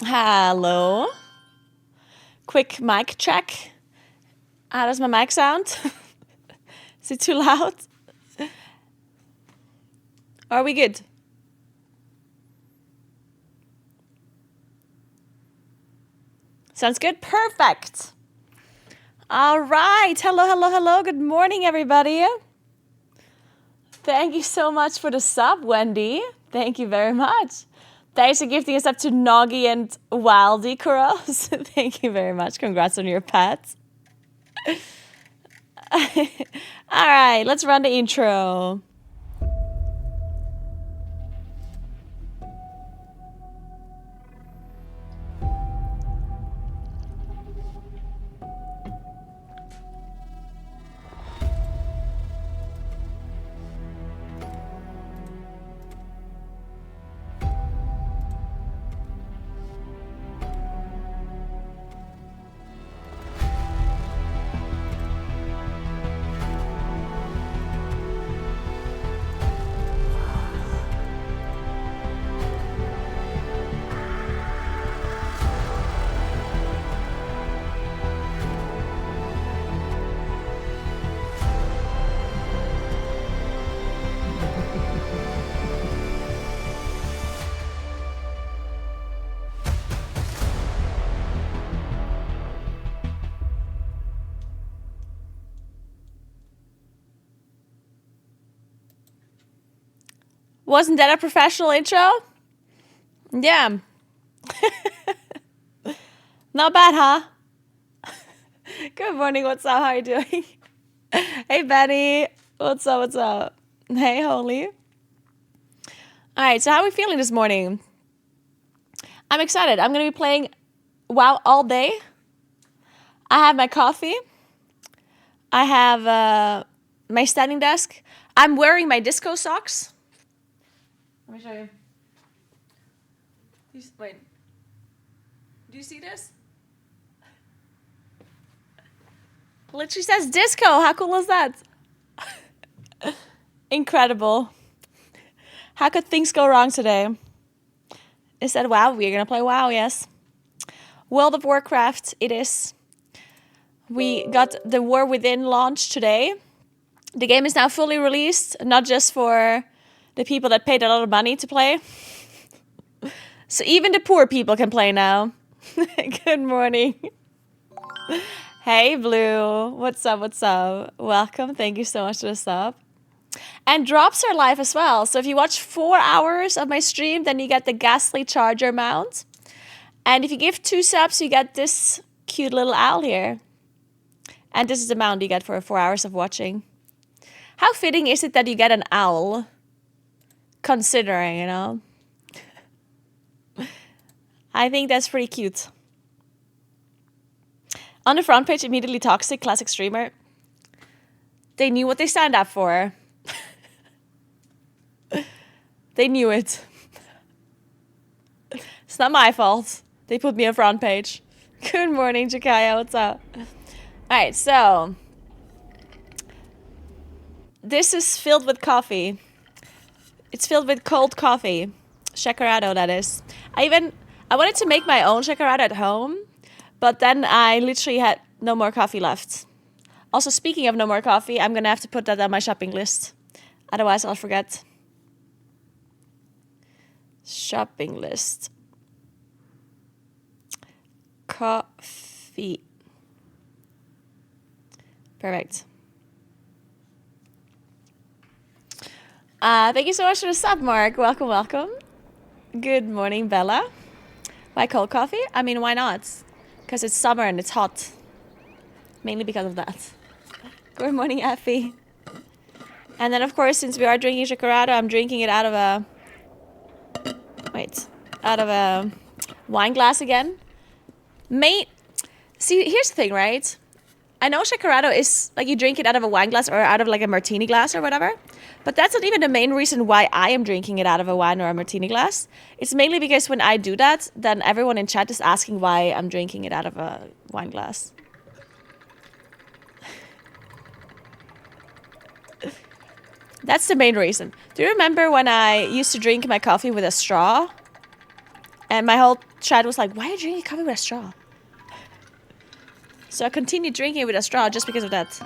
Hello. Quick mic check. How does my mic sound? Is it too loud? Are we good? Sounds good? Perfect. All right. Hello, hello, hello. Good morning, everybody. Thank you so much for the sub, Wendy. Thank you very much. Thanks for gifting us up to Noggy and Wildy Kuros. Thank you very much. Congrats on your pet. All right, let's run the intro. Wasn't that a professional intro? Yeah. Not bad, huh? Good morning. What's up? How are you doing? Hey, Benny. What's up? What's up? Hey, Holy. All right. So how are we feeling this morning? I'm excited. I'm going to be playing WoW all day. I have my coffee. I have my standing desk. I'm wearing my disco socks. Let me show you. Wait. Do you see this? Literally says disco. How cool is that? Incredible. How could things go wrong today? It said WoW. We're going to play WoW, yes. World of Warcraft, it is. We got the War Within launch today. The game is now fully released, not just for the people that paid a lot of money to play. So even the poor people can play now. Good morning. Hey, Blue. What's up? What's up? Welcome. Thank you so much for the sub. And drops are live as well. So if you watch 4 hours of my stream, then you get the Ghastly Charger mount. And if you give 2 subs, you get this cute little owl here. And this is the mount you get for 4 hours of watching. How fitting is it that you get an owl? Considering, you know. I think that's pretty cute. On the front page, immediately toxic, classic streamer. They knew what they signed up for. They knew it. It's not my fault. They put me on front page. Good morning, Jakaya. What's up? Alright, so. This is filled with coffee. It's filled with cold coffee. Shakarado, that is. I wanted to make my own shakarado at home. But then I literally had no more coffee left. Also, speaking of no more coffee, I'm going to have to put that on my shopping list. Otherwise, I'll forget. Shopping list. Coffee. Perfect. Thank you so much for the sub, Mark. Welcome, welcome. Good morning, Bella. Why cold coffee? I mean, why not? Because it's summer and it's hot. Mainly because of that. Good morning, Effie. And then, of course, since we are drinking shakarado, I'm drinking it out of a wine glass again. See, here's the thing, right? I know shakarado is like you drink it out of a wine glass or out of like a martini glass or whatever. But that's not even the main reason why I am drinking it out of a wine or a martini glass. It's mainly because when I do that, then everyone in chat is asking why I'm drinking it out of a wine glass. That's the main reason. Do you remember when I used to drink my coffee with a straw? And my whole chat was like, why are you drinking coffee with a straw? So I continued drinking with a straw just because of that.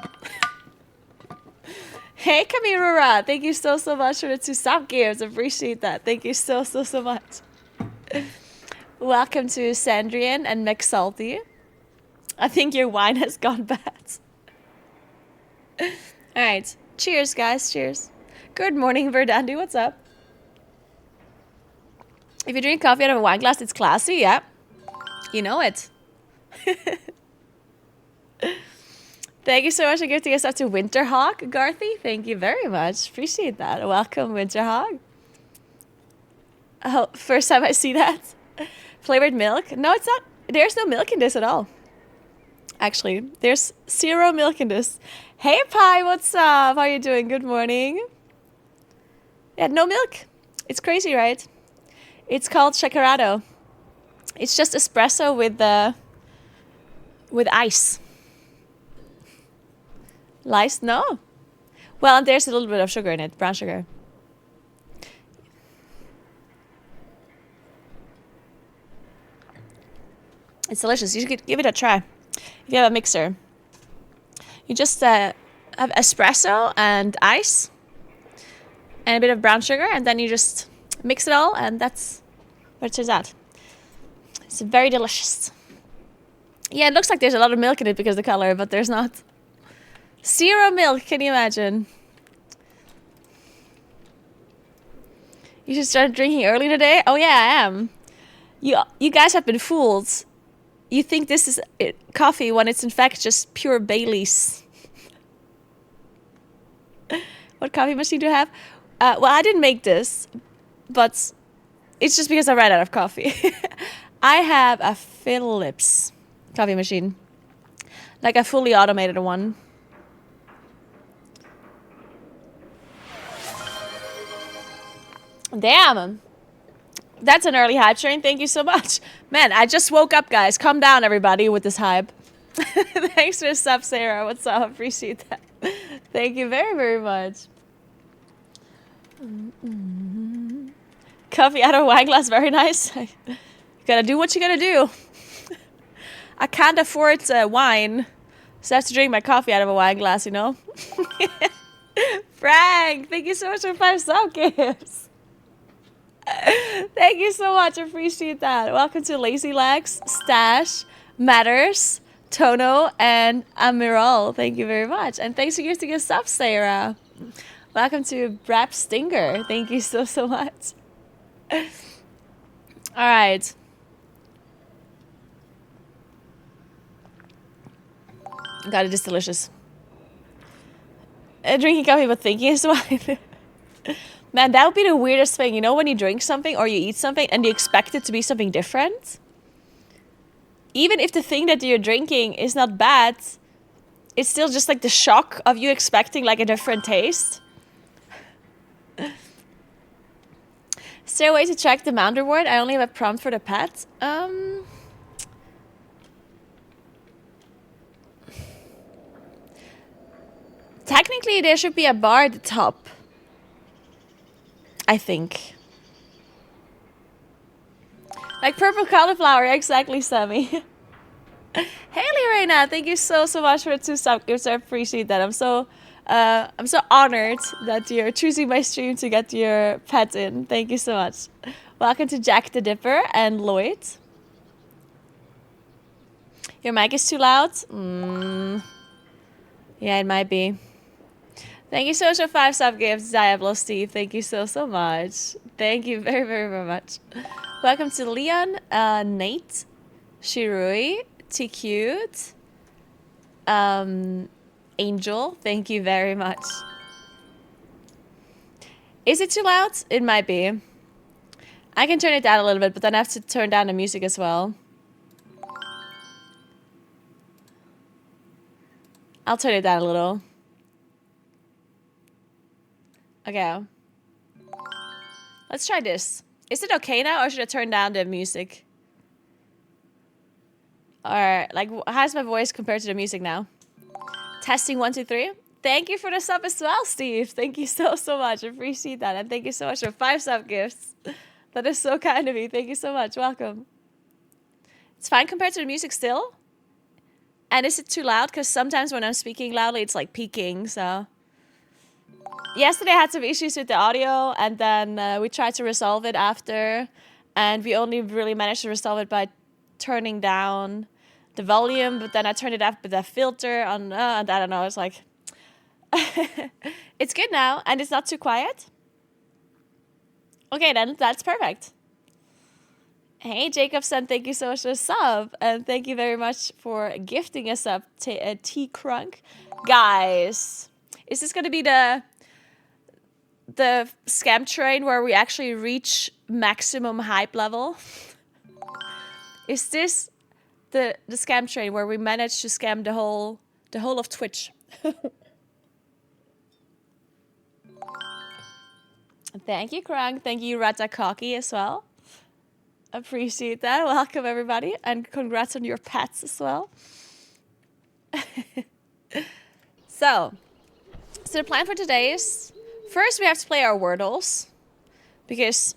Hey, Kamirura. Thank you so much for the 2 sub gifts. Appreciate that. Thank you so much. Welcome to Sandrian and McSalty. I think your wine has gone bad. Alright. Cheers, guys. Cheers. Good morning, Verdandi. What's up? If you drink coffee out of a wine glass, it's classy, yeah. You know it. Thank you so much for gifting us up to Winterhawk, Garthy. Thank you very much. Appreciate that. Welcome, Winterhawk. Oh, first time I see that. Flavored milk? No, it's not. There's no milk in this at all. Actually, there's 0 milk in this. Hey, Pi, what's up? How you doing? Good morning. Yeah, no milk. It's crazy, right? It's called Shakerato. It's just espresso with ice. Lice? No. Well, and there's a little bit of sugar in it, brown sugar. It's delicious. You should give it a try. If you have a mixer, you just have espresso and ice and a bit of brown sugar, and then you just mix it all, and that's what it turns out. It's very delicious. Yeah, it looks like there's a lot of milk in it because of the color, but there's not. 0 milk, can you imagine? You should start drinking early today? Oh yeah, I am. You guys have been fooled. You think this is coffee when it's in fact just pure Baileys. What coffee machine do you have? Well, I didn't make this, but it's just because I ran out of coffee. I have a Philips coffee machine. Like a fully automated one. Damn. That's an early hype train. Thank you so much. Man, I just woke up, guys. Calm down, everybody, with this hype. Thanks for the sub, Sarah. What's up? Appreciate that. Thank you very, very much. Coffee out of a wine glass. Very nice. You gotta do what you gotta do. I can't afford wine, so I have to drink my coffee out of a wine glass, you know? Frank, thank you so much for 5 sub gifts. Thank you so much. Appreciate that. Welcome to Lazy Legs, Stash, Matters, Tono, and Amiral. Thank you very much. And thanks for gifting us up, Sarah. Welcome to Brap Stinger. Thank you so much. All right. God, it is delicious. Drinking coffee but thinking is wine. Man, that would be the weirdest thing. You know when you drink something or you eat something and you expect it to be something different? Even if the thing that you're drinking is not bad, it's still just like the shock of you expecting like a different taste. Is there a way to check the mount reward? I only have a prompt for the pet. Technically, there should be a bar at the top. I think. Like purple cauliflower, exactly, Sammy. Haley Reina, thank you so much for the 2 sub gifts. I appreciate that. I'm so honored that you're choosing my stream to get your pet in. Thank you so much. Welcome to Jack the Dipper and Lloyd. Your mic is too loud? Yeah, it might be. Thank you so much for 5 sub gifts, Diablo Steve. Thank you so much. Thank you very, very, very much. Welcome to Leon, Nate, Shirui, T-Cute, Angel. Thank you very much. Is it too loud? It might be. I can turn it down a little bit, but then I have to turn down the music as well. I'll turn it down a little. Okay. Let's try this. Is it okay now, or should I turn down the music? Or, like, how's my voice compared to the music now? Testing 1, 2, 3. Thank you for the sub as well, Steve. Thank you so much. I appreciate that. And thank you so much for 5 sub gifts. That is so kind of you. Thank you so much. Welcome. It's fine compared to the music still. And is it too loud? Because sometimes when I'm speaking loudly, it's like peaking. So yesterday I had some issues with the audio, and then we tried to resolve it after. And we only really managed to resolve it by turning down the volume. But then I turned it up with a filter on, and I don't know. It's like, it's good now, and it's not too quiet. Okay, then that's perfect. Hey, Jacobson, thank you so much for the sub. And thank you very much for gifting us up T Crunk. Guys, is this going to be the scam train where we actually reach maximum hype level? Is this the scam train where we manage to scam the whole of Twitch? Thank you, Krang. Thank you, Ratakaki, as well. Appreciate that. Welcome, everybody. And congrats on your pets as well. So the plan for today is, first we have to play our Wordles. Because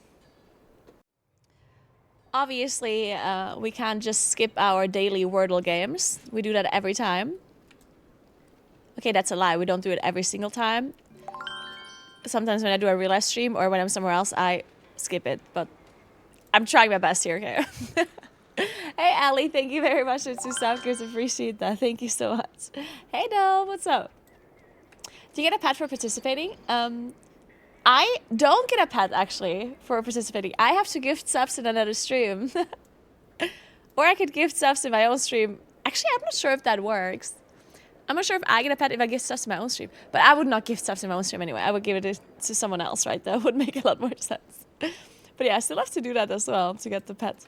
obviously we can't just skip our daily Wordle games. We do that every time. Okay, that's a lie. We don't do it every single time. Sometimes when I do a real life stream or when I'm somewhere else, I skip it. But I'm trying my best here, okay? Hey, Ali, thank you very much. It's Susavkers. Appreciate that. Thank you so much. Hey, Dom, what's up? Do you get a pet for participating? I don't get a pet, actually, for participating. I have to gift subs in another stream. Or I could gift subs in my own stream. Actually, I'm not sure if that works. I'm not sure if I get a pet if I gift subs in my own stream. But I would not gift subs in my own stream anyway. I would give it to someone else, right? That would make a lot more sense. But yeah, I still have to do that as well to get the pet.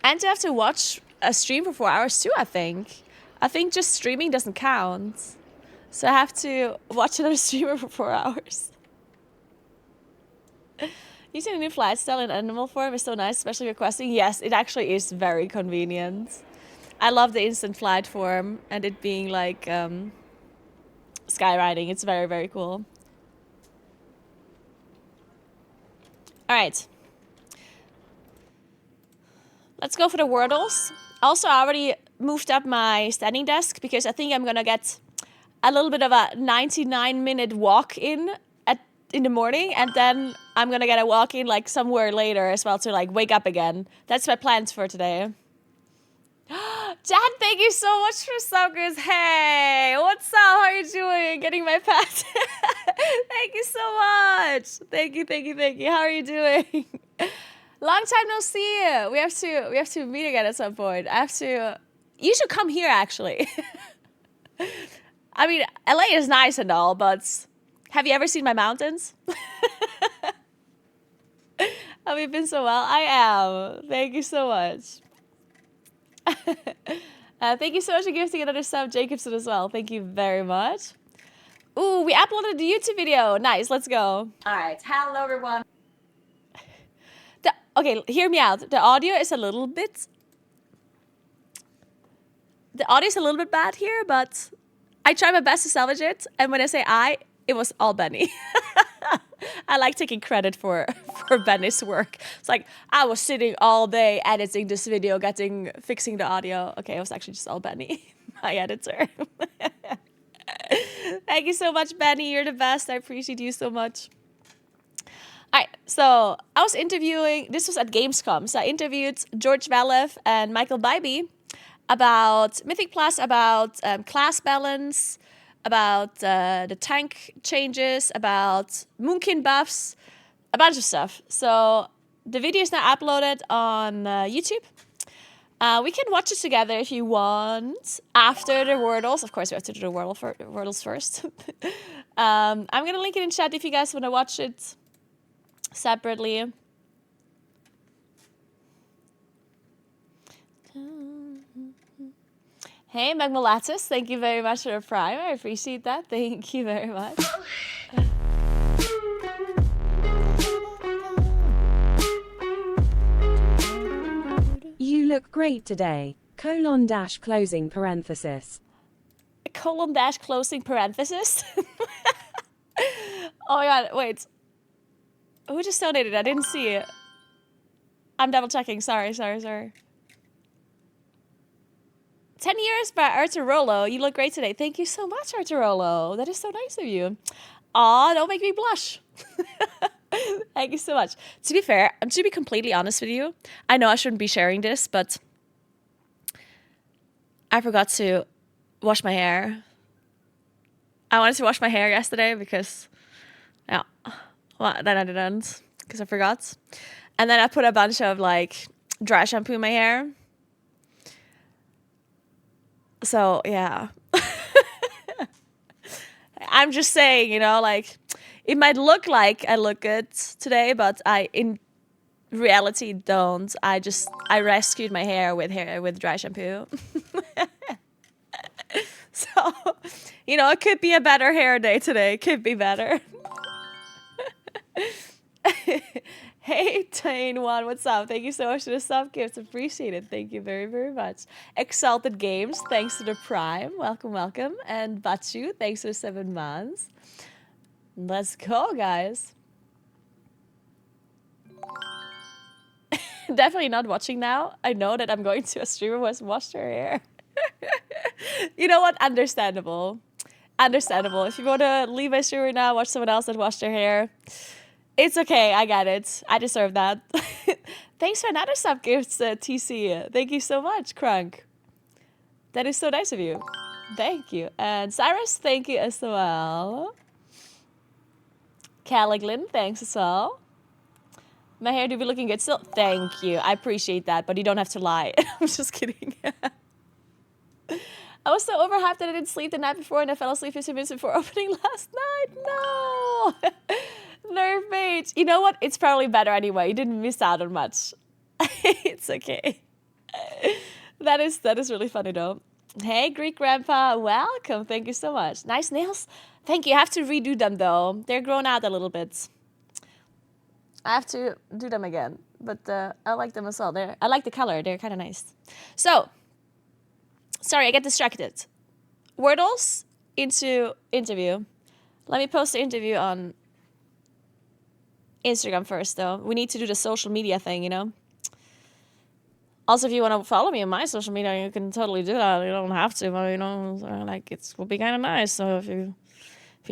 And you have to watch a stream for 4 hours too, I think. I think just streaming doesn't count. So I have to watch another streamer for 4 hours. Using a new flight style in animal form is so nice, especially requesting. Yes, it actually is very convenient. I love the instant flight form and it being like skywriting. It's very, very cool. All right. Let's go for the Wordles. Also, I already moved up my standing desk because I think I'm going to get a little bit of a 99-minute walk in the morning, and then I'm going to get a walk in like somewhere later as well to like wake up again. That's my plans for today. Jan, thank you so much for suckers. Hey, what's up? How are you doing? Getting my pet. Thank you so much. Thank you. How are you doing? Long time no see. We have to meet again at some point. You should come here actually. I mean, LA is nice and all, but have you ever seen my mountains? Have you been so well? I am. Thank you so much. Thank you so much for gifting another sub, Jacobson, as well. Thank you very much. Ooh, we uploaded the YouTube video. Nice, let's go. All right, hello everyone. Okay, hear me out. The audio is a little bit bad here, but I try my best to salvage it. And when I say it was all Benny. I like taking credit for Benny's work. It's like, I was sitting all day editing this video, fixing the audio. Okay, it was actually just all Benny, my editor. Thank you so much, Benny. You're the best. I appreciate you so much. All right, so I was interviewing, this was at Gamescom, so I interviewed George Valev and Michael Bybee about Mythic Plus, about class balance, about the tank changes, about Moonkin buffs, a bunch of stuff. So the video is now uploaded on YouTube. We can watch it together if you want after the Wordles. Of course, we have to do the Wordles first. I'm going to link it in chat if you guys want to watch it separately. Hey, Magmalatus, thank you very much for the Prime. I appreciate that. Thank you very much. You look great today. : closing parenthesis. : closing parenthesis? Oh my god, wait. Who just donated? I didn't see it. I'm double checking. Sorry. 10 years by Arturolo. You look great today. Thank you so much, Arturolo. That is so nice of you. Aw, don't make me blush. Thank you so much. To be fair, to be completely honest with you, I know I shouldn't be sharing this, but I forgot to wash my hair. I wanted to wash my hair yesterday because, yeah, well, then I didn't because I forgot. And then I put a bunch of like dry shampoo in my hair. So, yeah. I'm just saying, you know, like it might look like I look good today, but I in reality don't. I rescued my hair with dry shampoo. So, you know, it could be a better hair day today. It could be better. Hey, Tane1, what's up? Thank you so much for the sub gifts. Appreciate it. Thank you very, very much. Exalted Games, thanks to the Prime. Welcome. And Bachu, thanks for 7 months. Let's go, guys. Definitely not watching now. I know that I'm going to a streamer who has washed her hair. You know what? Understandable. If you want to leave my streamer now, watch someone else that washed their hair. It's okay. I got it. I deserve that. Thanks for another sub gifts, TC. Thank you so much, Crunk. That is so nice of you. Thank you. And Cyrus, thank you as well. Caliglin, thanks as well. My hair do be looking good still. Thank you. I appreciate that, but you don't have to lie. I'm just kidding. I was so overhyped that I didn't sleep the night before and I fell asleep 15 minutes before opening last night. No! Nerve mage. You know what? It's probably better anyway. You didn't miss out on much. It's okay. That is really funny though. Hey, Greek Grandpa. Welcome. Thank you so much. Nice nails. Thank you. I have to redo them though. They're grown out a little bit. I have to do them again. But I like them as well. I like the color. They're kind of nice. So, sorry, I get distracted. Wordles into interview. Let me post the interview on Instagram first, though. We need to do the social media thing, you know? Also, if you want to follow me on my social media, you can totally do that. You don't have to, but, you know, like, it will be kind of nice. So if you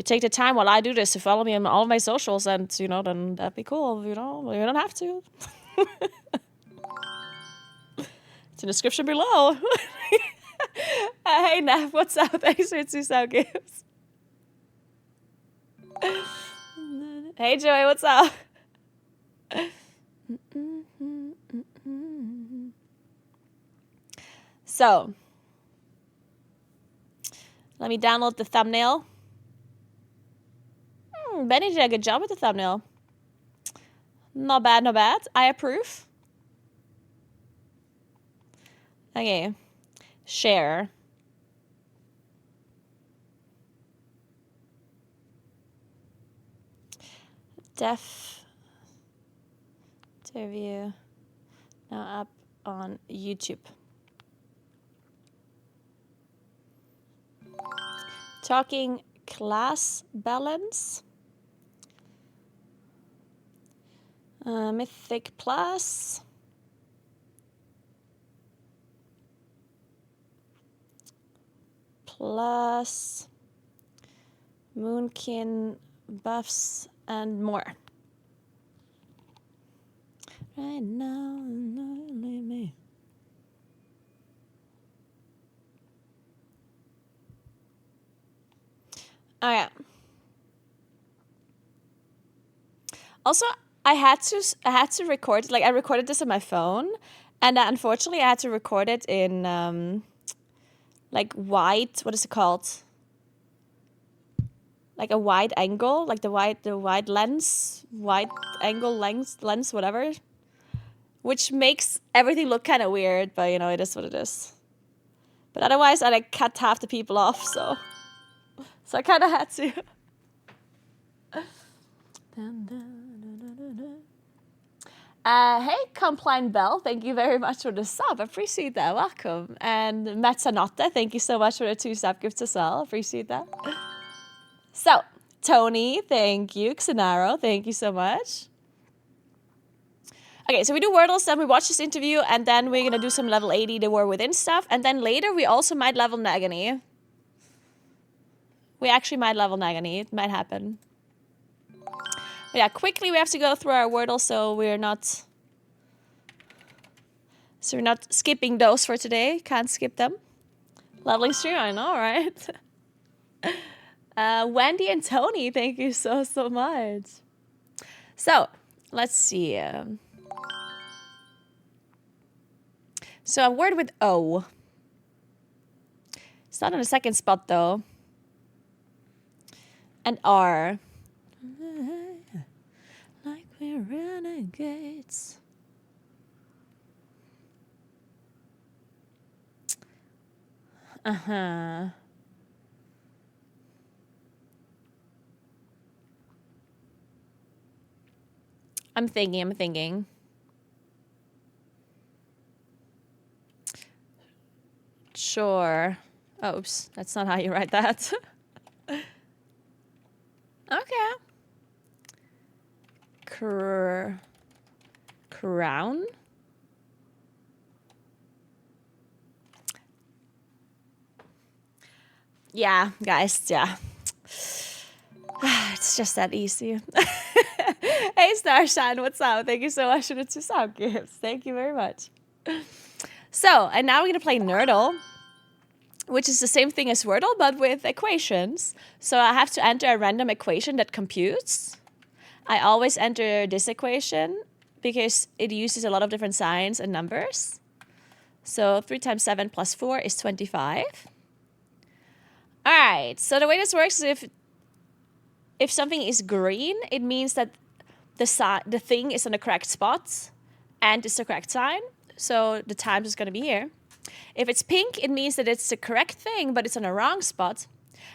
take the time while I do this to follow me on all my socials, and, you know, then that'd be cool, you know? You don't have to. It's in the description below. Hey, Nav, what's up? Thanks for 2 sub gifts. Hey, Joey, what's up? So, let me download the thumbnail. Benny did a good job with the thumbnail. Not bad. I approve. Okay. Share. Def interview now up on YouTube. Talking class balance. Mythic Plus. Plus Moonkin buffs and more. Right now, leave me. Oh yeah. Also, I had to record, like I recorded this on my phone, and unfortunately I had to record it in like wide, what is it called? Like a wide angle, like the wide lens, wide angle lens, whatever. Which makes everything look kind of weird, but you know, it is what it is. But otherwise, I like cut half the people off, so I kind of had to. Hey, Compline Bell, thank you very much for the sub. Appreciate that. Welcome. And Matsanotta, thank you so much for the 2 sub gifts as well. Appreciate that. So, Tony, thank you. Xenaro, thank you so much. Okay, so we do Wordles, then we watch this interview, and then we're gonna do some level 80, the War Within stuff, and then later we also might level Nagani. We actually might level Nagani. It might happen. But yeah, quickly we have to go through our Wordle, so we're not skipping those for today. Can't skip them. Leveling stream, I know, right? Wendy and Tony, thank you so much. So let's see. So a word with O. It's not on the second spot though. And R. Like we're renegades. Uh-huh. I'm thinking. Sure. Oops, that's not how you write that. Okay. Crown? Yeah, guys, yeah. It's just that easy. Hey, Starshine, what's up? Thank you so much for the 2 sound gifts. Thank you very much. So, and now we're going to play Nerdle, which is the same thing as Wordle, but with equations. So I have to enter a random equation that computes. I always enter this equation because it uses a lot of different signs and numbers. So 3 times 7 plus 4 is 25. All right, so the way this works is if something is green, it means that the thing is on the correct spot and it's the correct sign. So the times is going to be here. If it's pink, it means that it's the correct thing, but it's on the wrong spot.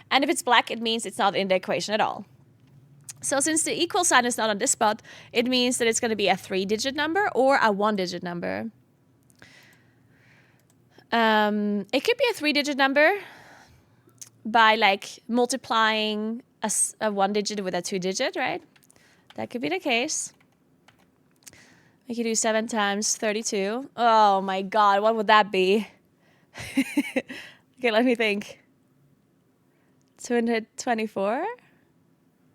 And if it's black, it means it's not in the equation at all. So since the equal sign is not on this spot, it means that it's going to be a 3-digit number or a 1-digit number. It could be a 3-digit number by like multiplying a 1-digit with a 2-digit, right? That could be the case. We could do 7 times 32. Oh my god, what would that be? Okay, let me think. 224?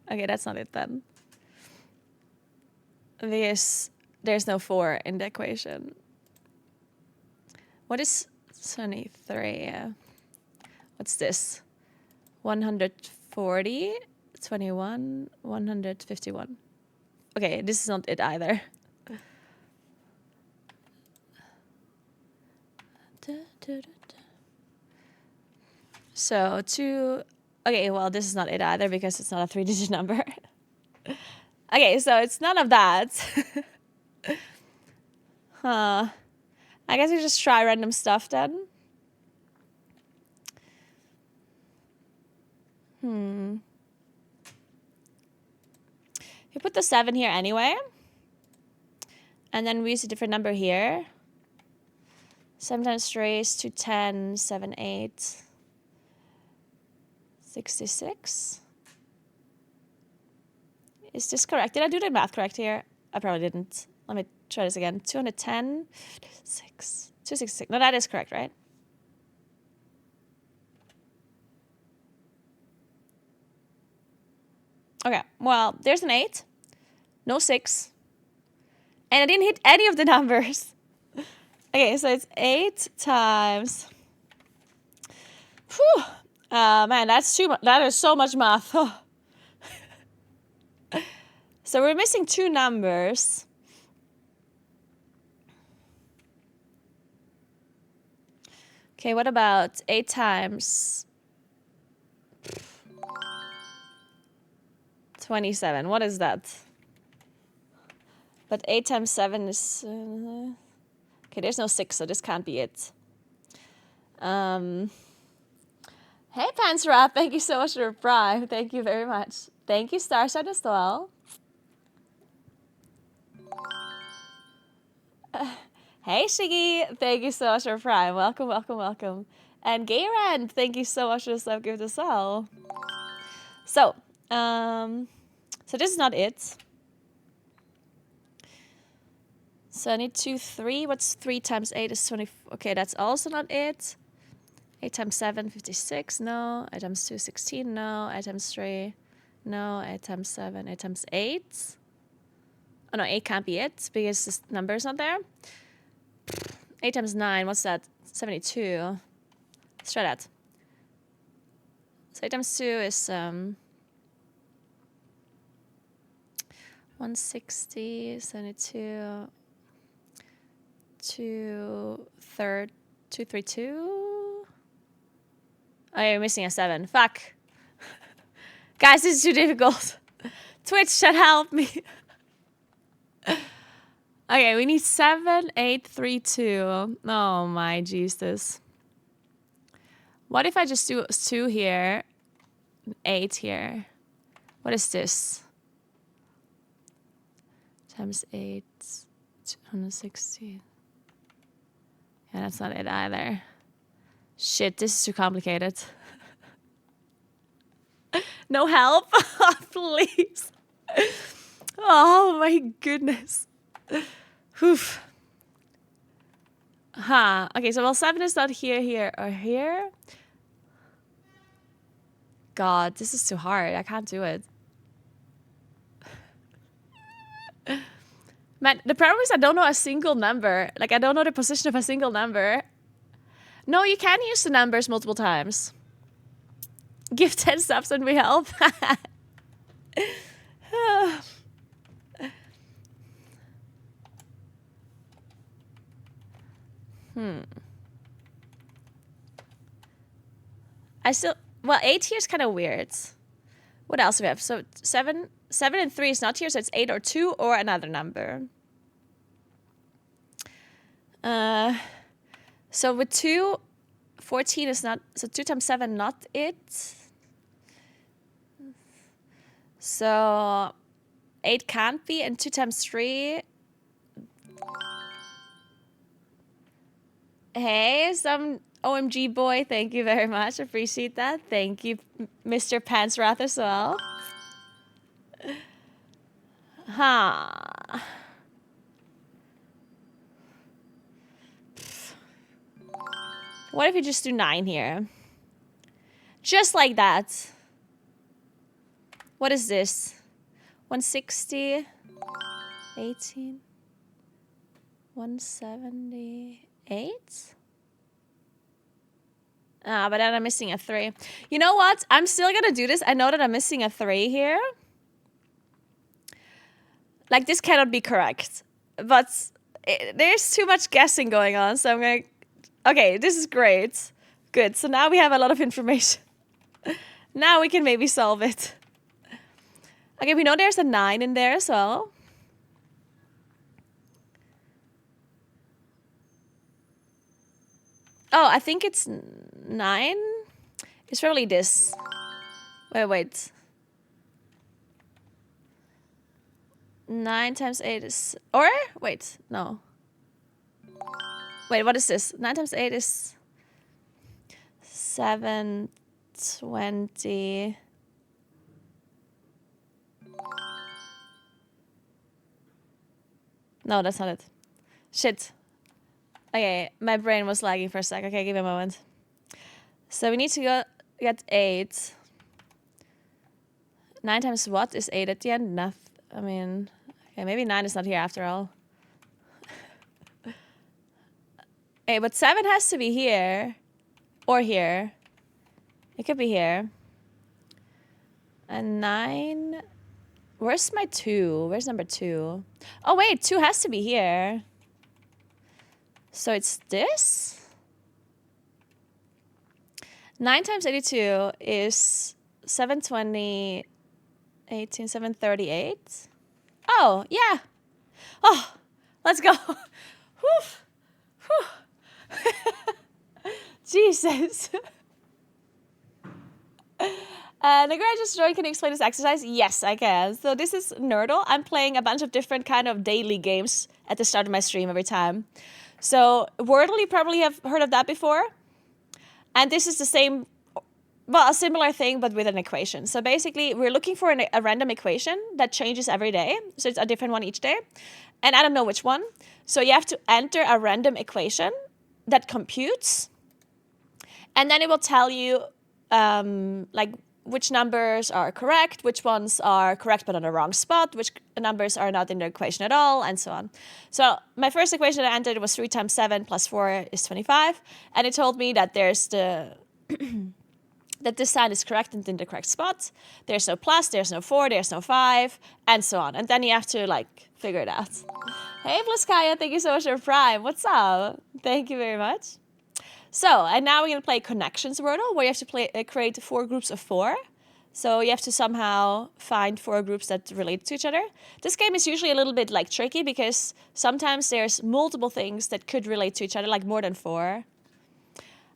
Okay, that's not it then. There's no 4 in the equation. What is 23? What's this? 140, 21, 151. Okay, this is not it either. So 2... Okay, well, this is not it either because it's not a 3-digit number. Okay, so it's none of that. Huh. I guess we just try random stuff then. You put the 7 here anyway. And then we use a different number here. 7 times raised to 10, 7, 8. 66. Is this correct? Did I do the math correct here? I probably didn't. Let me try this again. 210, 6, 266. No, that is correct, right? Okay, well, there's an 8. No 6. And I didn't hit any of the numbers. Okay, so it's 8 times... Whew. Man, that's too much. That is so much math. So we're missing 2 numbers. Okay, what about 8 times 27? What is that? But 8 times 7 is... okay, there's no 6, so this can't be it. Hey, Pansrap, thank you so much for the Prime. Thank you very much. Thank you, Starshine, as well. Hey, Shiggy, thank you so much for Prime. Welcome, welcome, welcome. And Gayran, thank you so much for the sub gift as well. So this is not it. So I need 2, 3. What's 3 times 8 is 20. Okay, that's also not it. 8 times 7, 56. No. 8 times 2, 16. No. 8 times 3. No. 8 times 7. 8 times 8. Oh, no. 8 can't be it because this number is not there. 8 times 9. What's that? 72. Let's try that. So 8 times 2 is 160, 72, 232. Oh, you're missing a 7. Fuck. Guys, this is too difficult. Twitch should help me. Okay, we need 7, 8, 3, 2. Oh my Jesus. What if I just do 2 here, 8 here? What is this? Times 8, 260. Yeah, that's not it either. Shit, this is too complicated. No help? Please. Oh my goodness. Oof. Huh. Okay, so well, 7 is not here, here, or here. God, this is too hard. I can't do it. Man, the problem is I don't know a single number. Like, I don't know the position of a single number. No, you can use the numbers multiple times. Give 10 subs and we help. Well, 8 here is kind of weird. What else do we have? So 7 and 3 is not here, so it's 8 or 2 or another number. So with 2, 14 is not, so 2 times 7, not it. So 8 can't be, and 2 times 3. Hey, some OMG boy, thank you very much. Appreciate that. Thank you, Mr. Pansrath as well. Huh. What if you just do 9 here? Just like that. What is this? 160, 18, 178? Ah, but then I'm missing a 3. You know what? I'm still gonna do this. I know that I'm missing a 3 here. Like, this cannot be correct. But there's too much guessing going on, so I'm gonna... Okay, this is great. Good, so now we have a lot of information. Now we can maybe solve it. Okay, we know there's a 9 in there as well. Oh, I think it's 9. It's probably this. Wait. 9 times 8 is... Or? Wait, no. Wait, what is this? 9 times 8 is... 720... No, that's not it. Shit. Okay, my brain was lagging for a sec. Okay, give me a moment. So we need to go get 8. 9 times what is 8 at the end? Nothing. I mean, okay, maybe 9 is not here after all. Hey, but 7 has to be here. Or here. It could be here. And 9... Where's my 2? Where's number 2? Oh, wait, 2 has to be here. So it's this? 9 times 82 is 720, 18, 738. Oh, yeah. Oh, let's go. Whew. Jesus. Naguura just joined. Can you explain this exercise? Yes, I can. So this is Nerdle. I'm playing a bunch of different kind of daily games at the start of my stream every time. So Wordle, you probably have heard of that before. And this is the same well, a similar thing, but with an equation. So basically, we're looking for a random equation that changes every day. So it's a different one each day. And I don't know which one. So you have to enter a random equation that computes. And then it will tell you like which numbers are correct, which ones are correct but on the wrong spot, which numbers are not in the equation at all, and so on. So my first equation that I entered was 3 times 7 plus 4 is 25. And it told me that there's the that this sign is correct and in the correct spot. There's no plus, there's no 4, there's no 5, and so on. And then you have to like figure it out. Hey, Blaskaya, thank you so much for Prime. What's up? Thank you very much. So, and now we're going to play Connections Wordle, where you have to create 4 groups of 4. So you have to somehow find 4 groups that relate to each other. This game is usually a little bit like tricky because sometimes there's multiple things that could relate to each other, like more than 4.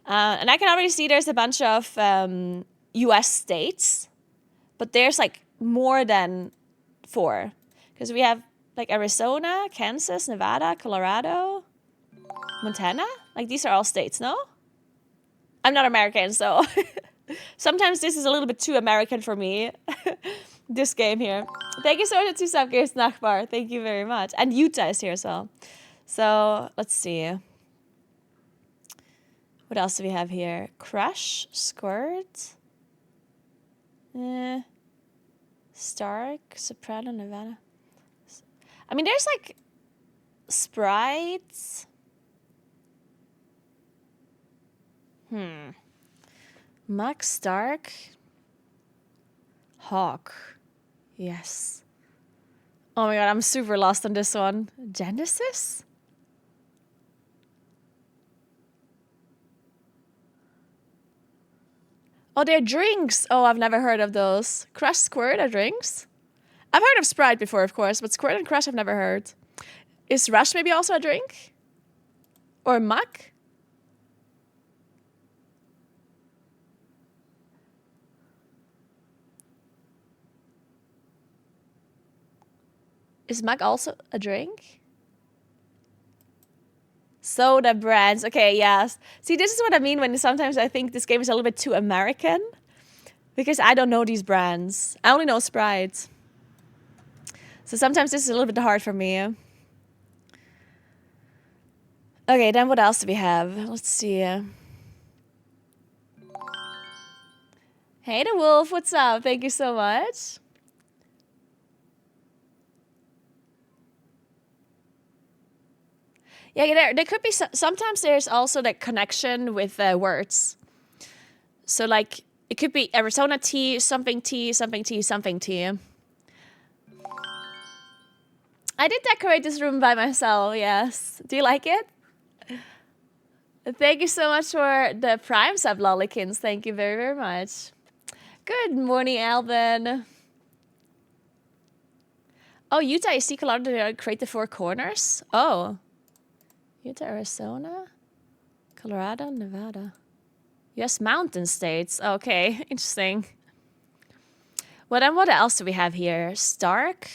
And I can already see there's a bunch of US states, but there's like more than 4. Because we have like Arizona, Kansas, Nevada, Colorado, Montana. Like these are all states, no? I'm not American, so sometimes this is a little bit too American for me. This game here. Thank you so much to Subgears Nachbar. Thank you very much. And Utah is here as well. So let's see. What else do we have here? Crush, Squirt, Stark, Soprano, Nevada. I mean, there's like Sprites. Max, Stark, Hawk. Yes. Oh my god, I'm super lost on this one. Genesis? Oh, they're drinks. Oh, I've never heard of those. Crush, Squirt are drinks? I've heard of Sprite before, of course, but Squirt and Crush I've never heard. Is Rush maybe also a drink? Or Muck? Is Muck also a drink? Soda brands. Okay, yes. See, this is what I mean when sometimes I think this game is a little bit too American. Because I don't know these brands. I only know Sprite. So sometimes this is a little bit hard for me. Okay, then what else do we have? Let's see. Hey, the Wolf. What's up? Thank you so much. Yeah, there could be sometimes there's also the connection with words. So like it could be Arizona tea, something tea, something tea, something tea. I did decorate this room by myself, yes. Do you like it? Thank you so much for the Prime sub, Lollykins. Thank you very, very much. Good morning, Alvin. Oh, Utah, I see Colorado to create the 4 corners. Oh. Utah, Arizona, Colorado, Nevada. Yes, mountain states. Okay, interesting. Well, then what else do we have here? Stark,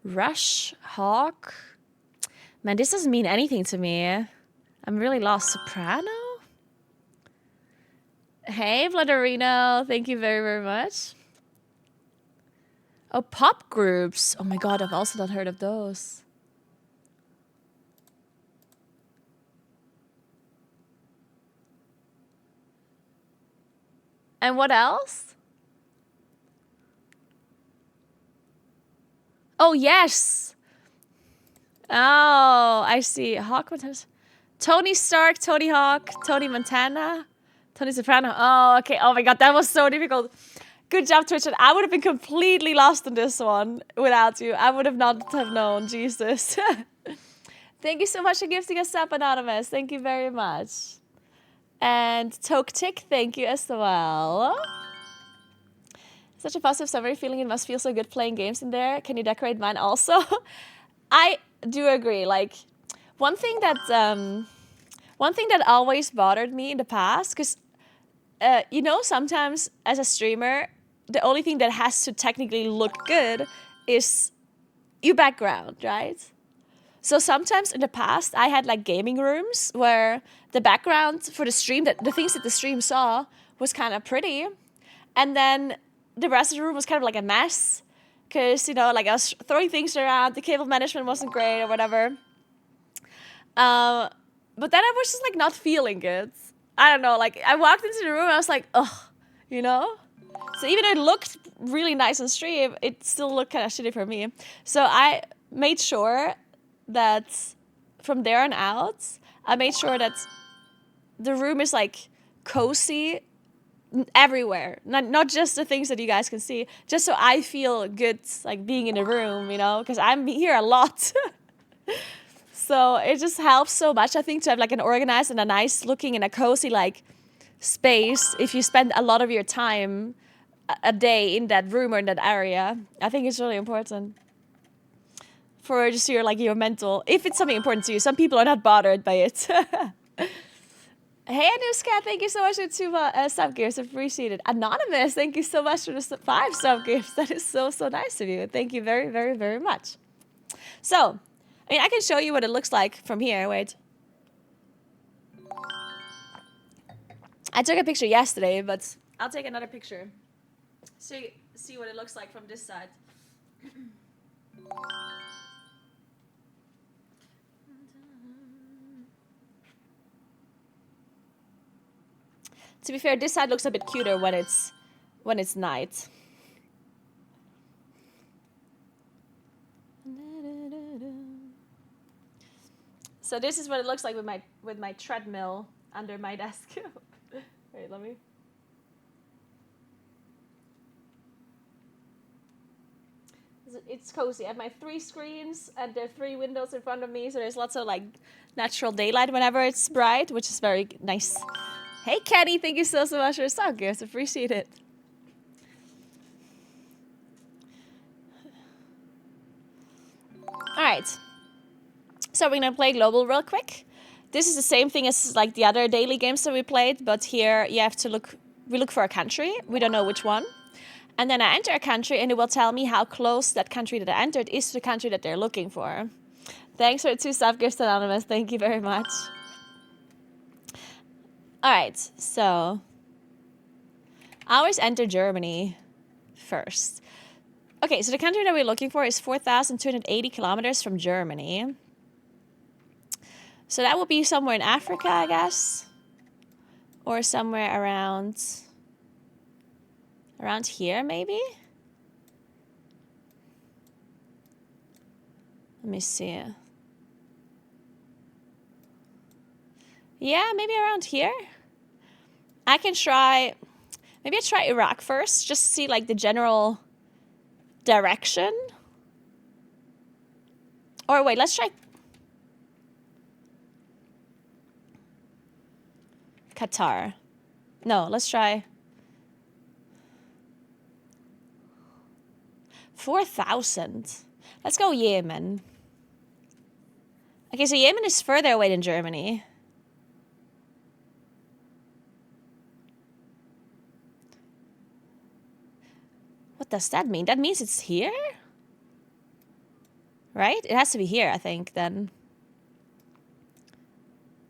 Rush, Hawk. Man, this doesn't mean anything to me. I'm really lost. Soprano? Hey, Vladarino. Thank you very, very much. Oh, pop groups. Oh my god, I've also not heard of those. And what else? Oh, yes. Oh, I see. Hawk Montana. Tony Stark, Tony Hawk, Tony Montana, Tony Soprano. Oh, okay. Oh my god, that was so difficult. Good job, Twitch. I would have been completely lost in this one without you. I would have not have known. Jesus. Thank you so much for gifting us up, Anonymous. Thank you very much. And Toke Tick, thank you as well. Such a positive summery feeling. It must feel so good playing games in there. Can you decorate mine also? I do agree. Like one thing that always bothered me in the past, because you know, sometimes as a streamer, the only thing that has to technically look good is your background, right? So sometimes in the past, I had like gaming rooms where the background for the stream, the things that the stream saw was kind of pretty. And then the rest of the room was kind of like a mess. Because, you know, like I was throwing things around. The cable management wasn't great or whatever. But then I was just like not feeling good. I don't know. Like I walked into the room and I was like, ugh, you know? So even though it looked really nice on stream, it still looked kind of shitty for me. So I made sure that from there on out, I made sure that the room is like cozy everywhere, not just the things that you guys can see, just so I feel good like being in the room, you know, because I'm here a lot. So it just helps so much, I think, to have like an organized and a nice looking and a cozy like space if you spend a lot of your time a day in that room or in that area. I think it's really important for just your mental, if it's something important to you. Some people are not bothered by it. Hey, Anuska, thank you so much for the 2 sub gifts. Appreciate it. Anonymous, thank you so much for the 5 sub gifts. That is so, so nice of you. Thank you very, very, very much. So, I mean, I can show you what it looks like from here. Wait. I took a picture yesterday, but I'll take another picture. See what it looks like from this side. To be fair, this side looks a bit cuter when it's night. So this is what it looks like with my treadmill under my desk. Wait, let me. It's cozy. I have my 3 screens and there are 3 windows in front of me, so there's lots of like natural daylight whenever it's bright, which is very nice. Hey, Kenny, thank you so much for the sub gifts. Appreciate it. All right. So we're going to play Global real quick. This is the same thing as like the other daily games that we played, but here you have to we look for a country. We don't know which one. And then I enter a country and it will tell me how close that country that I entered is to the country that they're looking for. Thanks for the 2 sub gifts, Anonymous. Thank you very much. All right, so I always enter Germany first. Okay, so the country that we're looking for is 4,280 kilometers from Germany. So that will be somewhere in Africa, I guess. Or somewhere around here, maybe? Let me see. Yeah, maybe around here. I can try, maybe I try Iraq first, just to see like the general direction. Or wait, let's try Qatar. No, let's try 4,000. Let's go Yemen. Okay, so Yemen is further away than Germany. What does that mean? That means it's here? Right? It has to be here, I think, then.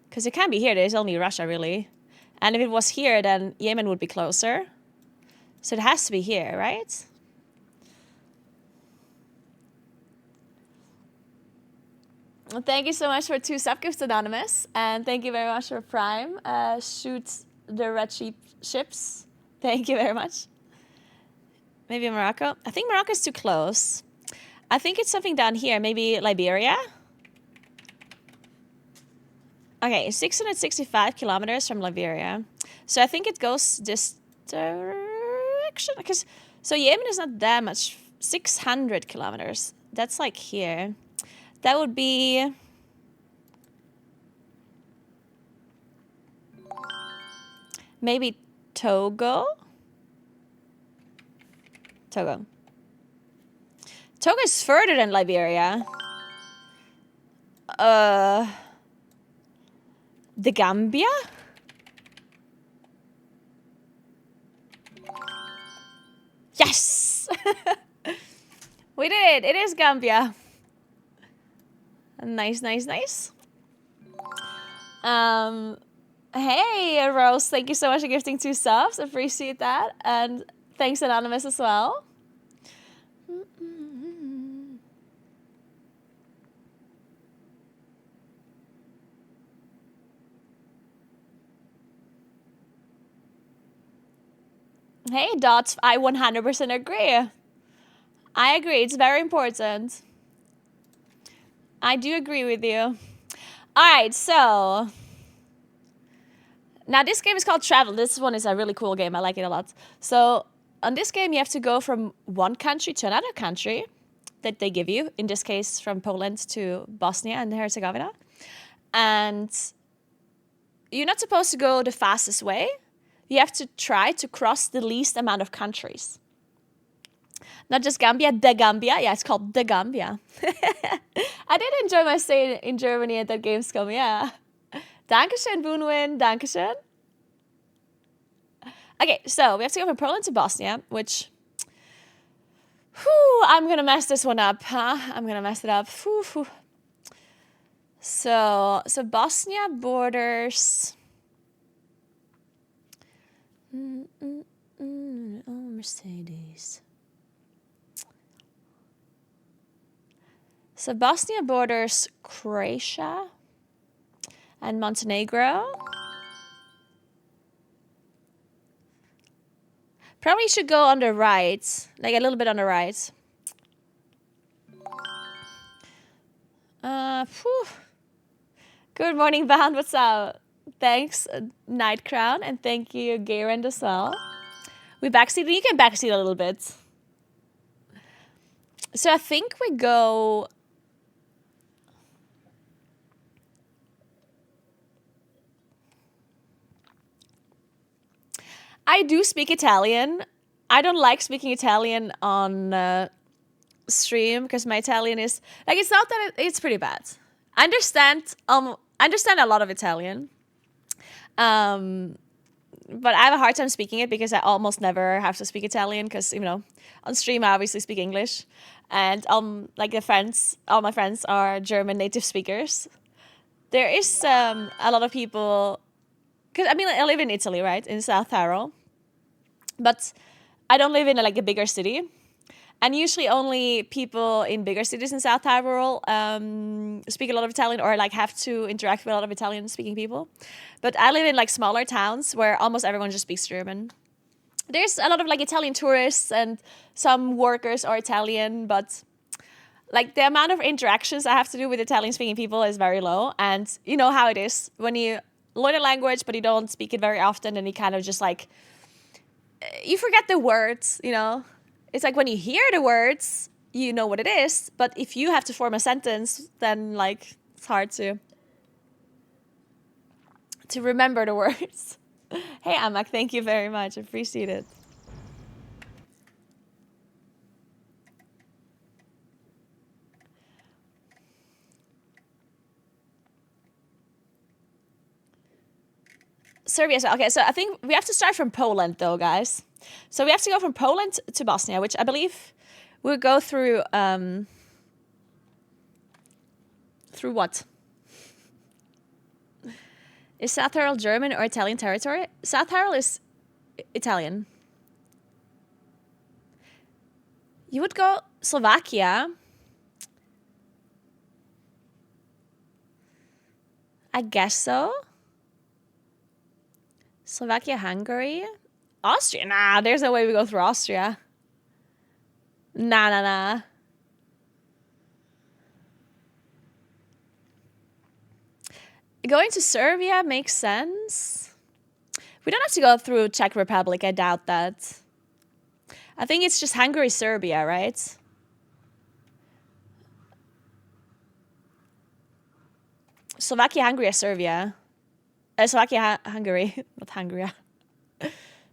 Because it can't be here. There's only Russia, really. And if it was here, then Yemen would be closer. So it has to be here, right? Well, thank you so much for 2 sub gifts, Anonymous. And thank you very much for Prime. Shoot the red ships. Thank you very much. Maybe Morocco. I think Morocco is too close. I think it's something down here. Maybe Liberia. Okay, 665 kilometers from Liberia. So I think it goes this direction. So Yemen is not that much. 600 kilometers. That's like here. That would be... maybe Togo? Togo is further than Liberia. The Gambia? Yes! We did it! It is Gambia. Nice, nice, nice. Hey, Rose, thank you so much for gifting 2 subs. Appreciate that. And thanks, Anonymous, as well. Hey, Dots, I 100% agree. I agree. It's very important. I do agree with you. All right, so now this game is called Travel. This one is a really cool game. I like it a lot. So on this game, you have to go from one country to another country that they give you. In this case, from Poland to Bosnia and Herzegovina. And you're not supposed to go the fastest way. You have to try to cross the least amount of countries. Not just Gambia, the Gambia. Yeah, it's called the Gambia. I did enjoy my stay in Germany at that Gamescom, yeah. Dankeschön, Boonwin. Dankeschön. Okay, so we have to go from Poland to Bosnia, which... Whew, I'm gonna mess this one up, huh? I'm gonna mess it up. Whew, whew. So Bosnia borders... Oh, Mercedes. So Bosnia borders Croatia and Montenegro. Probably should go on the right, like a little bit on the right. Whew. Good morning, Bound. What's up? Thanks, Night Crown, and thank you, Garand, as well. We backseated. You can backseat a little bit. So I think we go... I do speak Italian. I don't like speaking Italian on stream because my Italian is... Like, it's not that... It's pretty bad. I understand a lot of Italian. But I have a hard time speaking it because I almost never have to speak Italian because, you know, on stream I obviously speak English. And like all my friends are German native speakers. There is a lot of people... Because, I mean, I live in Italy, right? In South Tyrol. But I don't live in like a bigger city. And usually only people in bigger cities in South Tyrol speak a lot of Italian or like have to interact with a lot of Italian speaking people. But I live in like smaller towns where almost everyone just speaks German. There's a lot of like Italian tourists and some workers are Italian, but like the amount of interactions I have to do with Italian speaking people is very low. And you know how it is when you learn a language, but you don't speak it very often and you kind of just like, you forget the words, you know? It's like when you hear the words, you know what it is. But if you have to form a sentence, then like it's hard to remember the words. Hey, Amak, thank you very much. I appreciate it. Serbia. Okay, so I think we have to start from Poland, though, guys. So we have to go from Poland to Bosnia, which I believe we'll go through... through what? Is South Tyrol German or Italian territory? South Tyrol is Italian. You would go Slovakia. I guess so. Slovakia, Hungary. Austria? Nah, there's no way we go through Austria. Nah. Going to Serbia makes sense. We don't have to go through Czech Republic. I doubt that. I think it's just Hungary, Serbia, right? Slovakia, Hungary, Serbia. Slovakia, Hungary. Not Hungary.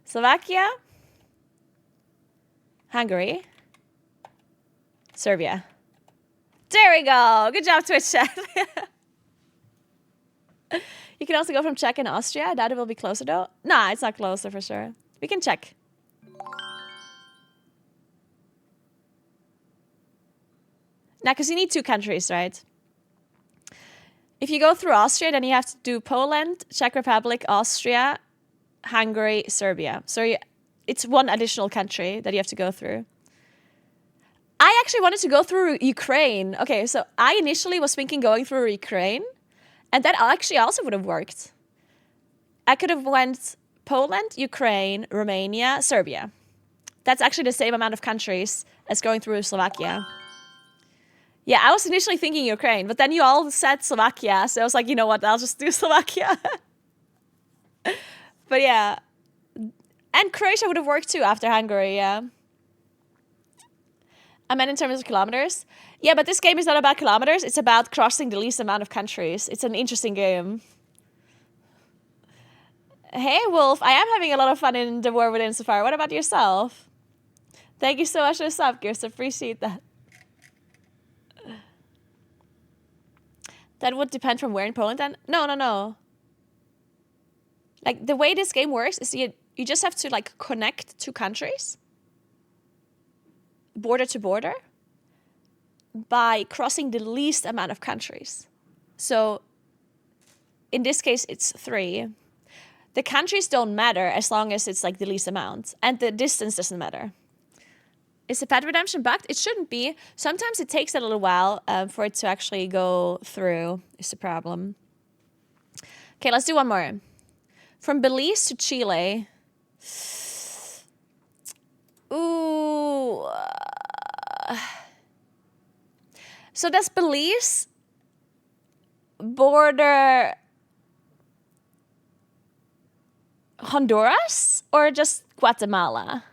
Slovakia, Hungary, Serbia. There we go. Good job, Twitch chat. You can also go from Czech and Austria. I doubt it will be closer, though. Nah, it's not closer for sure. We can check. Now, because you need 2 countries, right? If you go through Austria, then you have to do Poland, Czech Republic, Austria, Hungary, Serbia. So it's one additional country that you have to go through. I actually wanted to go through Ukraine. Okay, so I initially was thinking going through Ukraine, and that actually also would have worked. I could have went Poland, Ukraine, Romania, Serbia. That's actually the same amount of countries as going through Slovakia. Yeah, I was initially thinking Ukraine, but then you all said Slovakia, so I was like, you know what, I'll just do Slovakia. But yeah. And Croatia would have worked too after Hungary, yeah. I meant in terms of kilometers. Yeah, but this game is not about kilometers, it's about crossing the least amount of countries. It's an interesting game. Hey, Wolf, I am having a lot of fun in The War Within so far. What about yourself? Thank you so much for the sub, Gears. Appreciate that. That would depend from where in Poland then? No. Like, the way this game works is you just have to, like, connect two countries, border to border, by crossing the least amount of countries. So, in this case, it's 3. The countries don't matter as long as it's, like, the least amount. And the distance doesn't matter. Is the pet redemption bugged? It shouldn't be. Sometimes it takes a little while for it to actually go through, is the problem. Okay, let's do one more. From Belize to Chile. Ooh. So does Belize border Honduras or just Guatemala?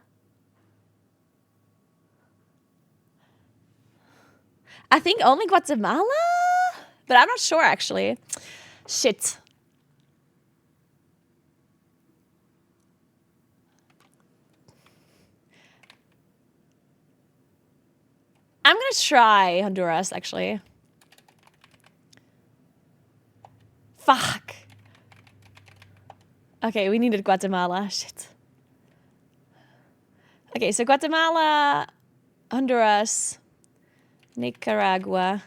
I think only Guatemala, but I'm not sure actually. Shit. I'm gonna try Honduras actually. Fuck. Okay, we needed Guatemala. Shit. Okay, so Guatemala, Honduras, Nicaragua,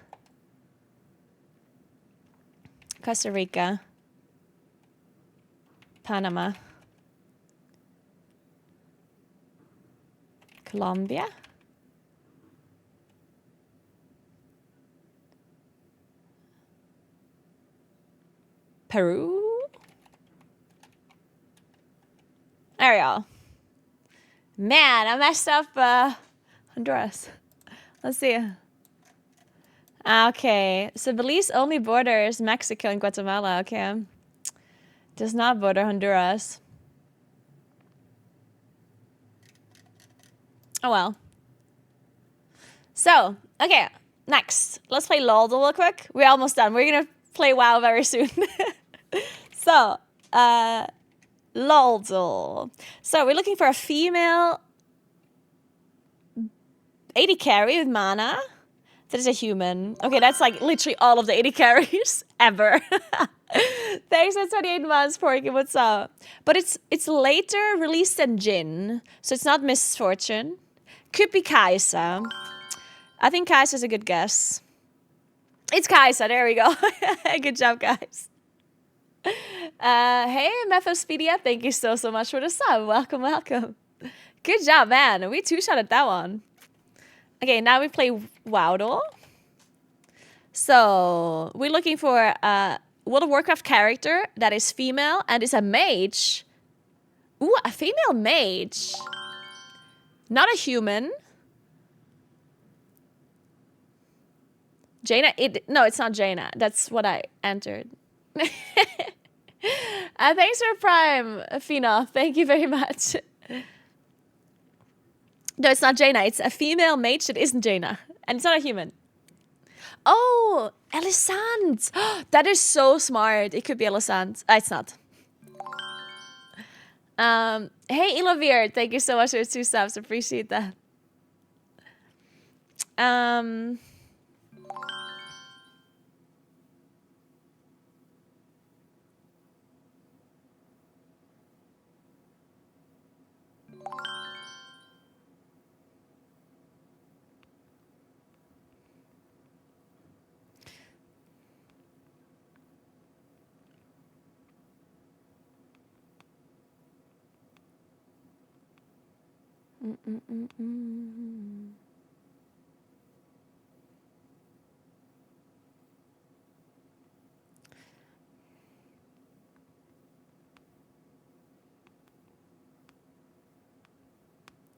Costa Rica, Panama, Colombia, Peru. There we go. Man, I messed up Honduras. Let's see. Okay, so Belize only borders Mexico and Guatemala. Okay. Does not border Honduras. Oh well. So, okay, next. Let's play LOL real quick. We're almost done. We're gonna play WoW very soon. So, LOL. So we're looking for a female AD carry with mana. That is a human. Okay, that's like literally all of the AD carries ever. Thanks for 28 months, Porky. What's up? But it's later released than Jin, so it's not Misfortune. Could be Kaisa. I think Kaisa's a good guess. It's Kaisa. There we go. Good job, guys. Hey, Methospedia. Thank you so much for the sub. Welcome. Good job, man. We two-shot at that one. Okay, now we play Wowdle. So, we're looking for a World of Warcraft character that is female and is a mage. Ooh, a female mage. Not a human. Jaina? No, it's not Jaina. That's what I entered. Thanks for Prime, Fina. Thank you very much. No, it's not Jaina. It's a female mage that isn't Jaina. And it's not a human. Oh, Elisand. That is so smart. It could be Elisand. It's not. Hey, Ilovir. Thank you so much for 2 subs. Appreciate that.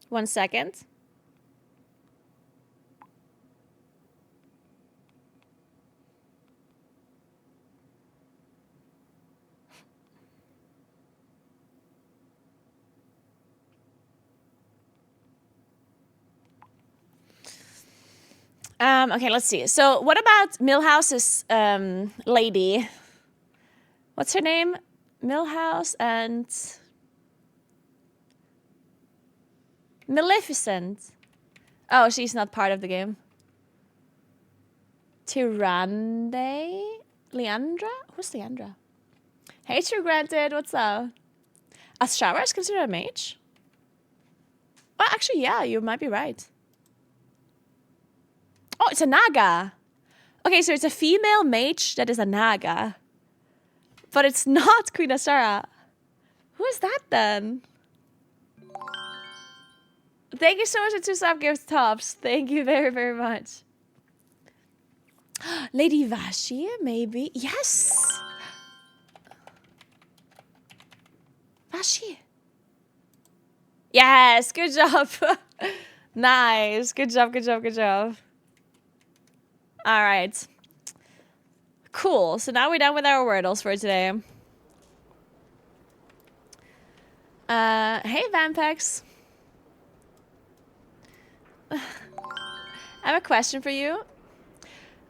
1 second. Okay, let's see. So what about Milhouse's lady? What's her name? Milhouse and Maleficent. Oh, she's not part of the game. Tyrande? Leandra? Who's Leandra? Hey, True Granted, what's up? Ashara is considered a mage? Oh, actually, yeah, you might be right. Oh, it's a Naga. Okay, so it's a female mage that is a Naga. But it's not Queen Ashara. Who is that then? Thank you so much for 2 sub-gift tops. Thank you very, very much. Lady Vashi, maybe? Yes! Vashi. Yes, good job. Nice. Good job, good job, good job. All right. Cool. So now we're done with our Wordles for today. Hey, Vampex. I have a question for you.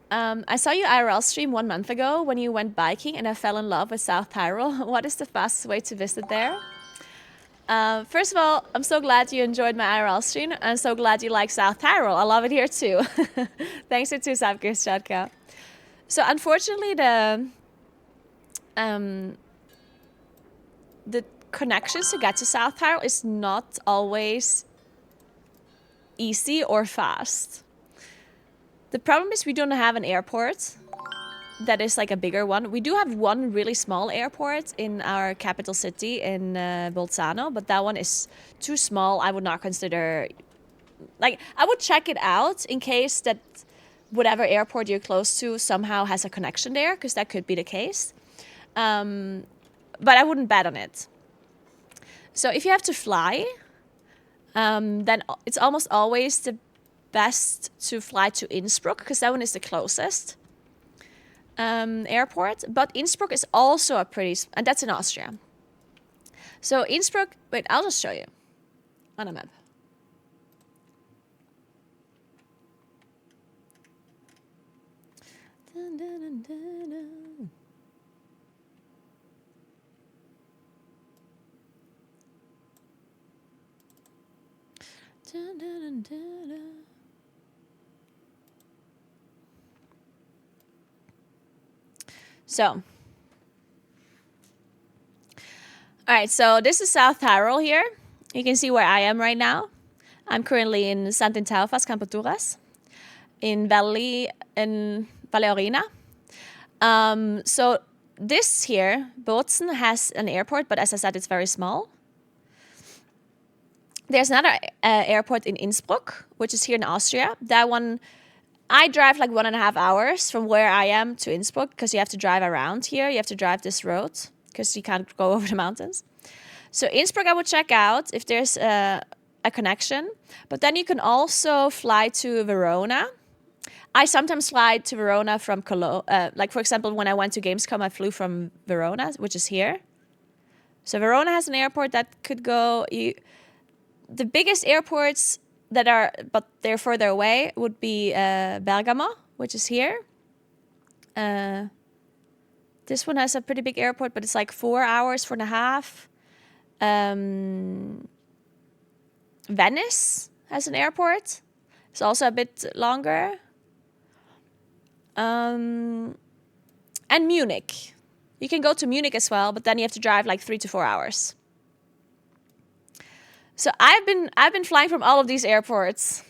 I saw you IRL stream 1 month ago when you went biking and I fell in love with South Tyrol. What is the fastest way to visit there? First of all, I'm so glad you enjoyed my IRL stream. I'm so glad you like South Tyrol. I love it here too. Thanks for 2 subgifts, Shadka. So unfortunately, the connections to get to South Tyrol is not always easy or fast. The problem is we don't have an airport that is like a bigger one. We do have one really small airport in our capital city in Bolzano, but that one is too small. I would not consider... Like, I would check it out in case that whatever airport you're close to somehow has a connection there, because that could be the case. But I wouldn't bet on it. So if you have to fly, then it's almost always the best to fly to Innsbruck, because that one is the closest airport. But Innsbruck is also a pretty... And that's in Austria. So Innsbruck... Wait, I'll just show you on a map. Dun, dun, dun, dun, dun. Dun, dun, dun, dun, dun. So, all right, so this is South Tyrol here. You can see where I am right now. I'm currently in Santin Taufas, Campoturas, in Valle Orina. So this here, Bozen, has an airport, but as I said, it's very small. There's another airport in Innsbruck, which is here in Austria. That one, I drive like 1.5 hours from where I am to Innsbruck, because you have to drive around here. You have to drive this road because you can't go over the mountains. So Innsbruck, I would check out if there's a connection. But then you can also fly to Verona. I sometimes fly to Verona from Cologne. Like, for example, when I went to Gamescom, I flew from Verona, which is here. So Verona has an airport that could go... The biggest airports that are, but they're further away, would be Bergamo, which is here. This one has a pretty big airport, but it's like 4 hours, 4.5. Venice has an airport. It's also a bit longer. And Munich. You can go to Munich as well, but then you have to drive like 3 to 4 hours. So I've been flying from all of these airports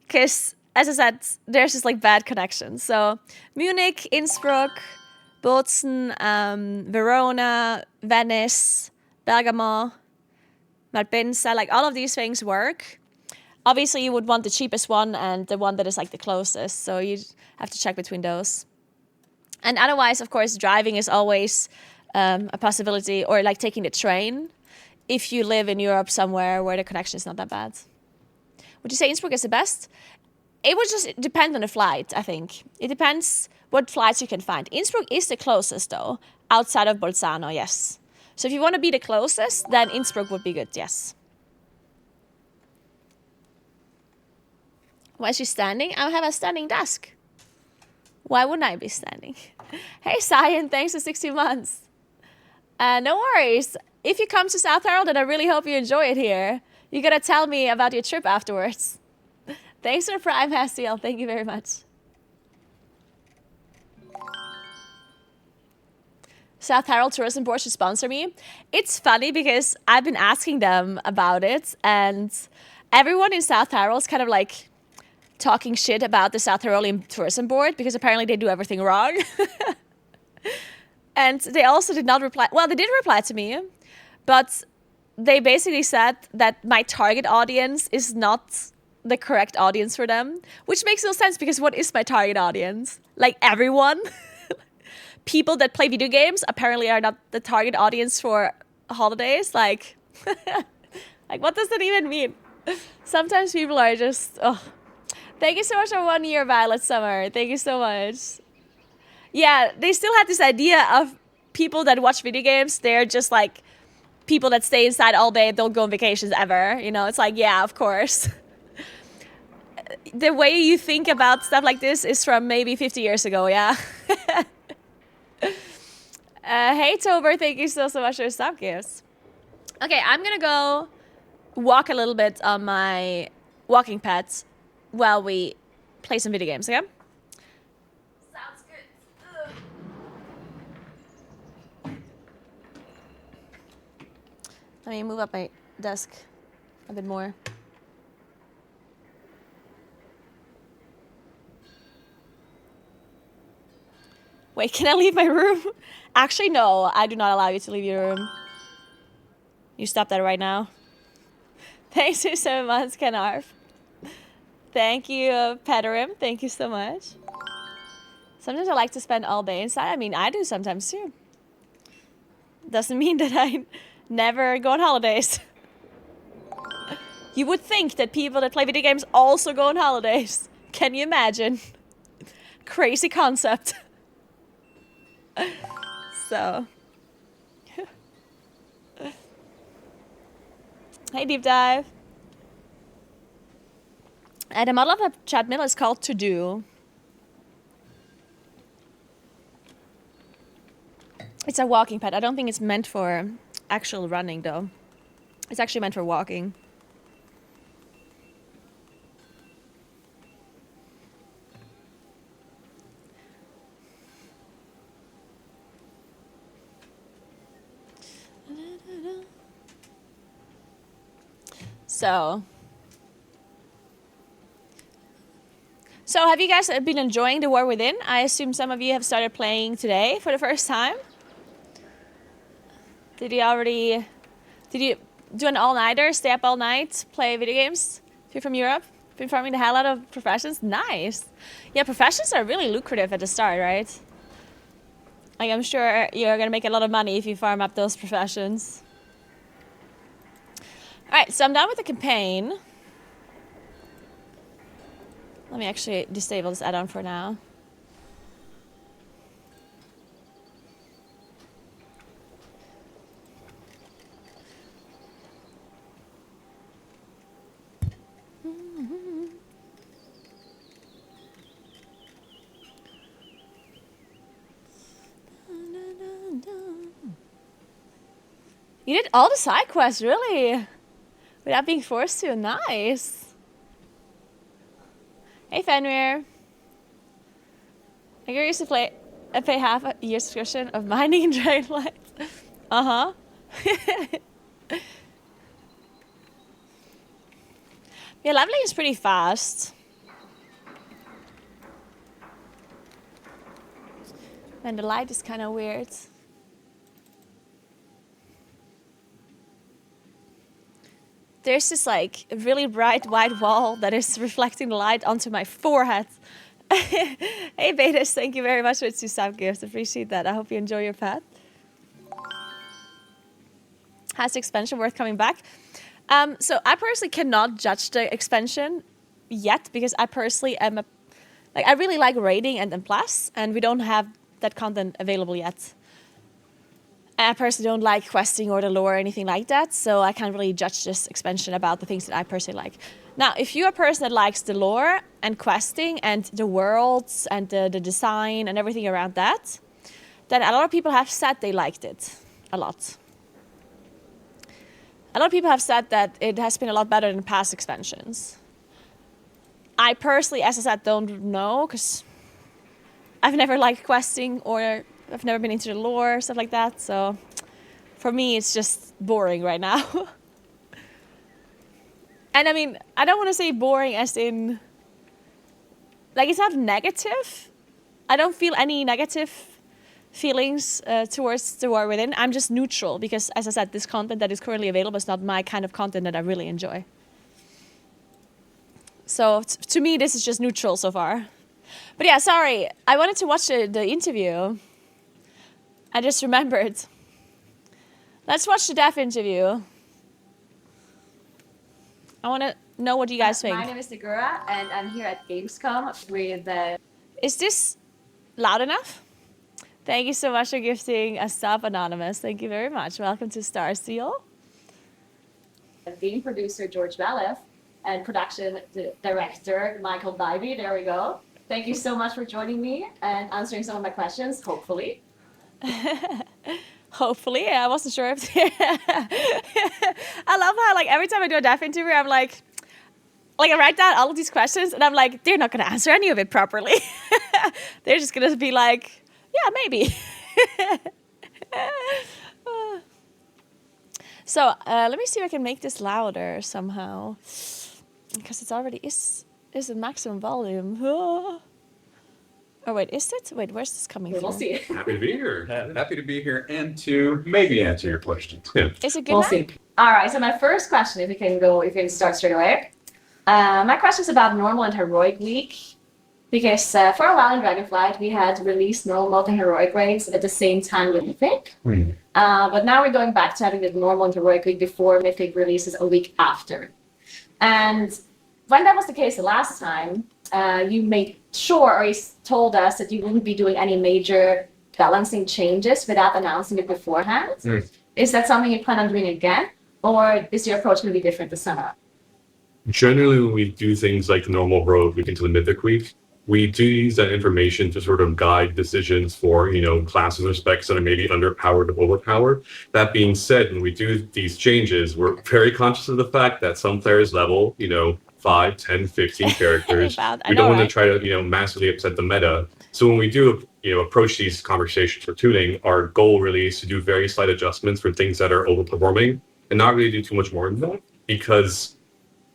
because, as I said, there's just like bad connections. So Munich, Innsbruck, Bozen, Verona, Venice, Bergamo, Malpensa, like all of these things work. Obviously, you would want the cheapest one and the one that is like the closest. So you have to check between those. And otherwise, of course, driving is always a possibility, or like taking the train if you live in Europe somewhere where the connection is not that bad. Would you say Innsbruck is the best? It would just depend on the flight, I think. It depends what flights you can find. Innsbruck is the closest, though, outside of Bolzano, yes. So if you want to be the closest, then Innsbruck would be good, yes. Why is she standing? I have a standing desk. Why wouldn't I be standing? Hey, Cyan, thanks for 16 months. No worries. If you come to South Harold, then I really hope you enjoy it here. You gotta tell me about your trip afterwards. Thanks for Prime Hastiel. Thank you very much. South Harold Tourism Board should sponsor me. It's funny because I've been asking them about it, and everyone in South Harold is kind of like talking shit about the South Tyrolean Tourism Board because apparently they do everything wrong. And they also did not reply. Well, they did reply to me, but they basically said that my target audience is not the correct audience for them, which makes no sense because what is my target audience? Like everyone? People that play video games apparently are not the target audience for holidays. Like, like what does that even mean? Sometimes people are just, oh. Thank you so much for 1 year, Violet Summer. Thank you so much. Yeah, they still had this idea of people that watch video games. They're just like people that stay inside all day, don't go on vacations ever. You know, it's like, yeah, of course. The way you think about stuff like this is from maybe 50 years ago, yeah. Hey, Tober, thank you so much for the stop gifts. Okay, I'm gonna go walk a little bit on my walking pads while we play some video games, okay? Sounds good. Ugh. Let me move up my desk a bit more. Wait, can I leave my room? Actually, no, I do not allow you to leave your room. You stop that right now. Thanks for 7 months, Kenarf. Thank you, Pederim. Thank you so much. Sometimes I like to spend all day inside. I mean, I do sometimes too. Doesn't mean that I never go on holidays. You would think that people that play video games also go on holidays. Can you imagine? Crazy concept. So. Hey, Deep Dive. The model of a treadmill is called To Do. It's a walking pad. I don't think it's meant for actual running, though. It's actually meant for walking. So have you guys been enjoying The War Within? I assume some of you have started playing today for the first time. Did you do an all-nighter, stay up all night, play video games? If you're from Europe, been farming the hell out of professions? Nice. Yeah, professions are really lucrative at the start, right? Like, I'm sure you're gonna make a lot of money if you farm up those professions. Alright, so I'm done with the campaign. Let me actually disable this add-on for now. You did all the side quests, really? Without being forced to? Nice. Hey, Fenrir. I used to pay half a year subscription of mining and Dragonflight. Uh-huh. Yeah, leveling is pretty fast. And the light is kind of weird. there's this like really bright white wall that is reflecting the light onto my forehead. Hey Betas, thank you very much for the 2 sub gifts. Appreciate that. I hope you enjoy your pet. Has the expansion worth coming back? So I personally cannot judge the expansion yet because I personally am I really like raiding and plus, and we don't have that content available yet. I personally don't like questing or the lore or anything like that, so I can't really judge this expansion about the things that I personally like. Now, if you're a person that likes the lore and questing and the worlds and the design and everything around that, then a lot of people have said they liked it a lot. A lot of people have said that it has been a lot better than past expansions. I personally, as I said, don't know, because I've never liked questing or I've never been into the lore, stuff like that. So for me, it's just boring right now. And I mean, I don't want to say boring as in, like, it's not negative. I don't feel any negative feelings towards the War Within. I'm just neutral because, as I said, this content that is currently available is not my kind of content that I really enjoy. So to me, this is just neutral so far. But yeah, sorry. I wanted to watch the interview. I just remembered. Let's watch the dev interview. I want to know what you guys think. My name is Naguura, and I'm here at Gamescom with the... Is this loud enough? Thank you so much for gifting a sub, Anonymous. Thank you very much. Welcome to Starseal. game producer, George Valef, and production director, Michael Bybee. There we go. Thank you so much for joining me and answering some of my questions, hopefully. Hopefully, I wasn't sure if... I love how, like, every time I do a dev interview, I'm like, I write down all of these questions, and I'm like, they're not going to answer any of it properly. They're just going to be like, yeah, maybe. So, let me see if I can make this louder somehow. Because it's already is the maximum volume. Oh, wait, is it? Wait, where's this coming from? We'll see. Happy to be here. Happy to be here and to maybe answer your questions. Yeah. Is it good We'll now? see. All right, so my first question, if you can start straight away. My question is about normal and heroic week. Because for a while in Dragonflight, we had released normal and heroic raids at the same time with Mythic. But now we're going back to having the normal and heroic week before Mythic releases a week after. And when that was the case the last time, you made sure, or you told us that you wouldn't be doing any major balancing changes without announcing it beforehand. Is that something you plan on doing again? Or is your approach going to be different this summer? Generally, when we do things like the normal road week into the Mythic week, we do use that information to sort of guide decisions for, classes or specs that are maybe underpowered or overpowered. That being said, when we do these changes, we're very conscious of the fact that some players level, 5, 10, 15 characters. We don't want to try to, massively upset the meta. So when we do, approach these conversations for tuning, our goal really is to do very slight adjustments for things that are overperforming and not really do too much more than that, because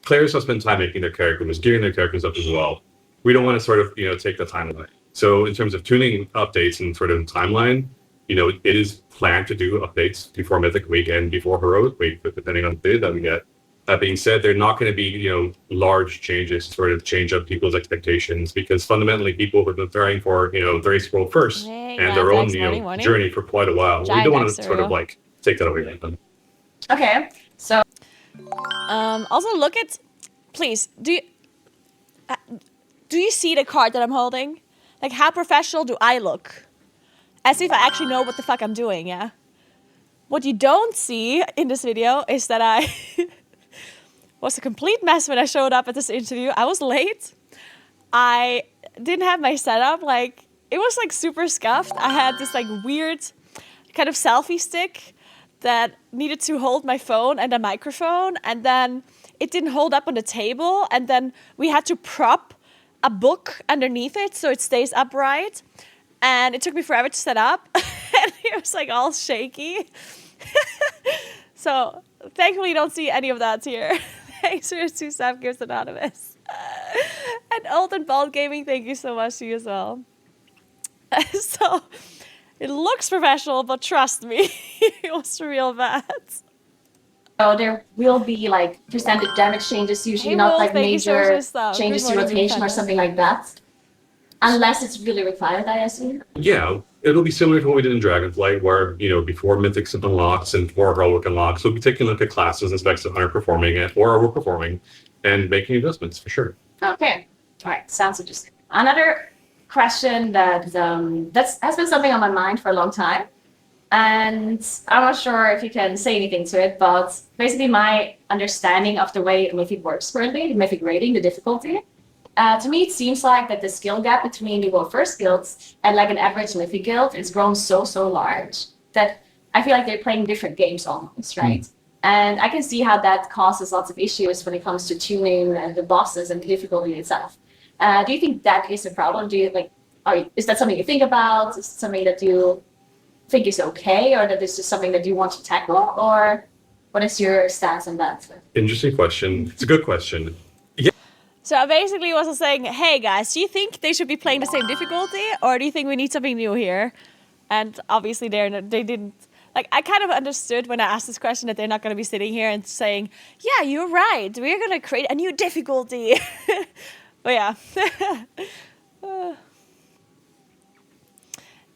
players will spend time making their characters, gearing their characters up as well. We don't want to sort of, take the time away. So in terms of tuning updates and sort of timeline, it is planned to do updates before Mythic Week and before Heroic Week, depending on the data that we get. That being said, they're not going to be, large changes to sort of change up people's expectations, because fundamentally people have been preparing for, the race world first and their own, journey for quite a while. We don't want to sort of take that away from them. Okay, so... Also look at, please, do you see the card that I'm holding? Like, how professional do I look? As if I actually know what the fuck I'm doing, yeah? What you don't see in this video is that I was a complete mess when I showed up at this interview. I was late. I didn't have my setup. It was super scuffed. I had this weird kind of selfie stick that needed to hold my phone and a microphone, and then it didn't hold up on the table, and then we had to prop a book underneath it so it stays upright, and it took me forever to set up, and it was all shaky. So thankfully you don't see any of that here. Thanks for your 2 sub gifts, Anonymous. And Old and Bald Gaming, thank you so much to you as well. So it looks professional, but trust me, it was real bad. So there will be like percentage damage changes, usually Hey, not Will, like thank you so much for major the sub. changes Good to morning, rotation or Moonpanda. something like that. Unless it's really required, I assume. Yeah, it'll be similar to what we did in Dragonflight, where before Mythics unlocks and before Heroic unlocks, we'll be taking a look at classes and specs that aren't performing it or overperforming, and making adjustments for sure. Okay. All right. Sounds interesting. Another question that has been something on my mind for a long time, and I'm not sure if you can say anything to it, but basically my understanding of the way Mythic works currently, the Mythic rating, the difficulty. To me, it seems like that the skill gap between the World First guilds and like an average Mythic guild has grown so large that I feel like they're playing different games almost, right? And I can see how that causes lots of issues when it comes to tuning and the bosses and the difficulty itself. Do you think that is a problem? Do you like, is that something you think about? Is it something that you think is okay, or that this is something that you want to tackle, or what is your stance on that? Interesting question. It's a good question. So I basically was saying, hey guys, do you think they should be playing the same difficulty, or do you think we need something new here? And obviously they didn't. Like, I kind of understood when I asked this question that they're not going to be sitting here and saying, yeah, you're right, we're going to create a new difficulty. But yeah.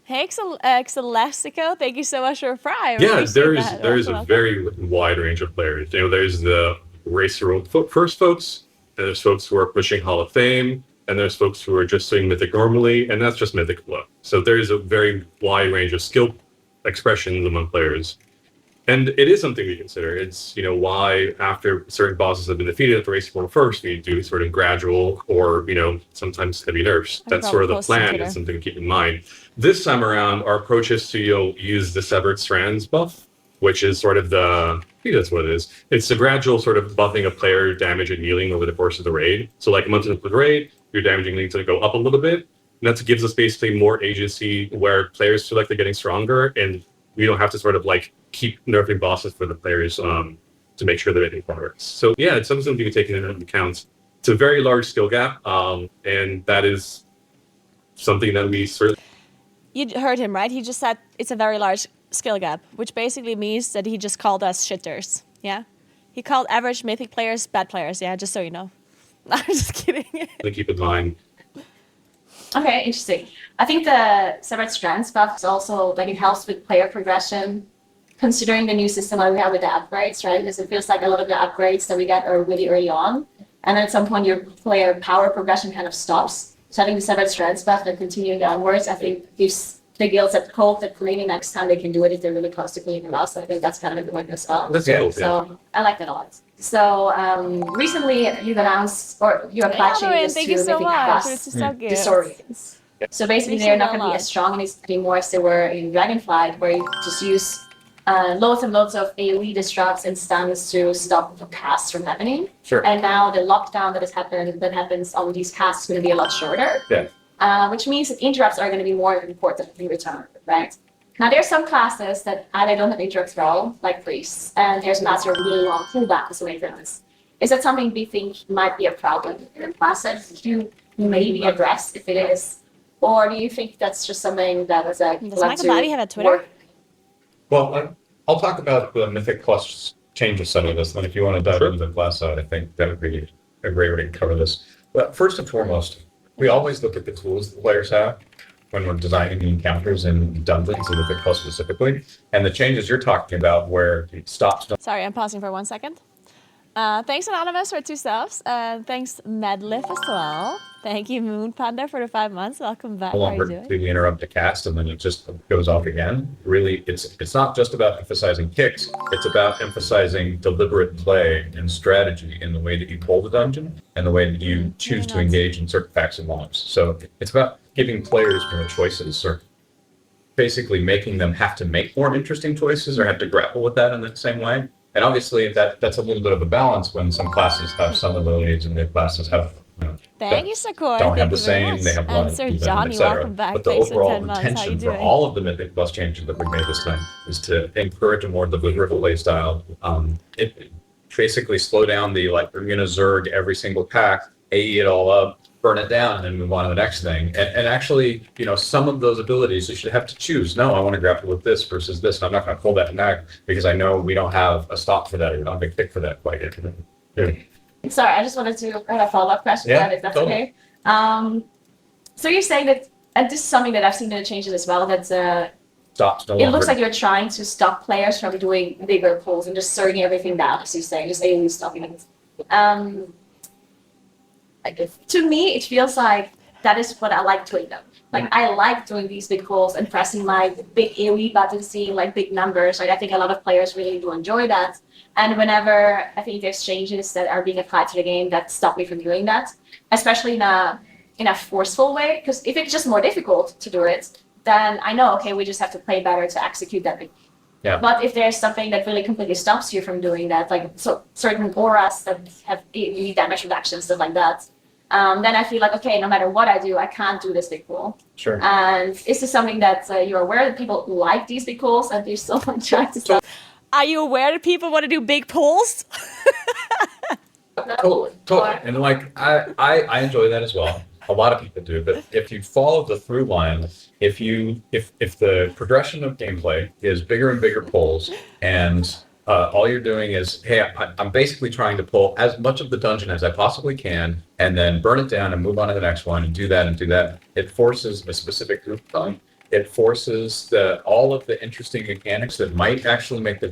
Hey, Excelestico, thank you so much for Prime. Yeah, there's a very wide range of players. There's the racer first folks, and there's folks who are pushing Hall of Fame, and there's folks who are just doing Mythic normally, and that's just Mythic flow. So there's a very wide range of skill expressions among players. And it is something we consider. It's why after certain bosses have been defeated at the race world first, we do sort of gradual or sometimes heavy nerfs. That's sort of the plan. It's something to keep in mind. This time around, our approach is to use the Severed Strands buff, which is sort of I think that's what it is. It's the gradual sort of buffing of player damage and healing over the course of the raid. So like a month into the raid, your damaging needs to go up a little bit. And that gives us basically more agency where players feel like they're getting stronger, and we don't have to sort of like keep nerfing bosses for the players to make sure they're making progress. So yeah, it's something to be taken into account. It's a very large skill gap, and that is something that we sort of... You heard him, right? He just said it's a very large skill gap, which basically means that he just called us shitters. Yeah? He called average Mythic players bad players. Yeah, just so you know. I'm just kidding. To keep in mind. Okay, interesting. I think the Severed Strands buff is also like it helps with player progression, considering the new system that we have with the upgrades, right? Because it feels like a lot of the upgrades that we get are really early on, and then at some point your player power progression kind of stops. So I think the Severed Strands buff and continuing downwards, I think gives the guilds that cope that maybe next time they can do it if they're really close to cleaning them out. So I think that's kind of a good one as well. That's cool. So I like that a lot. So recently you've announced, or you applied changes to Mythic class disorients. So basically they're not going to be as strong anymore as they were in Dragonflight, where you just use loads and loads of AoE disrupts and stuns to stop the casts from happening. Sure. And now the lockdown that happens on these casts is going to be a lot shorter. Yeah. Which means that interrupts are going to be more important in return, right? Now, there are some classes that either don't have interrupts at all, like priests, and there's classes that are really long cooldowns away from this. Is that something we think might be a problem in classes you maybe address if it is? Or do you think that's just something that is like... Does Michael Bobby have a Twitter? Well, I'll talk about the Mythic Plus changes some of this, and if you want to dive into the class side, I think that would be a great way to cover this. But first and foremost, we always look at the tools the players have when we're designing the encounters in dungeons and Mythic Plus specifically. And the changes you're talking about where it stops... Sorry, I'm pausing for 1 second. Thanks Anonymous for 2 subs. Thanks Medliff as well. Thank you Moon Panda for the 5 months. Welcome back. No longer completely interrupt the cast and then it just goes off again. Really, it's not just about emphasizing kicks. It's about emphasizing deliberate play and strategy in the way that you pull the dungeon and the way that you choose to engage in certain facts and mobs. So it's about giving players more choices, or basically making them have to make more interesting choices or have to grapple with that in the same way. And obviously that's a little bit of a balance when some classes have some abilities and the classes have Thank you, Sakura. don't have the same, they have one, Sir Johnny, welcome back. But the Thanks for overall 10 months. How you intention for doing? all of the Mythic Plus changes that we made this time is to encourage a more deliberate play style. It basically slow down the, like, we're going to Zerg every single pack, AE it all up, burn it down, and then move on to the next thing. And actually, some of those abilities you should have to choose. No, I want to grapple with this versus this, and I'm not going to pull that back because I know we don't have a stop for that, or not a big pick for that quite yet. Yeah. Sorry, I just wanted to have a follow-up question Yeah, to that, if that's totally. okay. So you're saying that, and this is something that I've seen in the changes as well, that Stops no it longer. looks like you're trying to stop players from doing bigger pulls and just surging everything down, as you say, just AoE stopping it. To me, it feels like that is what I like doing them. Like, I like doing these big pulls and pressing my big AoE button, seeing like big numbers. Right? I think a lot of players really do enjoy that. And whenever I think there's changes that are being applied to the game that stop me from doing that, especially in a forceful way, because if it's just more difficult to do it, then I know, okay, we just have to play better to execute that big. Yeah. But if there's something that really completely stops you from doing that, like certain auras that have AoE damage reduction, stuff like that, then I feel like, okay, no matter what I do, I can't do this big pull. Sure. And is this something that you're aware that people like these big pulls and you're still trying to stop? Are you aware that people want to do big pulls? Totally. And like I enjoy that as well. A lot of people do, but if you follow the through line, if the progression of gameplay is bigger and bigger pulls, and all you're doing is, hey, I'm basically trying to pull as much of the dungeon as I possibly can, and then burn it down and move on to the next one, and do that. It forces a specific group done. It forces all of the interesting mechanics that might actually make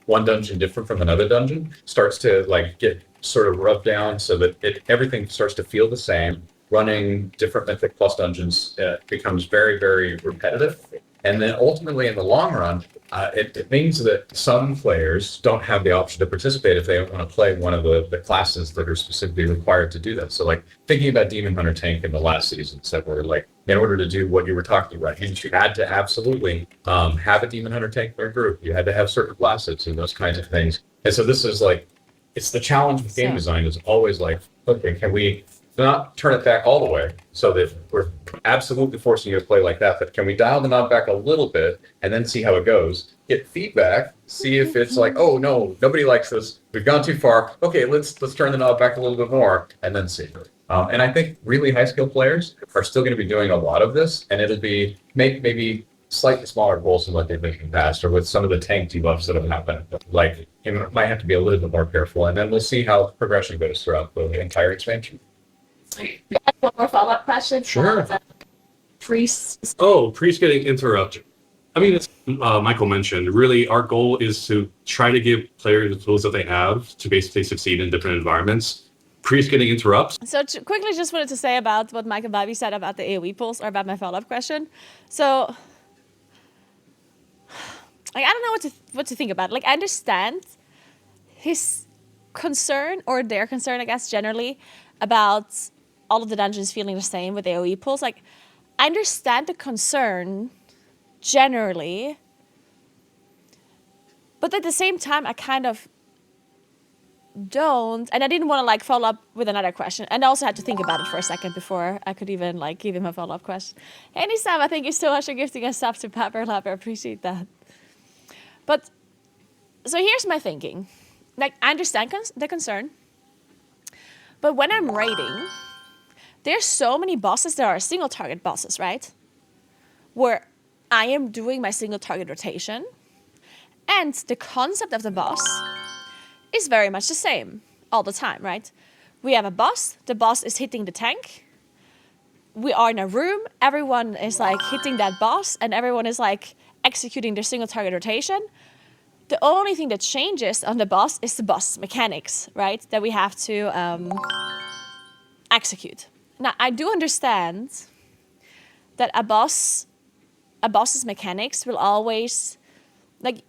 one dungeon different from another dungeon, starts to like get sort of rubbed down so that everything starts to feel the same. Running different Mythic Plus dungeons becomes very, very repetitive. And then ultimately in the long run, it means that some players don't have the option to participate if they don't want to play one of the classes that are specifically required to do that. So like thinking about Demon Hunter Tank in the last seasons that were like, in order to do what you were talking about, you had to absolutely have a Demon Hunter Tank in your group. You had to have certain classes and those kinds of things. And so this is like, it's the challenge with game design is always like, okay, can we not turn it back all the way so that we're absolutely forcing you to play like that, but can we dial the knob back a little bit and then see how it goes, get feedback, see if it's like, oh no, nobody likes this, we've gone too far, okay, let's turn the knob back a little bit more, and then see. And I think really high skill players are still going to be doing a lot of this, and it'll be maybe slightly smaller goals than what they've been in the past, or with some of the tank debuffs that have happened. Like, it might have to be a little bit more careful, and then we'll see how progression goes throughout the entire expansion. One more follow-up question. Sure. Priests. Oh, priest getting interrupted. I mean, as Michael mentioned, really our goal is to try to give players the tools that they have to basically succeed in different environments. Priest getting interrupts. So quickly, just wanted to say about what Mike and Bobby said about the AoE pulls, or about my follow-up question. So, like, I don't know what to think about it. Like, I understand his concern, or their concern, I guess, generally, about all of the dungeons feeling the same with AoE pulls. Like, I understand the concern generally, but at the same time, I kind of don't, and I didn't want to like follow up with another question, and I also had to think about it for a second before I could even like give him a follow-up question. Hey Sam, thank you so much for gifting us up to Pepper Lab. I appreciate that. But so here's my thinking. Like, I understand the concern, but when I'm raiding, there's so many bosses that are single target bosses, right? Where I am doing my single target rotation, and the concept of the boss is very much the same all the time, right? We have a boss, the boss is hitting the tank, we are in a room, everyone is like hitting that boss, and everyone is like executing their single target rotation. The only thing that changes on the boss is the boss mechanics, right? That we have to execute. Now, I do understand that a boss's mechanics will always, like,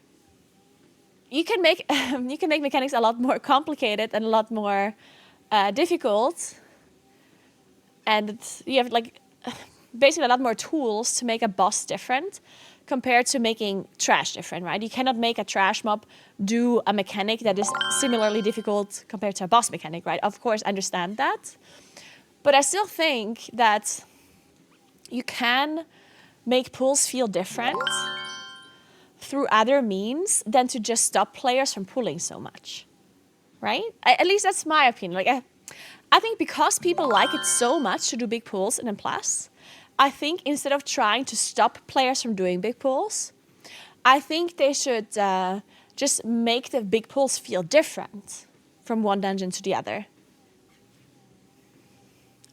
you can make mechanics a lot more complicated and a lot more difficult, and you have like basically a lot more tools to make a boss different compared to making trash different, right? You cannot make a trash mob do a mechanic that is similarly difficult compared to a boss mechanic, right? Of course, I understand that, but I still think that you can make pulls feel different through other means than to just stop players from pulling so much, right? At least that's my opinion. Like, I think because people like it so much to do big pulls in M+, I think instead of trying to stop players from doing big pulls, I think they should just make the big pulls feel different from one dungeon to the other.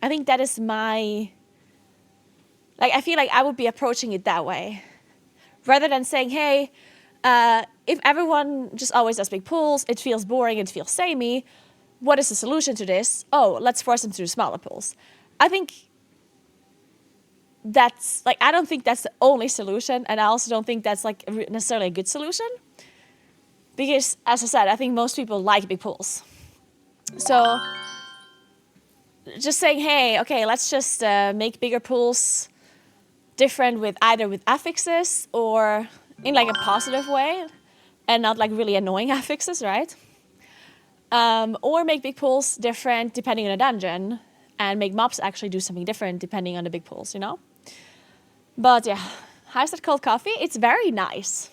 I think that is my... Like, I feel like I would be approaching it that way. Rather than saying, hey, if everyone just always does big pulls, it feels boring, it feels samey, what is the solution to this? Oh, let's force them to do smaller pulls. I think that's, like, I don't think that's the only solution, and I also don't think that's, like, necessarily a good solution. Because, as I said, I think most people like big pulls. So, just saying, hey, okay, let's just make bigger pulls different with either with affixes or in, like, a positive way, and not, like, really annoying affixes, right? Or make big pulls different depending on the dungeon, and make mobs actually do something different depending on the big pulls, you know? But yeah, how's that cold coffee? It's very nice.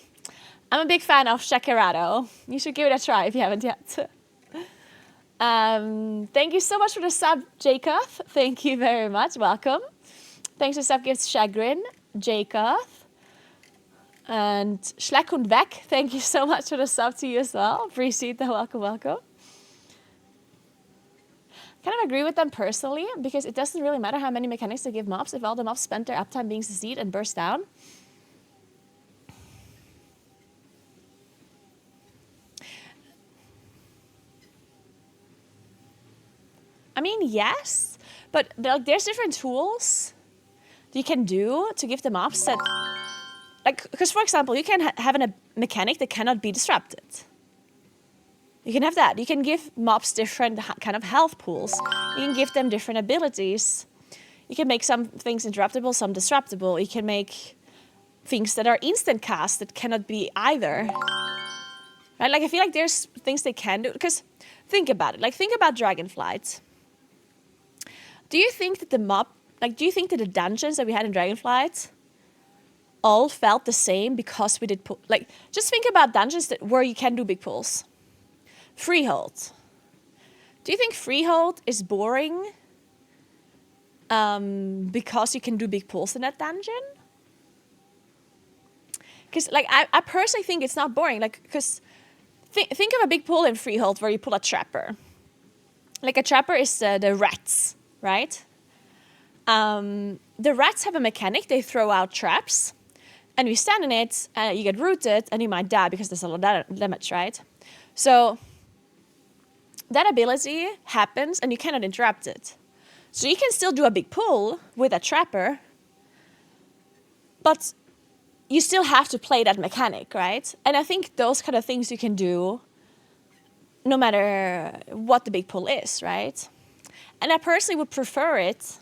I'm a big fan of Shakerato. You should give it a try if you haven't yet. Thank you so much for the sub, Jacob. Thank you very much. Welcome. Thanks for sub gifts, Chagrin, Jacob. And Schleck und Weg, thank you so much for the sub to you as well. Appreciate the welcome, welcome. Kind of agree with them personally, because it doesn't really matter how many mechanics they give mobs if all the mobs spend their uptime being CC'd and burst down. I mean, yes, but there's different tools you can do to give the mobs that, like, because for example, you can have a mechanic that cannot be disrupted. You can have that. You can give mobs different kind of health pools. You can give them different abilities. You can make some things interruptible, some disruptible. You can make things that are instant cast that cannot be either. Right? Like, I feel like there's things they can do. Because think about it. Like, think about Dragonflight. Do you think that do you think that the dungeons that we had in Dragonflight all felt the same because we did just think about dungeons where you can do big pulls. Freehold. Do you think Freehold is boring because you can do big pulls in that dungeon? Because, like, I personally think it's not boring. Like, because think of a big pull in Freehold where you pull a trapper. Like, a trapper is the rats, right? The rats have a mechanic. They throw out traps. And you stand in it, you get rooted, and you might die because there's a lot of damage, right? So that ability happens, and you cannot interrupt it. So you can still do a big pull with a trapper, but you still have to play that mechanic, right? And I think those kind of things you can do no matter what the big pull is, right? And I personally would prefer it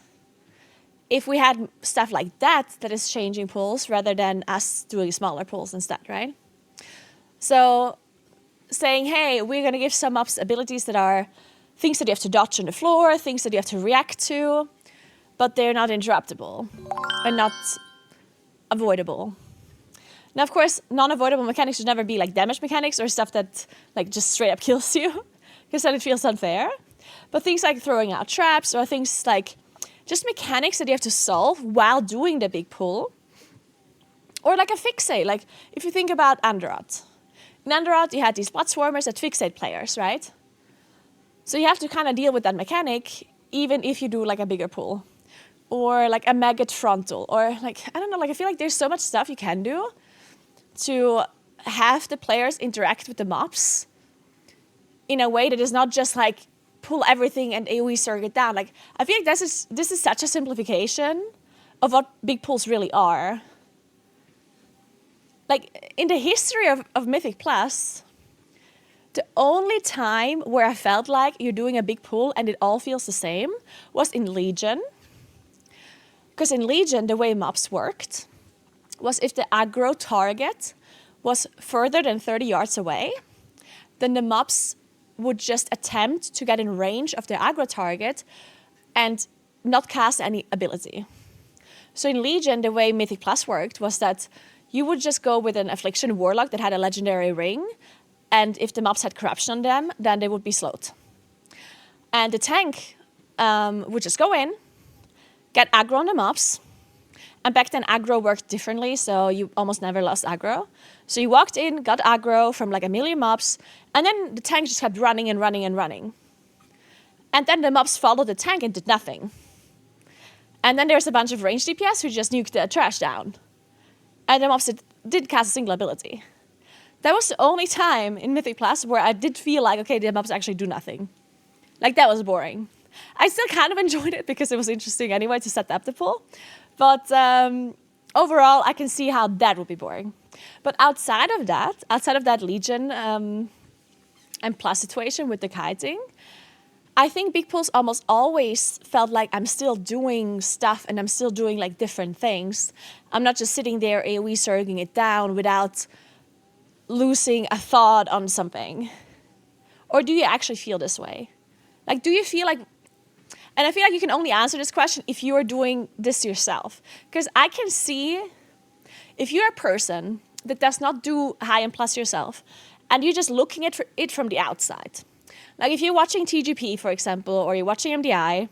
if we had stuff like that is changing pulls rather than us doing smaller pulls instead, right? So saying, hey, we're going to give some mobs abilities that are things that you have to dodge on the floor, things that you have to react to, but they're not interruptible and not avoidable. Now, of course, non-avoidable mechanics should never be like damage mechanics or stuff that like just straight up kills you, because then it feels unfair. But things like throwing out traps or things like just mechanics that you have to solve while doing the big pull. Or like a fixate, like if you think about Andorot. In Andorot, you had these blood swarmers that fixate players, right? So you have to kind of deal with that mechanic, even if you do like a bigger pull. Or like a maggot frontal, or like, I don't know, like I feel like there's so much stuff you can do to have the players interact with the mobs in a way that is not just like pull everything and AoE circuit down. Like, I feel like this is such a simplification of what big pulls really are. Like, in the history of Mythic Plus, the only time where I felt like you're doing a big pull and it all feels the same was in Legion. Because in Legion, the way mobs worked was if the aggro target was further than 30 yards away, then the mobs would just attempt to get in range of their aggro target and not cast any ability. So in Legion, the way Mythic Plus worked was that you would just go with an Affliction Warlock that had a legendary ring, and if the mobs had corruption on them, then they would be slowed. And the tank would just go in, get aggro on the mobs. And back then, aggro worked differently, so you almost never lost aggro. So you walked in, got aggro from like a million mobs, and then the tank just kept running and running and running. And then the mobs followed the tank and did nothing. And then there's a bunch of range DPS who just nuked the trash down. And the mobs didn't cast a single ability. That was the only time in Mythic Plus where I did feel like, okay, the mobs actually do nothing. Like, that was boring. I still kind of enjoyed it because it was interesting anyway to set up the pool. But overall, I can see how that would be boring. But outside of that Legion and Plus situation with the kiting, I think big pools almost always felt like I'm still doing stuff and I'm still doing like different things. I'm not just sitting there AoE surging it down without losing a thought on something. Or do you actually feel this way? Like, do you feel like, and I feel like you can only answer this question if you are doing this yourself. Because I can see if you're a person that does not do high and plus yourself and you're just looking at it from the outside. Like if you're watching TGP, for example, or you're watching MDI,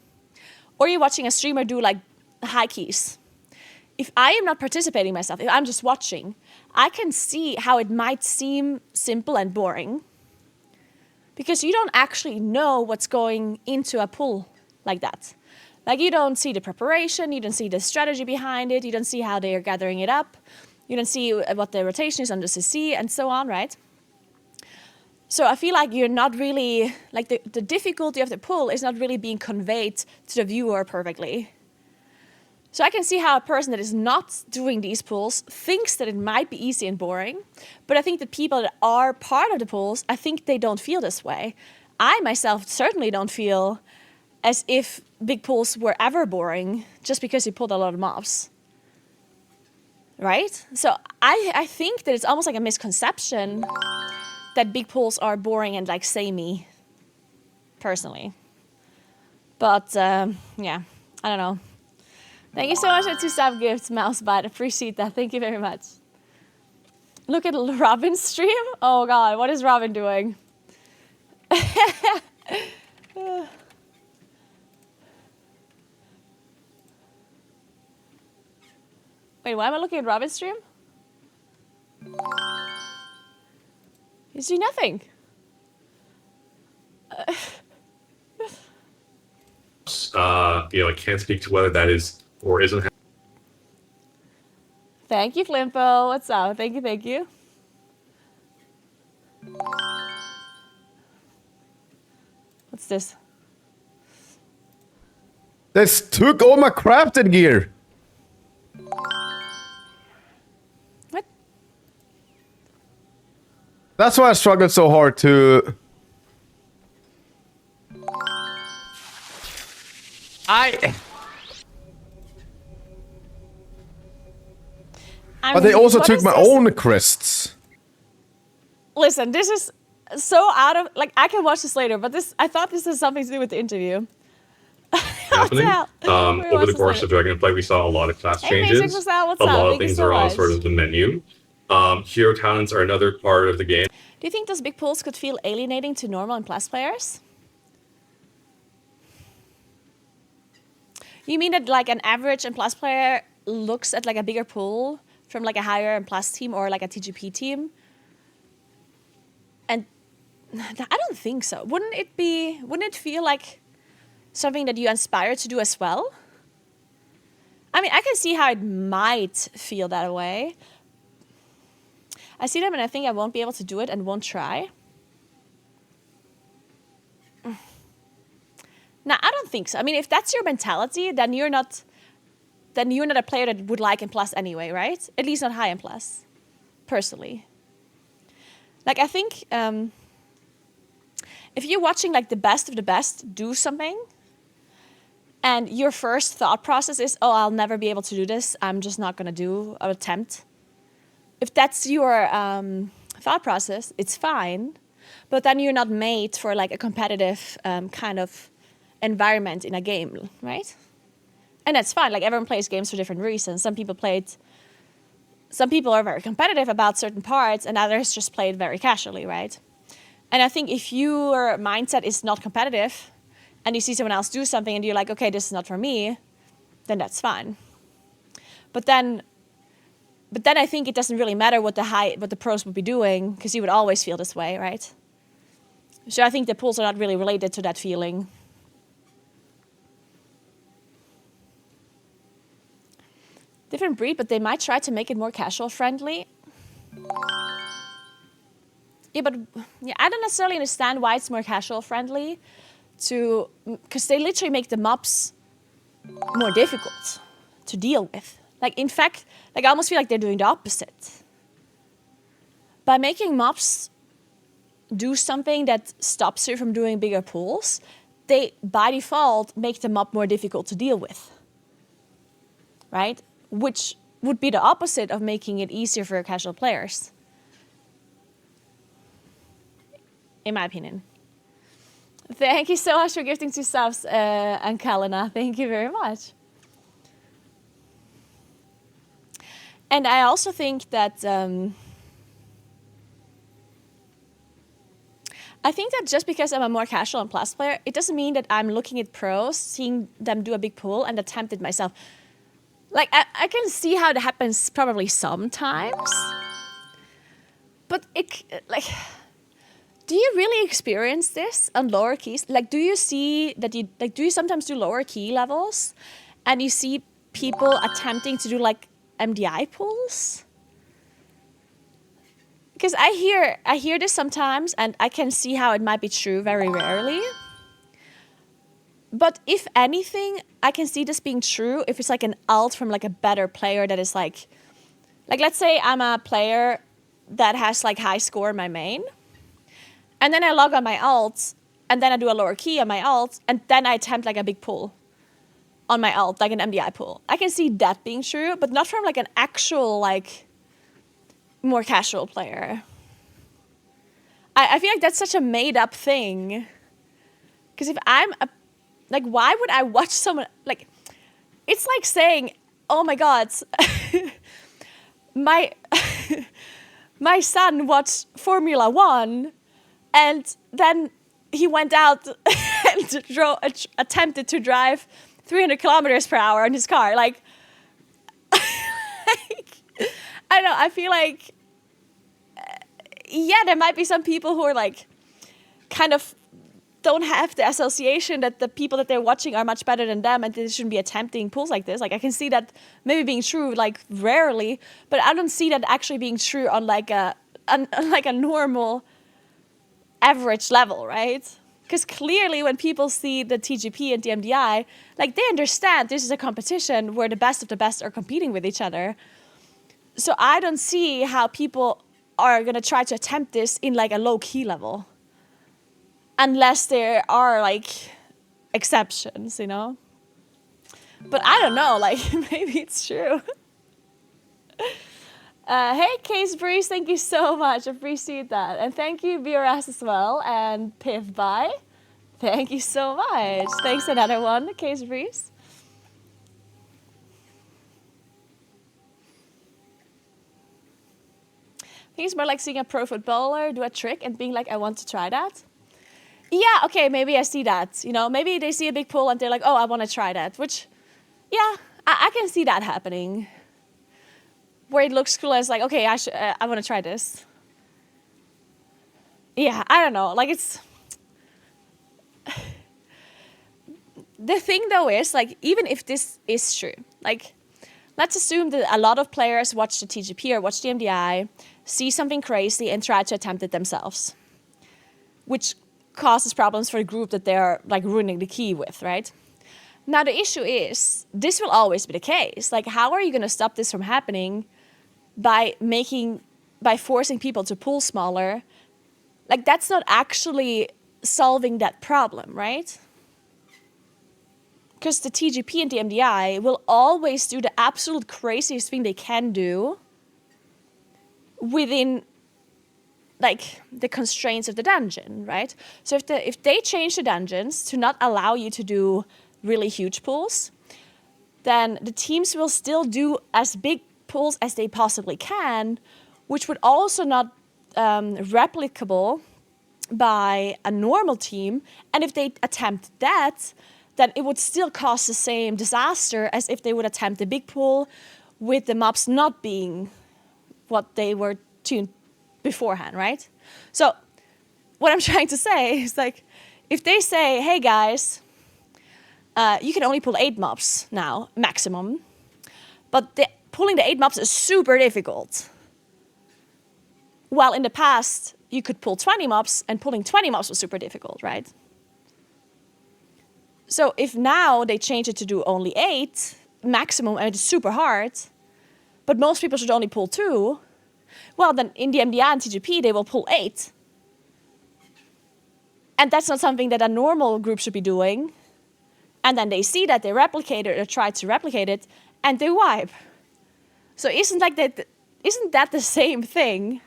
or you're watching a streamer do like high keys. If I am not participating myself, if I'm just watching, I can see how it might seem simple and boring because you don't actually know what's going into a pool like that. Like you don't see the preparation, you don't see the strategy behind it, you don't see how they are gathering it up, you don't see what the rotation is on the CC and so on, right? So I feel like you're not really, like the difficulty of the pool is not really being conveyed to the viewer perfectly. So I can see how a person that is not doing these pools thinks that it might be easy and boring. But I think the people that are part of the pools, I think they don't feel this way. I myself certainly don't feel as if big pools were ever boring just because you pulled a lot of mobs. Right? So I think that it's almost like a misconception that big pools are boring and like samey, personally. But yeah, I don't know. Thank you so much for 2-stab gifts, Mousebite. Appreciate that. Thank you very much. Look at Robin's stream. Oh God, what is Robin doing? Wait, why am I looking at Robin's stream? He's doing nothing. I can't speak to whether that is or isn't. Thank you, Flimpo. What's up? Thank you, thank you. What's this? This took all my crafted gear. What? That's why I struggled so hard to... But they also took my own crests. Listen, this is so out of... Like, I can watch this later, but this... I thought this has something to do with the interview. Happening. Over the course of Dragonflight, we saw a lot of class changes. What's a up? lot of Thank you things so are on much. sort of the menu. Hero talents are another part of the game. Do you think those big pools could feel alienating to normal and plus players? You mean that like an average and plus player looks at like a bigger pool from like a higher and plus team or like a TGP team? And I don't think so. Wouldn't it feel like something that you aspire to do as well? I mean, I can see how it might feel that way. I see them and I think I won't be able to do it and won't try. No, I don't think so. I mean, if that's your mentality, then you're not a player that would like in plus anyway, right? At least not high in plus, personally. Like, I think if you're watching like the best of the best do something, and your first thought process is, oh, I'll never be able to do this, I'm just not going to do an attempt. If that's your thought process, it's fine. But then you're not made for like a competitive kind of environment in a game, right? And that's fine. Like everyone plays games for different reasons. Some people are very competitive about certain parts and others just play it very casually, right? And I think if your mindset is not competitive and you see someone else do something and you're like, okay, this is not for me, then that's fine. But then I think it doesn't really matter what the pros would be doing, because you would always feel this way, right? So I think the pools are not really related to that feeling. Different breed, but they might try to make it more casual friendly. Yeah, but I don't necessarily understand why it's more casual friendly, because they literally make the mobs more difficult to deal with. Like, in fact, like, I almost feel like they're doing the opposite. By making mobs do something that stops you from doing bigger pools, they, by default, make the mob more difficult to deal with. Right? Which would be the opposite of making it easier for casual players. In my opinion. Thank you so much for gifting 2 subs, Ankalina. Thank you very much. And I also think that just because I'm a more casual and plus player, it doesn't mean that I'm looking at pros, seeing them do a big pool, and attempt it myself. Like, I can see how it happens probably sometimes, but do you really experience this on lower keys? Like, do you see that do you sometimes do lower key levels and you see people attempting to do like MDI pulls? Because I hear this sometimes, and I can see how it might be true very rarely. But if anything, I can see this being true if it's like an ult from like a better player that is like let's say I'm a player that has like high score in my main, and then I log on my ult, and then I do a lower key on my ult, and then I attempt like a big pull on my ult, like an MDI pull. I can see that being true, but not from like an actual like more casual player. I feel like that's such a made up thing. Because if I'm like, why would I watch someone, like, it's like saying, oh my God, my son watched Formula 1, and then he went out and attempted to drive 300 kilometers per hour in his car. Like, I don't know, I feel like, yeah, there might be some people who are like, kind of don't have the association that the people that they're watching are much better than them, and they shouldn't be attempting pulls like this. Like, I can see that maybe being true, like, rarely, but I don't see that actually being true on like a normal average level, right? Because clearly when people see the TGP and the MDI, like, they understand this is a competition where the best of the best are competing with each other. So I don't see how people are going to try to attempt this in like a low key level. Unless there are like exceptions, you know? But I don't know, like, maybe it's true. Hey, Case Breeze, thank you so much. Appreciate that. And thank you, BRS, as well. And Piff Bye, thank you so much. Thanks, another one, Case Breeze. I think it's more like seeing a pro footballer do a trick and being like, I want to try that. Yeah, okay, maybe I see that. You know, maybe they see a big pull and they're like, oh, I want to try that. Which, yeah, I can see that happening. Where it looks cool and it's like, okay, I want to try this. Yeah, I don't know. Like, it's... The thing, though, is, like, even if this is true, like, let's assume that a lot of players watch the TGP or watch the MDI, see something crazy and try to attempt it themselves. Which causes problems for the group that they're like ruining the key with, right? Now the issue is, this will always be the case. Like, how are you going to stop this from happening by forcing people to pull smaller? Like, that's not actually solving that problem, right? Because the TGP and the MDI will always do the absolute craziest thing they can do within like the constraints of the dungeon, right? So if they change the dungeons to not allow you to do really huge pulls, then the teams will still do as big pulls as they possibly can, which would also not replicable by a normal team, and if they attempt that, then it would still cause the same disaster as if they would attempt a big pull with the mobs not being what they were tuned beforehand, right? So what I'm trying to say is, like, if they say, hey guys, you can only pull 8 mobs now, maximum, but pulling the 8 mobs is super difficult. While in the past, you could pull 20 mobs, and pulling 20 mobs was super difficult, right? So if now they change it to do only 8 maximum, and it's super hard, but most people should only pull 2, well, then in the MDR and TGP, they will pull 8. And that's not something that a normal group should be doing. And then they see that, they replicate it or try to replicate it, and they wipe. So isn't that the same thing?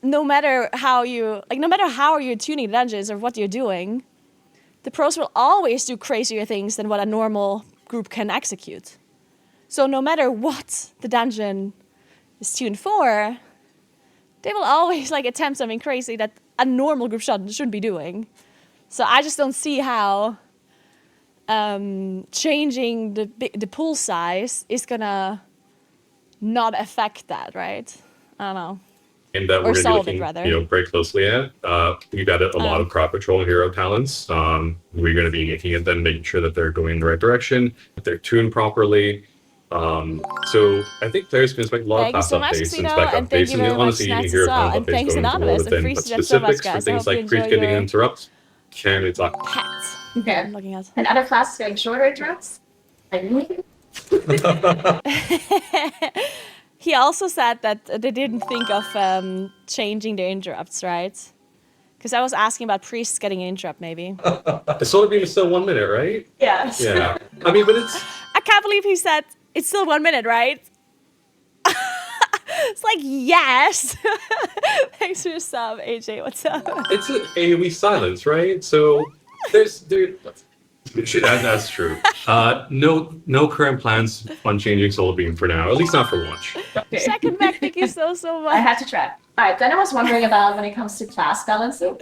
No matter how you're tuning dungeons or what you're doing, the pros will always do crazier things than what a normal group can execute. So no matter what the dungeon is tuned for, they will always attempt something crazy that a normal group shouldn't be doing. So I just don't see how changing the pool size is gonna not affect that, right? I don't know. And that we're going to be looking, very closely at. We've added a lot of crowd patrol hero talents. We're going to be looking at them, making sure that they're going in the right direction, that they're tuned properly. So I think there's been a lot of past updates and spec updates, and honestly, even hero talent updates going forward within. But specifics for things like priest getting interrupts, can we talk? Pets. Okay. I'm looking at. And other classes getting shorter interrupts? Like me? He also said that they didn't think of changing the interrupts, right? Because I was asking about priests getting an interrupt, maybe. The solar beam is still 1 minute, right? Yes. Yeah. I mean, but it's... I can't believe he said it's still 1 minute, right? It's like, yes. Thanks for your sub, AJ. What's up? It's an AoE silence, right? So that's true. No current plans on changing solar beam for now, at least not for launch. Okay. Second back, thank you so much. I had to try. All right, then I was wondering about when it comes to class balancing.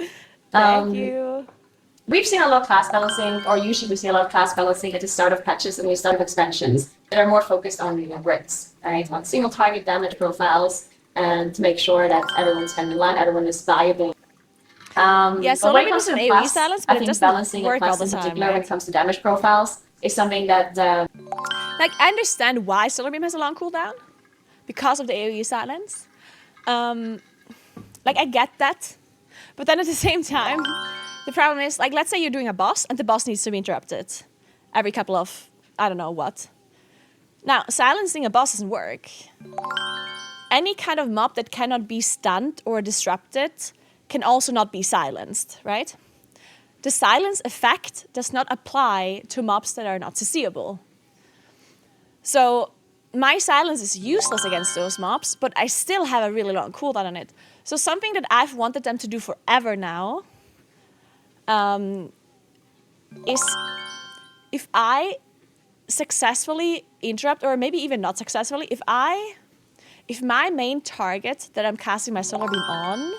Thank you. We've seen a lot of class balancing, or usually we see a lot of class balancing at the start of patches and the start of expansions that are more focused on bricks, right? On single target damage profiles, and to make sure that everyone's spending in line, everyone is valuable. So when it comes to an AoE class, silence, I but it think doesn't balancing work a class all the in time, particular right? when it comes to damage profiles is something that I understand why Solar Beam has a long cooldown because of the AoE silence. I get that, but then at the same time, the problem is, let's say you're doing a boss and the boss needs to be interrupted every couple of I don't know what. Now, silencing a boss doesn't work. Any kind of mob that cannot be stunned or disrupted can also not be silenced, right? The silence effect does not apply to mobs that are not CCable. So my silence is useless against those mobs, but I still have a really long cooldown on it. So something that I've wanted them to do forever now is if I successfully interrupt, or maybe even not successfully, if my main target that I'm casting my Solar Beam on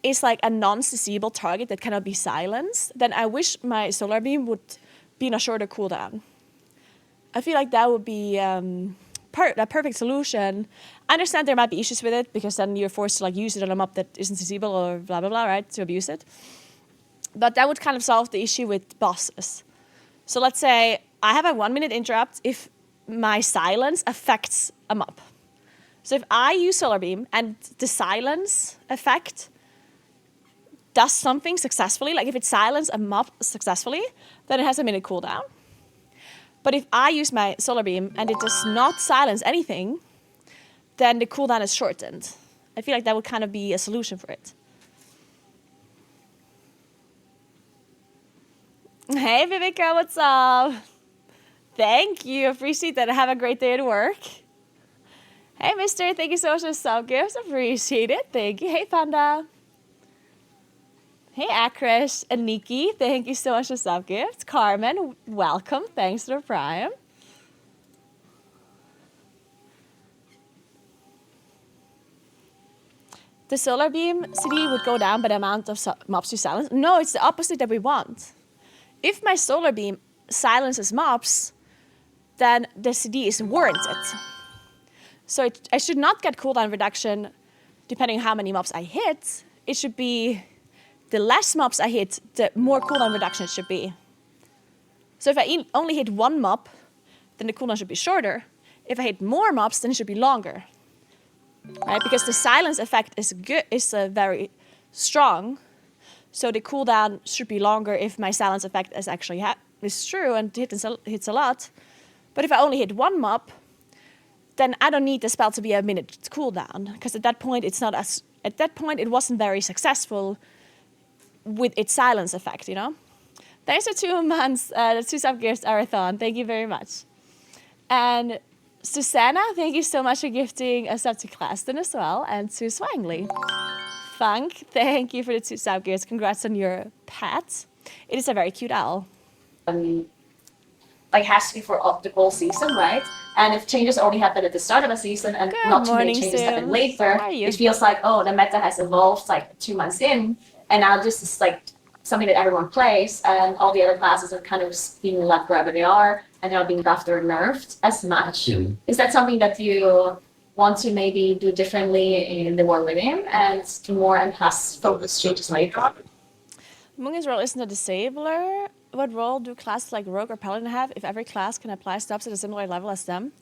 is a non-CCable target that cannot be silenced, then I wish my Solar Beam would be in a shorter cooldown. I feel like that would be a perfect solution. I understand there might be issues with it, because then you're forced to use it on a mob that isn't CCable or blah, blah, blah, right, to abuse it. But that would kind of solve the issue with bosses. So let's say I have a 1 minute interrupt if my silence affects a mob. So if I use Solar Beam and the silence effect does something successfully, if it silences a mob successfully, then it has a minute cooldown. But if I use my Solar Beam and it does not silence anything, then the cooldown is shortened. I feel like that would kind of be a solution for it. Hey, Vivica, what's up? Thank you. Appreciate that. Have a great day at work. Hey, mister. Thank you so much for the sub gifts. Appreciate it. Thank you. Hey, Panda. Hey, Akrish and Nikki. Thank you so much for the sub gifts. Carmen, welcome. Thanks for the Prime. the solar beam CD would go down by the amount of mobs you silence. No, it's the opposite that we want. If my solar beam silences mobs, then the CD is warranted. So I should not get cooldown reduction depending on how many mobs I hit. It should be the less mobs I hit, the more cooldown reduction it should be. So if I only hit one mob, then the cooldown should be shorter. If I hit more mobs, then it should be longer. Right? Because the silence effect is very strong. So the cooldown should be longer if my silence effect is actually is true and hits a lot. But if I only hit one mob, then I don't need the spell to be a minute cooldown, because at that point it wasn't very successful with its silence effect, you know? Thanks for 2 months, the 2 sub-gifts, Arathon. Thank you very much. And Susanna, thank you so much for gifting a sub to Claston as well, and to Swangly. Funk, thank you for the 2 sub-gifts. Congrats on your pet. It is a very cute owl. Has to be for the whole season, right? And if changes only happen at the start of a season and not too many changes happen later, it feels like, oh, the meta has evolved like 2 months in, and now this is like something that everyone plays, and all the other classes are kind of being left wherever they are, and they're not being buffed or nerfed as much. Is that something that you want to maybe do differently in the War Within and do more and plus focus changes later? Munga's role isn't a disabler. What role do classes like Rogue or Paladin have if every class can apply stops at a similar level as them?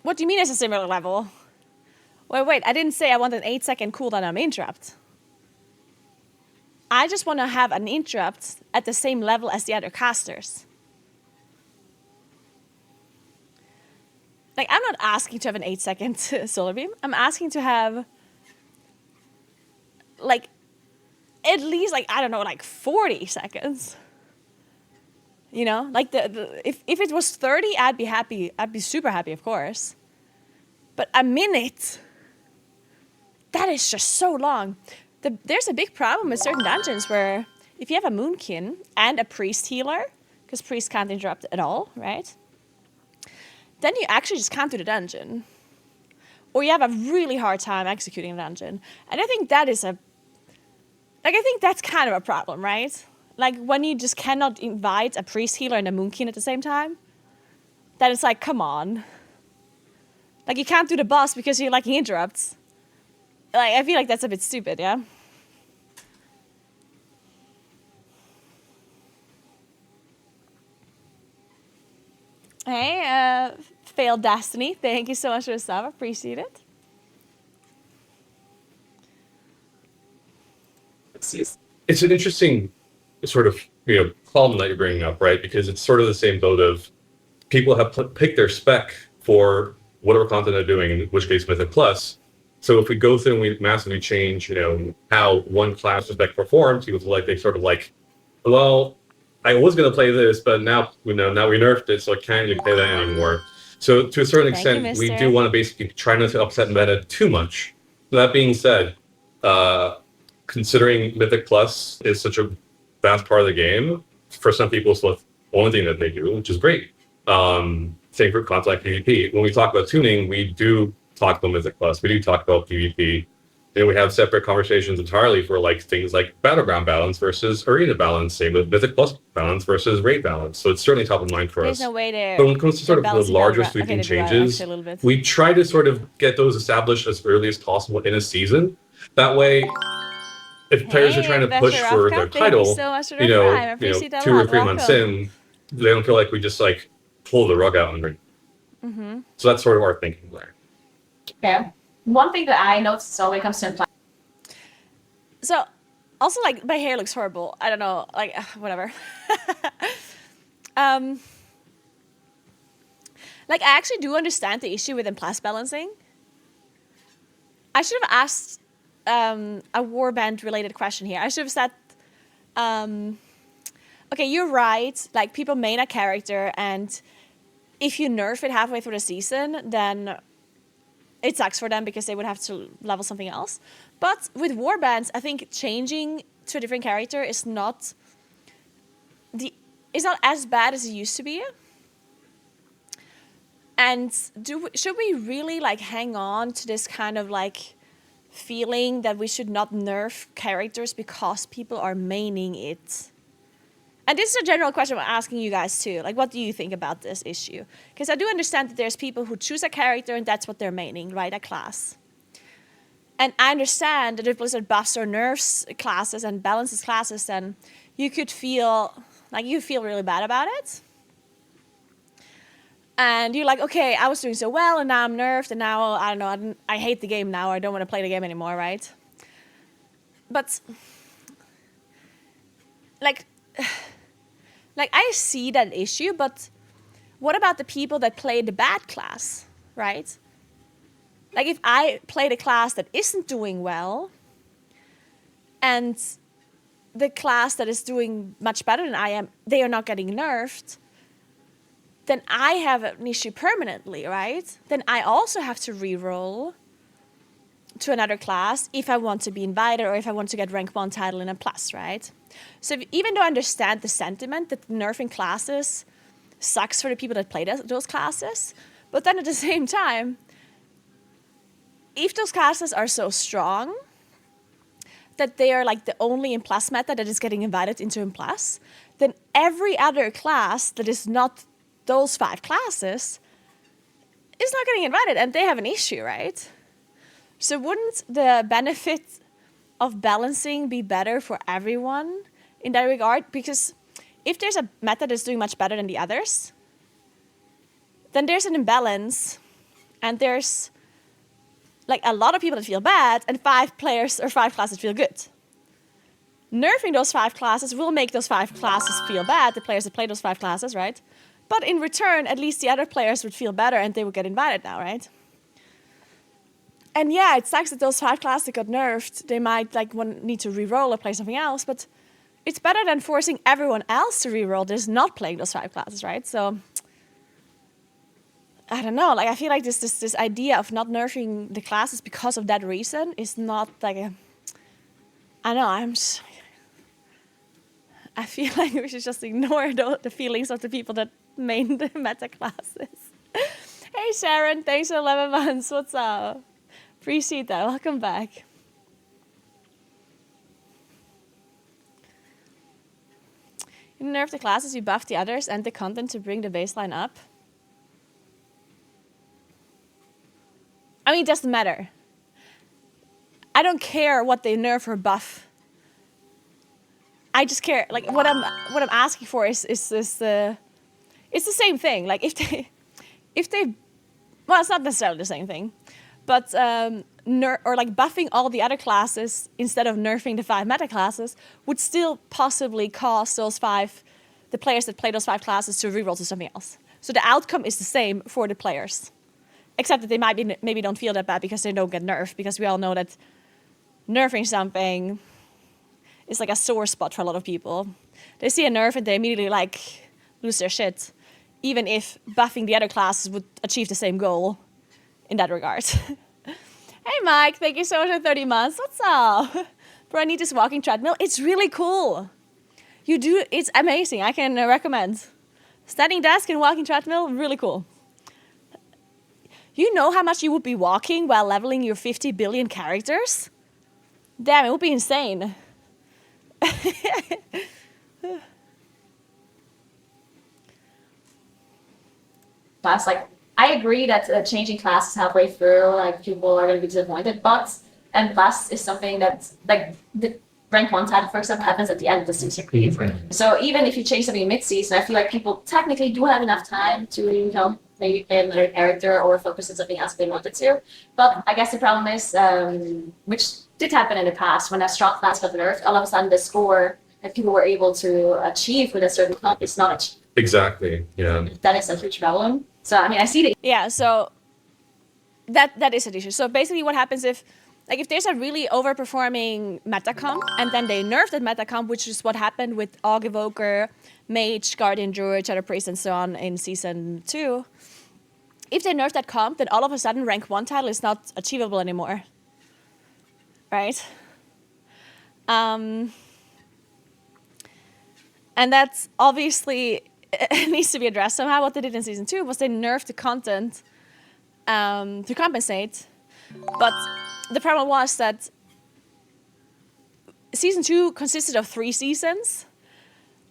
What do you mean as a similar level? Wait, I didn't say I want an 8-second cooldown on interrupt. I just want to have an interrupt at the same level as the other casters. Like, I'm not asking to have an 8-second solar beam. I'm asking to have, like, at least, like, I don't know, like 40 seconds. You know? Like, if it was 30, I'd be happy. I'd be super happy, of course. But a minute, that is just so long. There's a big problem with certain dungeons where if you have a Moonkin and a priest healer, because priest can't interrupt at all, right? Then you actually just can't do the dungeon. Or you have a really hard time executing the dungeon. And I think that is I think that's kind of a problem, right? Like, when you just cannot invite a priest healer and a Moonkin at the same time, then it's like, come on. Like, you can't do the boss because you're liking interrupts. Like, I feel like that's a bit stupid, yeah? Hey, Failed Destiny, thank you so much for the sub, appreciate it. It's an interesting sort of problem that you're bringing up, right? Because it's sort of the same boat of people have picked their spec for whatever content they're doing, in which case Mythic Plus. So if we go through and we massively change, how one class spec performs, people feel like they sort of like, well, I was going to play this, but now now we nerfed it, so I can't even play that anymore. So to a certain extent, we do want to basically try not to upset meta too much. That being said, considering Mythic Plus is such a vast part of the game, for some people it's the only thing that they do, which is great. Same for content like PvP. When we talk about tuning, we do talk about Mythic Plus. We do talk about PvP. Then we have separate conversations entirely for like things like battleground balance versus arena balance. Same with Mythic Plus balance versus raid balance. So it's certainly top of mind for us. No way to. But when it comes to sort of the larger sweeping changes, we try to sort of get those established as early as possible in a season. That way, if players are trying to push for their title, so 2 or 3 months in, they don't feel like we just like pull the rug out under. Mm-hmm. So that's sort of our thinking there. Okay. One thing that I noticed when it comes to implant. So, also, like, my hair looks horrible. I don't know, like, whatever. Like, I actually do understand the issue with implant balancing. I should have asked a warband related question here. I should have said, okay, you're right. Like, people main a character, and if you nerf it halfway through the season, then it sucks for them because they would have to level something else. But with warbands, I think changing to a different character is not as bad as it used to be. And should we really like hang on to this kind of like feeling that we should not nerf characters because people are maining it. And this is a general question I'm asking you guys too. Like, what do you think about this issue? Because I do understand that there's people who choose a character and that's what they're maining, right? A class. And I understand that if Blizzard buffs or nerfs classes and balances classes, then you could feel like you feel really bad about it. And you're like, okay, I was doing so well, and now I'm nerfed, and now, I don't know, I hate the game now, I don't want to play the game anymore, right? But, like, I see that issue, but what about the people that play the bad class, right? Like, if I played a class that isn't doing well, and the class that is doing much better than I am, they are not getting nerfed, then I have an issue permanently, right? Then I also have to reroll to another class if I want to be invited or if I want to get rank 1 title in a plus, right? So even though I understand the sentiment that nerfing classes sucks for the people that play those classes, but then at the same time, if those classes are so strong that they are like the only in plus meta that is getting invited into in plus, then every other class that is not those 5 classes is not getting invited, and they have an issue, right? So wouldn't the benefit of balancing be better for everyone in that regard? Because if there's a meta that's doing much better than the others, then there's an imbalance, and there's like a lot of people that feel bad, and 5 players or 5 classes feel good. Nerfing those 5 classes will make those 5 classes feel bad, the players that play those 5 classes, right? But in return, at least the other players would feel better and they would get invited now, right? And yeah, it sucks that those 5 classes that got nerfed, they might like need to reroll or play something else, but it's better than forcing everyone else to reroll that is not playing those 5 classes, right? So I don't know, like I feel like this idea of not nerfing the classes because of that reason is not like I know, I feel like we should just ignore the feelings of the people that main the meta classes. Hey Sharon, thanks for 11 months. What's up? Appreciate that. Welcome back. You nerf the classes, you buff the others and the content to bring the baseline up. I mean, it doesn't matter. I don't care what they nerf or buff. I just care, like what I'm asking for is it's the same thing. Like if they, well, it's not necessarily the same thing, but or like buffing all the other classes instead of nerfing the 5 meta classes would still possibly cause the players that play those 5 classes to reroll to something else. So the outcome is the same for the players, except that they maybe don't feel that bad because they don't get nerfed, because we all know that nerfing something is like a sore spot for a lot of people. They see a nerf and they immediately like lose their shit, even if buffing the other classes would achieve the same goal in that regard. Hey Mike, thank you so much for 30 months. What's up? Bro, I need this walking treadmill. It's really cool. It's amazing. I can recommend. Standing desk and walking treadmill, really cool. You know how much you would be walking while leveling your 50 billion characters? Damn, it would be insane. Class, like I agree that changing classes halfway through, like people are going to be disappointed. But and plus is something that like the rank 1 title, for example, happens at the end of the season. So even if you change something mid-season, I feel like people technically do have enough time to maybe play another character or focus on something else if they wanted to. But I guess the problem is, which did happen in the past, when a strong class got nerfed, all of a sudden the score that people were able to achieve with a certain comp is not achieved. Exactly. Yeah. That is a huge problem. So I mean, I see the Yeah, so that is an issue. So basically what happens if there's a really overperforming meta comp and then they nerf that meta comp, which is what happened with Aug Evoker, Mage, Guardian Druid, Shadow Priest, and so on in Season 2. If they nerf that comp, then all of a sudden rank 1 title is not achievable anymore. Right? And that's obviously it needs to be addressed somehow. What they did in Season 2 was they nerfed the content to compensate. But the problem was that season 2 consisted of 3 seasons.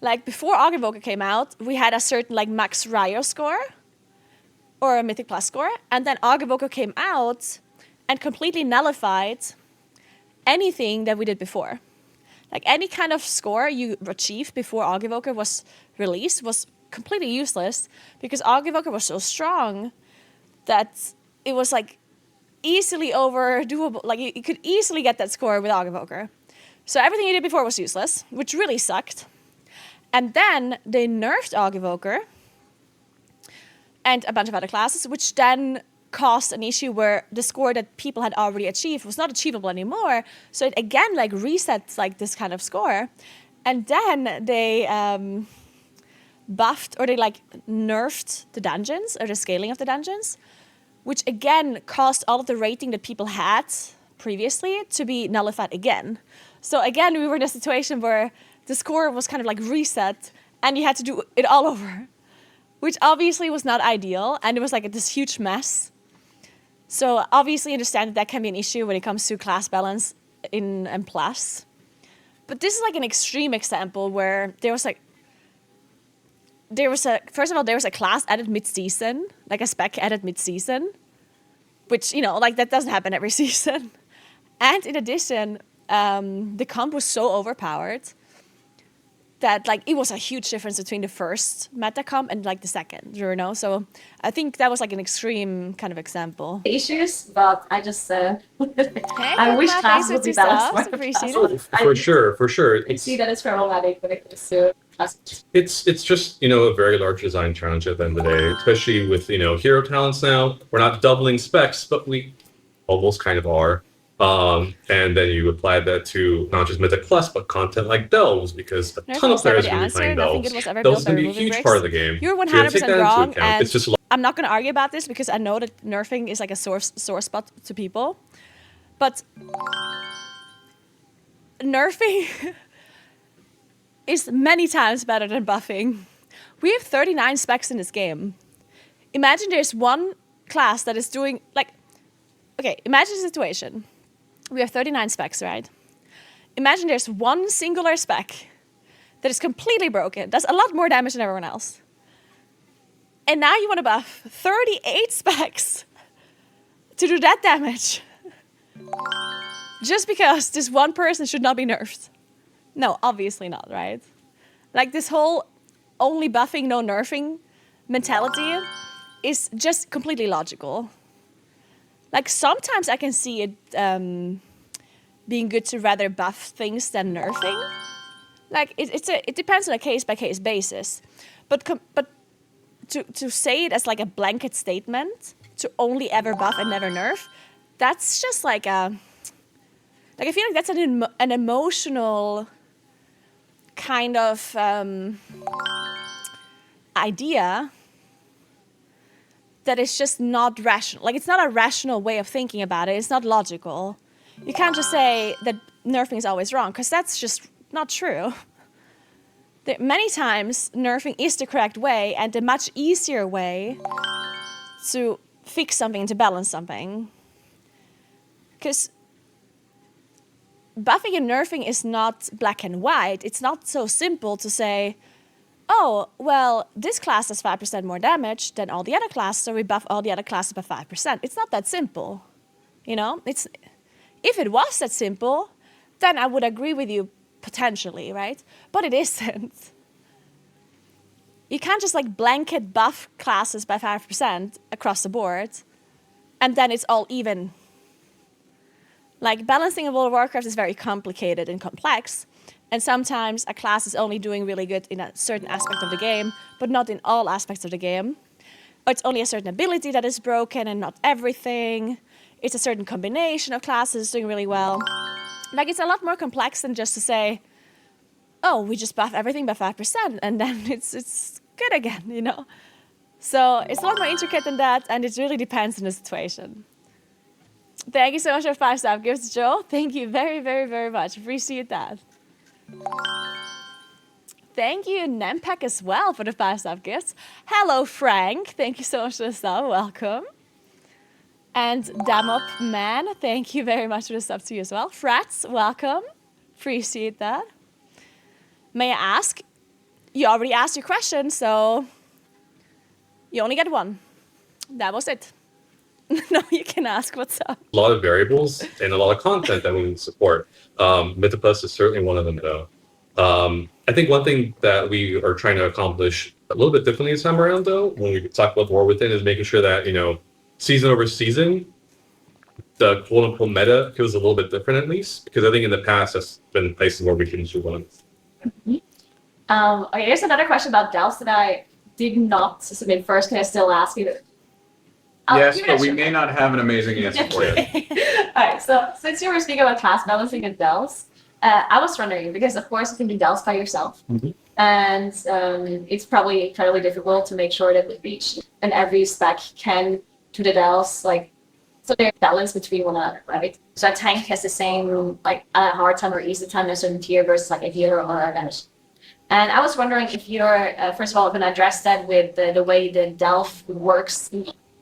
Like before Augenvoker came out, we had a certain like max Ryo score or a Mythic Plus score, and then Augenvoker came out and completely nullified anything that we did before. Like any kind of score you achieved before Augenvoker was released was completely useless because Augenvoker was so strong that it was like easily overdoable. Like you could easily get that score with Augenvoker. So everything you did before was useless, which really sucked. And then they nerfed Augenvoker and a bunch of other classes, which then caused an issue where the score that people had already achieved was not achievable anymore. So it again like resets like this kind of score. And then they buffed or they like nerfed the dungeons or the scaling of the dungeons, which again caused all of the rating that people had previously to be nullified again. So again, we were in a situation where the score was kind of like reset and you had to do it all over, which obviously was not ideal. And it was like this huge mess. So obviously understand that can be an issue when it comes to class balance in M+. But this is like an extreme example where first of all, there was a class added mid-season, like a spec added mid-season, which, you know, like that doesn't happen every season. And in addition, the comp was so overpowered that like it was a huge difference between the first meta comp and like the second, you know? So I think that was like an extreme kind of example. Issues, but I just I wish Matt, class thanks would be for balanced. subs, appreciate Oh, it. for sure. I see that it's problematic when it comes to class. It's just, you know, a very large design challenge at the end of the day, especially with, you know, hero talents now. We're not doubling specs, but we almost kind of are. And then you apply that to not just Mythic Plus, but content like Delves, because a ton of players are going to be playing Delves. Delves is going to be a huge part of the game. You're So you have to 100% take that into wrong, account. and It's just I'm not going to argue about this because I know that nerfing is like a sore spot to people. But nerfing is many times better than buffing. We have 39 specs in this game. Imagine there's one class that is doing like, okay, imagine a situation. We have 39 specs, right? Imagine there's one singular spec that is completely broken, does a lot more damage than everyone else. And now you want to buff 38 specs to do that damage. Just because this one person should not be nerfed. No, obviously not, right? Like this whole only buffing, no nerfing mentality is just completely logical. Like sometimes I can see it being good to rather buff things than nerfing. Like it depends on a case by case basis, but to say it as like a blanket statement to only ever buff and never nerf, that's just like I feel like that's an emotional kind of idea that is just not rational. Like it's not a rational way of thinking about it. It's not logical. You can't just say that nerfing is always wrong because that's just not true. Many times nerfing is the correct way and the much easier way to fix something, to balance something. Because buffing and nerfing is not black and white. It's not so simple to say, oh, well, this class has 5% more damage than all the other classes, so we buff all the other classes by 5%. It's not that simple, you know? If it was that simple, then I would agree with you potentially, right? But it isn't. You can't just like blanket buff classes by 5% across the board, and then it's all even. Like balancing in World of Warcraft is very complicated and complex. And sometimes a class is only doing really good in a certain aspect of the game, but not in all aspects of the game. Or it's only a certain ability that is broken and not everything. It's a certain combination of classes doing really well. Like it's a lot more complex than just to say, oh, we just buff everything by 5% and then it's good again, you know? So it's a lot more intricate than that, and it really depends on the situation. Thank you so much for 5-star gifts, Joe. Thank you very, very, very much. Appreciate that. Thank you, Nempek, as well for the 5-star gifts. Hello, Frank. Thank you so much for the sub. Welcome. And Damup Man, thank you very much for the sub to you as well. Frats, welcome. Appreciate that. May I ask? You already asked your question, so you only get one. That was it. No, you can ask what's up. A lot of variables and a lot of content that we need to support. Mythopus is certainly one of them, though. I think one thing that we are trying to accomplish a little bit differently this time around, though, when we talk about War Within, is making sure that, season over season, the quote-unquote meta feels a little bit different, at least, because I think in the past that's been places where we can do one. Okay, here's another question about Delves that I did not submit first. Can I still ask you? Yes, but we may not have an amazing answer for you. Alright, so since you were speaking about class balancing and Delves, I was wondering, because of course you can do Delves by yourself, and it's probably incredibly difficult to make sure that each and every spec can do the Delves, like, so they're balanced between one another, right? So a tank has the same, like, hard time or easy time in a certain tier versus like a healer or a damage. And I was wondering if you're, first of all, going to address that with the way the Delve works,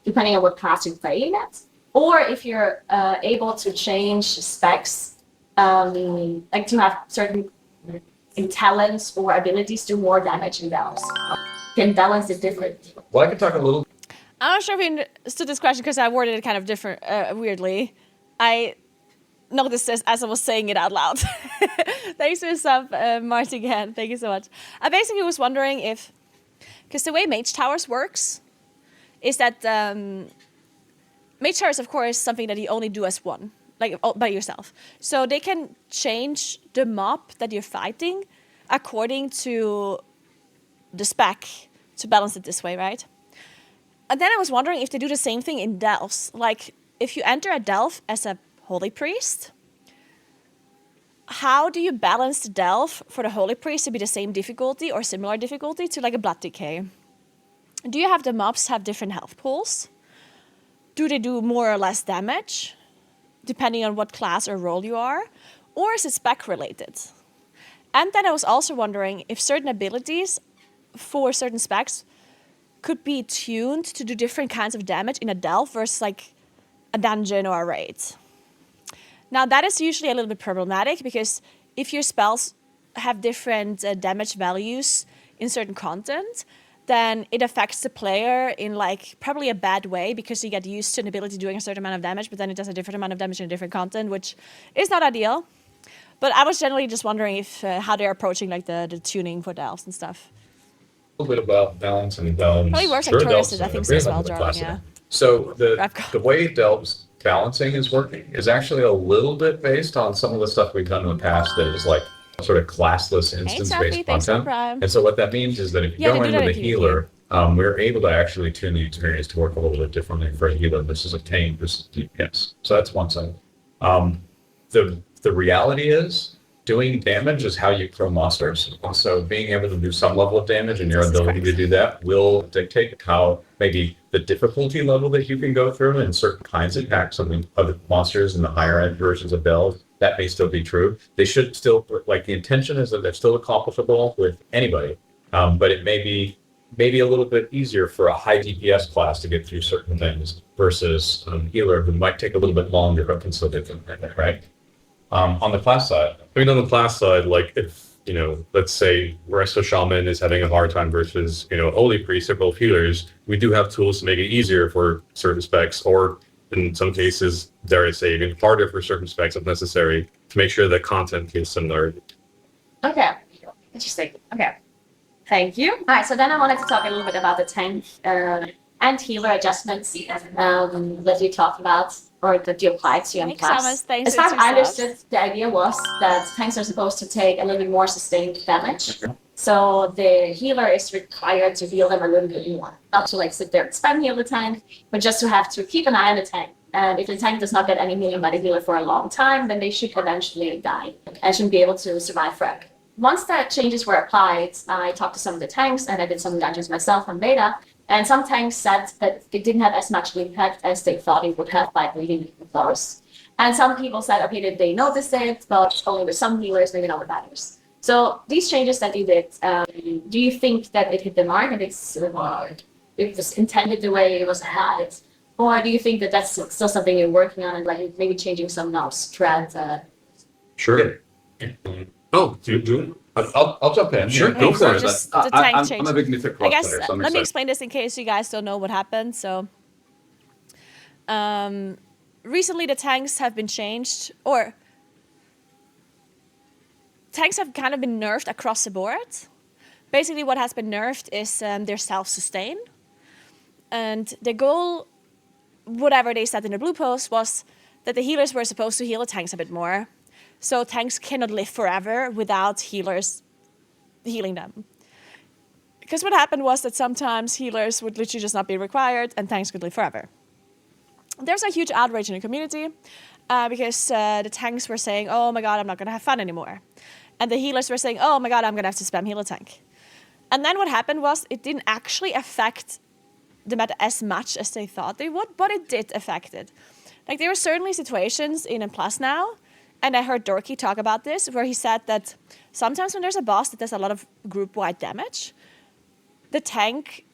depending on what class you're playing at, or if you're able to change specs, like to have certain talents or abilities to do more damage in Delves. Can balance it differently. Well, I can talk a little. I'm not sure if you understood this question because I worded it kind of different, weirdly. I noticed this as I was saying it out loud. Thanks for the sub, Marty, again. Thank you so much. I basically was wondering if, because the way Mage Towers works is that Mage Tower is, of course, something that you only do as one, like by yourself. So they can change the mob that you're fighting according to the spec to balance it this way, right? And then I was wondering if they do the same thing in Delves. Like, if you enter a Delve as a Holy Priest, how do you balance the Delve for the Holy Priest to be the same difficulty or similar difficulty to like a Blood Decay? Do you have the mobs have different health pools? Do they do more or less damage, depending on what class or role you are? Or is it spec related? And then I was also wondering if certain abilities for certain specs could be tuned to do different kinds of damage in a Delve versus like a dungeon or a raid. Now that is usually a little bit problematic because if your spells have different damage values in certain content, then it affects the player in like probably a bad way because you get used to an ability doing a certain amount of damage, but then it does a different amount of damage in a different content, which is not ideal. But I was generally just wondering if how they're approaching like the tuning for Delves and stuff. A little bit about balance and Delves. Probably works like Tortoises, I think so as well, Jordan, yeah. So the way Delves balancing is working is actually a little bit based on some of the stuff we've done in the past that is like sort of classless instance-based content. And so what that means is that if you go in with a healer, we're able to actually tune the experience to work a little bit differently for a healer versus a tank versus DPS. So that's one side. The reality is doing damage is how you kill monsters. And so being able to do some level of damage and your ability to do that will dictate how maybe the difficulty level that you can go through in certain kinds of packs of other monsters in the higher end versions of Delves. That may still be true. They should still, like the intention is that they're still accomplishable with anybody, but it may be a little bit easier for a high DPS class to get through certain things versus a healer who might take a little bit longer but can still do them, right? On the class side. I mean, on the class side, like if, let's say Resto Shaman is having a hard time versus, Holy Priest or both healers, we do have tools to make it easier for certain specs, or in some cases, dare I say, even harder for certain specs if necessary, to make sure that content is similar. Okay, interesting. Okay, thank you. All right, so then I wanted to talk a little bit about the tank and healer adjustments that you talked about, or that you applied to your class. As far as I understood, the idea was that tanks are supposed to take a little bit more sustained damage. So the healer is required to heal them a little bit more. Not to like sit there and spam heal the tank, but just to have to keep an eye on the tank. And if the tank does not get any healing by the healer for a long time, then they should eventually die and shouldn't be able to survive forever. Once the changes were applied, I talked to some of the tanks and I did some dungeons myself on beta. And some tanks said that it didn't have as much impact as they thought it would have by bleeding the flowers. And some people said, okay, that they noticed it, but only with some healers, maybe not with others. So these changes that you did, do you think that it hit the mark and it was intended the way it was had? Or do you think that that's still something you're working on and like maybe changing some knobs throughout? Sure. Oh, do you? I'll jump in. Sure, Yeah. go Okay, so for it. just the tank I'm change. a big Mythic I Cross guess player, so I'm let me excited. explain this in case you guys don't know what happened. So, recently the tanks have been changed, or tanks have kind of been nerfed across the board. Basically, what has been nerfed is their self-sustain, and the goal, whatever they said in the blue post, was that the healers were supposed to heal the tanks a bit more, so tanks cannot live forever without healers healing them. Because what happened was that sometimes healers would literally just not be required and tanks could live forever. There's a huge outrage in the community because the tanks were saying, oh my god, I'm not going to have fun anymore. And the healers were saying, oh my god, I'm going to have to spam heal a tank. And then what happened was it didn't actually affect the meta as much as they thought they would, but it did affect it. Like there were certainly situations in M+ now, and I heard Dorky talk about this, where he said that sometimes when there's a boss that does a lot of group-wide damage, the tank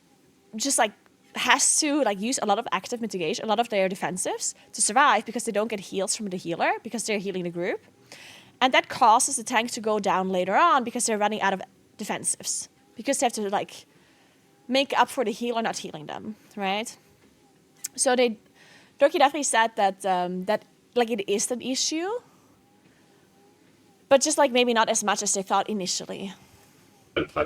just like has to like use a lot of active mitigation, a lot of their defensives to survive because they don't get heals from the healer because they're healing the group. And that causes the tank to go down later on because they're running out of defensives. Because they have to like make up for the healer not healing them, right? So Dorky definitely said that that like it is an issue, but just like maybe not as much as they thought initially.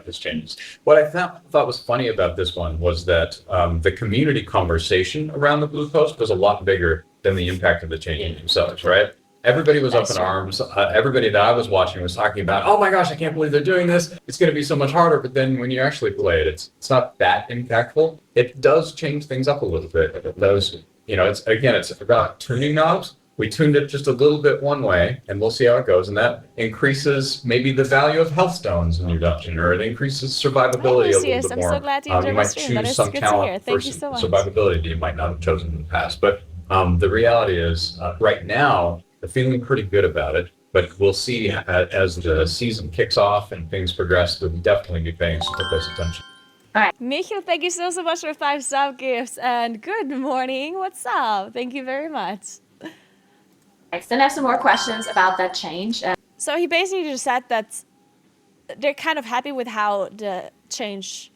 This changes. What I thought was funny about this one was that the community conversation around the blue post was a lot bigger than the impact of the changes themselves, right? Everybody was up in arms. Everybody that I was watching was talking about, oh my gosh, I can't believe they're doing this. It's going to be so much harder. But then when you actually play it, it's not that impactful. It does change things up a little bit. It does, it's about tuning knobs. We tuned it just a little bit one way, and we'll see how it goes. And that increases maybe the value of health stones in your dungeon, or it increases survivability a little bit more. I'm so glad you enjoyed You my might stream. That choose is some good to hear. talent Thank for you so much. survivability that you might not have chosen in the past. But the reality is, right now, I'm feeling pretty good about it. But we'll see as the season kicks off and things progress. We'll definitely be paying some close attention. Michiel, thank you so much for 5 sub gifts, and good morning. What's up? Thank you very much. Then I have some more questions about that change. So he basically just said that they're kind of happy with how the change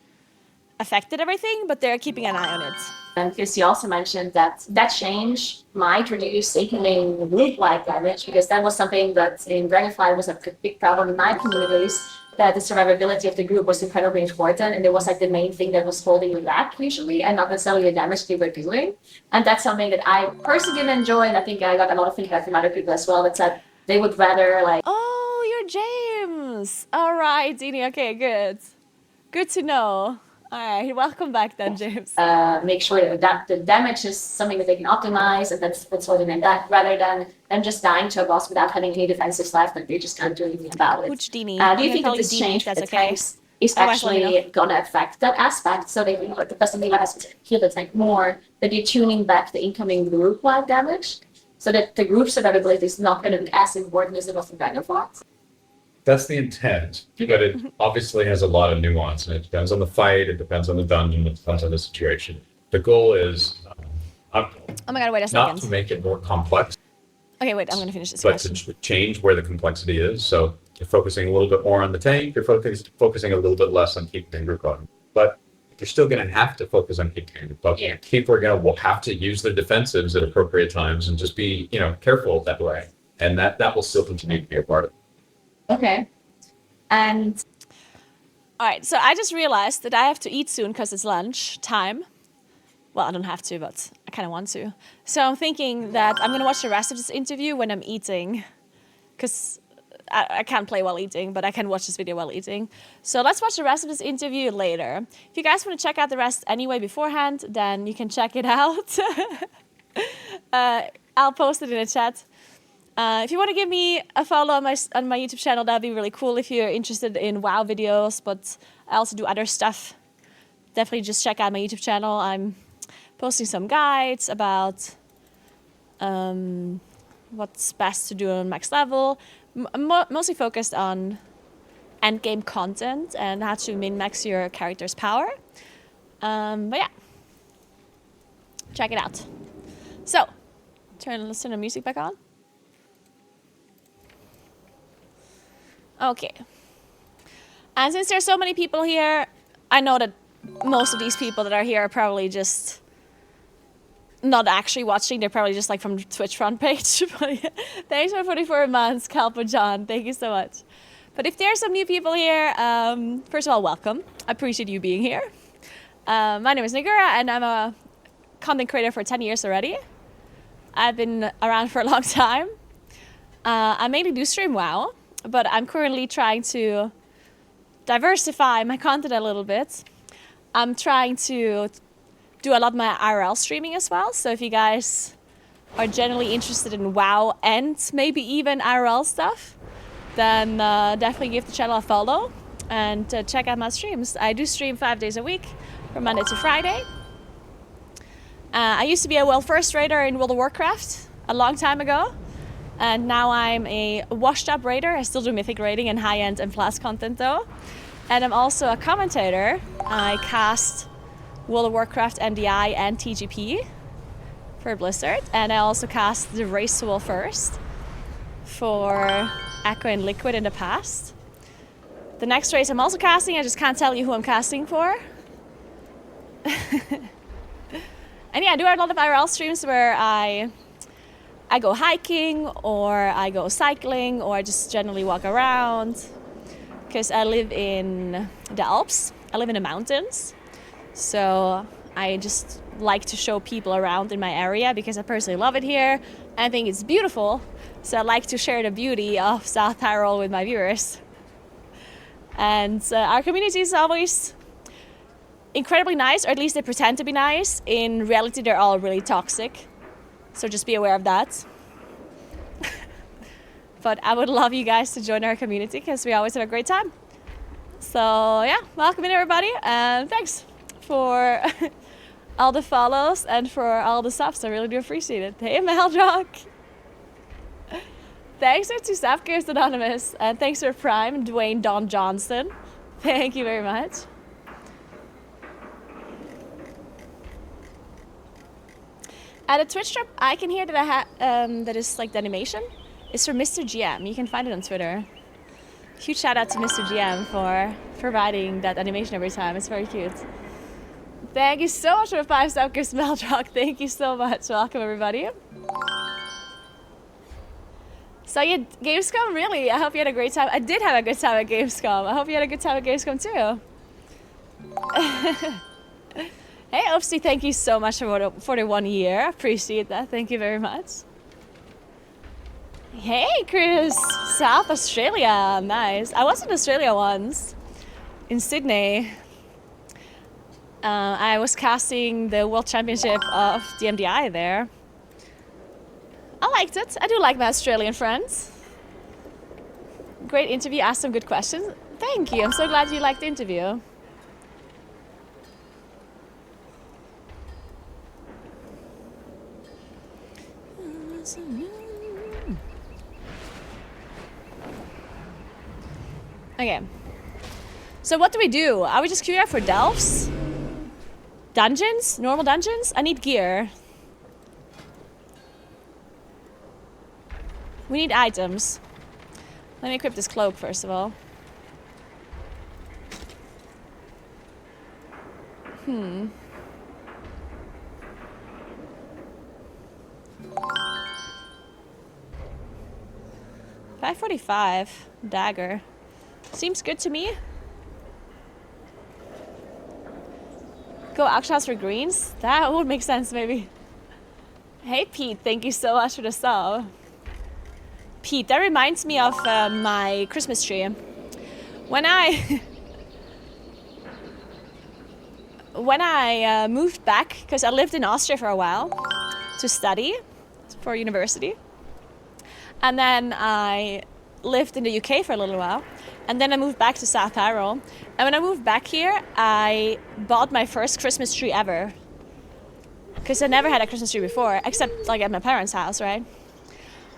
affected everything, but they're keeping an eye on it. And because he also mentioned that that change might reduce incoming group-wide damage, because that was something that in Dragonfly was a big problem in my communities, that the survivability of the group was incredibly important, and it was like the main thing that was holding you back usually, and not necessarily the damage they were doing. And that's something that I personally didn't enjoy, and I think I got a lot of feedback from other people as well that said they would rather like... Oh, you're James! All right, Dini, okay, good. Good to know. All right, welcome back then, James. Make sure that the damage is something that they can optimize, and that's what they meant that, rather than them just dying to a boss without having any defensives left, and they just can't do anything about it. Which Dini? Do you think that this change for the tanks is actually going to affect that aspect? So they, the person who has to heal the tank more, that you're tuning back the incoming group-wide damage, so that the group survivability is not going to be as important as it was in Dragonfly? That's the intent, but it obviously has a lot of nuance, and it depends on the fight, it depends on the dungeon, it depends on the situation. The goal is oh my god, wait a second. not to make it more complex. Okay, wait, I'm going to finish this but question. to change where the complexity is. So you're focusing a little bit more on the tank, you're focusing a little bit less on keeping group going. But you're still going to have to focus on keeping group going. Yeah. People are will have to use their defensives at appropriate times and just be careful that way. And that will still continue to be a part of it. Okay. And all right, so I just realized that I have to eat soon because it's lunch time. Well, I don't have to, but I kind of want to. So I'm thinking that I'm going to watch the rest of this interview when I'm eating, because I can't play while eating, but I can watch this video while eating. So let's watch the rest of this interview later. If you guys want to check out the rest anyway beforehand, then you can check it out. I'll post it in the chat. If you want to give me a follow on my YouTube channel, that'd be really cool if you're interested in WoW videos, but I also do other stuff. Definitely just check out my YouTube channel. I'm posting some guides about what's best to do on max level. Mostly focused on endgame content and how to min-max your character's power. But yeah. check it out. So, listen to music back on. Okay. And since there's so many people here, I know that most of these people that are here are probably just not actually watching. They're probably just like from the Twitch front page. But yeah, thanks for 44 months, Kalpa John. Thank you so much. But if there are some new people here, first of all, welcome. I appreciate you being here. My name is Naguura, and I'm a content creator for 10 years already. I've been around for a long time. I mainly do stream WoW, but I'm currently trying to diversify my content a little bit. I'm trying to do a lot of my IRL streaming as well. So if you guys are generally interested in WoW and maybe even IRL stuff, then definitely give the channel a follow and check out my streams. I do stream 5 days a week from Monday to Friday. I used to be a World First Raider in World of Warcraft a long time ago. And now I'm a washed up raider. I still do mythic raiding and high-end and flash content though. And I'm also a commentator. I cast World of Warcraft MDI and TGP for Blizzard. And I also cast the Race to World First for Echo and Liquid in the past. The next race I'm also casting, I just can't tell you who I'm casting for. And yeah, I do a lot of IRL streams where I go hiking or I go cycling or I just generally walk around. Because I live in the Alps, I live in the mountains. So I just like to show people around in my area because I personally love it here. I think it's beautiful. So I like to share the beauty of South Tyrol with my viewers. And our community is always incredibly nice, or at least they pretend to be nice. In reality, they're all really toxic. So just be aware of that. But I would love you guys to join our community because we always have a great time. So yeah, welcome in everybody, and thanks for all the follows and for all the subs. I really do appreciate it. Hey, Meldrock. Thanks to Sapkirst Anonymous, and thanks for Prime, Dwayne Don Johnson. Thank you very much. At a Twitch drop icon here that I have, that is like the animation, is from Mr. GM. You can find it on Twitter. Huge shout out to Mr. GM for providing that animation every time. It's very cute. Thank you so much for 5 Sapkirst Meldrock. Thank you so much. Welcome everybody. So yeah, Gamescom, really, I hope you had a great time. I did have a good time at Gamescom. I hope you had a good time at Gamescom too. Hey, Oopsie, thank you so much for the 1 year. Appreciate that. Thank you very much. Hey, Chris. South Australia. Nice. I was in Australia once, in Sydney. I was casting the World Championship of the MDI there. I liked it. I do like my Australian friends. Great interview. Asked some good questions. Thank you. I'm so glad you liked the interview. Okay. So what do? Are we just queuing up for delves? Dungeons? Normal dungeons? I need gear. We need items. Let me equip this cloak first of all. $545 dagger. Seems good to me. Go auction house for greens? That would make sense maybe. Hey Pete, thank you so much for the sub. Pete, that reminds me of my Christmas tree. When I moved back, because I lived in Austria for a while to study for university. And then I lived in the UK for a little while. And then I moved back to South Tyrol. And when I moved back here, I bought my first Christmas tree ever. Because I never had a Christmas tree before, except like at my parents' house, right?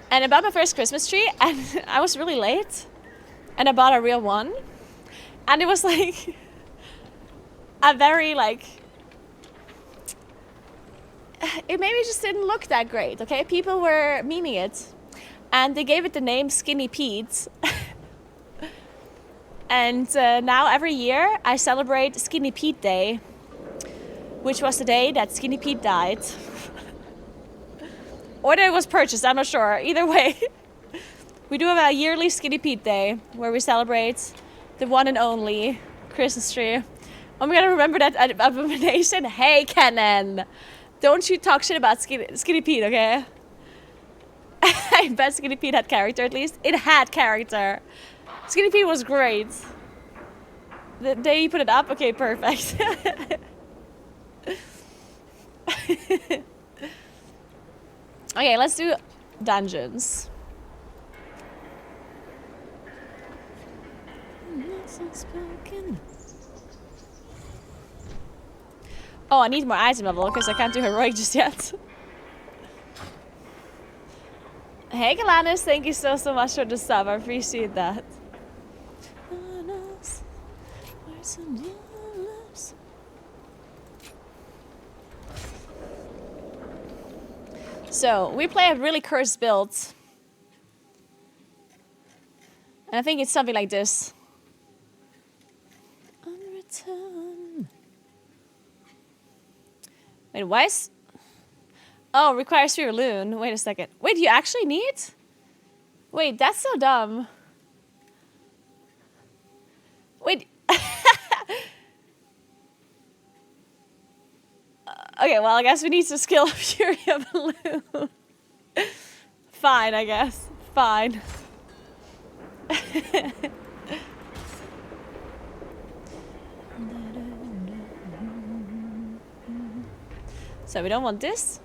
And I bought my first Christmas tree, and I was really late. And I bought a real one. And it was like a very like, it maybe just didn't look that great, okay? People were memeing it. And they gave it the name Skinny Pete. And now every year I celebrate Skinny Pete Day, which was the day that Skinny Pete died. Or that it was purchased, I'm not sure. Either way, we do have a yearly Skinny Pete Day where we celebrate the one and only Christmas tree. I'm gonna remember that abomination. Hey, Kenan, don't you talk shit about Skinny Pete, okay? I bet Skinny Pete had character at least. It had character. Skinny Pete was great. The day you put it up, okay, perfect. Okay, let's do dungeons. Oh, I need more item level because I can't do heroic just yet. Hey Galanis, thank you so much for the sub. I appreciate that. So, we play a really cursed build. And I think it's something like this. Unreturn. Wait, why is... Oh, requires 3 loon. Wait a second. Wait, you actually need? Wait, that's so dumb. Wait. Okay, well, I guess we need to skill Fury of Loon. Fine, I guess. Fine. So we don't want this.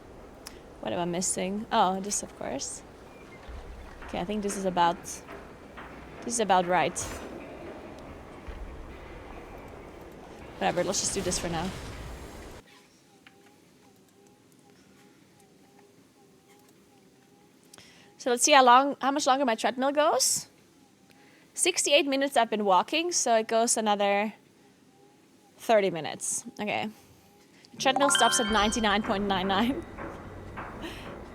What am I missing? Oh, this of course. Okay, I think this is about right. Whatever, let's just do this for now. So let's see how much longer my treadmill goes. 68 minutes I've been walking, so it goes another 30 minutes. Okay. The treadmill stops at 99.99.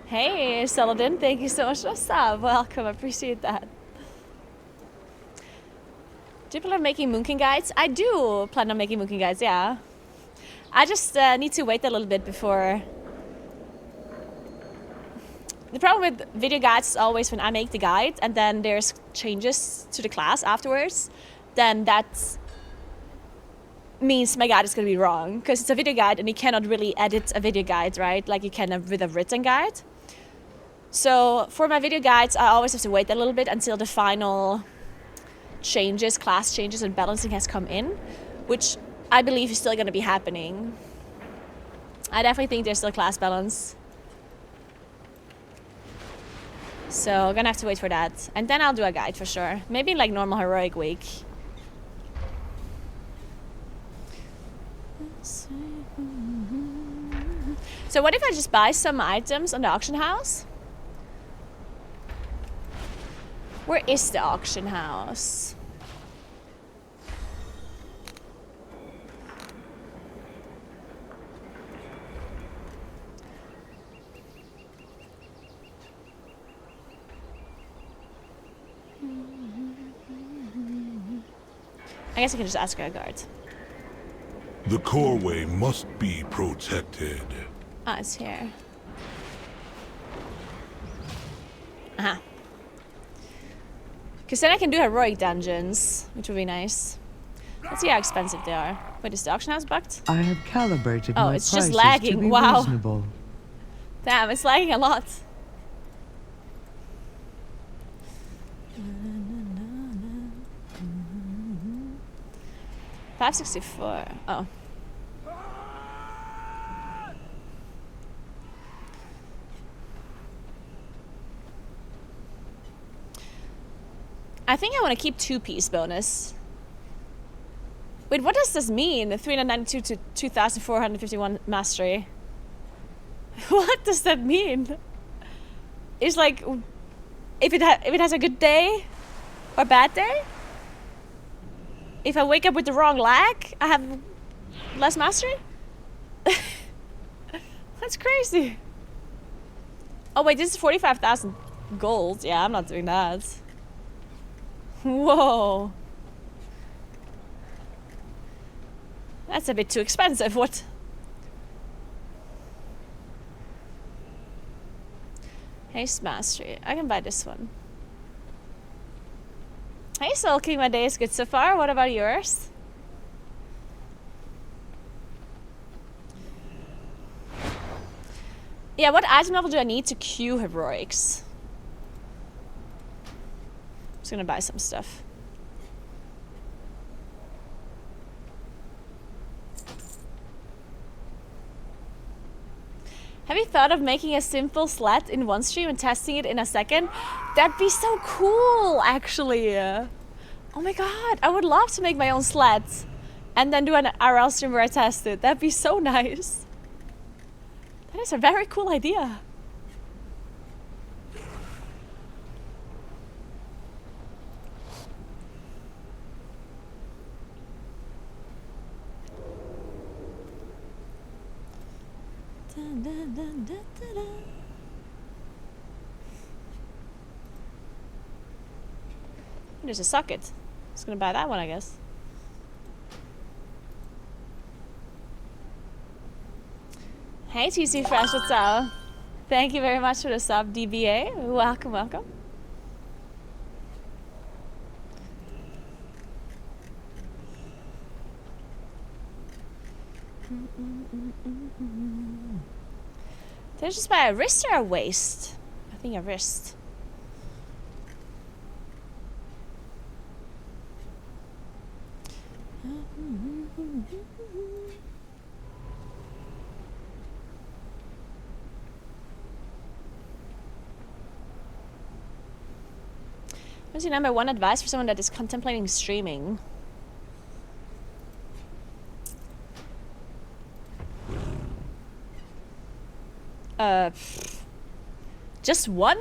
Hey, Saladin, thank you so much for the sub. Welcome, I appreciate that. Do you plan on making Moonking guides? I do plan on making Moonking guides, yeah. I just need to wait a little bit before... The problem with video guides is always when I make the guide and then there's changes to the class afterwards, then that means my guide is going to be wrong. Because it's a video guide and you cannot really edit a video guide, right? Like you can with a written guide. So for my video guides, I always have to wait a little bit until the final changes, class changes and balancing has come in, which I believe is still going to be happening. I definitely think there's still class balance. So I'm gonna have to wait for that. And then I'll do a guide for sure. Maybe like normal heroic week. So what if I just buy some items on the auction house? Where is the auction house? I guess I can just ask her a guard. The coreway must be protected. Ah, it's here. Aha. Because then I can do heroic dungeons, which would be nice. Let's see how expensive they are. Wait, is the auction house bugged? I have calibrated Oh, my it's just prices lagging. to be Wow. reasonable. Damn, it's lagging a lot. $564. Oh. I think I want to keep 2-piece bonus. Wait, what does this mean? 392 to 2,451 mastery. What does that mean? It's like if it has a good day or bad day. If I wake up with the wrong lag, I have less mastery. That's crazy. Oh wait, this is 45,000 gold. Yeah, I'm not doing that. Whoa. That's a bit too expensive. What? Haste Mastery. I can buy this one. Hey Sulky, my day is good so far. What about yours? Yeah, what item level do I need to queue heroics? I'm just gonna buy some stuff. Have you thought of making a simple sled in one stream and testing it in a second? That'd be so cool, actually. Oh my god, I would love to make my own sleds and then do an RL stream where I test it. That'd be so nice. That is a very cool idea. Dun, dun, dun, dun, dun, dun. There's a socket. Just gonna buy that one, I guess. Hey TC Fresh, what's up? Thank you very much for the sub, DBA. Welcome, welcome. Did I just buy a wrist or a waist? I think a wrist. What's your number one advice for someone that is contemplating streaming? Just one?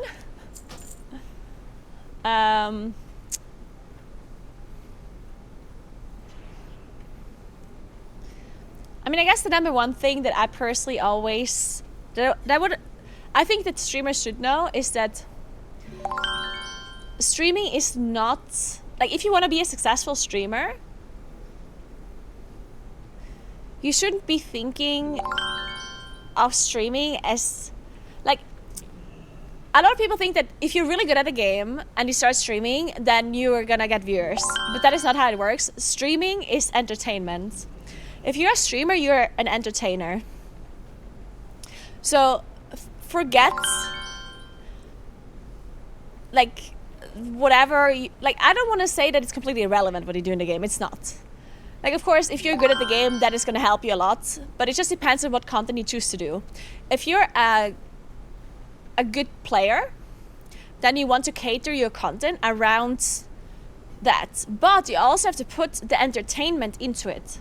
I mean, I guess the number one thing that I personally always I think that streamers should know is that streaming is not like, if you want to be a successful streamer, you shouldn't be thinking of streaming as like, a lot of people think that if you're really good at a game and you start streaming, then you are gonna get viewers, but that is not how it works. Streaming is entertainment. If you're a streamer, you're an entertainer. So forget like whatever like, I don't want to say that it's completely irrelevant what you do in the game. It's not. Like, of course, if you're good at the game, that is going to help you a lot, but it just depends on what content you choose to do. If you're a good player, then you want to cater your content around that, but you also have to put the entertainment into it.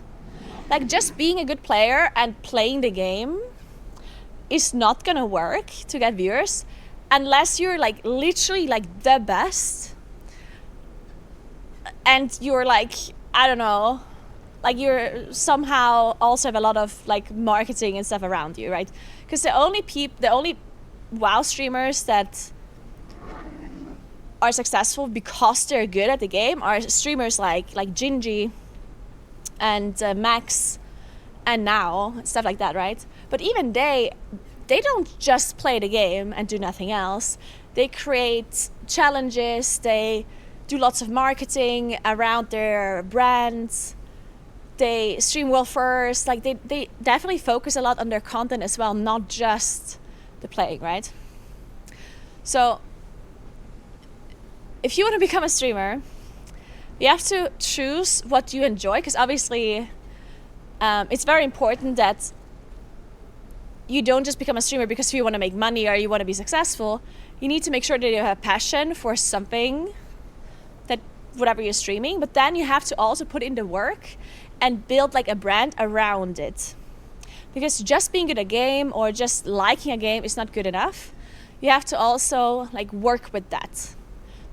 Like, just being a good player and playing the game is not gonna work to get viewers unless you're like literally like the best and you're like, I don't know, like you're somehow also have a lot of like marketing and stuff around you, right? Because the only WoW streamers that are successful because they're good at the game are streamers like Gingy and Max and now stuff like that, right? But even they don't just play the game and do nothing else. They create challenges, they do lots of marketing around their brands, they stream well first, like they definitely focus a lot on their content as well, not just the playing, right? So if you want to become a streamer, you have to choose what you enjoy, because obviously it's very important that you don't just become a streamer because you want to make money or you want to be successful. You need to make sure that you have passion for something, that whatever you're streaming, but then you have to also put in the work and build like a brand around it. Because just being good at a game or just liking a game is not good enough. You have to also like work with that.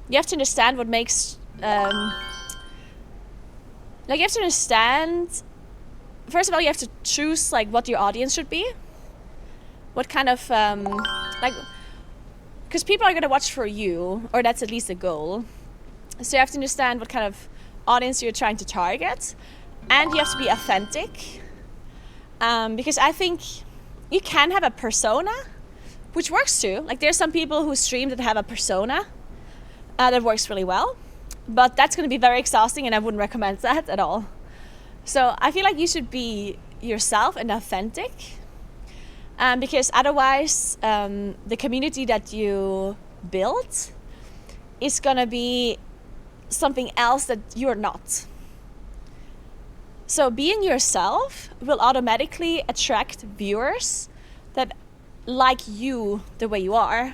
You have to understand what makes like, you have to understand, first of all, you have to choose like what your audience should be. what kind of like, because people are gonna watch for you, or that's at least the goal. So you have to understand what kind of audience you're trying to target, and you have to be authentic. Because I think you can have a persona, which works too. Like there's some people who stream that have a persona that works really well, but that's going to be very exhausting, and I wouldn't recommend that at all. So I feel like you should be yourself and authentic, because otherwise the community that you build is going to be something else that you're not. So being yourself will automatically attract viewers that like you the way you are,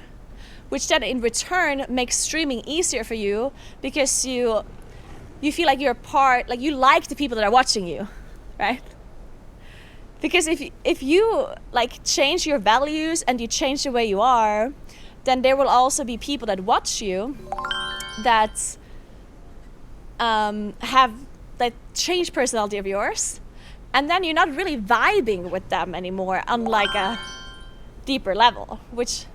which then in return makes streaming easier for you, because you feel like you're part, like you like the people that are watching you, right? Because if you like change your values and you change the way you are, then there will also be people that watch you that have that change personality of yours, and then you're not really vibing with them anymore on like a deeper level, which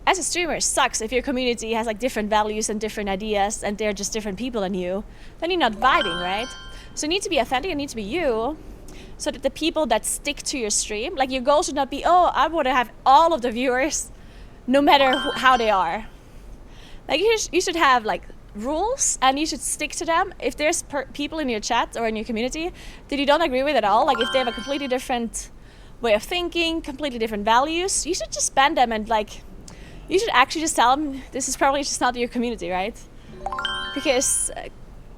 as a streamer sucks. If your community has like different values and different ideas and they're just different people than you, then you're not vibing, right? So you need to be authentic, you need to be you, so that the people that stick to your stream, like your goal should not be, oh, I want to have all of the viewers no matter how they are. Like you should have like rules, and you should stick to them. If there's people in your chat or in your community that you don't agree with at all, like if they have a completely different way of thinking, completely different values, you should just ban them, and like you should actually just tell them this is probably just not your community, right? Because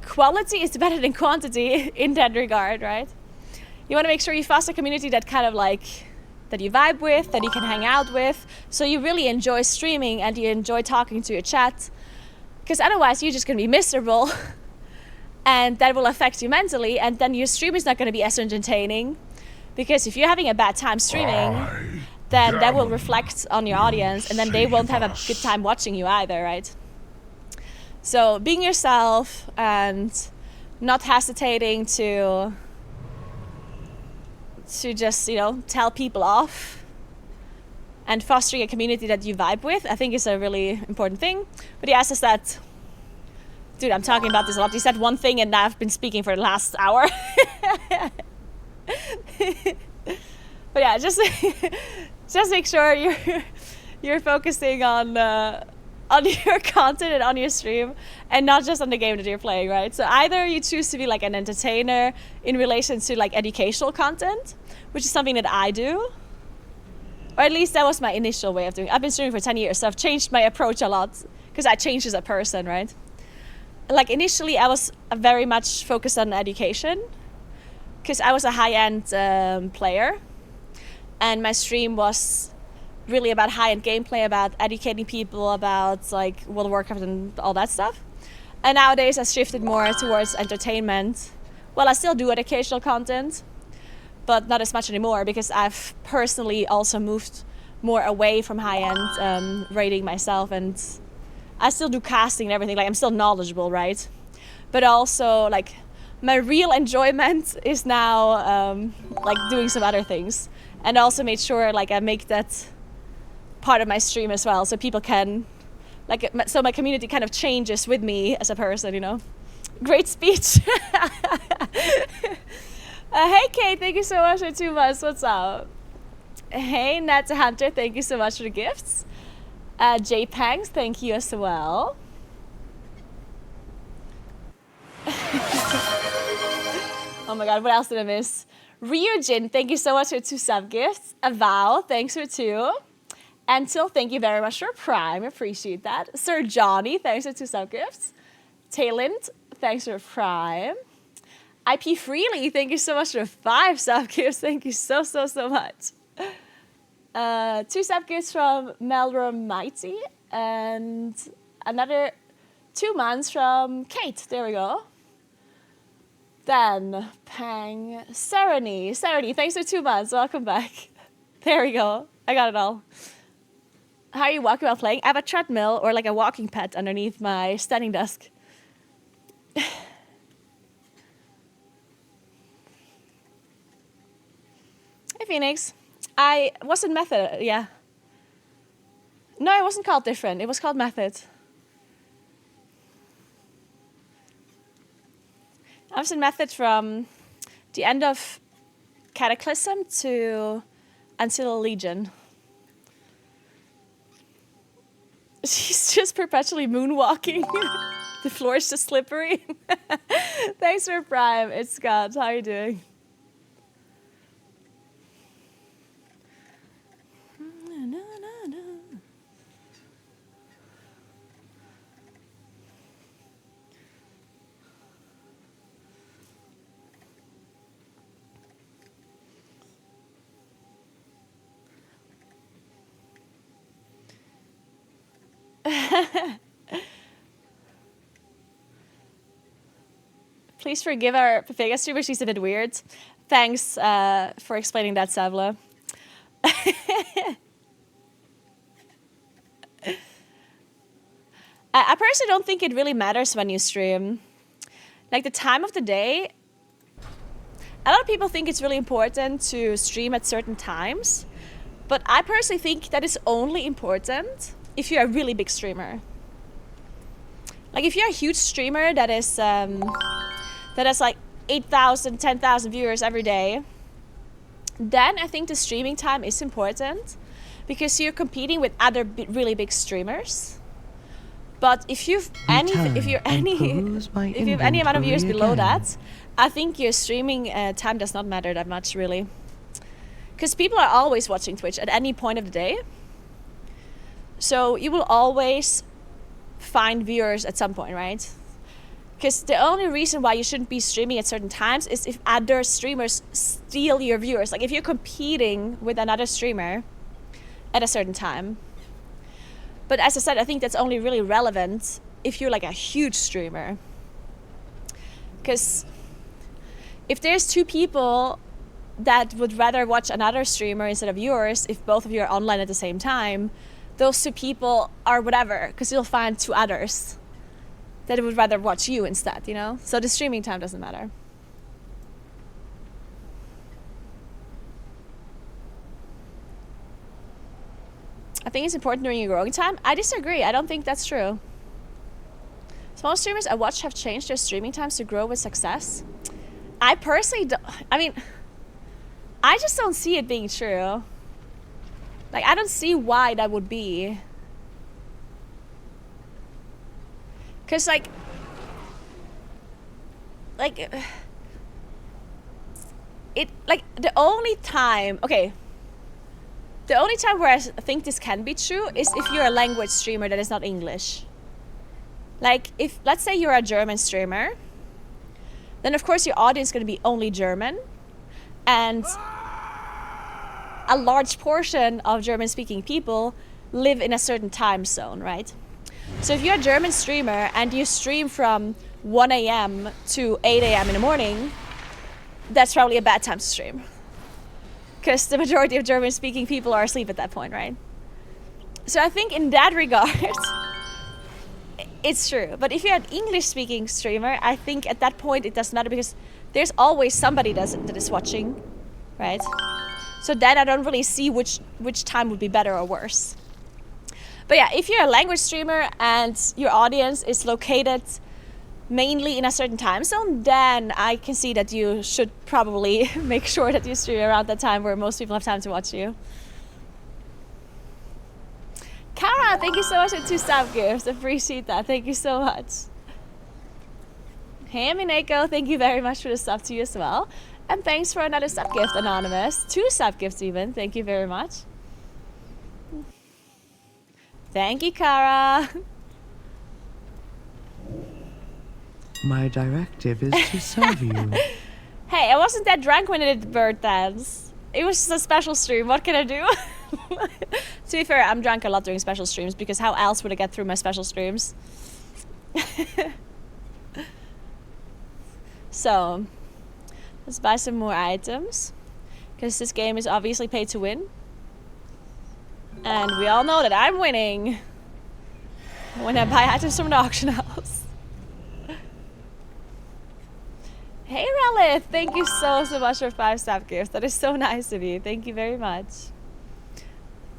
quality is better than quantity in that regard, right? You want to make sure you foster a community that kind of like that you vibe with, that you can hang out with, so you really enjoy streaming and you enjoy talking to your chat. Because otherwise you're just going to be miserable and that will affect you mentally, and then your stream is not going to be as entertaining, because if you're having a bad time streaming, then that will reflect on your audience, and then they won't have a good time watching you either, right? So being yourself and not hesitating to just, you know, tell people off, and fostering a community that you vibe with, I think is a really important thing. But he asked us that, dude, I'm talking about this a lot. He said one thing and now I've been speaking for the last hour. But yeah, just make sure you're focusing on your content and on your stream, and not just on the game that you're playing, right? So either you choose to be like an entertainer in relation to like educational content, which is something that I do, or at least that was my initial way of doing it. I've been streaming for 10 years, so I've changed my approach a lot, because I changed as a person, right? Like initially I was very much focused on education, because I was a high-end player, and my stream was really about high-end gameplay, about educating people about like World of Warcraft and all that stuff. And nowadays I shifted more towards entertainment. Well, I still do educational content, but not as much anymore, because I've personally also moved more away from high-end rating myself, and I still do casting and everything. Like I'm still knowledgeable, right? But also like my real enjoyment is now like doing some other things, and also made sure like I make that part of my stream as well, so people can like, so my community kind of changes with me as a person, you know. Great speech. Hey Kate, thank you so much for 2 months. What's up? Hey Nat Hunter, thank you so much for the gifts. J Pangs, thank you as well. Oh my god, what else did I miss? Ryujin, thank you so much for 2 sub gifts. Avow, thanks for 2. Antil, thank you very much for Prime, appreciate that. Sir Johnny, thanks for 2 sub gifts. Talent, thanks for Prime. IP Freely, thank you so much for 5 sub gifts. Thank you so much. 2 sub gifts from Melra Mighty, and another 2 months from Kate. There we go. Then Pang Sereny, thanks for 2 months. Welcome back. There we go. I got it all. How are you walking while playing? I have a treadmill or like a walking pad underneath my standing desk. Hey Phoenix. I was in Method, yeah. No, it wasn't called Different. It was called Method. I was in Method from the end of Cataclysm to until Legion. She's just perpetually moonwalking. The floor is just slippery. Thanks for Prime. It's Scott. How are you doing? Please forgive our Vega streamer, she's a bit weird. Thanks for explaining that, Savla. I personally don't think it really matters when you stream. Like the time of the day, a lot of people think it's really important to stream at certain times, but I personally think that is only important if you're a really big streamer. Like if you're a huge streamer that has like 8,000, 10,000 viewers every day, then I think the streaming time is important because you're competing with other really big streamers. But if you've any amount of viewers below that, I think your streaming time does not matter that much, really. Because people are always watching Twitch at any point of the day. So you will always find viewers at some point, right? Because the only reason why you shouldn't be streaming at certain times is if other streamers steal your viewers. Like if you're competing with another streamer at a certain time. But as I said, I think that's only really relevant if you're like a huge streamer. Because if there's two people that would rather watch another streamer instead of yours, if both of you are online at the same time, those two people are whatever, because you'll find two others that would rather watch you instead, you know? So the streaming time doesn't matter. I think it's important during your growing time. I disagree. I don't think that's true. Small streamers I watch have changed their streaming times to grow with success. I personally don't, I mean, I just don't see it being true. Like, I don't see why that would be. Because, like, the only time, okay, the only time where I think this can be true is if you're a language streamer that is not English. Like, if, let's say you're a German streamer, then of course your audience is going to be only German, and a large portion of German-speaking people live in a certain time zone, right? So if you're a German streamer and you stream from 1 a.m. to 8 a.m. in the morning, that's probably a bad time to stream. Because the majority of German-speaking people are asleep at that point, right? So I think in that regard, it's true. But if you're an English-speaking streamer, I think at that point it doesn't matter because there's always somebody that is watching, right? So then I don't really see which time would be better or worse. But yeah, if you're a language streamer and your audience is located mainly in a certain time zone, then I can see that you should probably make sure that you stream around that time where most people have time to watch you. Kara, thank you so much for 2 sub gifts. Appreciate that. Thank you so much. Hey, Mineko, thank you very much for the sub to you as well. And thanks for another sub gift, Anonymous. 2 sub gifts even. Thank you very much. Thank you, Kara. My directive is to serve you. Hey, I wasn't that drunk when I did the bird dance. It was just a special stream. What can I do? To be fair, I'm drunk a lot during special streams because how else would I get through my special streams? So, let's buy some more items. Because this game is obviously pay to win. And we all know that I'm winning when I buy items from an auction house. Hey, Relith. Thank you so much for 5 sub gifts. That is so nice of you. Thank you very much.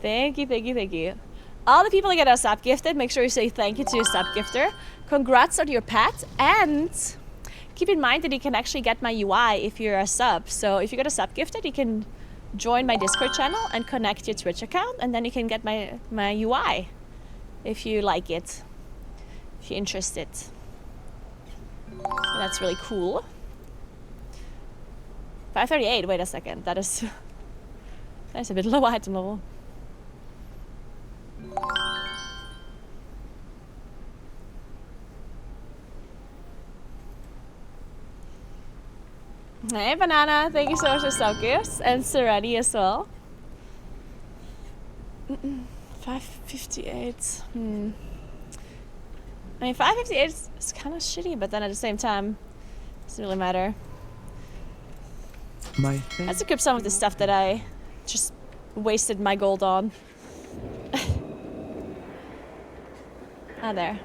Thank you. All the people that get a sub gifted, make sure you say thank you to your sub gifter. Congrats on your pet, and keep in mind that you can actually get my UI if you're a sub. So if you get a sub gifted, you can join my Discord channel and connect your Twitch account, and then you can get my UI if you like it, if you're interested. That's really cool. 538, wait a second. That is a bit low item level. Hey, Banana. Thank you so much for sub gifts. And Serenity as well. 558. I mean, 558 is kind of shitty, but then at the same time, it doesn't really matter. Let's equip some of the stuff that I just wasted my gold on. There.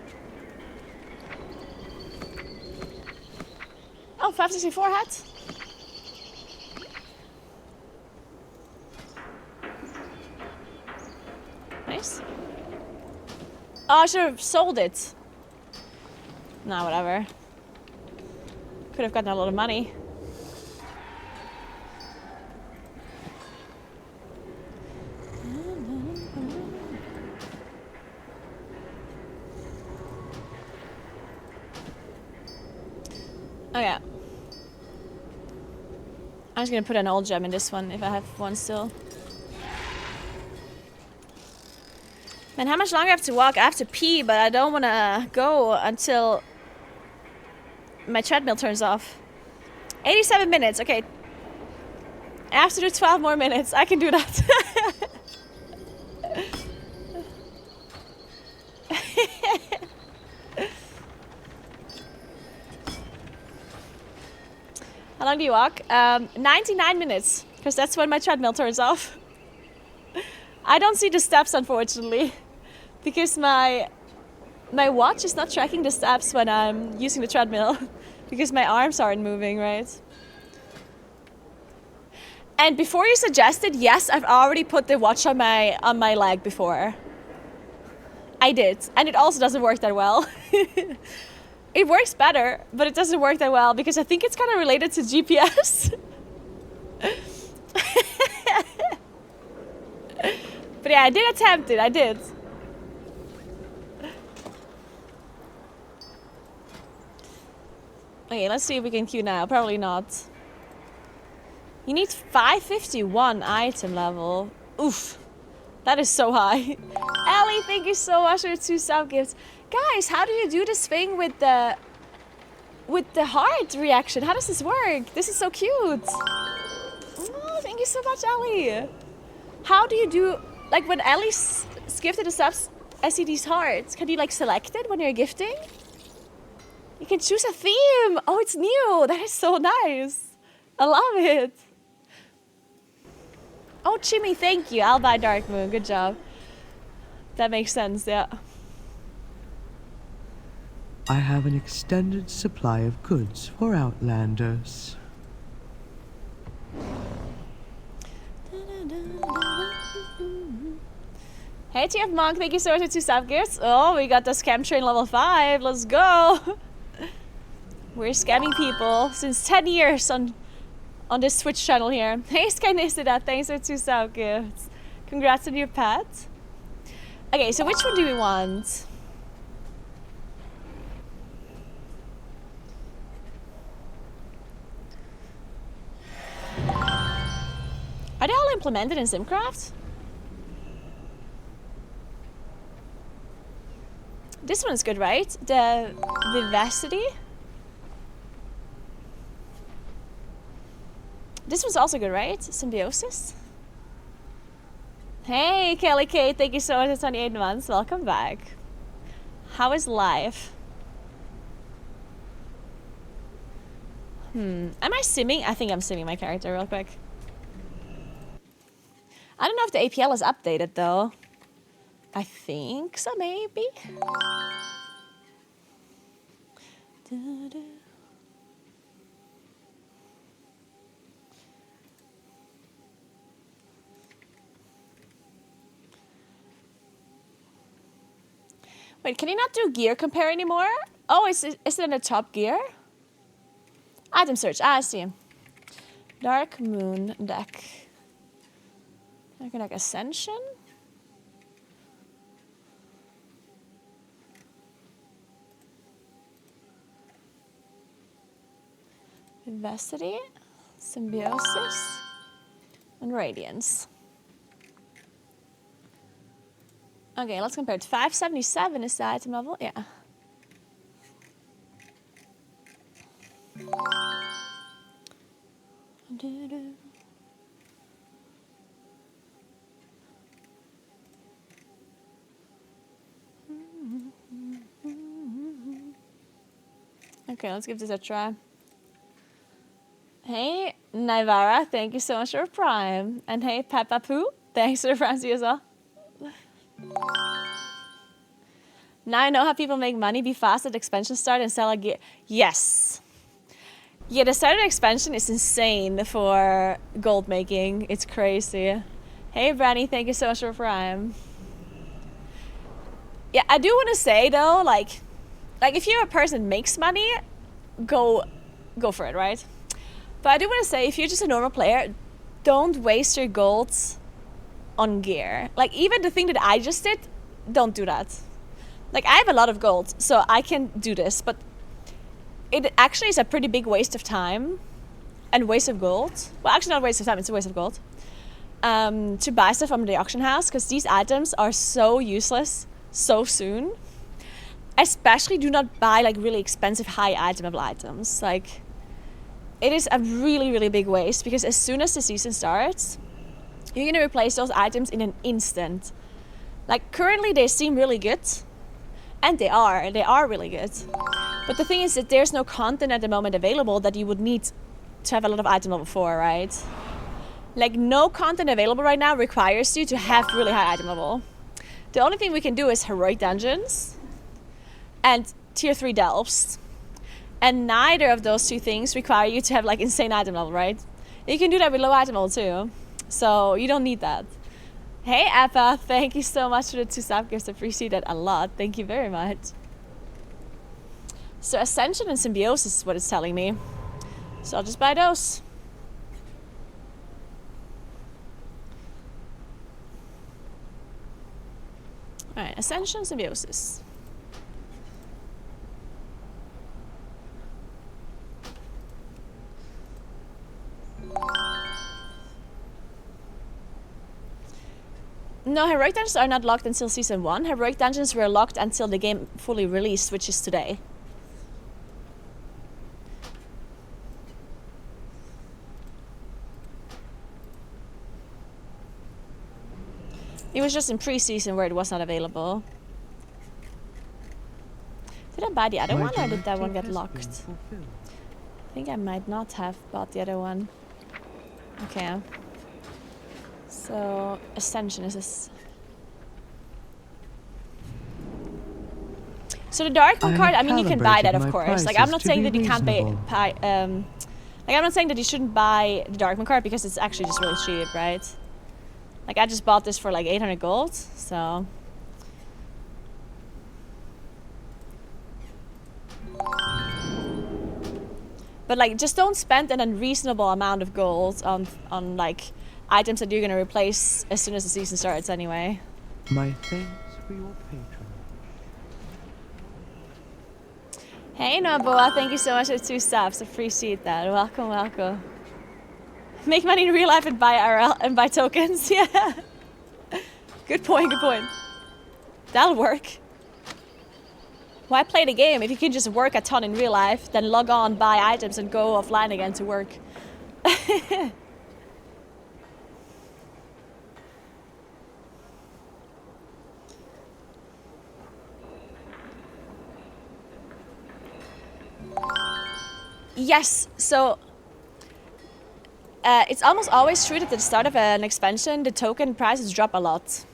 Oh, 564 hat. Nice. Oh, I should have sold it. Nah, whatever. Could have gotten a lot of money. Okay. I'm just gonna put an old gem in this one if I have one still. Man, how much longer I have to walk? I have to pee, but I don't wanna go until my treadmill turns off. 87 minutes, okay. I have to do 12 more minutes. I can do that. How long do you walk? 99 minutes, because that's when my treadmill turns off. I don't see the steps, unfortunately, because my watch is not tracking the steps when I'm using the treadmill, because my arms aren't moving, right? And before you suggested, yes, I've already put the watch on my leg before. I did, and it also doesn't work that well. It works better, but it doesn't work that well because I think it's kind of related to GPS. But yeah, I did attempt it, I did. Okay, let's see if we can queue now. Probably not. You need 551 item level. Oof. That is so high. Ellie, thank you so much for your 2 sub gifts. Guys, how do you do this thing with the heart reaction? How does this work? This is so cute. Oh, thank you so much, Ellie. How do you do, like when Ellie's gifted the subs, I see these hearts. Can you like select it when you're gifting? You can choose a theme. Oh, it's new. That is so nice. I love it. Oh, Chimmy, thank you. I'll buy Dark Moon. Good job. That makes sense, yeah. I have an extended supply of goods for Outlanders. Hey, TF Monk, thank you so much for 2 sub gifts. Oh, we got the scam train level 5. Let's go. We're scamming people since 10 years on this Twitch channel here. Hey, Skynisida, thanks for 2 sub gifts. Congrats on your pet. Okay, so which one do we want? Are they all implemented in Simcraft? This one's good, right? The Vivacity? This one's also good, right? Symbiosis? Hey, Kelly Kate, thank you so much for 28 months. Welcome back. How is life? Am I simming? I think I'm simming my character real quick. I don't know if the APL is updated though. I think so, maybe. Wait, can you not do gear compare anymore? Oh, is it in the top gear? Item search. I see. Dark Moon deck. Like Ascension? Vivacity, Symbiosis, and Radiance. Okay, let's compare it. 577 is the item level? Yeah. Okay, let's give this a try. Hey, Naivara, thank you so much for Prime. And hey, Peppa Poo, thanks for the Prime as well. Now I know how people make money, be fast at expansion start and sell a gear. Yes. Yeah, the start of expansion is insane for gold making. It's crazy. Hey, Branny, thank you so much for Prime. Yeah, I do want to say though, like if you're a person that makes money, go for it, right? But I do want to say, if you're just a normal player, don't waste your gold on gear. Like, even the thing that I just did, don't do that. Like, I have a lot of gold, so I can do this, but it actually is a pretty big waste of time and waste of gold. Well, actually not a waste of time, it's a waste of gold. To buy stuff from the auction house, because these items are so useless so soon. Especially do not buy like really expensive high item level items. Like, it is a really, really big waste, because as soon as the season starts, you're gonna replace those items in an instant. Like, currently they seem really good, and they are really good. But the thing is that there's no content at the moment available that you would need to have a lot of item level 4, right? Like, no content available right now requires you to have really high item level. The only thing we can do is heroic dungeons and tier 3 delves. And neither of those two things require you to have like insane item level, right? You can do that with low item level too. So you don't need that. Hey Appa, thank you so much for the 2 sub gifts. I appreciate that a lot. Thank you very much. So Ascension and Symbiosis is what it's telling me. So I'll just buy those. Alright, Ascension, Symbiosis. No, Heroic Dungeons are not locked until Season 1. Heroic Dungeons were locked until the game fully released, which is today. It was just in pre-season where it was not available. Did I buy the other one, or did that one get locked? I think I might not have bought the other one. Okay. So, Ascension is this. So the Dark Moon card, I mean, you can buy that, of course. Like, I'm not saying that you can't buy, like, I'm not saying that you shouldn't buy the Dark Moon card, because it's actually just really cheap, right? Like, I just bought this for like 800 gold, so. But like, just don't spend an unreasonable amount of gold on like items that you're gonna replace as soon as the season starts anyway. My thanks for your patronage. Hey Noboa, thank you so much for 2 subs. Appreciate that. Welcome, welcome. Make money in real life and buy RL and buy tokens. Yeah. Good point, good point. That'll work. Why play the game if you can just work a ton in real life, then log on, buy items, and go offline again to work? Yes, so it's almost always true that at the start of an expansion, the token prices drop a lot.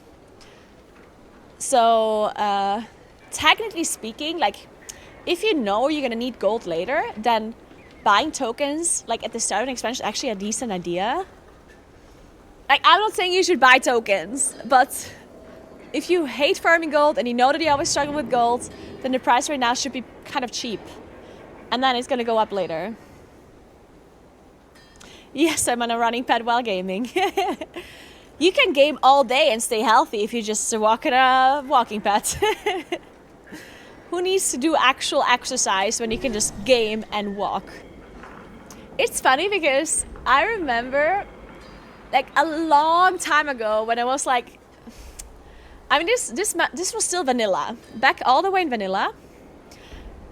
So technically speaking, like, if you know you're gonna need gold later, then buying tokens like at the start of an expansion is actually a decent idea. Like, I'm not saying you should buy tokens, but if you hate farming gold and you know that you always struggle with gold, then the price right now should be kind of cheap. And then it's gonna go up later. Yes, I'm on a running pad while gaming. You can game all day and stay healthy if you just walk on a walking pad. Who needs to do actual exercise when you can just game and walk? It's funny because I remember like a long time ago when I was like, I mean this was still vanilla, back all the way in vanilla.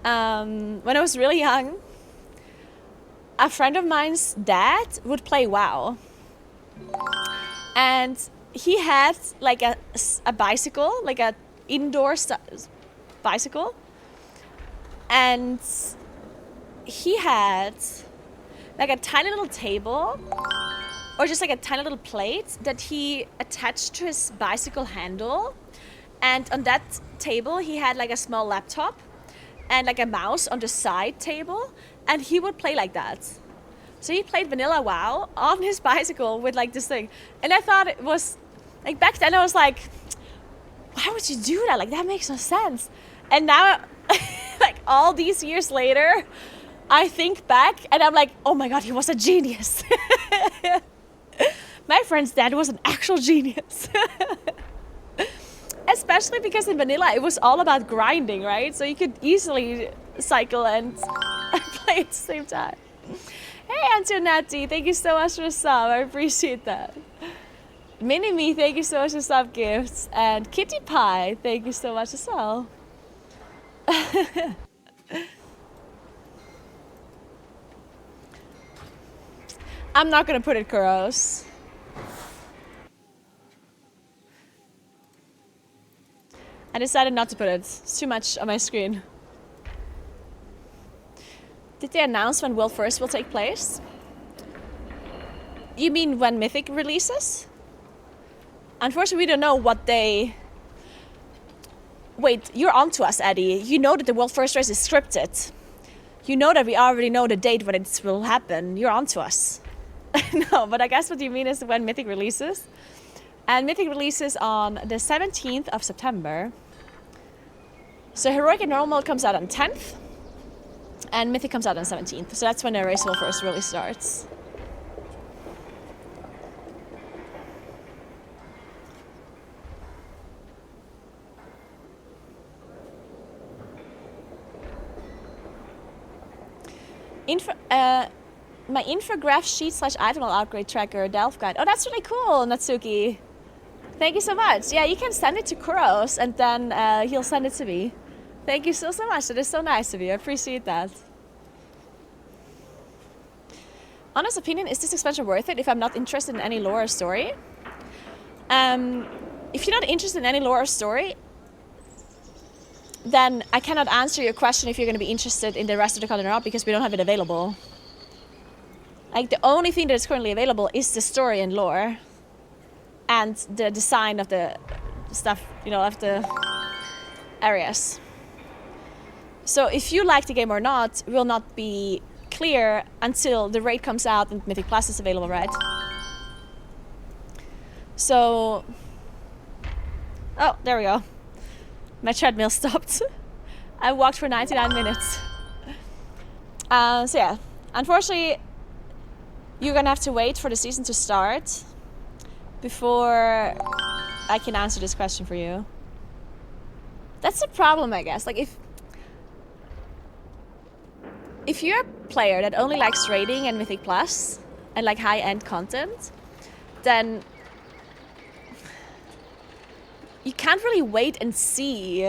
When I was really young, a friend of mine's dad would play WoW. And he had like a bicycle, like a indoor bicycle. And he had like a tiny little table or just like a tiny little plate that he attached to his bicycle handle. And on that table, he had like a small laptop and like a mouse on the side table. And he would play like that. So he played vanilla WoW on his bicycle with like this thing. And I thought it was, like back then I was like, why would you do that? Like that makes no sense. And now, like all these years later, I think back and I'm like, oh my God, he was a genius. My friend's dad was an actual genius. Especially because in vanilla, it was all about grinding, right? So you could easily cycle and play at the same time. Hey, Antonetti, thank you so much for the sub. I appreciate that. Mini-Me, thank you so much for sub gifts. And Kitty Pie, thank you so much as well. I'm not gonna put it Kuros. I decided not to put it. It's too much on my screen. Did they announce when World First will take place? You mean when Mythic releases? Unfortunately, we don't know what they... Wait, you're onto us, Eddie. You know that the World First race is scripted. You know that we already know the date when it will happen. You're onto us. No, but I guess what you mean is when Mythic releases. And Mythic releases on the 17th of September. So Heroic and Normal comes out on 10th. And Mythic comes out on 17th. So that's when the race will first really starts. My infograph sheet / item upgrade tracker Delph guide. Oh, that's really cool, Natsuki. Thank you so much. Yeah, you can send it to Kuros and then he'll send it to me. Thank you so much. That is so nice of you. I appreciate that. Honest opinion, is this expansion worth it if I'm not interested in any lore or story? If you're not interested in any lore or story, then I cannot answer your question if you're going to be interested in the rest of the content or not because we don't have it available. Like the only thing that is currently available is the story and lore and the design of the stuff, you know, of the areas. So if you like the game or not will not be clear until the raid comes out and Mythic Plus is available, right? So, oh, there we go. My treadmill stopped. I walked for 99 minutes. So yeah, unfortunately, you're gonna have to wait for the season to start before I can answer this question for you. That's the problem, I guess. Like if you're a player that only likes raiding and Mythic Plus and like high-end content, then you can't really wait and see.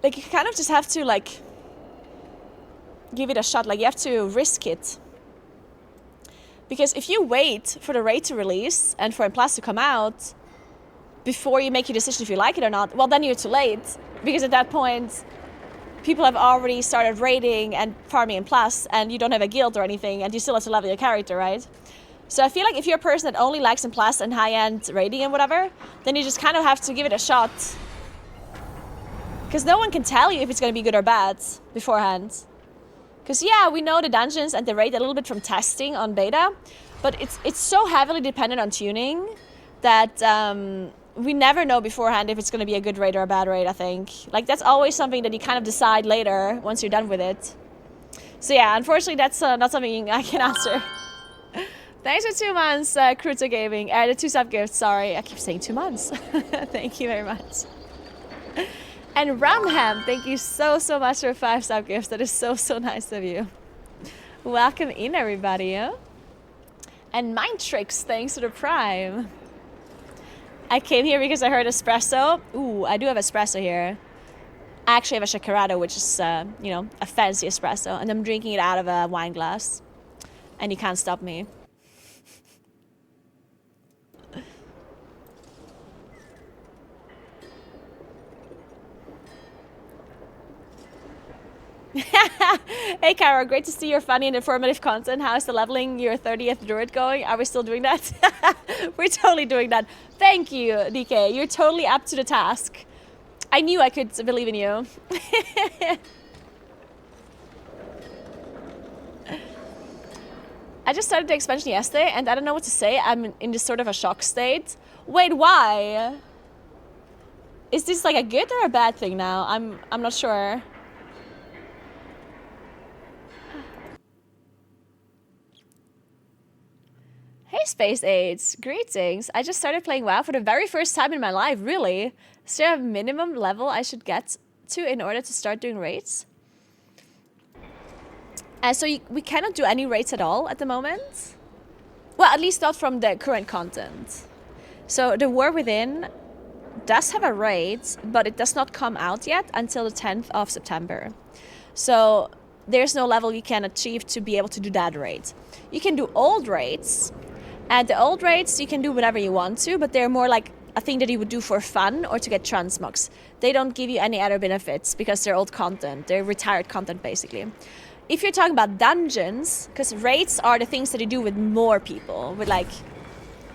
Like you kind of just have to like give it a shot. Like you have to risk it. Because if you wait for the raid to release and for M Plus to come out before you make your decision if you like it or not, well then you're too late. Because at that point, people have already started raiding and farming M Plus and you don't have a guild or anything and you still have to level your character, right? So I feel like if you're a person that only likes M Plus and high-end raiding and whatever, then you just kind of have to give it a shot. Because no one can tell you if it's going to be good or bad beforehand. Because yeah, we know the dungeons and the raid a little bit from testing on beta, but it's so heavily dependent on tuning that we never know beforehand if it's going to be a good raid or a bad raid, I think. Like, that's always something that you kind of decide later once you're done with it. So yeah, unfortunately, that's not something I can answer. Thanks for 2 months, Kruto Gaming. The 2 sub gifts, sorry. I keep saying 2 months. Thank you very much. And Ramham, thank you so much for 5 sub gifts. That is so nice of you. Welcome in, everybody. Yeah? And Mind Tricks, thanks for the Prime. I came here because I heard espresso. Ooh, I do have espresso here. I actually have a Shakerato, which is, you know, a fancy espresso. And I'm drinking it out of a wine glass. And you can't stop me. Hey, Caro, great to see your funny and informative content. How is the leveling your 30th druid going? Are we still doing that? We're totally doing that. Thank you, DK. You're totally up to the task. I knew I could believe in you. I just started the expansion yesterday, and I don't know what to say. I'm in this sort of a shock state. Wait, why? Is this like a good or a bad thing now? I'm not sure. Hey, Space Aids. Greetings. I just started playing WoW for the very first time in my life, really. Is there a minimum level I should get to in order to start doing raids? So we cannot do any raids at all at the moment. Well, at least not from the current content. So the War Within does have a raid, but it does not come out yet until the 10th of September. So there's no level you can achieve to be able to do that raid. You can do old raids. And the old raids you can do whenever you want to, but they're more like a thing that you would do for fun or to get transmogs. They don't give you any other benefits because they're old content. They're retired content, basically. If you're talking about dungeons, because raids are the things that you do with more people, with like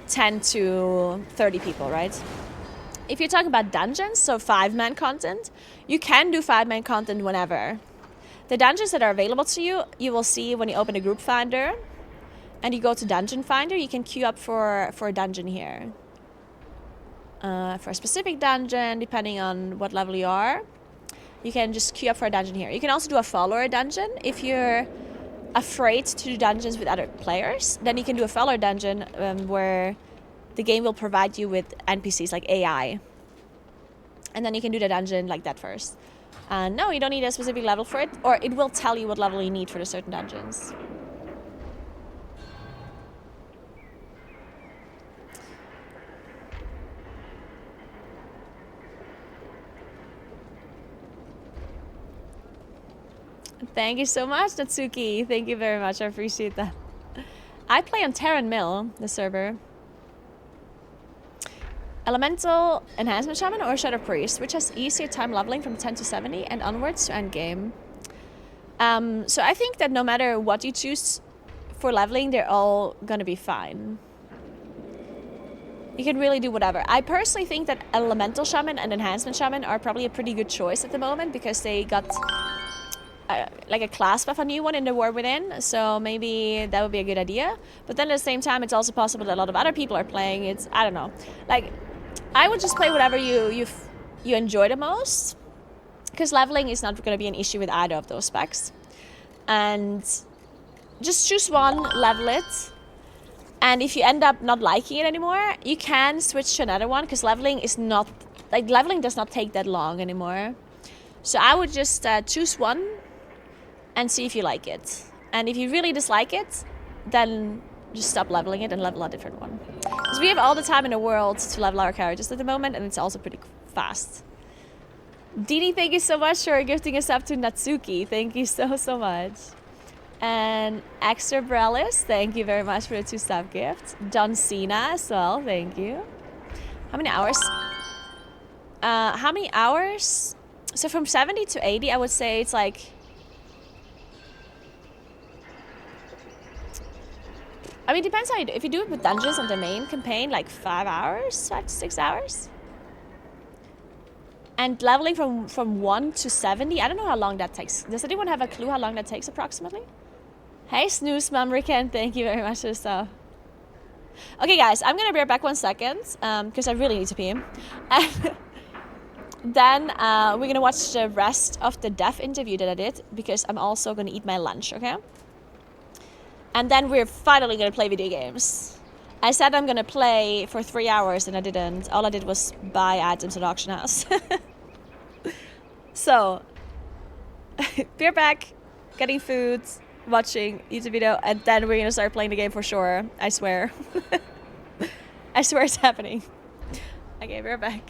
10 to 30 people, right? If you're talking about dungeons, so 5-man content, you can do 5-man content whenever. The dungeons that are available to you, you will see when you open a group finder and you go to Dungeon Finder, you can queue up for a dungeon here. For a specific dungeon, depending on what level you are, you can just queue up for a dungeon here. You can also do a follower dungeon. If you're afraid to do dungeons with other players, then you can do a follower dungeon where the game will provide you with NPCs like AI. And then you can do the dungeon like that first. No, you don't need a specific level for it, or it will tell you what level you need for the certain dungeons. Thank you so much, Natsuki. Thank you very much. I appreciate that. I play on Terran Mill, the server. Elemental Enhancement Shaman or Shadow Priest, which has easier time leveling from 10 to 70 and onwards to endgame. So I think that no matter what you choose for leveling, they're all gonna be fine. You can really do whatever. I personally think that Elemental Shaman and Enhancement Shaman are probably a pretty good choice at the moment because they got like a class buff, a new one in the War Within, so maybe that would be a good idea. But then at the same time, it's also possible that a lot of other people are playing. It's, I don't know. Like, I would just play whatever you enjoy the most, because leveling is not going to be an issue with either of those specs. And just choose one, level it, and if you end up not liking it anymore, you can switch to another one, because leveling is not, like, leveling does not take that long anymore. So I would just choose one and see if you like it. And if you really dislike it, then just stop leveling it and level a different one. Because we have all the time in the world to level our characters at the moment, and it's also pretty fast. Dini, thank you so much for gifting us up to Natsuki. Thank you so much. And Extra Brelis, thank you very much for the 2 sub gifts. John Cena as well, thank you. How many hours? How many hours? So from 70 to 80, I would say it's like... I mean, it depends how you do. If you do it with dungeons and the main campaign, like 5 hours, 5 to 6 hours. And leveling from 1 to 70, I don't know how long that takes. Does anyone have a clue how long that takes approximately? Hey, Snooze Mumrican, thank you very much for the stuff. Okay, guys, I'm gonna be right back 1 second because I really need to pee. And then we're gonna watch the rest of the dev interview that I did because I'm also gonna eat my lunch, okay? And then we're finally gonna play video games. I said I'm gonna play for 3 hours and I didn't. All I did was buy items at auction house. So, be right back, getting food, watching YouTube video, and then we're gonna start playing the game for sure. I swear. I swear it's happening. Okay, be right back.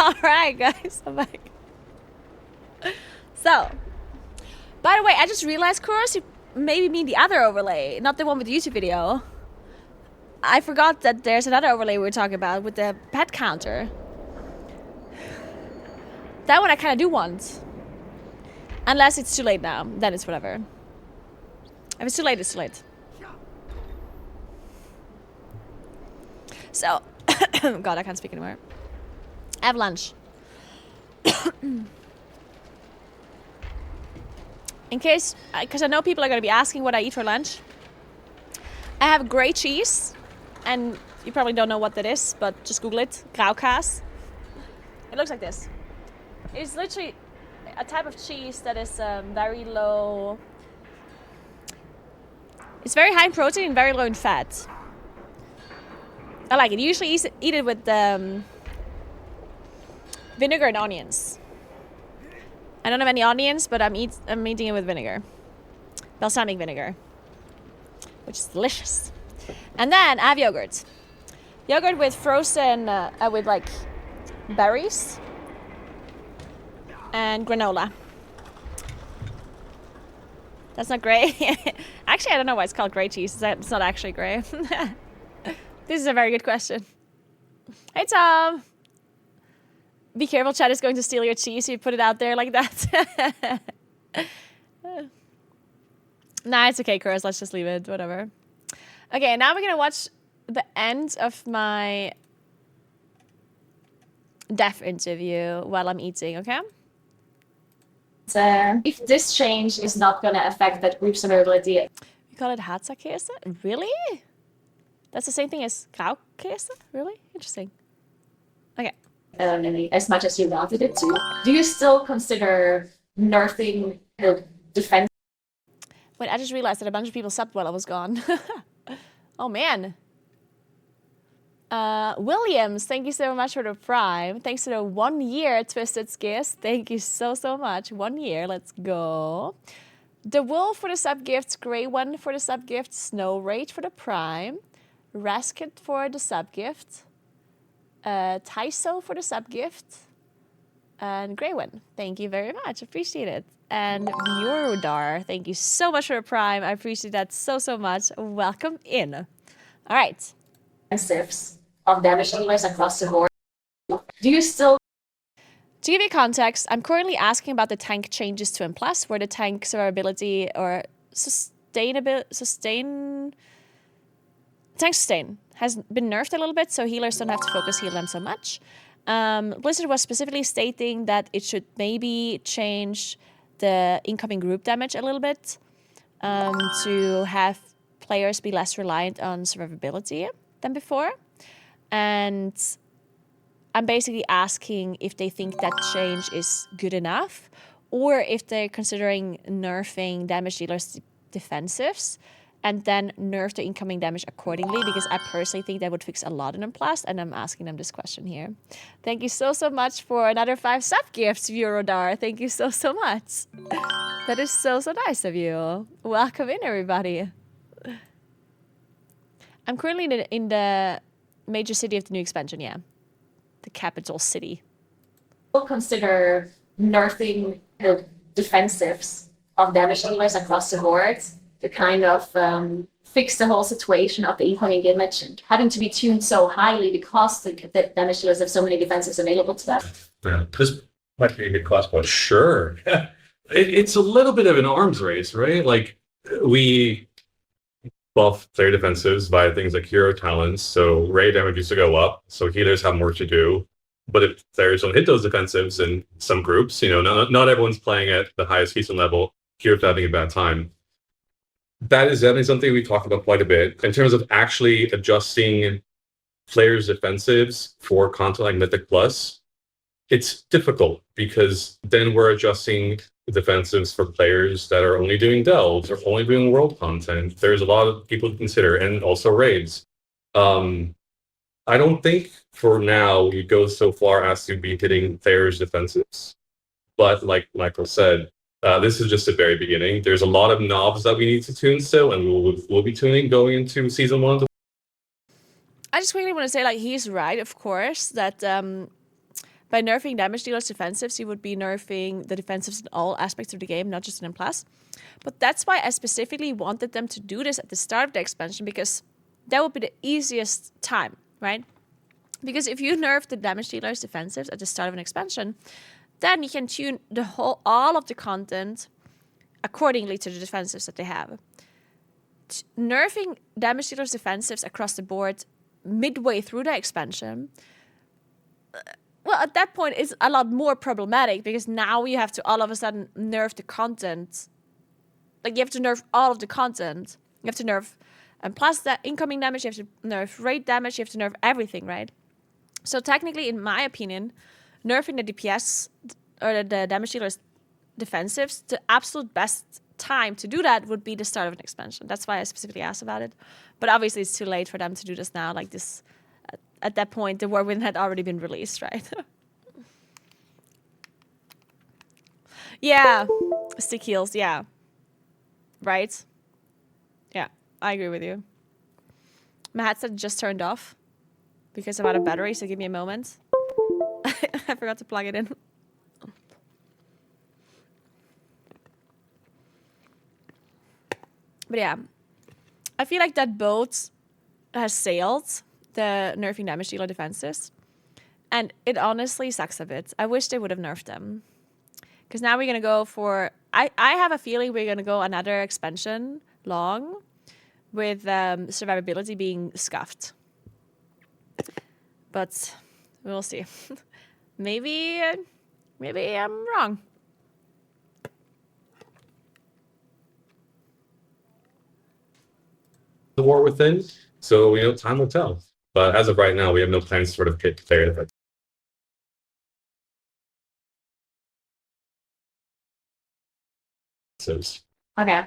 All right, guys, I'm back. So, by the way, I just realized, Kuros, you maybe mean the other overlay, not the one with the YouTube video. I forgot that there's another overlay we were talking about with the pet counter. That one I kind of do want. Unless it's too late now, then it's whatever. If it's too late, it's too late. So, God, I can't speak anymore. I have lunch. In case, because I know people are going to be asking what I eat for lunch. I have grey cheese, and you probably don't know what that is, but just Google it. Graukaas. It looks like this. It's literally a type of cheese that is very low. It's very high in protein and very low in fat. I like it. You usually eat it with vinegar and onions. I don't have any onions, but I'm eating it with vinegar. Balsamic vinegar. Which is delicious. And then I have yogurt. Yogurt with frozen, with like berries. And granola. That's not grey. Actually, I don't know why it's called grey cheese. It's not actually grey. This is a very good question. Hey, Tom. Be careful, Chad is going to steal your cheese if you put it out there like that. Nah, it's okay, Chris. Let's just leave it. Whatever. Okay, now we're going to watch the end of my deaf interview while I'm eating, okay? If this change is not going to affect that group survivability. You call it Hatzerkäse? Really? That's the same thing as Graukäse? Really? Interesting. Okay. As much as you wanted it to. Do you still consider nerfing the defense? Wait, I just realized that a bunch of people subbed while I was gone. Oh, man. Williams, thank you so much for the Prime. Thanks to the 1 year Twisted Skiss. Thank you so, so much. 1 year. Let's go. The Wolf for the sub gifts. Grey One for the sub gift. Snow Rage for the Prime. Rasket for the sub gift. Taiso for the sub gift. And Grey One. Thank you very much. Appreciate it. And Burodar, thank you so much for the Prime. I appreciate that so, so much. Welcome in. All right. Of damage dealers across the board. Do you still? To give you context, I'm currently asking about the tank changes to M+, where the tank survivability or tank sustain has been nerfed a little bit, so healers don't have to focus heal them so much. Blizzard was specifically stating that it should maybe change the incoming group damage a little bit to have players be less reliant on survivability than before. And I'm basically asking if they think that change is good enough or if they're considering nerfing damage dealers' defensives and then nerf the incoming damage accordingly, because I personally think that would fix a lot in M+, and I'm asking them this question here. Thank you so, so much for another 5 sub gifts, Eurodar. Thank you so, so much. That is so, so nice of you. Welcome in, everybody. I'm currently in the major city of the new expansion, yeah. The capital city. Consider nerfing the defensives of damage dealers across the board to kind of fix the whole situation of the incoming damage and having to be tuned so highly because the damage dealers have so many defenses available to them. Yeah, this might be a good class point. Sure. It's a little bit of an arms race, right? Like, we buff player defensives via things like hero talents, so Ray damage used to go up, so healers have more to do. But if players don't hit those defensives in some groups, you know, not everyone's playing at the highest Keystone level, heroes are having a bad time. That is definitely something we talked about quite a bit. In terms of actually adjusting players' defensives for content like Mythic Plus, it's difficult because then we're adjusting defensives for players that are only doing delves or only doing world content. There's a lot of people to consider, and also raids. I don't think for now we go so far as to be hitting players' defensives. But like Michael said, this is just the very beginning. There's a lot of knobs that we need to tune still, and we'll be tuning going into season 1. I just quickly want to say, like, he's right, of course, that by nerfing damage dealers' defensives, you would be nerfing the defensives in all aspects of the game, not just in M+. But that's why I specifically wanted them to do this at the start of the expansion, because that would be the easiest time, right? Because if you nerf the damage dealers' defensives at the start of an expansion, then you can tune all of the content accordingly to the defensives that they have. Nerfing damage dealers' defensives across the board midway through the expansion, well, at that point, it's a lot more problematic, because now you have to all of a sudden nerf the content. Like, you have to nerf all of the content. You have to nerf plus that incoming damage, you have to nerf rate damage, you have to nerf everything, right? So technically, in my opinion, nerfing the DPS or the damage dealers defensives, the absolute best time to do that would be the start of an expansion. That's why I specifically asked about it. But obviously, it's too late for them to do this now. Like this, at that point, the War Within had already been released, right? Yeah, stick heals, yeah. Right? Yeah, I agree with you. My headset just turned off because I'm out of battery, so give me a moment. I forgot to plug it in. But yeah, I feel like that boat has sailed, the nerfing damage dealer defenses. And it honestly sucks a bit. I wish they would have nerfed them. Because now we're going to go for... I have a feeling we're going to go another expansion long with survivability being scuffed. But we'll see. Maybe I'm wrong. The War Within, so time will tell. But as of right now, we have no plans to sort of hit player. Okay.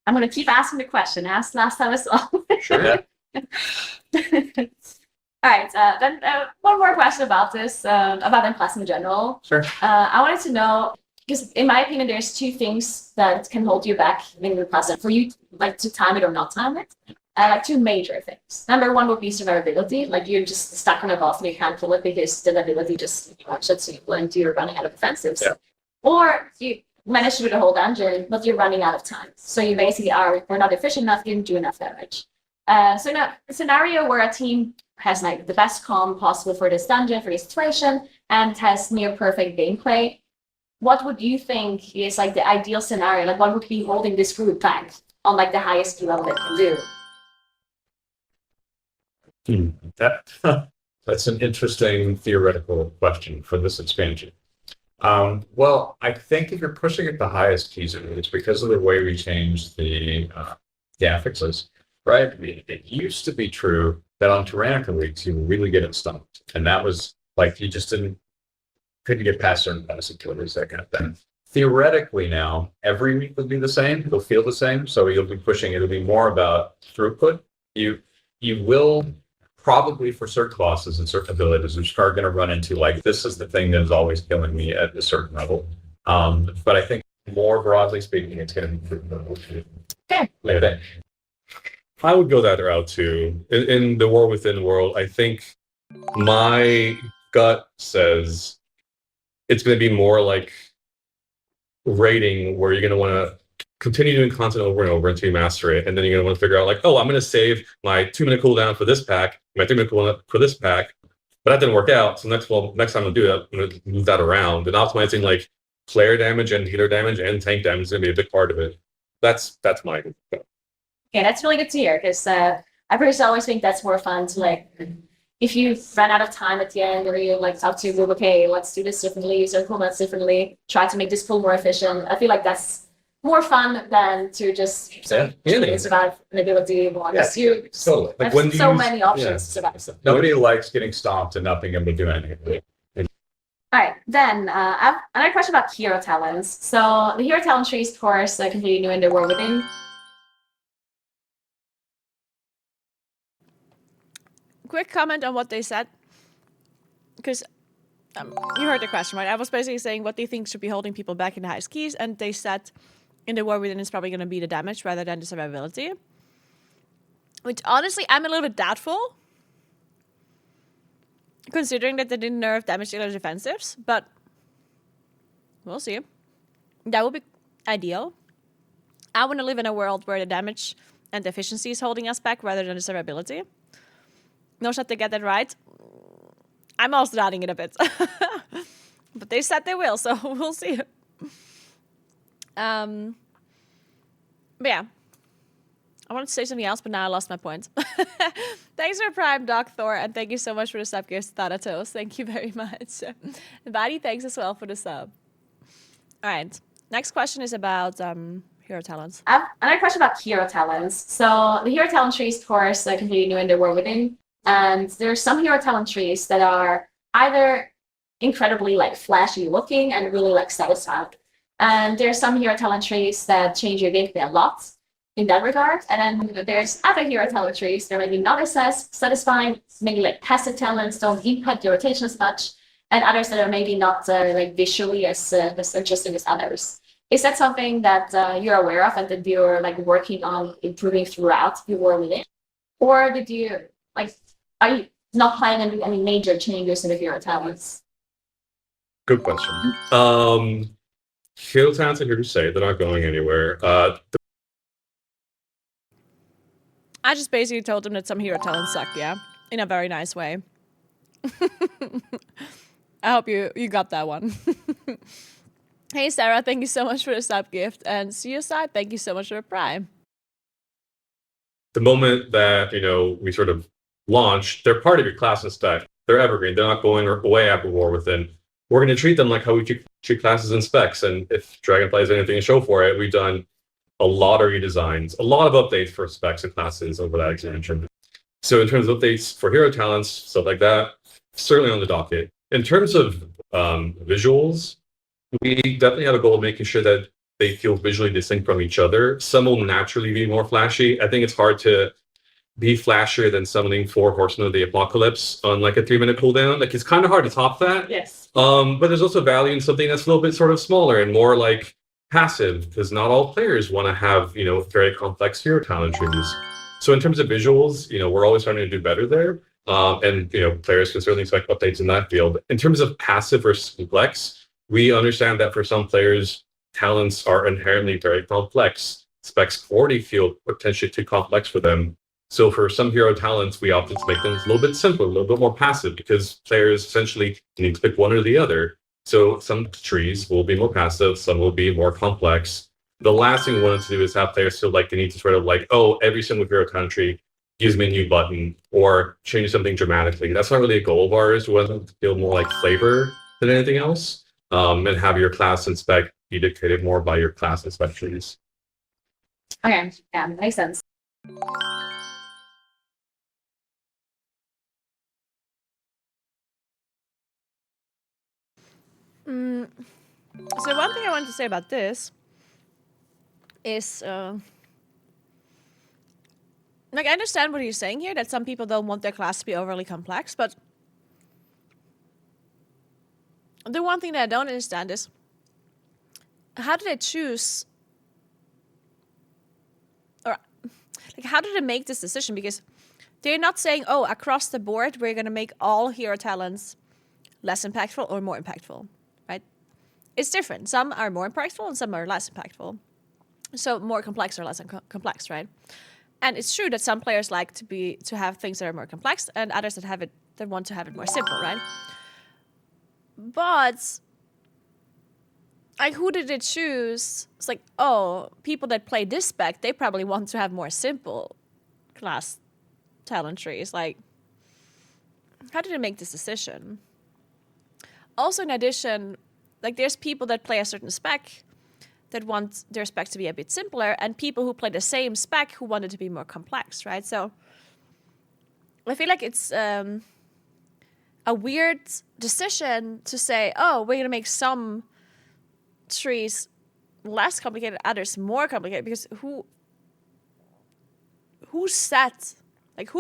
I'm going to keep asking the question. I asked last time as well. Sure. All right. Then one more question about this, about M+ in general. Sure. I wanted to know, because in my opinion, there's two things that can hold you back in your class for you like to time it or not time it. Like two major things. Number one would be survivability. Like you're just stuck on a boss and you can't pull it because the ability just shuts you and you're running out of defensives. Yeah. Or you manage to do the whole dungeon, but you're running out of time. So you basically we're not efficient enough, you didn't do enough damage. So in a scenario where a team has like the best comm possible for this dungeon, for this situation, and has near perfect gameplay, what would you think is like the ideal scenario? Like what would be holding this group back on like the highest level it can do? That's an interesting theoretical question for this expansion. Well, I think if you're pushing at the highest keys, it's because of the way we changed the affixes, right? It used to be true that on Tyrannica weeks you were really getting stumped, and that was like you just couldn't get past certain passive killers, that kind of thing. Theoretically, now every week will be the same. It'll feel the same, so you'll be pushing. It'll be more about throughput. You will. Probably for certain classes and certain abilities, which are going to run into like, this is the thing that is always killing me at a certain level. But I think more broadly speaking, it's going to be okay. I would go that route too. In the War Within world, I think my gut says it's going to be more like rating, where you're going to want to continue doing content over and over until you master it, and then you're going to want to figure out like, oh, I'm going to save my 2-minute cooldown for this pack, my 3-minute cooldown for this pack, but that didn't work out. So next time I'll do that, I'm going to move that around, and optimizing like player damage and healer damage and tank damage is going to be a big part of it. That's my. Okay, that's really good to hear, because I personally always think that's more fun to like, if you run out of time at the end, or you like talk to your group, okay, let's do this differently, use our cooldowns differently, try to make this pool more efficient. I feel like that's more fun than to just survive an ability. Totally. Like when so many options to survive. Nobody likes getting stomped and not being able to do anything. All right, then I have another question about hero talents. So the hero talent tree is, of course, completely new in the War Within. Quick comment on what they said, because you heard the question, right? I was basically saying what they think should be holding people back in the highest keys, and they said in the War Within is probably going to be the damage rather than the survivability. Which honestly, I'm a little bit doubtful. considering that they didn't nerf damage dealer defensives, but we'll see. That would be ideal. I want to live in a world where the damage and the efficiency is holding us back rather than the survivability. No shot to get that right. I'm also doubting it a bit. But they said they will, so we'll see. But yeah. I wanted to say something else, but now I lost my point. Thanks for Prime, Doc Thor, and thank you so much for the sub gifts, Thanatos. Thank you very much. And Buddy, thanks as well for the sub. All right. Next question is about hero talents. I have another question about hero talents. So the hero talent trees, of course, are completely new in the War Within. And there's some hero talent trees that are either incredibly like flashy looking and really like satisfying. And there's some hero talent trees that change your gameplay a lot in that regard. And then there's other hero talent trees that are maybe not as satisfying, maybe like passive talents don't impact your rotation as much, and others that are maybe not like visually as interesting as others. Is that something that you're aware of and that you're like working on improving throughout your War Within? Or did you are you not planning on doing any major changes in the hero talents? Good question. Hero talents are here to stay. They're not going anywhere. I just basically told him that some hero talents suck, yeah? In a very nice way. I hope you got that one. Hey, Sarah, thank you so much for the sub gift. And Suicide, thank you so much for the Prime. The moment that, we sort of launch, they're part of your class and spec. They're evergreen. They're not going away after War Within. We're going to treat them like how we treat classes and specs. And if Dragonfly has anything to show for it, we've done a lot of redesigns, a lot of updates for specs and classes over that expansion. So in terms of updates for hero talents, stuff like that, certainly on the docket. In terms of visuals, we definitely have a goal of making sure that they feel visually distinct from each other. Some will naturally be more flashy. I think it's hard to be flashier than summoning 4 Horsemen of the Apocalypse on like a 3-minute cooldown. Like, it's kind of hard to top that. Yes. But there's also value in something that's a little bit sort of smaller and more like passive, because not all players want to have, very complex hero talent trees. So in terms of visuals, we're always trying to do better there. And players can certainly expect updates in that field. In terms of passive versus complex, we understand that for some players, talents are inherently very complex. Specs already feel potentially too complex for them. So for some hero talents, we opted to make them a little bit simpler, a little bit more passive, because players essentially need to pick one or the other. So some trees will be more passive, some will be more complex. The last thing we wanted to do is have players feel like they need to sort of like, oh, every single hero talent tree gives me a new button or change something dramatically. That's not really a goal of ours. We want them to feel more like flavor than anything else, and have your class and spec be dictated more by your class and spec trees. Okay, yeah, makes sense. So one thing I want to say about this is, I understand what he's saying here, that some people don't want their class to be overly complex, but the one thing that I don't understand is, how do they choose, or how do they make this decision? Because they're not saying, oh, across the board, we're going to make all hero talents less impactful or more impactful, right? It's different. Some are more impactful and some are less impactful. So more complex or less complex, right? And it's true that some players like to have things that are more complex, and others that want to have it more simple, right? But who did they choose? It's like, oh, people that play this spec, they probably want to have more simple class talent trees. Like, how did they make this decision? Also, in addition, there's people that play a certain spec that want their spec to be a bit simpler, and people who play the same spec who want it to be more complex, right? So I feel like it's a weird decision to say, oh, we're going to make some trees less complicated, others more complicated, because who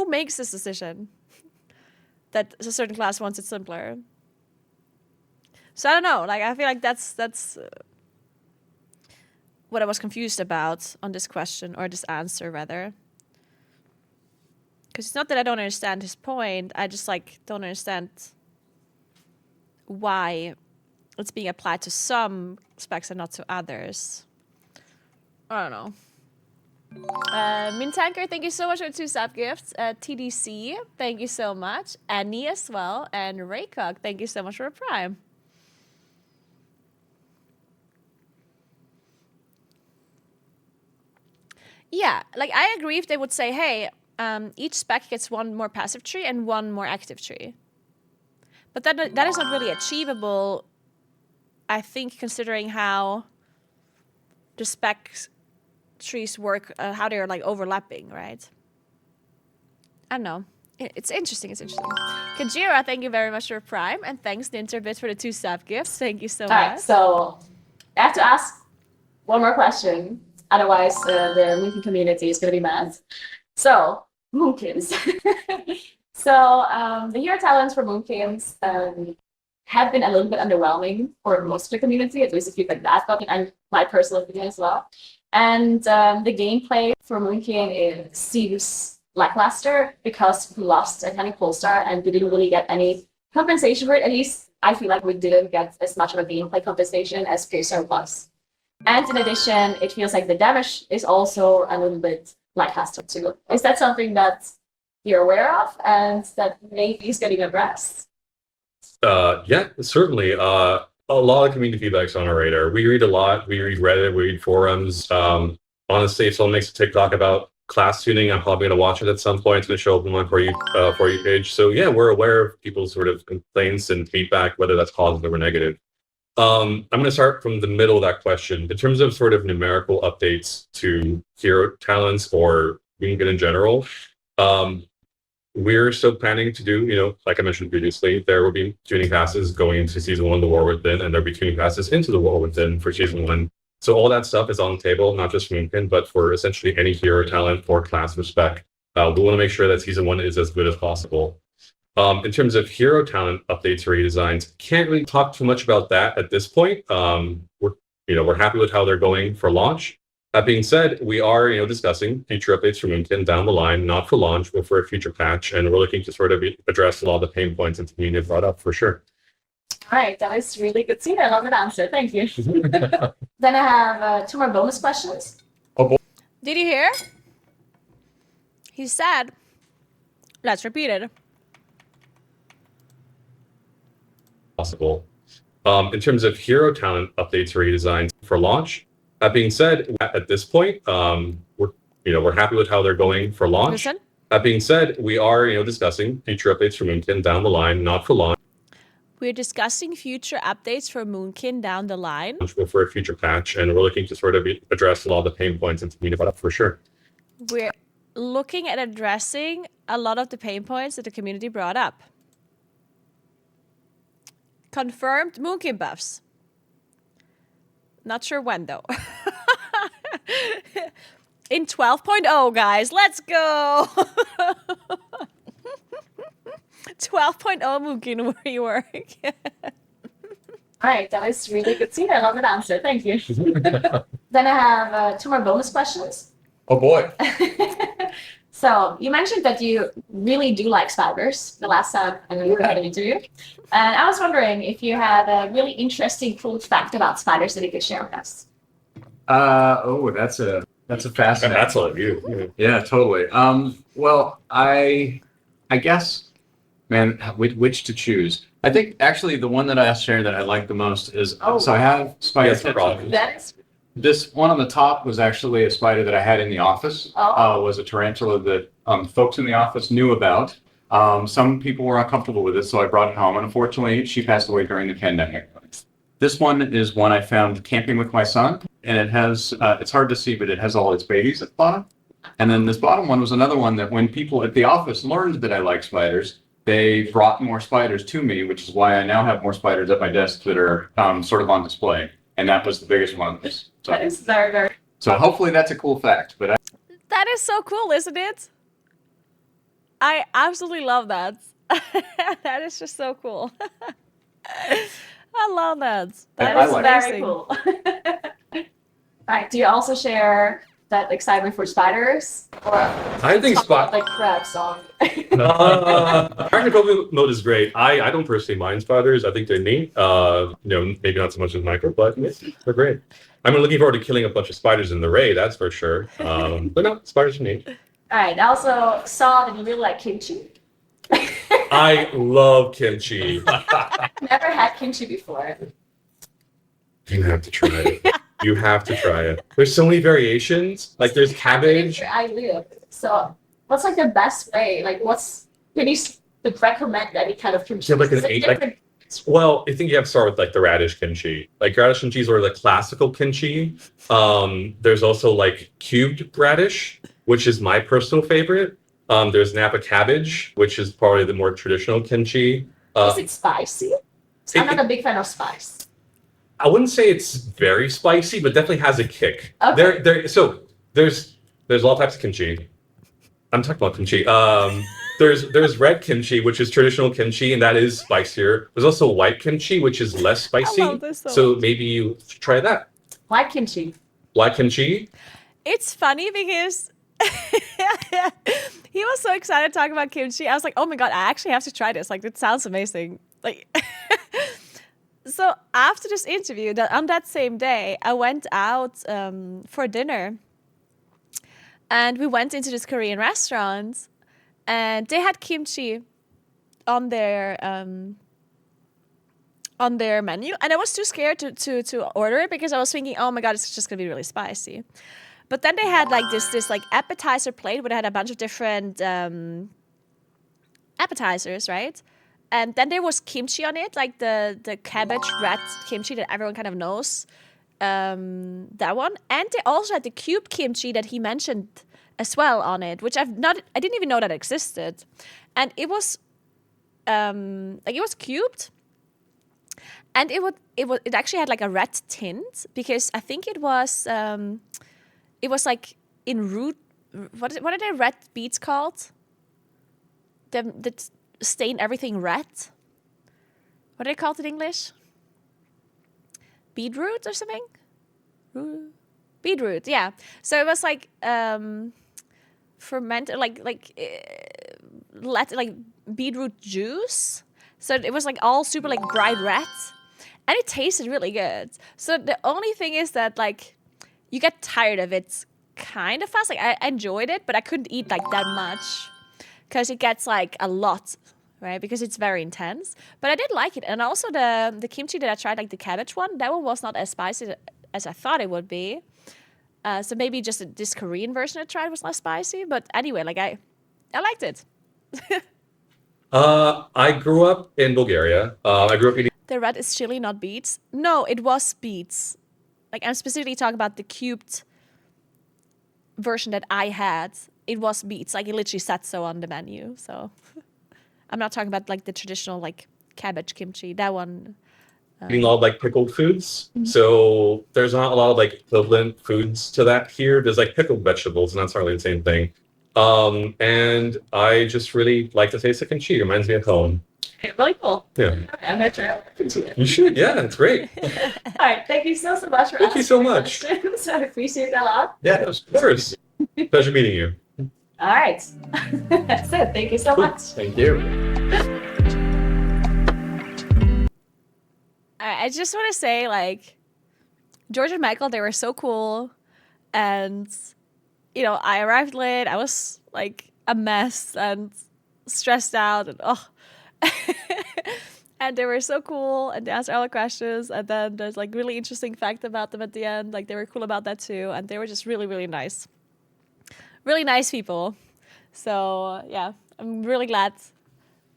makes this decision that a certain class wants it simpler? So I don't know. I feel like that's what I was confused about on this question, or this answer rather. Because it's not that I don't understand his point. I just don't understand why it's being applied to some specs and not to others. I don't know. Mintanker, thank you so much for the 2 sub gifts. TDC, thank you so much. Annie as well. And Raycock, thank you so much for a prime. Yeah, like I agree if they would say, hey, each spec gets 1 more passive tree and 1 more active tree. But that is not really achievable, I think, considering how the spec trees work, how they're like overlapping, right? I don't know. It's interesting. It's interesting. Kajira, thank you very much for Prime, and thanks Ninterbit for the 2 sub gifts. Thank you so much. All right, so I have to ask one more question. Otherwise, the Moonkin community is going to be mad. So, Moonkins. So, the hero talents for Moonkins have been a little bit underwhelming for most of the community, at least if you like that, and my personal opinion as well. And the gameplay for Moonkin seems lackluster because we lost a tiny Polestar and we didn't really get any compensation for it. At least I feel like we didn't get as much of a gameplay compensation as Polestar was. And in addition, it feels like the damage is also a little bit lackluster too. Is that something that you're aware of and that maybe is getting addressed? Yeah, certainly. A lot of community feedback's on our radar. We read a lot. We read Reddit. We read forums. Honestly, if someone makes a TikTok about class tuning, I'm probably going to watch it at some point. It's going to show up on my For You page. So yeah, we're aware of people's sort of complaints and feedback, whether that's positive or negative. I'm going to start from the middle of that question. In terms of sort of numerical updates to hero talents or Moonkin in general, we're still planning to do, like I mentioned previously, there will be tuning passes going into Season 1, The War Within, and there'll be tuning passes into The War Within for Season 1. So all that stuff is on the table, not just Moonkin, but for essentially any hero talent or class of spec. We want to make sure that Season 1 is as good as possible. In terms of hero talent updates or redesigns, can't really talk too much about that at this point. We're happy with how they're going for launch. That being said, we are discussing future updates for Moonkin down the line, not for launch, but for a future patch, and we're looking to sort of address a lot of the pain points that the community have brought up for sure. All right, that was really good to see. I love that answer. Thank you. Then I have 2 more bonus questions. Oh boy. Did you hear? He said, let's repeat it. Possible. In terms of hero talent updates or redesigns for launch. That being said, at this point, we're happy with how they're going for launch. Listen. That being said, we are discussing future updates for Moonkin down the line, not for launch. We're discussing future updates for Moonkin down the line. For a future patch, and we're looking to sort of address a lot of the pain points that the community brought up for sure. We're looking at addressing a lot of the pain points that the community brought up. Confirmed Moonkin buffs. Not sure when though. In 12.0, guys, let's go. 12.0 Moonkin, where you work. All right, that was really good to see. I love that answer. Thank you. Then I have 2 more bonus questions. Oh boy. So you mentioned that you really do like spiders the last time I know you had an interview. And I was wondering if you had a really interesting, cool fact about spiders that you could share with us. That's a fascinating. That's all of you. Yeah, totally. Well, I guess, man, which to choose? I think actually the one that I share that I like the most is so I have spider tattoos. That is This one on the top was actually a spider that I had in the office. Was a tarantula that folks in the office knew about. Some people were uncomfortable with it, so I brought it home. And unfortunately, she passed away during the pandemic. This one is one I found camping with my son, and it has, it's hard to see, but it has all its babies at the bottom. And then this bottom one was another one that when people at the office learned that I like spiders, they brought more spiders to me, which is why I now have more spiders at my desk that are sort of on display. And that was the biggest one. So, that is very, very. So hopefully that's a cool fact. But That is so cool, isn't it? I absolutely love that. That is just so cool. I love that. That is like very amazing. cool. All right. Do you also share that excitement for spiders? Or I think like crabs on. arachnophobia mode is great. I don't personally mind spiders. I think they're neat. Maybe not so much as micro, but they're great. I'm looking forward to killing a bunch of spiders in the raid, that's for sure. But no, spiders are neat. All right. I also saw that you really like kimchi. I love kimchi. Never had kimchi before. You have to try it. You have to try it. There's so many variations. Like there's cabbage. Where I live. So what's like the best way? Like can you recommend any kind of kimchi? You have like an eight. Well, I think you have to start with like the radish kimchi. Like radish kimchi is sort of the classical kimchi. There's also like cubed radish, which is my personal favorite. There's Napa cabbage, which is probably the more traditional kimchi. Is it spicy? I'm not a big fan of spice. I wouldn't say it's very spicy, but definitely has a kick. Okay. So there's a lot of types of kimchi. I'm talking about kimchi. There's red kimchi, which is traditional kimchi, and that is spicier. There's also white kimchi, which is less spicy. I love this so maybe you should try that. White kimchi. White kimchi? It's funny because he was so excited to talk about kimchi. I was like, oh my god, I actually have to try this. Like, it sounds amazing. Like, so after this interview, on that same day, I went out for dinner, and we went into this Korean restaurant, and they had kimchi on their menu, and I was too scared to order it because I was thinking, oh my god, it's just gonna be really spicy. But then they had like this like appetizer plate where they had a bunch of different appetizers, right? And then there was kimchi on it, like the cabbage red kimchi that everyone kind of knows, that one. And they also had the cube kimchi that he mentioned as well on it, which I didn't even know that existed. And it was it was cubed, and it actually had like a red tint because I think it was like in root. What are the red beets called? That stain everything red. What are they called in English? Beetroot or something? Beetroot, yeah. So it was like fermented, like beetroot juice. So it was like all super like bright red, and it tasted really good. So the only thing is that like you get tired of it kind of fast. Like I enjoyed it, but I couldn't eat like that much because it gets like a lot, right? Because it's very intense. But I did like it, and also the kimchi that I tried, like the cabbage one, that one was not as spicy as I thought it would be. So maybe just this Korean version I tried was less spicy. But anyway, like I liked it. I grew up in Bulgaria. I grew up eating. The red is chili, not beets. No, it was beets. Like I'm specifically talking about the cubed version that I had. It was beets. Like it literally said so on the menu. So I'm not talking about like the traditional like cabbage kimchi. That one. Eating a lot of like pickled foods. So there's not a lot of like equivalent foods to that here. There's like pickled vegetables, and that's hardly the same thing. And I just really like the taste of kimchi. It reminds me of home. Really cool. Yeah. Okay, I'm gonna try it. You should. Yeah, it's great. All right, thank you so much for Thank you so much. questions. I appreciate that a lot. Yeah, of course. Pleasure meeting you. All right, that's it. Thank you so much. Thank you. I just want to say, like, George and Michael, they were so cool. And, you know, I arrived late. I was, like, a mess and stressed out. And, and they were so cool. And they answered all the questions. And then there's, like, really interesting fact about them at the end. Like, they were cool about that, too. And they were just really, really nice. Really nice people. So, yeah, I'm really glad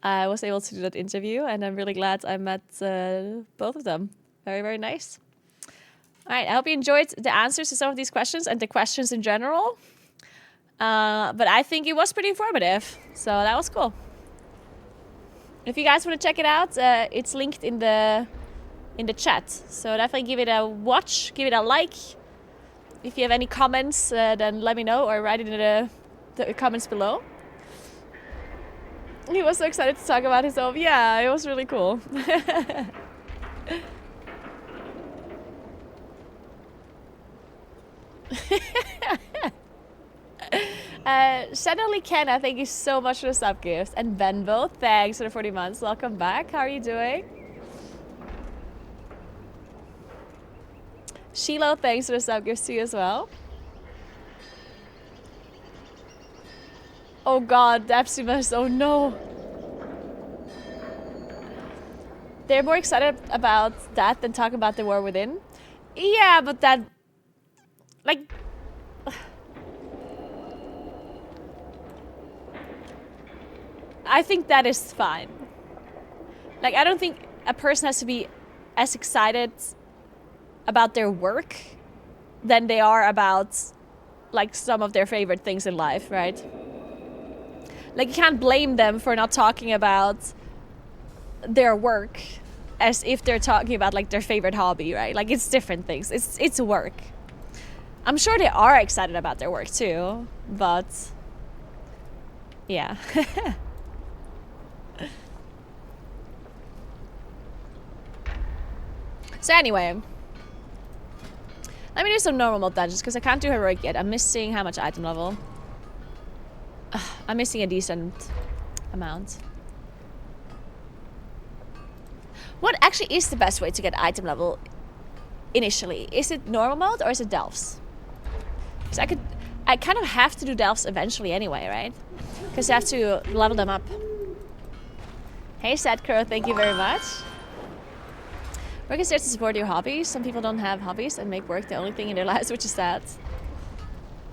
I was able to do that interview, and I'm really glad I met both of them. Very, very nice. All right, I hope you enjoyed the answers to some of these questions and the questions in general. But I think it was pretty informative, so that was cool. If you guys want to check it out, it's linked in the chat. So definitely give it a watch, give it a like. If you have any comments, then let me know or write it in the comments below. He was so excited to talk about himself. Yeah, it was really cool. Suddenly Kenna, thank you so much for the sub gifts. And Benvo, thanks for the 40 months. Welcome back. How are you doing? Shiloh, thanks for the sub gifts to you as well. Oh god, Dapsimus, oh no. They're more excited about that than talking about the war within. Yeah, but that... Like... I think that is fine. Like, I don't think a person has to be as excited about their work than they are about, like, some of their favorite things in life, right? Like, you can't blame them for not talking about their work as if they're talking about, like, their favorite hobby, right? Like, it's different things. It's work. I'm sure they are excited about their work, too. But... yeah. So anyway, let me do some normal mode dungeons because I can't do heroic yet. I'm missing how much item level? I'm missing a decent amount. What actually is the best way to get item level initially? Is it normal mode or is it delves? Because I kind of have to do delves eventually anyway, right? Because I have to level them up. Hey Sadcrow, thank you very much. Work is there to support your hobbies. Some people don't have hobbies and make work the only thing in their lives, which is sad.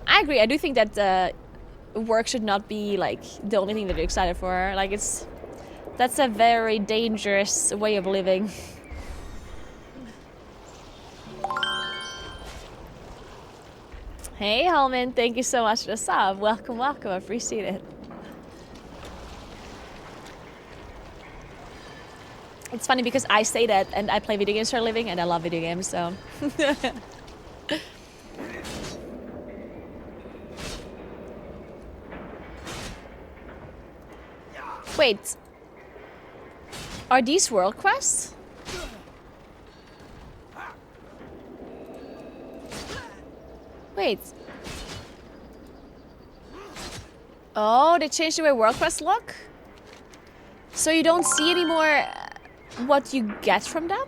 I agree. I do think that work should not be like the only thing that you're excited for. Like that's a very dangerous way of living. Hey Holman, thank you so much for the sub. Welcome, welcome. I appreciate it. It's funny because I say that and I play video games for a living and I love video games, so. Wait. Are these world quests? Wait. Oh, they changed the way world quests look? So you don't see anymore what you get from them?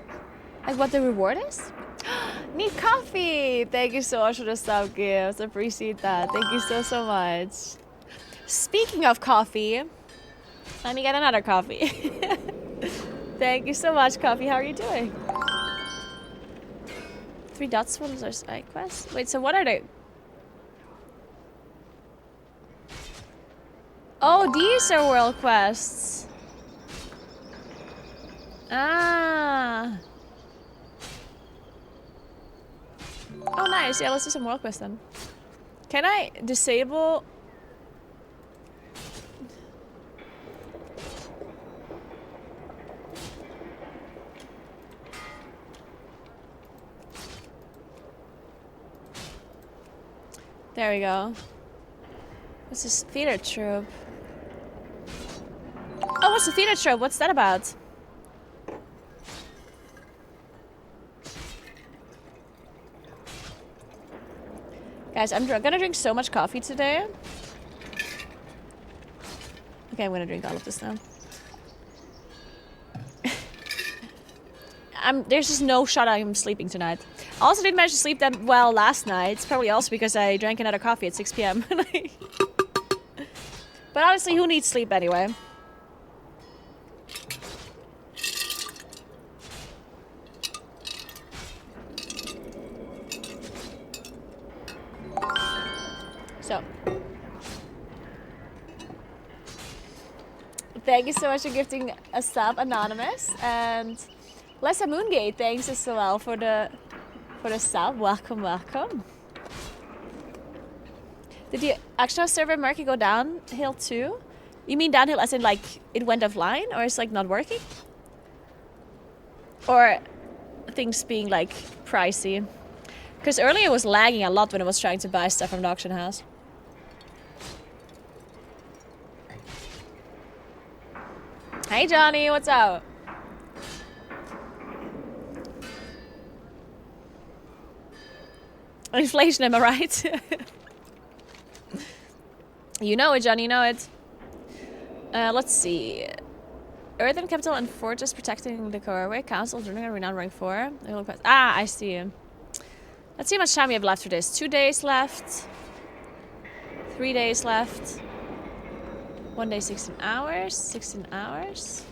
Like what the reward is? Need coffee! Thank you so much for the sub gifts. Appreciate that. Thank you so, so much. Speaking of coffee, let me get another coffee. Thank you so much, coffee. How are you doing? 3 dots ones are side quests? Wait, so what are they? Oh, these are world quests. Ah. Oh, nice. Yeah, let's do some world quests then. Can I disable... There we go. What's this theater trope? Oh, what's the theater trope? What's that about? Guys, I'm gonna drink so much coffee today. Okay, I'm gonna drink all of this now. There's just no shot I'm sleeping tonight. I also didn't manage to sleep that well last night. It's probably also because I drank another coffee at 6 p.m. But honestly, who needs sleep anyway? So, thank you so much for gifting a sub, Anonymous, and Lessa Moongate, thanks as well for the sub. Welcome, welcome. Did the actual server market go downhill too? You mean downhill as in like it went offline, or it's like not working, or things being like pricey? Because earlier it was lagging a lot when I was trying to buy stuff from the auction house. Hey Johnny, what's up? Inflation, am I right? You know it, John. You know it. Let's see. Earthen Capital and Fortress protecting the Corway Council during a renowned rank 4. Ah, I see. Let's see how much time we have left for this. 2 days left. 3 days left. 1 day, 16 hours. 16 hours.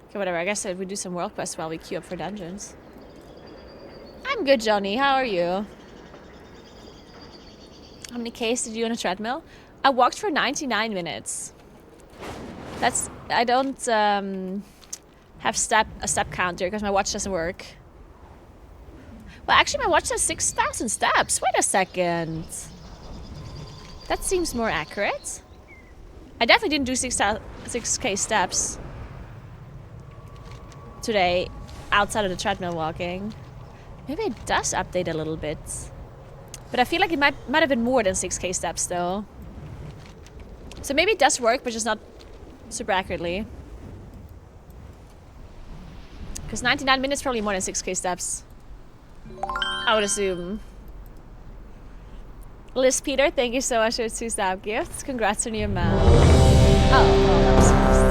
Okay, whatever. I guess we do some world quests while we queue up for dungeons. I'm good, Johnny. How are you? How many Ks did you do on a treadmill? I walked for 99 minutes. That's... I don't have a step counter because my watch doesn't work. Well, actually my watch says 6,000 steps. Wait a second. That seems more accurate. I definitely didn't do 6K steps today outside of the treadmill walking. Maybe it does update a little bit. But I feel like it might have been more than 6K steps though. So maybe it does work, but just not super accurately. Because 99 minutes probably more than 6K steps. I would assume. Liz Peter, thank you so much for 2 stab gifts. Congrats on your amount. Oh, well, that was fast.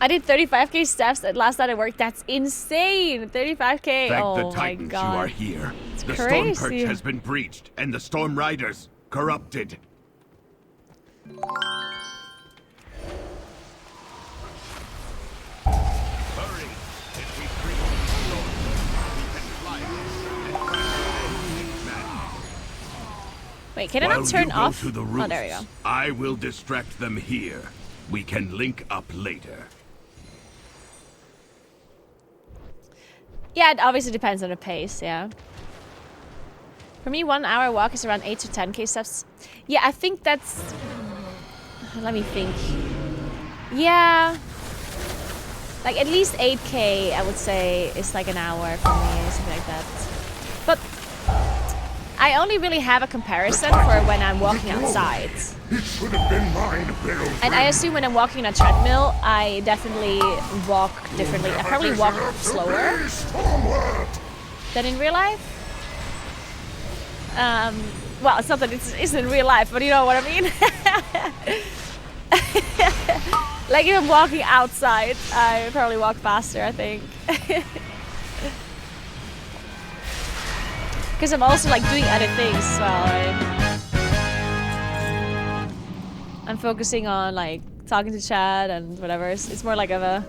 I did 35K steps last night at work. That's insane. 35K. Thank oh the my Titans god. you are here. It's the crazy. Storm Perch has been breached, and the Storm Riders corrupted. Hurry! If we breach the storm, we can fly and crash the Wait, can I not turn off? To the roofs, oh, there we go. I will distract them here. We can link up later. Yeah, it obviously depends on the pace, yeah. For me, 1 hour walk is around 8 to 10K steps. Yeah, I think that's... Let me think. Yeah. Like at least 8K, I would say, is like an hour for me, something like that. But I only really have a comparison for when I'm walking outside. It should have been mine, Bill. And I assume when I'm walking on a treadmill, I definitely walk differently. I probably walk slower than in real life. Well, it's not that it isn't in real life, but you know what I mean? Like if I'm walking outside, I probably walk faster, I think. Because I'm also like doing other things as well, right? I'm focusing on like talking to Chad and whatever. It's more like of a...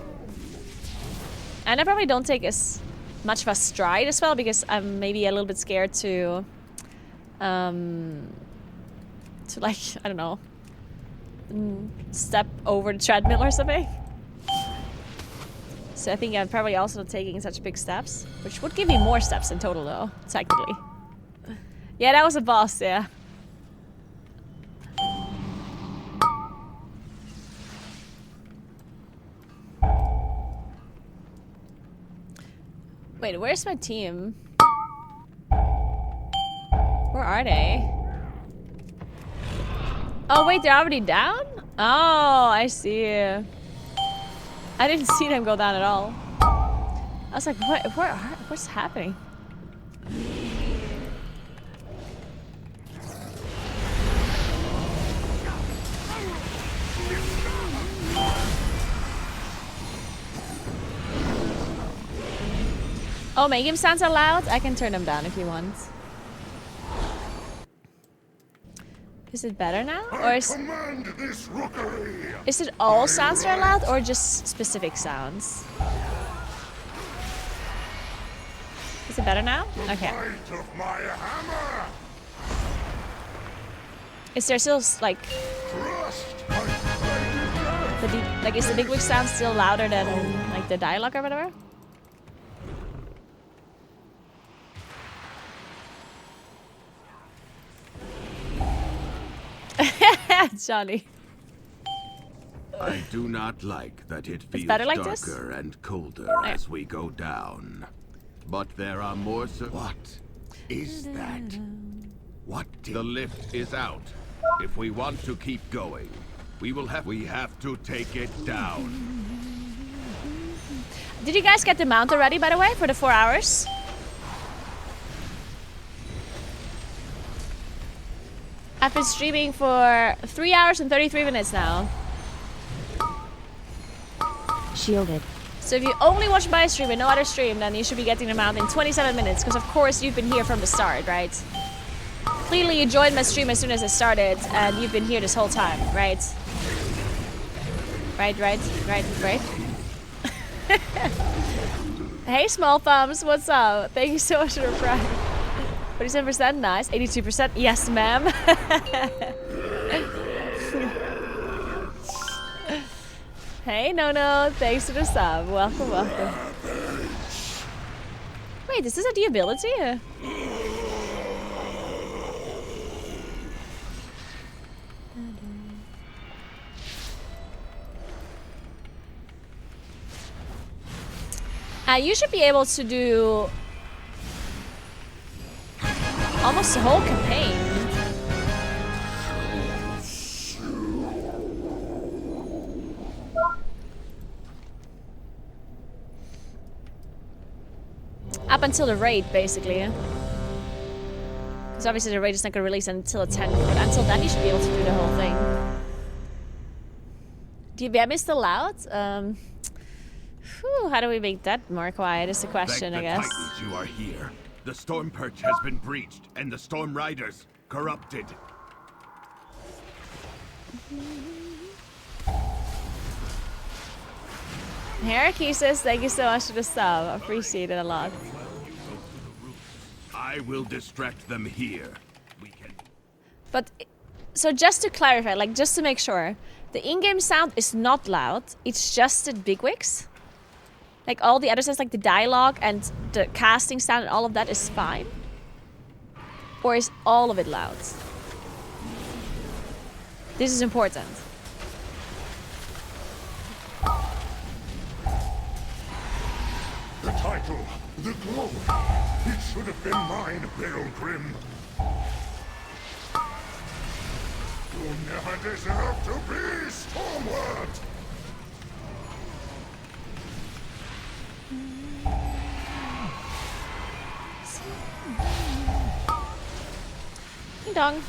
And I probably don't take as much of a stride as well because I'm maybe a little bit scared to like, I don't know, step over the treadmill or something. So I think I'm probably also not taking such big steps, which would give me more steps in total though, technically. Yeah, that was a boss, yeah. Wait, where's my team? Where are they? Oh wait, they're already down? Oh, I see. I didn't see them go down at all. I was like, what's happening? Oh, make him sound so loud? I can turn them down if you want. Is it better now? Or is it all sounds that are loud or just specific sounds? Is it better now? Okay. Is there still like is the Bigwig sound still louder than like the dialogue or whatever? Johnny. I do not like that it feels better like darker this? and colder as we go down. But there are more What is that? What? The lift is out. If we want to keep going, we have to take it down. Did you guys get the mount already, by the way, for the 4 hours? I've been streaming for 3 hours and 33 minutes now. Shielded. So if you only watch my stream and no other stream, then you should be getting the mount in 27 minutes. Because of course you've been here from the start, right? Clearly you joined my stream as soon as it started, and you've been here this whole time, right? Right. Hey, Small Thumbs, what's up? Thank you so much for the pride. 47%, nice. 82%, yes, ma'am. Hey, no, thanks for the sub. Welcome. Wait, is this a the ability? You should be able to do almost the whole campaign. Up until the raid, basically. Because obviously the raid is not going to release until the 10th, but until then you should be able to do the whole thing. DBM is still loud? How do we make that more quiet is the question, I guess. Titans, you are here. The storm perch has been breached, and the storm riders corrupted. Hierarchy says thank you so much for the sub. Appreciate it a lot. I will distract them here. But, so just to clarify, like just to make sure, the in-game sound is not loud. It's just the bigwigs. Like all the other sounds, like the dialogue and the casting sound and all of that is fine? Or is all of it loud? This is important. The title, the glory, it should have been mine, Pilgrim. You never deserved to be Stormward. Ding dong.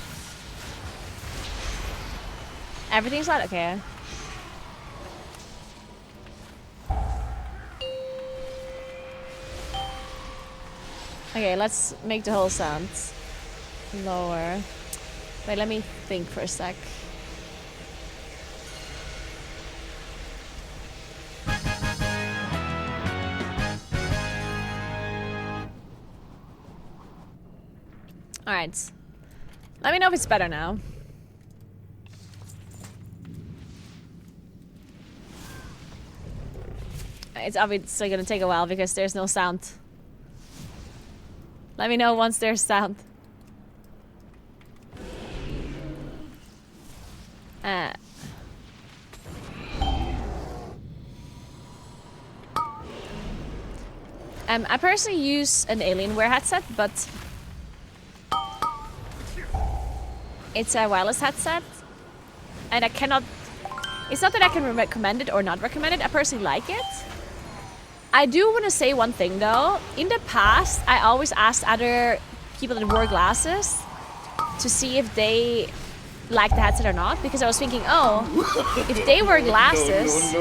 Everything's loud? Okay. Okay, let's make the whole sound lower. Wait, let me think for a sec. Alright. Let me know if it's better now. It's obviously gonna take a while because there's no sound. Let me know once there's sound. I personally use an Alienware headset, but it's a wireless headset, and I cannot. It's not that I can recommend it or not recommend it. I personally like it. I do want to say one thing though. In the past, I always asked other people that wore glasses to see if they like the headset or not, because I was thinking, oh, if they wear glasses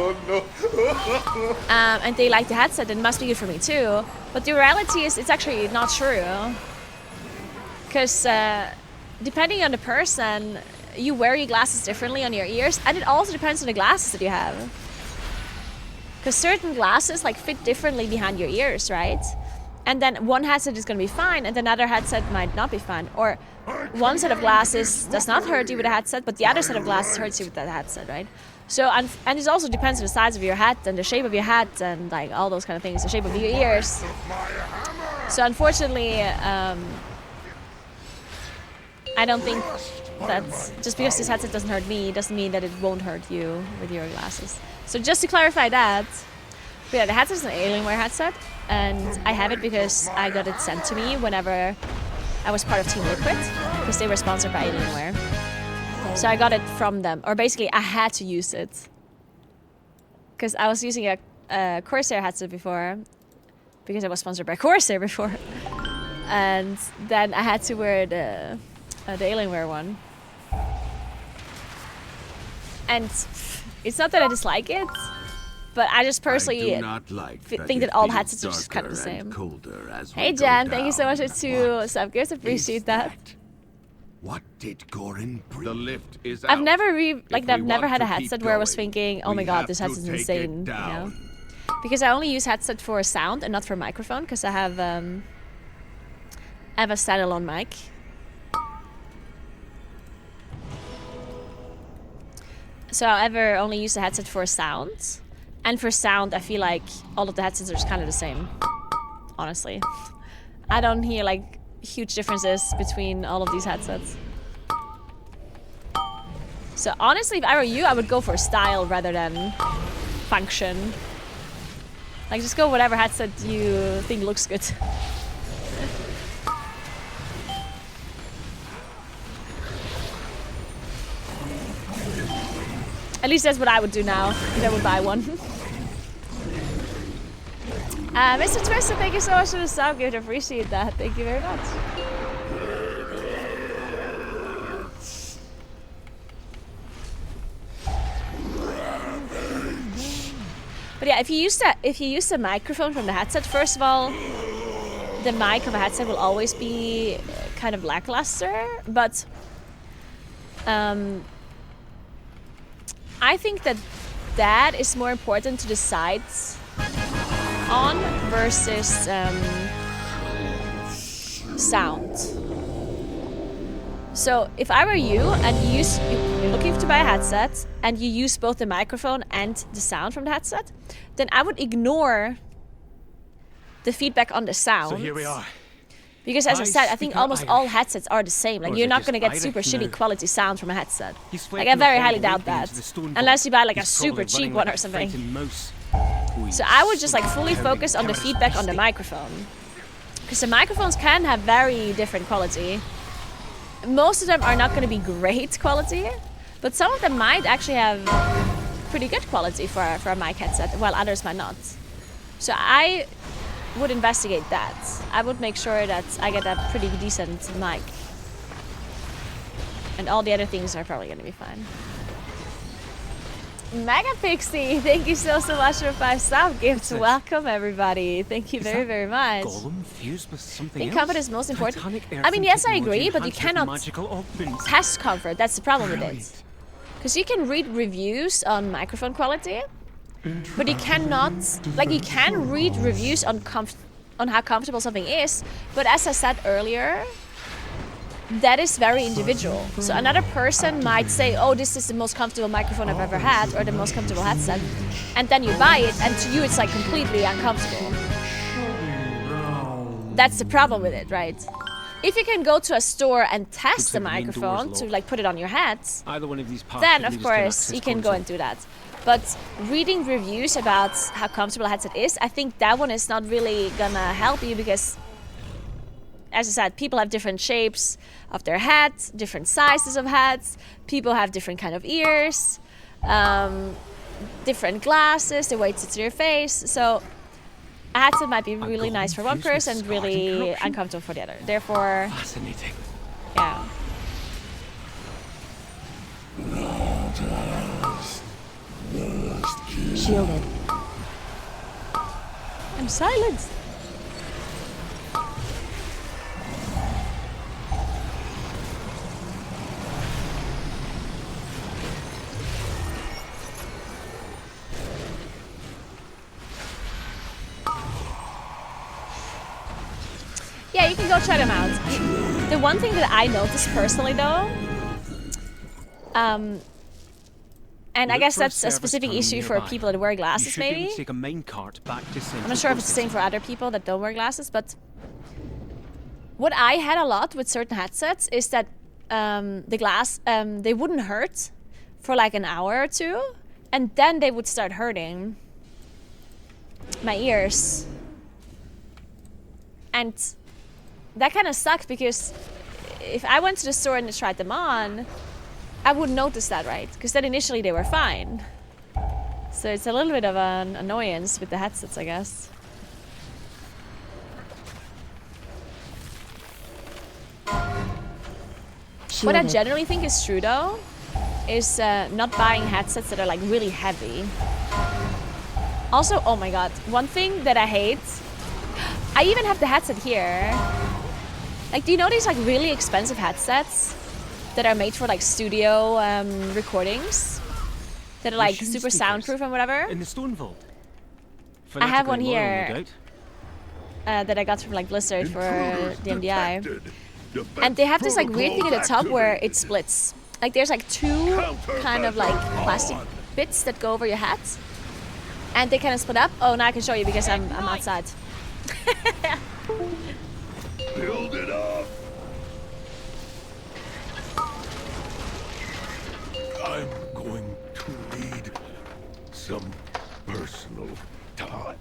and they like the headset, then it must be good for me too. But the reality is, it's actually not true, because depending on the person, you wear your glasses differently on your ears, and it also depends on the glasses that you have. Because certain glasses like fit differently behind your ears, right? And then one headset is going to be fine, and another headset might not be fine. Or one set of glasses does not hurt you with a headset, but the other set of glasses hurts you with that headset, right? So, and it also depends on the size of your hat and the shape of your hat and like all those kind of things, the shape of your ears. So unfortunately, I don't think that just because this headset doesn't hurt me, doesn't mean that it won't hurt you with your glasses. So just to clarify that, but yeah, the headset is an Alienware headset, and I have it because I got it sent to me whenever I was part of Team Liquid, because they were sponsored by Alienware. So I got it from them, or basically I had to use it, because I was using a Corsair headset before because I was sponsored by Corsair before, and then I had to wear the Alienware one. And it's not that I dislike it, but I just personally think that all headsets are just kind of the same. Hey Jan, thank you so much for 2 sub-gifts. Appreciate that. What did Gorin bring? The lift is I've out. never I've never had a to keep headset where I was going, thinking, oh my we god, have this to headset's take it insane, you down. know? Because I only use headset for sound and not for microphone, because I have a standalone mic. So I ever only use the headset for sound. And for sound, I feel like all of the headsets are just kind of the same, honestly. I don't hear like huge differences between all of these headsets. So honestly, if I were you, I would go for style rather than function. Like just go whatever headset you think looks good. At least that's what I would do now, if I would buy one. Mr. Twister, thank you so much for the sub gift. I appreciate that. Thank you very much. But yeah, if you use the microphone from the headset, first of all, the mic of a headset will always be kind of lackluster. But I think that is more important to decide on versus sound. So if I were you and you're looking to buy a headset and you use both the microphone and the sound from the headset, then I would ignore the feedback on the sound. So here we are. Because as I said, I think almost all headsets are the same. Like, Or is you're it not just going to get Ida? super shitty No. quality sound from a headset. He's Like, I waking very up highly all doubt week that. into the stone Unless you buy like a He's super probably cheap running one like or a something. frightened mouse. So I would just like fully focus on the feedback on the microphone. Because the microphones can have very different quality. Most of them are not going to be great quality, but some of them might actually have pretty good quality for a mic headset, while others might not. So I would investigate that. I would make sure that I get a pretty decent mic. And all the other things are probably going to be fine. Megapixie, thank you so much for 5 sub gifts. Welcome everybody. Thank you very, very much. Golem fused with I something think else? comfort is most important. Titanic I mean, earthen yes, I technology agree, but you enhanced with cannot magical augments. test comfort. That's the problem with it. Because you can read reviews on microphone quality, but you cannot, like, you can read reviews on how comfortable something is, but as I said earlier, that is very individual. So another person might say, oh, this is the most comfortable microphone I've ever had, or the most comfortable headset, and then you buy it, and to you it's like completely uncomfortable. That's the problem with it, right? If you can go to a store and test the microphone to like put it on your head, Either one of these parts then could of lead us to an course access you can go console. and do that. But reading reviews about how comfortable a headset is, I think that one is not really gonna help you because, as I said, people have different shapes of their heads, different sizes of heads. People have different kind of ears, different glasses, the way it sits in your face. So a headset might be really nice for one person and really uncomfortable for the other. Therefore, Fascinating. yeah. Shielded. I'm silenced. Yeah, you can go try them out. The one thing that I noticed personally though, and I guess that's a specific issue for people that wear glasses maybe. Take a main cart back to I'm not sure if it's the same for other people that don't wear glasses, but what I had a lot with certain headsets is that they wouldn't hurt for like an hour or two, and then they would start hurting my ears. And that kind of sucked because if I went to the store and tried them on, I wouldn't notice that, right? Because then initially they were fine. So it's a little bit of an annoyance with the headsets, I guess. What I generally think is true though, is not buying headsets that are like really heavy. Also, oh my god, one thing that I hate, I even have the headset here. Like, do you know these like really expensive headsets that are made for like studio recordings? That are like super soundproof and whatever? In the stone vault. I have one Phonetically loyal, here no doubt. that I got from like Blizzard for the MDI. And they have this like weird thing at the top where it splits. Like there's like two kind of like plastic bits that go over your hat. And they kind of split up. Oh, now I can show you because I'm outside. Build it up. I'm going to need some personal time.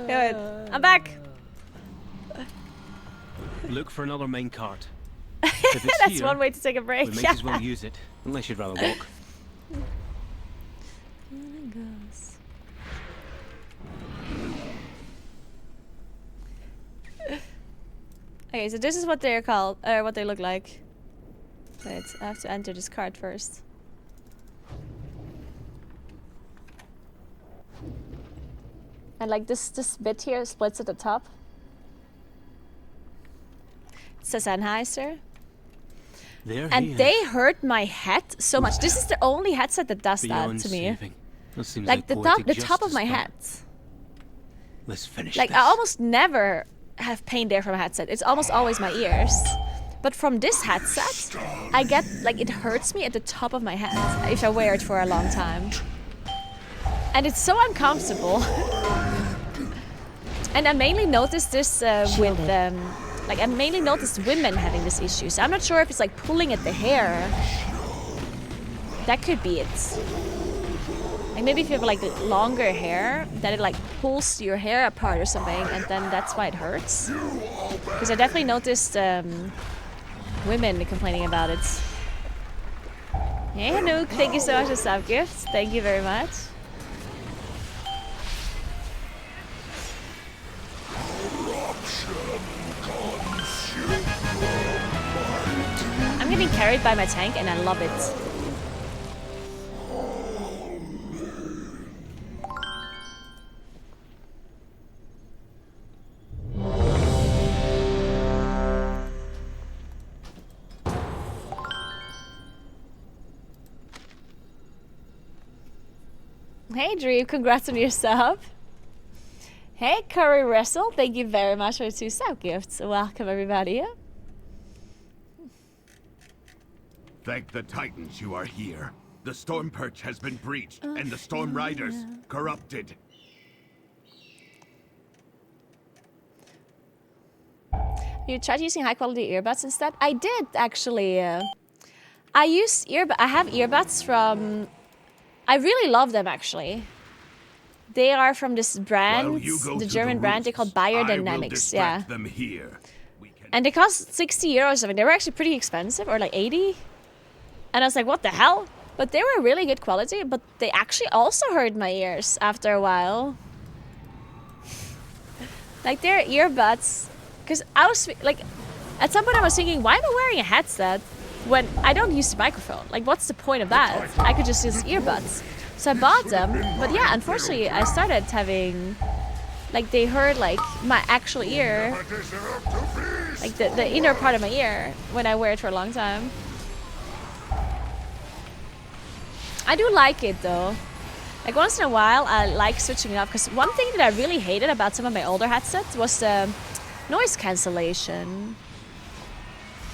Good. I'm back. Look for another mine cart. That's one way to take a break. We might as well use it, unless you'd rather walk. Okay, so this is what they're called, or what they look like. Wait, I have to enter this card first. And like this bit here splits at the top. It says Sennheiser. And they hurt my head so much. This is the only headset that does that to me. Like the top of my head. Let's finish like this. I almost never have pain there from a headset. It's almost always my ears. But from this headset, I get like it hurts me at the top of my head if I wear it for a long time. And it's so uncomfortable. And I mainly noticed this with like I mainly noticed women having this issue. So I'm not sure if it's like pulling at the hair. That could be it. Like maybe if you have like longer hair, that it like pulls your hair apart or something, and then that's why it hurts. Because I definitely noticed women complaining about it. Hey Hanouk, thank you so much for the sub gifts. Thank you very much. I'm getting carried by my tank and I love it. Hey Dream, congrats on your sub. Hey Curry Wrestle, thank you very much for the 2 sub gifts. Welcome everybody. Thank the Titans you are here. The Storm Perch has been breached, and the Storm Riders corrupted. You tried using high quality earbuds instead? I did actually. I use I have earbuds from. I really love them actually. They are from this brand, the German brand. They're called Biodynamics. Yeah. Them here. And they cost 60 euros. I mean, they were actually pretty expensive, or like 80. And I was like, what the hell? But they were really good quality, but they actually also hurt my ears after a while. Like, they're earbuds. Because I was, like, at some point I was thinking, why am I wearing a headset when I don't use the microphone? Like, what's the point of that? I could just use earbuds. So I bought them. But yeah, unfortunately, I started having, like, they hurt, like, my actual ear. Like, the inner part of my ear when I wear it for a long time. I do like it though. Like once in a while I like switching it up, because one thing that I really hated about some of my older headsets was the noise cancellation.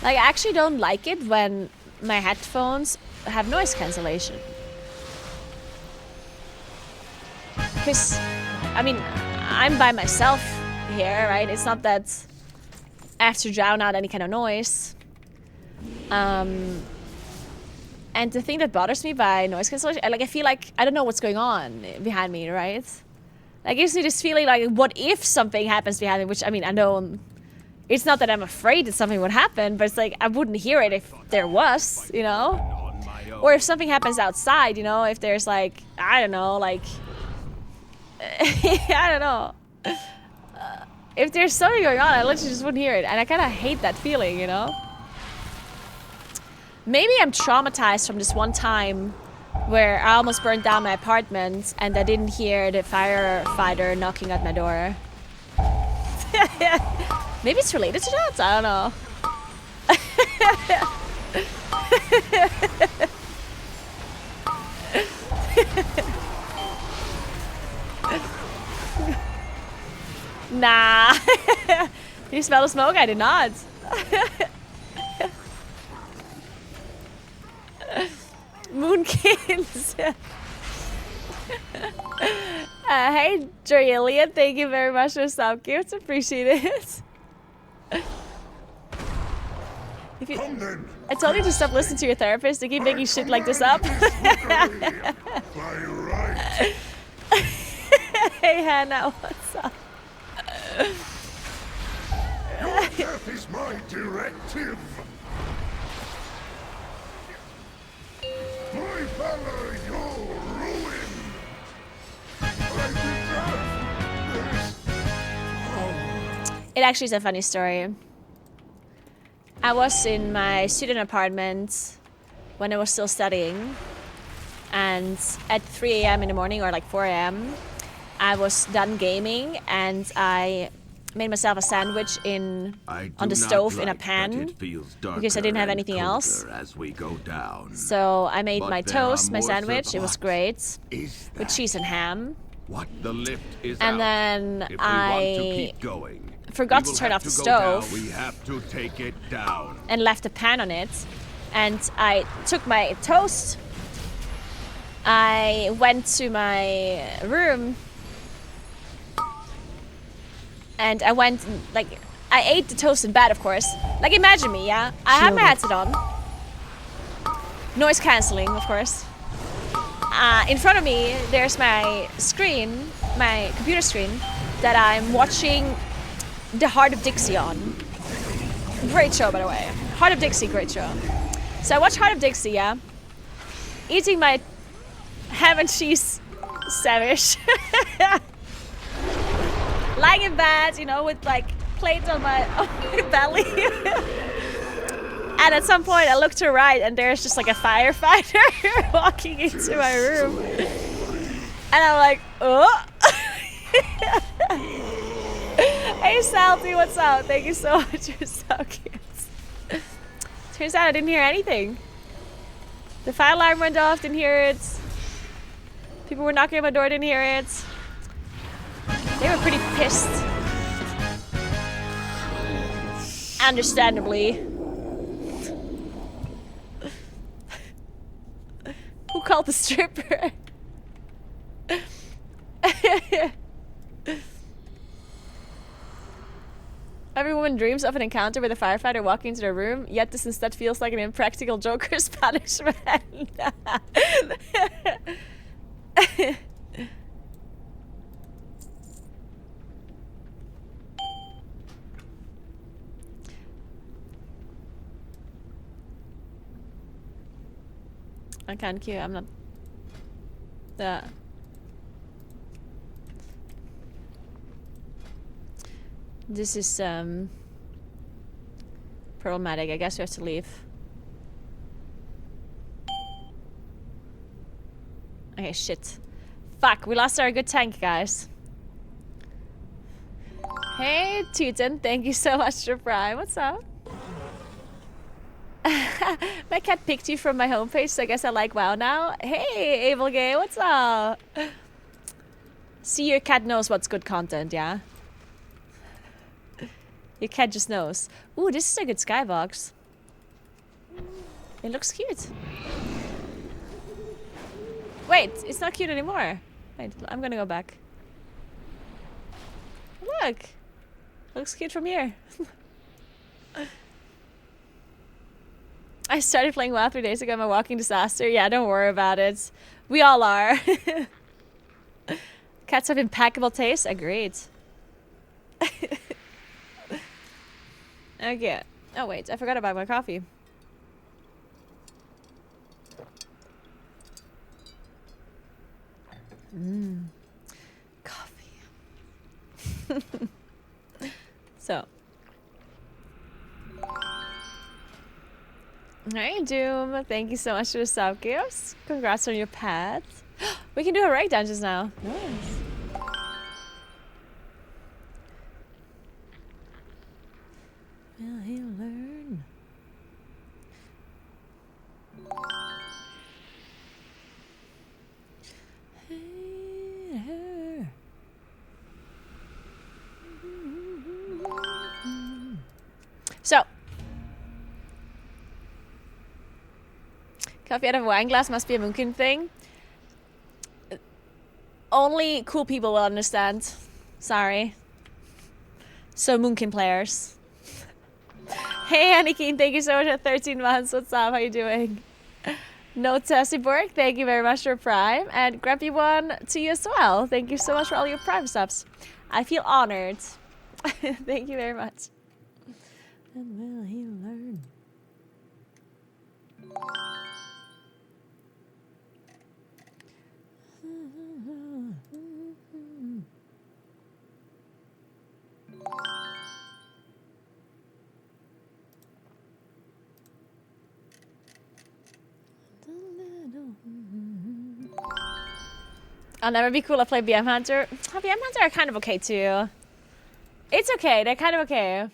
Like I actually don't like it when my headphones have noise cancellation. Because, I mean, I'm by myself here, right? It's not that I have to drown out any kind of noise. And the thing that bothers me by noise cancellation, like I feel like I don't know what's going on behind me, right? Like it gives me this feeling like, what if something happens behind me? Which I mean, I know It's not that I'm afraid that something would happen, but it's like I wouldn't hear it if there was, you know? Or if something happens outside, you know? If there's like, I don't know, like... I don't know. If there's something going on, I literally just wouldn't hear it. And I kind of hate that feeling, you know? Maybe I'm traumatized from this one time where I almost burned down my apartment and I didn't hear the firefighter knocking at my door. Maybe it's related to that? I don't know. Nah. You smell the smoke? I did not. Moonkins. Hey, Julian, thank you very much for the sub gifts. Appreciate it. If you, I told you to stop listening to your therapist. They keep making shit like this up. Hey, Hannah, what's up? Your death is my directive. My valor, your ruin. It actually is a funny story. I was in my student apartment when I was still studying, and at 3 a.m. in the morning, or like 4 a.m., I was done gaming and I made myself a sandwich on the stove in a pan because I didn't have anything else. So I made my toast, my sandwich. It was great with cheese and ham. And then I forgot to turn off the stove and left the pan on it. And I took my toast. I went to my room. And I went, like, I ate the toast in bed, of course. Like, imagine me, yeah? I have my headset on. Noise cancelling, of course. In front of me, there's my screen, my computer screen, that I'm watching The Heart of Dixie on. Great show, by the way. Heart of Dixie, great show. So I watch Heart of Dixie, yeah? Eating my ham and cheese sandwich. Lying in bed, you know, with like plates on my belly. And at some point I look to the right and there's just like a firefighter walking into my room. And I'm like, oh. Hey Salty, what's up? Thank you so much, you're so cute. Turns out I didn't hear anything. The fire alarm went off, didn't hear it. People were knocking on my door, didn't hear it. They were pretty pissed. Understandably. Who called the stripper? Every woman dreams of an encounter with a firefighter walking into their room, yet this instead feels like an impractical Joker's punishment. I can't queue, I'm not... This is, problematic. I guess we have to leave. Okay, shit. Fuck, we lost our good tank, guys. Hey, Teuton, thank you so much for Prime. What's up? My cat picked you from my homepage, so I guess I like WoW now. Hey, Abel Gay, what's up? See, your cat knows what's good content, yeah? Your cat just knows. Ooh, this is a good skybox. It looks cute. Wait, it's not cute anymore. Wait, I'm gonna go back. Look! Looks cute from here. I started playing WoW 3 days ago. I'm a walking disaster. Yeah, don't worry about it. We all are. Cats have impeccable taste. Agreed. Okay. Oh wait, I forgot about my coffee. Coffee. So. Hey Doom, thank you so much for the sub gifts. Congrats on your pet. We can do heroic dungeons now. Nice. Will he learn? So, coffee out of a wine glass must be a Munkin thing. Only cool people will understand. Sorry. So Munkin players. Hey Anakin, thank you so much for 13 months. What's up? How you doing? No Tessiborg, thank you very much for Prime. And Grumpy One to you as well. Thank you so much for all your Prime subs. I feel honored. Thank you very much. And will he learn? I'll never be cool. I play BM Hunter. Oh, BM Hunter are kind of okay too. It's okay. They're kind of okay.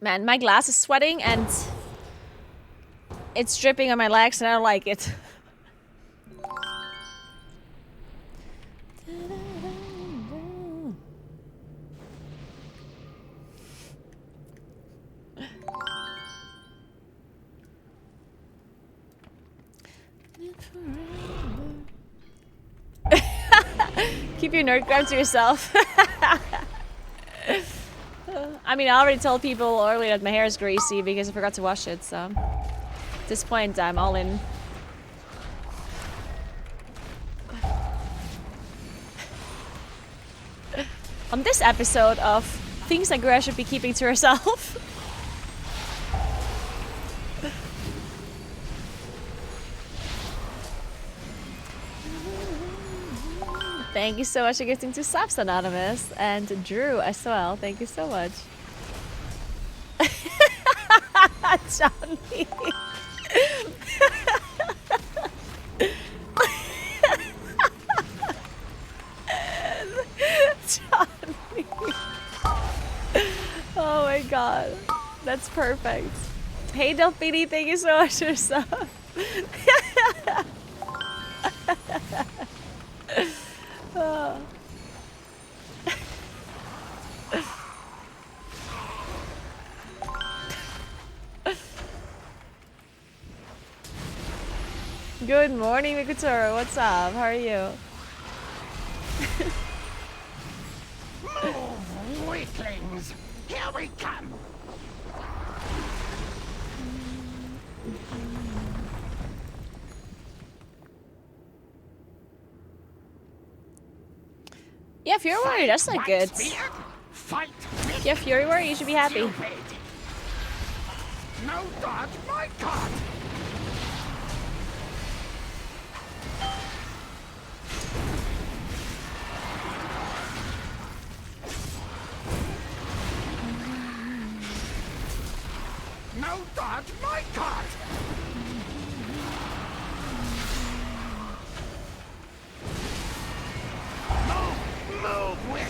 Man, my glass is sweating and it's dripping on my legs and I don't like it. Keep your nerd grab to yourself. I mean, I already told people earlier that my hair is greasy because I forgot to wash it, so at this point I'm all in. On this episode of things Naguura should be keeping to herself. Thank you so much for gifting 2 subs, Anonymous, and Drew as well. Thank you so much. Johnny. Johnny. Oh my god. That's perfect. Hey Delphini, thank you so much for sub. Oh. Good morning, Mikutoro. What's up? How are you? Move, weaklings! Here we come! Yeah, Fury Warrior, that's not good. Fight! Yeah, Fury Warrior, you should be happy. No dodge, my god! No dodge, my god! Move, Wick!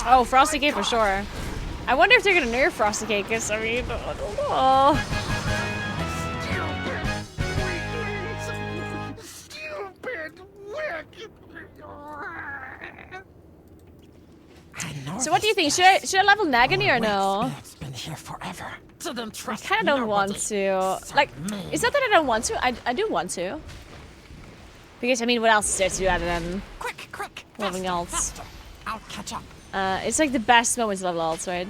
Oh, Frosty Cake for sure. I wonder if they're gonna nerf Frosty Cake, because I mean, I don't know. Stupid Wick! So what do you think? Should I level Nagini or no? It's been here forever. So don't I trust kind of don't want to. Like, it's not that I don't want to. I do want to. Because I mean, what else is there to do other than Quick, leveling alts? faster. I'll catch up. It's like the best moments to level alts, right?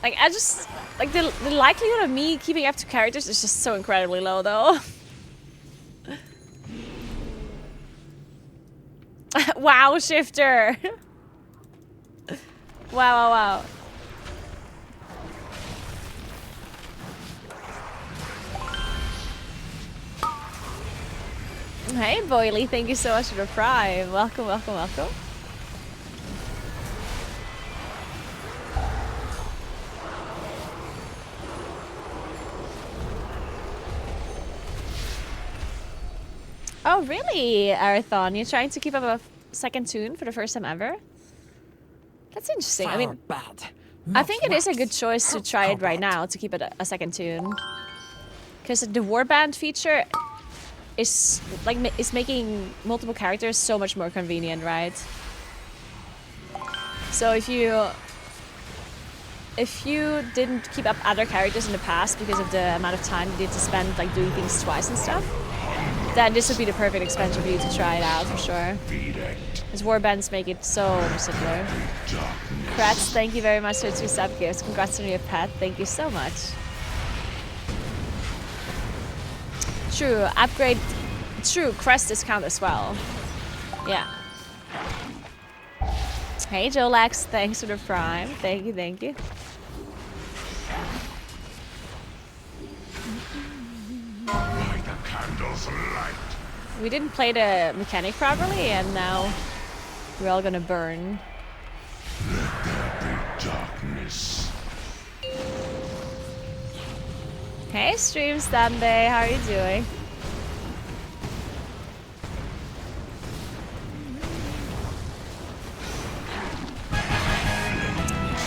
Like I just like the likelihood of me keeping up to characters is just so incredibly low, though. Wow, shifter. Wow. Hey, Boily, thank you so much for the prime. Welcome. Oh, really, Arathon? You're trying to keep up a second tune for the first time ever? That's interesting. I mean, I think it is a good choice to try it right now to keep it a second tune. Because the warband feature is making multiple characters so much more convenient, right? So if you didn't keep up other characters in the past because of the amount of time you need to spend like doing things twice and stuff, then this would be the perfect expansion for you to try it out for sure. Because warbands make it so much simpler. Kratz, thank you very much for the 2 sub gifts. Congrats on your pet. Thank you so much. True, upgrade. True, crest discount as well. Yeah. Hey, Jolax, thanks for the prime. Thank you. By the candle's light. We didn't play the mechanic properly, and now we're all gonna burn. Let there be darkness. Hey, Stream Stanbay, how are you doing?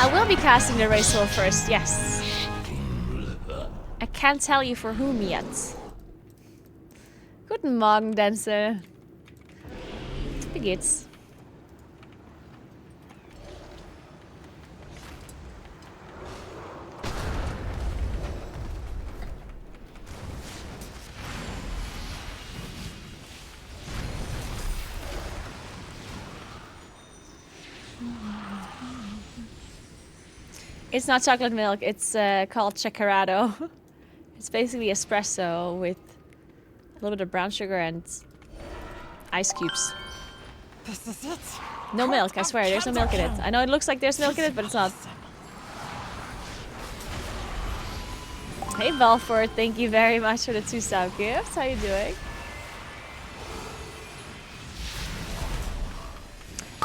I will be casting the Race Soul first, yes. I can't tell you for whom yet. Guten Morgen, Denzel. Wie geht's? It's not chocolate milk, it's called Chacarado. It's basically espresso with a little bit of brown sugar and ice cubes. This is it. No milk, I swear, there's no milk in it. I know it looks like there's milk in it, but it's not. Hey Valford, thank you very much for the 2 sub gifts. How you doing?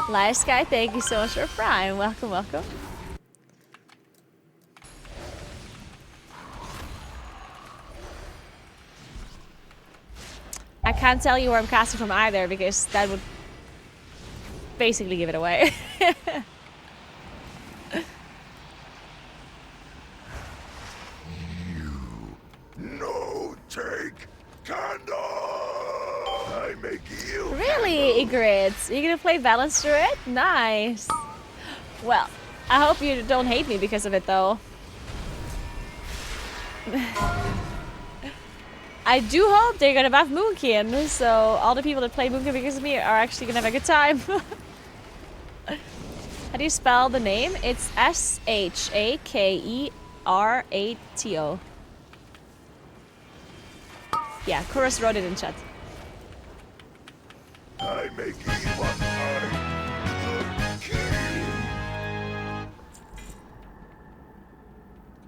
Live Sky, thank you so much for Prime. Welcome. I can't tell you where I'm casting from either because that would basically give it away. No take candle. I make you. Really, Ygritte? Are you gonna play Balance through it? Nice. Well, I hope you don't hate me because of it though. I do hope they're gonna buff Moonkin, so all the people that play Moonkin because of me are actually gonna have a good time. How do you spell the name? It's Shakerato. Yeah, Kuros wrote it in chat. I make you what I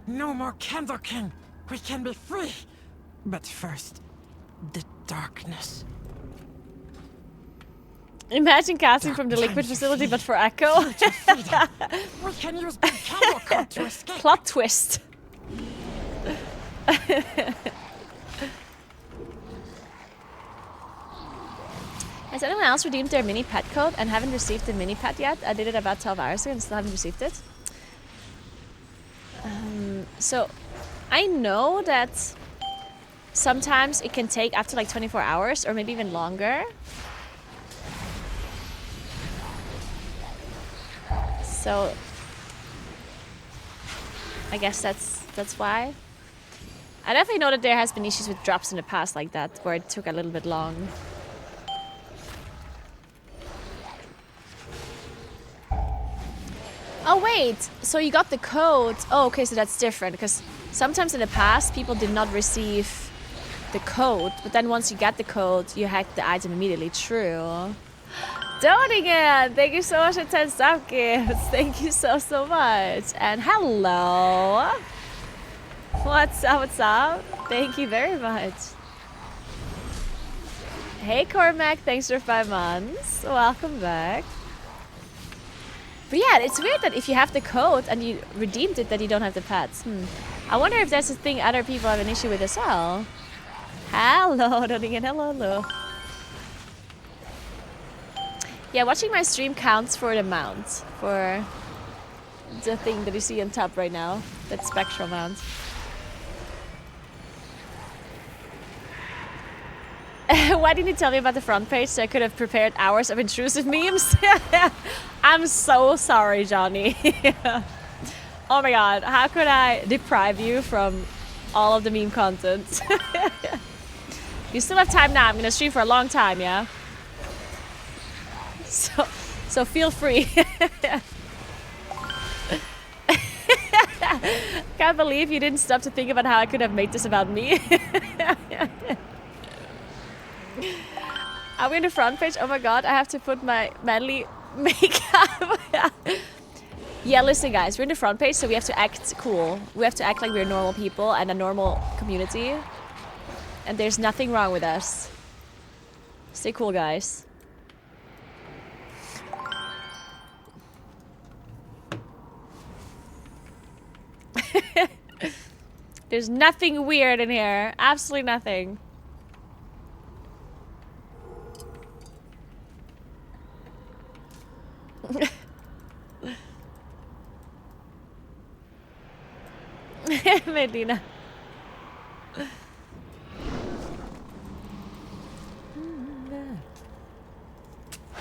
No more Candle King. We can be free. But first, the darkness. Imagine casting from the liquid facility, but for Echo. We can use the candle code to escape. Plot twist. Has anyone else redeemed their mini pet code and haven't received the mini pet yet? I did it about 12 hours ago and still haven't received it. So I know that sometimes it can take up to like 24 hours or maybe even longer. So I guess that's why. I definitely know that there has been issues with drops in the past like that, where it took a little bit long. Oh wait, so you got the code. Oh, okay, so that's different, because sometimes in the past people did not receive the code, but then once you get the code, you hack the item immediately. True. Doningen, thank you so much for 10 sub gifts. Thank you so much. And hello. What's up, what's up? Thank you very much. Hey Cormac, thanks for 5 months. Welcome back. But yeah, it's weird that if you have the code and you redeemed it, that you don't have the pets. I wonder if that's a thing other people have an issue with as well. Hello, Doningen, hello. Yeah, watching my stream counts for the mount. For the thing that you see on top right now. That spectral mount. Why didn't you tell me about the front page so I could have prepared hours of intrusive memes? I'm so sorry, Johnny. Oh my god, how could I deprive you from all of the meme content? You still have time now. I'm gonna stream for a long time, yeah? So feel free. Can't believe you didn't stop to think about how I could have made this about me. Are we in the front page? Oh my god, I have to put my manly makeup. Yeah, listen guys, we're in the front page, so we have to act cool. We have to act like we're normal people and a normal community. And there's nothing wrong with us. Stay cool, guys. There's nothing weird in here. Absolutely nothing. Medina.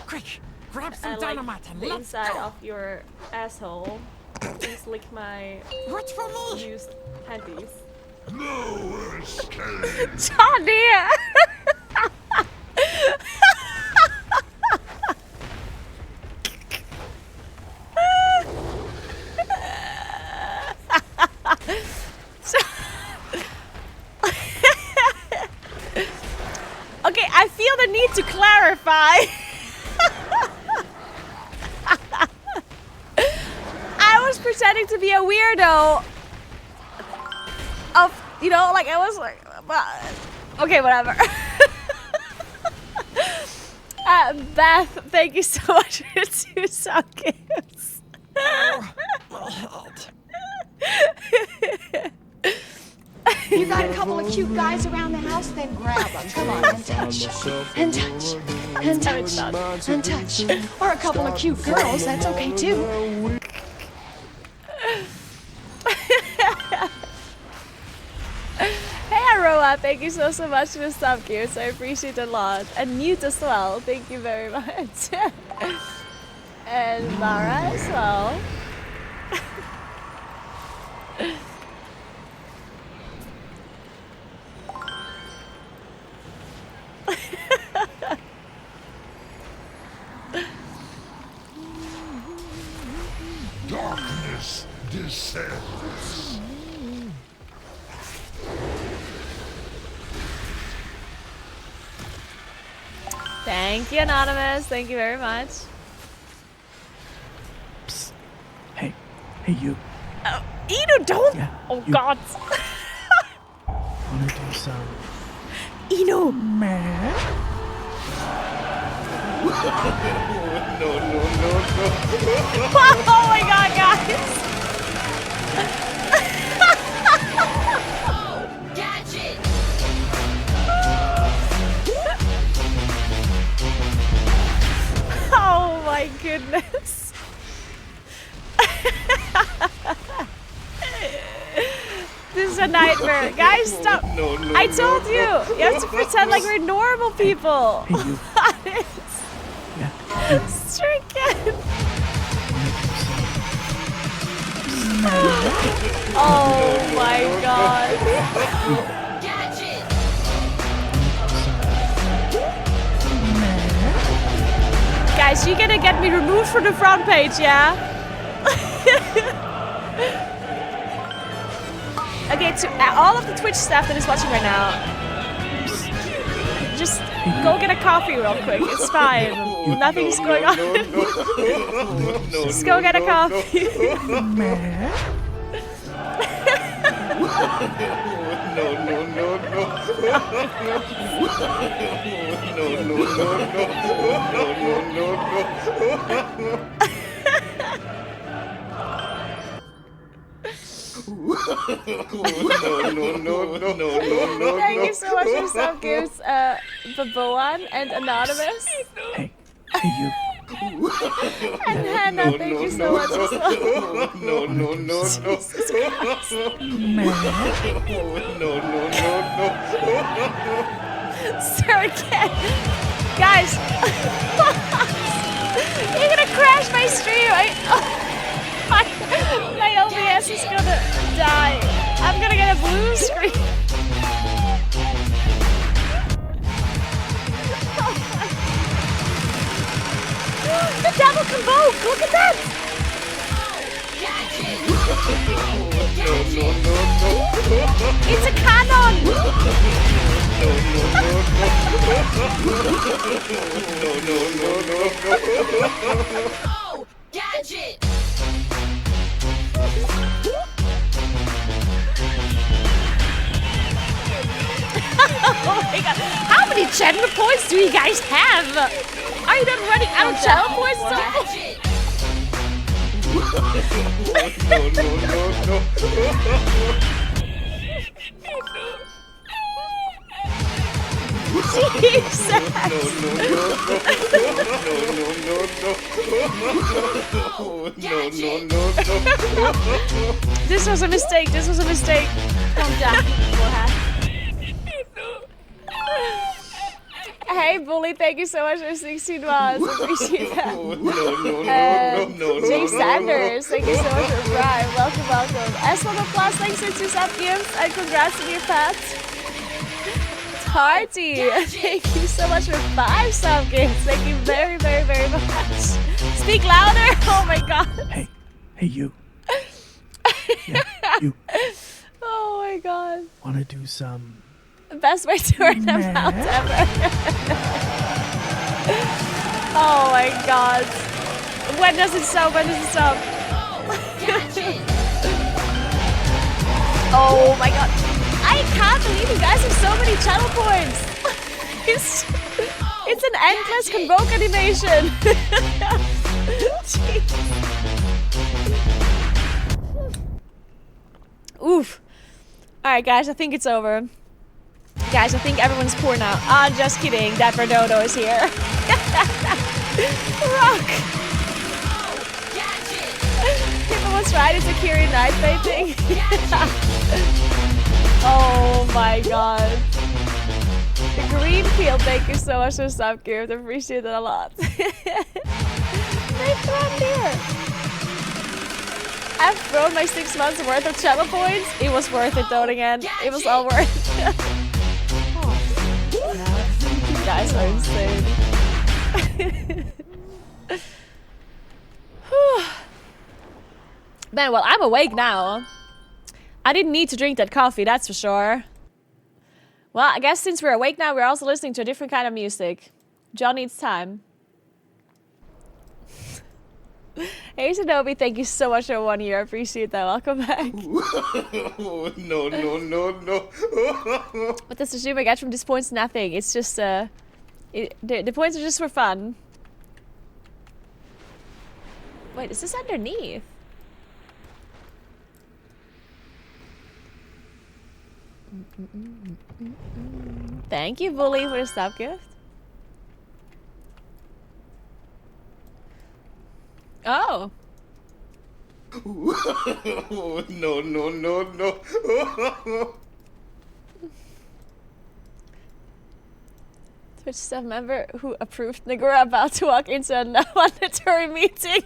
Quick, grab some dynamite and the let's inside go. of your asshole. Please lick my What's for me? used panties. No escape. Johnny! Okay, I feel the need to clarify. I was pretending to be a weirdo of, you know, like I was like, okay, whatever. Beth, thank you so much for 2 sockets. You got a couple of cute guys around the house, then grab them. Come on, and touch. And touch. And touch. And touch. Or a couple of cute girls, that's okay too. Hey Aroa, thank you so much for the sub gifts. I appreciate it a lot. And Mute as well, thank you very much. And Mara as well. Darkness descends. Thank you, Anonymous. Thank you very much. Psst. Hey you. Oh, Eno, don't! Yeah, oh, you. God. Wanna do some... Eno! Man? No. Oh my god, guys! Catch it! Oh my goodness. This is a nightmare. Guys, stop. No. I told you. You have to pretend like we're normal people. Hey, you. Yeah. Stricken. Oh my god. Guys, you're gonna get me removed from the front page, yeah? Okay, to all of the Twitch staff that is watching right now, just go get a coffee real quick. It's fine. Nothing's going on. Just go get a coffee. Thank you so much for some gifts, Baboan and Anonymous. Hey you. And Hannah, thank you so much for some. Sir, again. Guys, you're gonna crash my stream. My OBS is gonna die. I'm gonna get a blue screen. The double convoke! Look at that! It's a cannon! Oh, gadget! Oh my god. How many channel points do you guys have? Are you not running out of channel points? This was a mistake. This was a mistake. Calm down. Hey, Bully, thank you so much for 16 months. Appreciate that. Jay Sanders, thank you so much for Prime. Welcome, welcome. S1 Plus, thanks for 2 sub gifts. And congrats on your pets. Tarty, thank you so much for 5 sub gifts. Thank you very, very, very much. Speak louder. Oh my god. Hey, you. Yeah, you. Oh my god. Wanna do some... Best way to earn them out ever. Oh my god. When does it stop? When does it stop? Oh my god. I can't believe you guys have so many channel points. It's an endless convoke animation. Oof. Alright guys, I think it's over. Guys, I think everyone's poor now. Ah, just kidding. That Verdodo is here. Rock! If I was right, it's a Kiri night thing. Oh my god. The Greenfield, thank you so much for sub gift. I appreciate it a lot. They've thrown here. I've thrown my 6 months worth of channel points. It was worth it though again. It was all worth it. You guys are insane. Man, well, I'm awake now. I didn't need to drink that coffee, that's for sure. Well, I guess since we're awake now, we're also listening to a different kind of music. John needs time. Hey, Shinobi, thank you so much for 1 year. I appreciate that. Welcome back. No. What does the streamer get from these points? Nothing. It's just, the points are just for fun. Wait, is this underneath? Thank you, Bully, for the sub gift. Oh. No. Twitch staff member who approved Naguura about to walk into a mandatory meeting.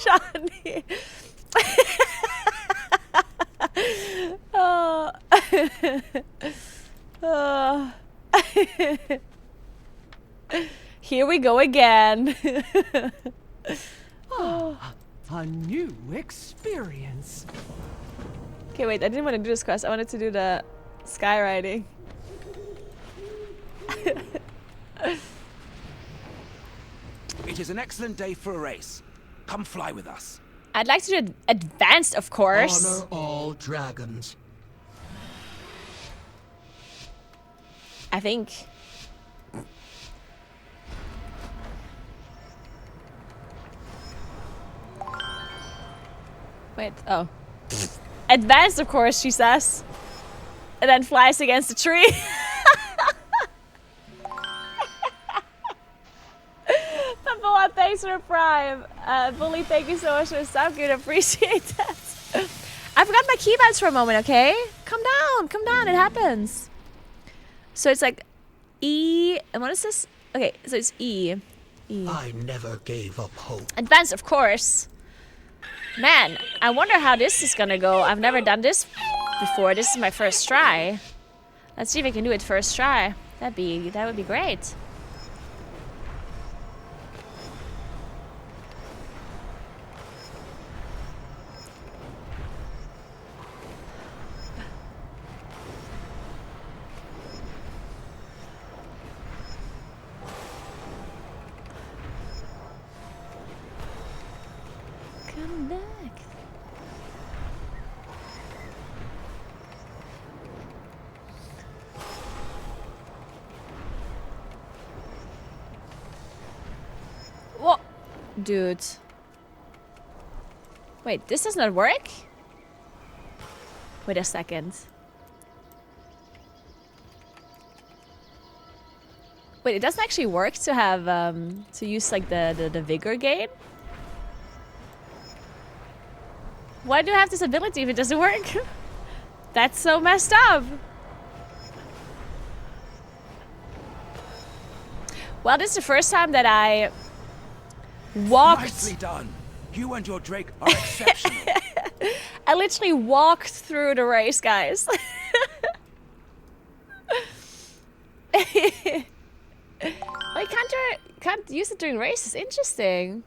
Johnny. Oh. Oh. Here we go again. A new experience. Okay, wait, I didn't want to do this quest. I wanted to do the skywriting. It is an excellent day for a race. Come fly with us. I'd like to do advanced, of course. Honor all dragons. I think. Wait, oh. Advanced, of course, she says. And then flies against the tree. Papoa, thanks for the prime. Bully, thank you so much for the sub. Good, appreciate that. I forgot my keyboards for a moment, okay? Calm down, it happens. So it's like E, and what is this? Okay, so it's E. I never gave up hope. Advanced, of course. Man, I wonder how this is gonna go. I've never done this before. This is my first try. Let's see if I can do it first try. That would be great. Come back. What? Dude. Wait, this does not work? Wait a second. Wait, it doesn't actually work to have, to use like the vigor gain? Why do I have this ability if it doesn't work? That's so messed up. Well, this is the first time that I walked. Nicely done. You and your Drake are exceptional. I literally walked through the race, guys. Like, can't use it during races. Interesting.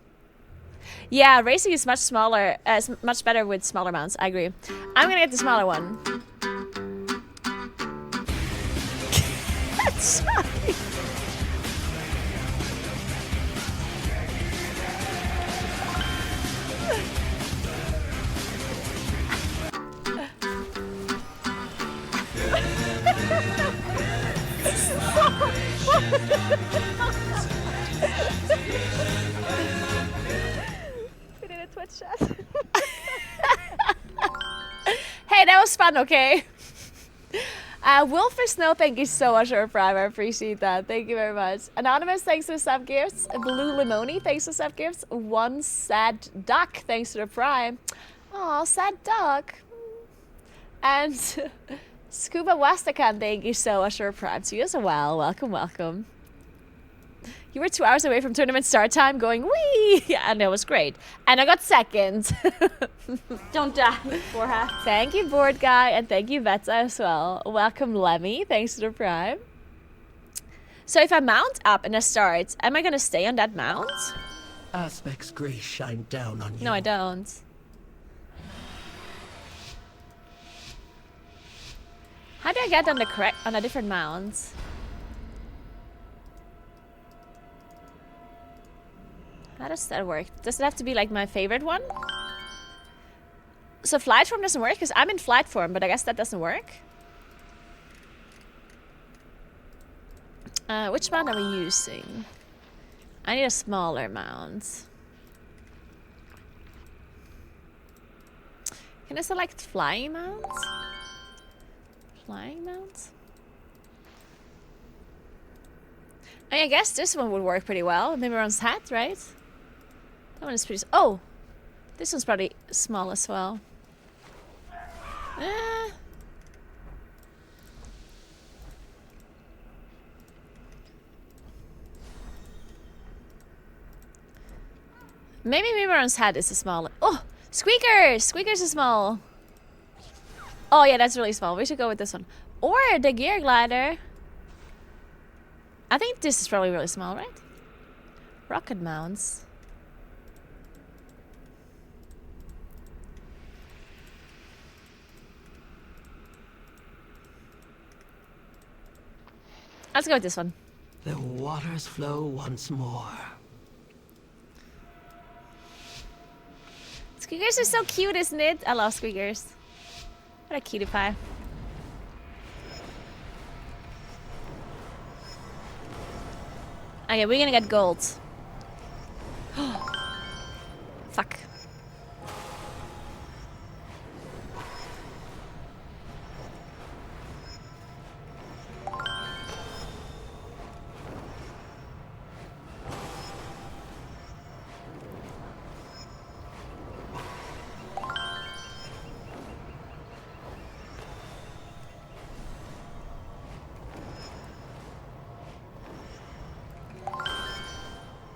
Yeah, racing is much smaller. It's much better with smaller mounts. I agree. I'm gonna get the smaller one. Sorry. We did a Twitch chat. Hey, that was fun, okay? Wilfer Snow, thank you so much for a prime. I appreciate that. Thank you very much. Anonymous, thanks for the sub gifts. Blue Limoni, thanks for the sub gifts. One Sad Duck, thanks for the prime. Aw, Sad Duck. And Scuba Wastakan, thank you so much for a prime. To you as well. Welcome, welcome. You were 2 hours away from tournament start time going wee! Yeah, and it was great. And I got second. Don't die, Borja. Thank you, Board Guy, and thank you, Vetsa, as well. Welcome, Lemmy. Thanks to the prime. So if I mount up and I start, am I going to stay on that mount? Aspect's grace shine down on you. No, I don't. How do I get on a different mount? How does that work? Does it have to be like my favorite one? So flight form doesn't work because I'm in flight form, but I guess that doesn't work. Which mount are we using? I need a smaller mount. Can I select flying mounts? Flying mounts? I mean, I guess this one would work pretty well. Maybe Ron's hat, right? That one is pretty... Oh! This one's probably small as well. Maybe Miron's hat is a small... Oh! Squeakers! Squeakers is small. Oh yeah, that's really small. We should go with this one. Or the gear glider. I think this is probably really small, right? Rocket mounts. Let's go with this one. The waters flow once more. Squeakers are so cute, isn't it? I love squeakers. What a cutie pie. Okay, we're gonna get gold. Fuck.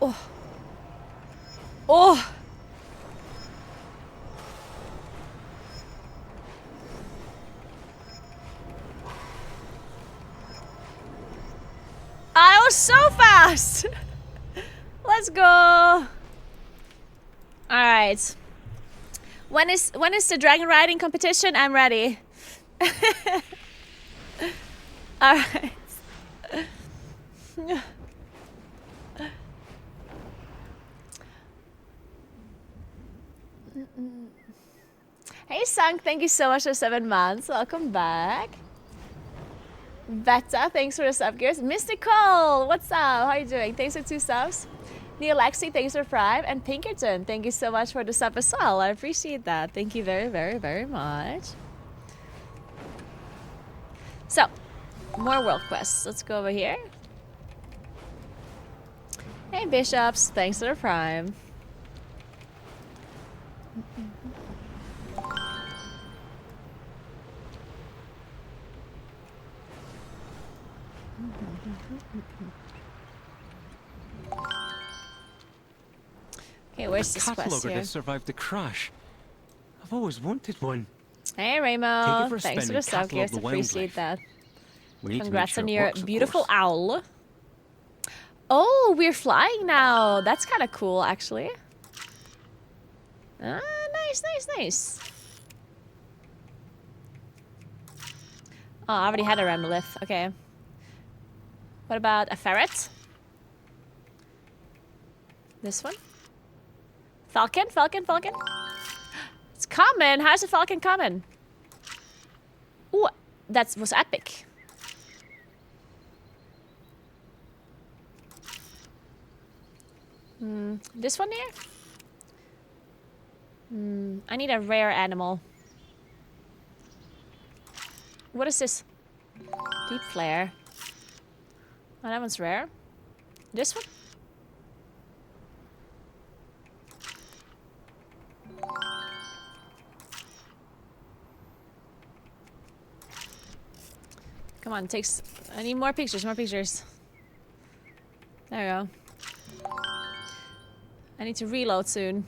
Oh. Oh. I was so fast. Let's go. All right. When is the dragon riding competition? I'm ready. All right. Hey Sunk, thank you so much for 7 months. Welcome back. Beta, thanks for the sub gears. Mr. Cole, what's up? How are you doing? Thanks for 2 subs. Neil Lexi, thanks for Prime. And Pinkerton, thank you so much for the sub as well. I appreciate that. Thank you very, very, very much. So, more world quests. Let's go over here. Hey Bishops, thanks for the Prime. Okay, where's this quest cataloger here? that survived the crash. I've always wanted one. Hey Take it Raymo, for a thanks for spin the and sub catalogue gears. the Appreciate wildlife. that. We need to make Congrats sure on it your works, of beautiful course. owl. Oh, we're flying now. That's kind of cool, actually. Ah, nice, nice, nice. Oh, I already had a Rambleth. Okay. What about a ferret? This one? Falcon, falcon, falcon. It's common. How's a falcon common? Ooh, that was epic. This one here? I need a rare animal. What is this? Deep flare. Oh, that one's rare. This one? Come on, takes. I need more pictures, more pictures. There we go. I need to reload soon.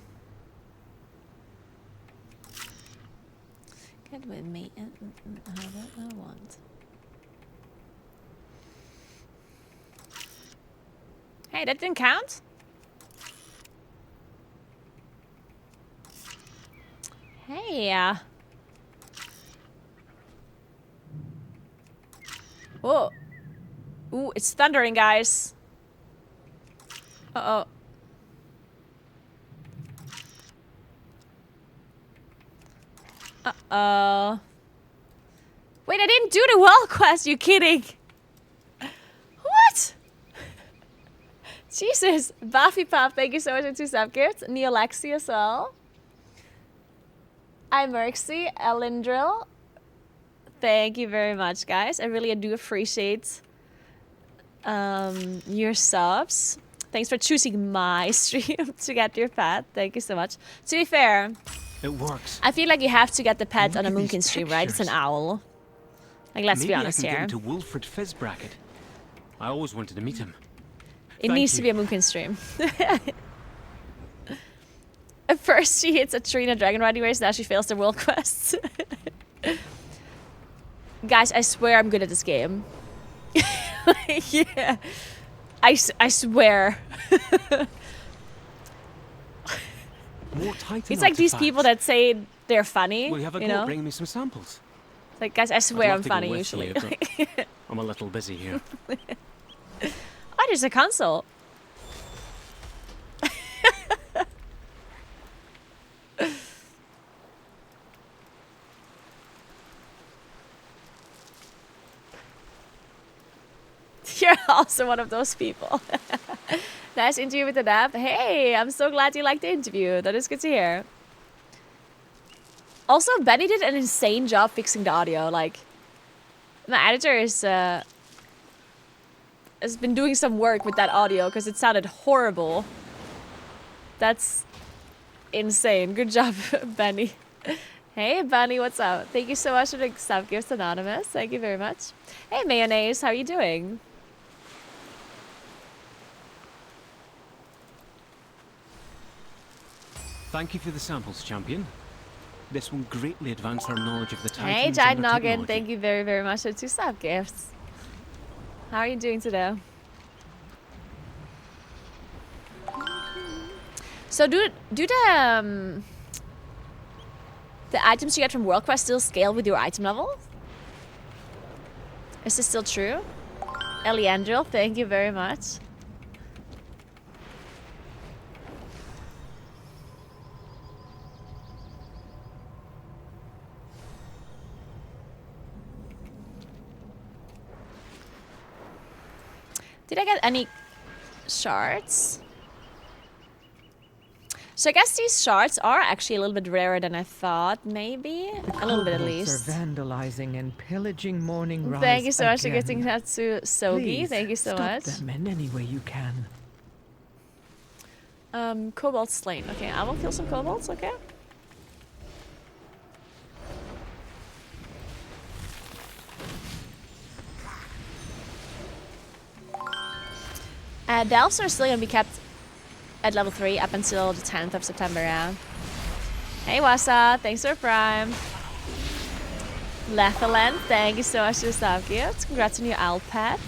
Get with me. What I want. Hey, that didn't count? Hey. Whoa. Ooh, it's thundering, guys. Uh-oh. Uh-oh. Wait, I didn't do the wall quest, you kidding? What? Jesus. Buffy Pop, thank you so much for 2 sub gifts. Neolexi as well. I'm Merxy, Elendril. Thank you very much, guys. I really do appreciate your subs. Thanks for choosing my stream to get your pet. Thank you so much. To be fair, it works. I feel like you have to get the pet on a Moonkin stream, right? It's an owl. Like, let's be honest Maybe I here. can get into Wilfred Fizzbracket. I always wanted to meet him. It needs to be a Moonkin stream. First she hits a tree in a dragon riding race, now she fails the world quest. Guys, I swear I'm good at this game. Yeah. I swear. It's like these people that say they're funny, Will you have a you go know? at bringing me some samples? Like, guys, I swear I'd I'm love to go funny with usually. you, but I'm a little busy here. Oh, there's a console. You're also one of those people. Nice interview with the app. Hey, I'm so glad you liked the interview. That is good to hear. Also, Benny did an insane job fixing the audio. Like, my editor is has been doing some work with that audio because it sounded horrible. That's insane. Good job, Benny. Hey, Bunny, what's up? Thank you so much for the sub gifts, Anonymous. Thank you very much. Hey, Mayonnaise, how are you doing? Thank you for the samples, champion. This will greatly advance our knowledge of the Titans. Hey, and Giant their Noggin, technology. thank you very, very much for the 2 sub gifts. How are you doing today? So do the items you get from World Quest still scale with your item level? Is this still true? Eliandril, thank you very much. Did I get any shards? So I guess these shards are actually a little bit rarer than I thought, maybe? A little bit at least. Are vandalizing and pillaging Morning Rise. Thank you so much for again. getting that to Sogi. Please, Thank you so stop much. them in any way you can. Cobalt slain. Okay, I will kill some kobolds, okay? Delves are still gonna be kept at level 3 up until the 10th of September, yeah. Hey Wasa, thanks for Prime. Lethaland, thank you so much for the sub gift. Congrats on your owl pet.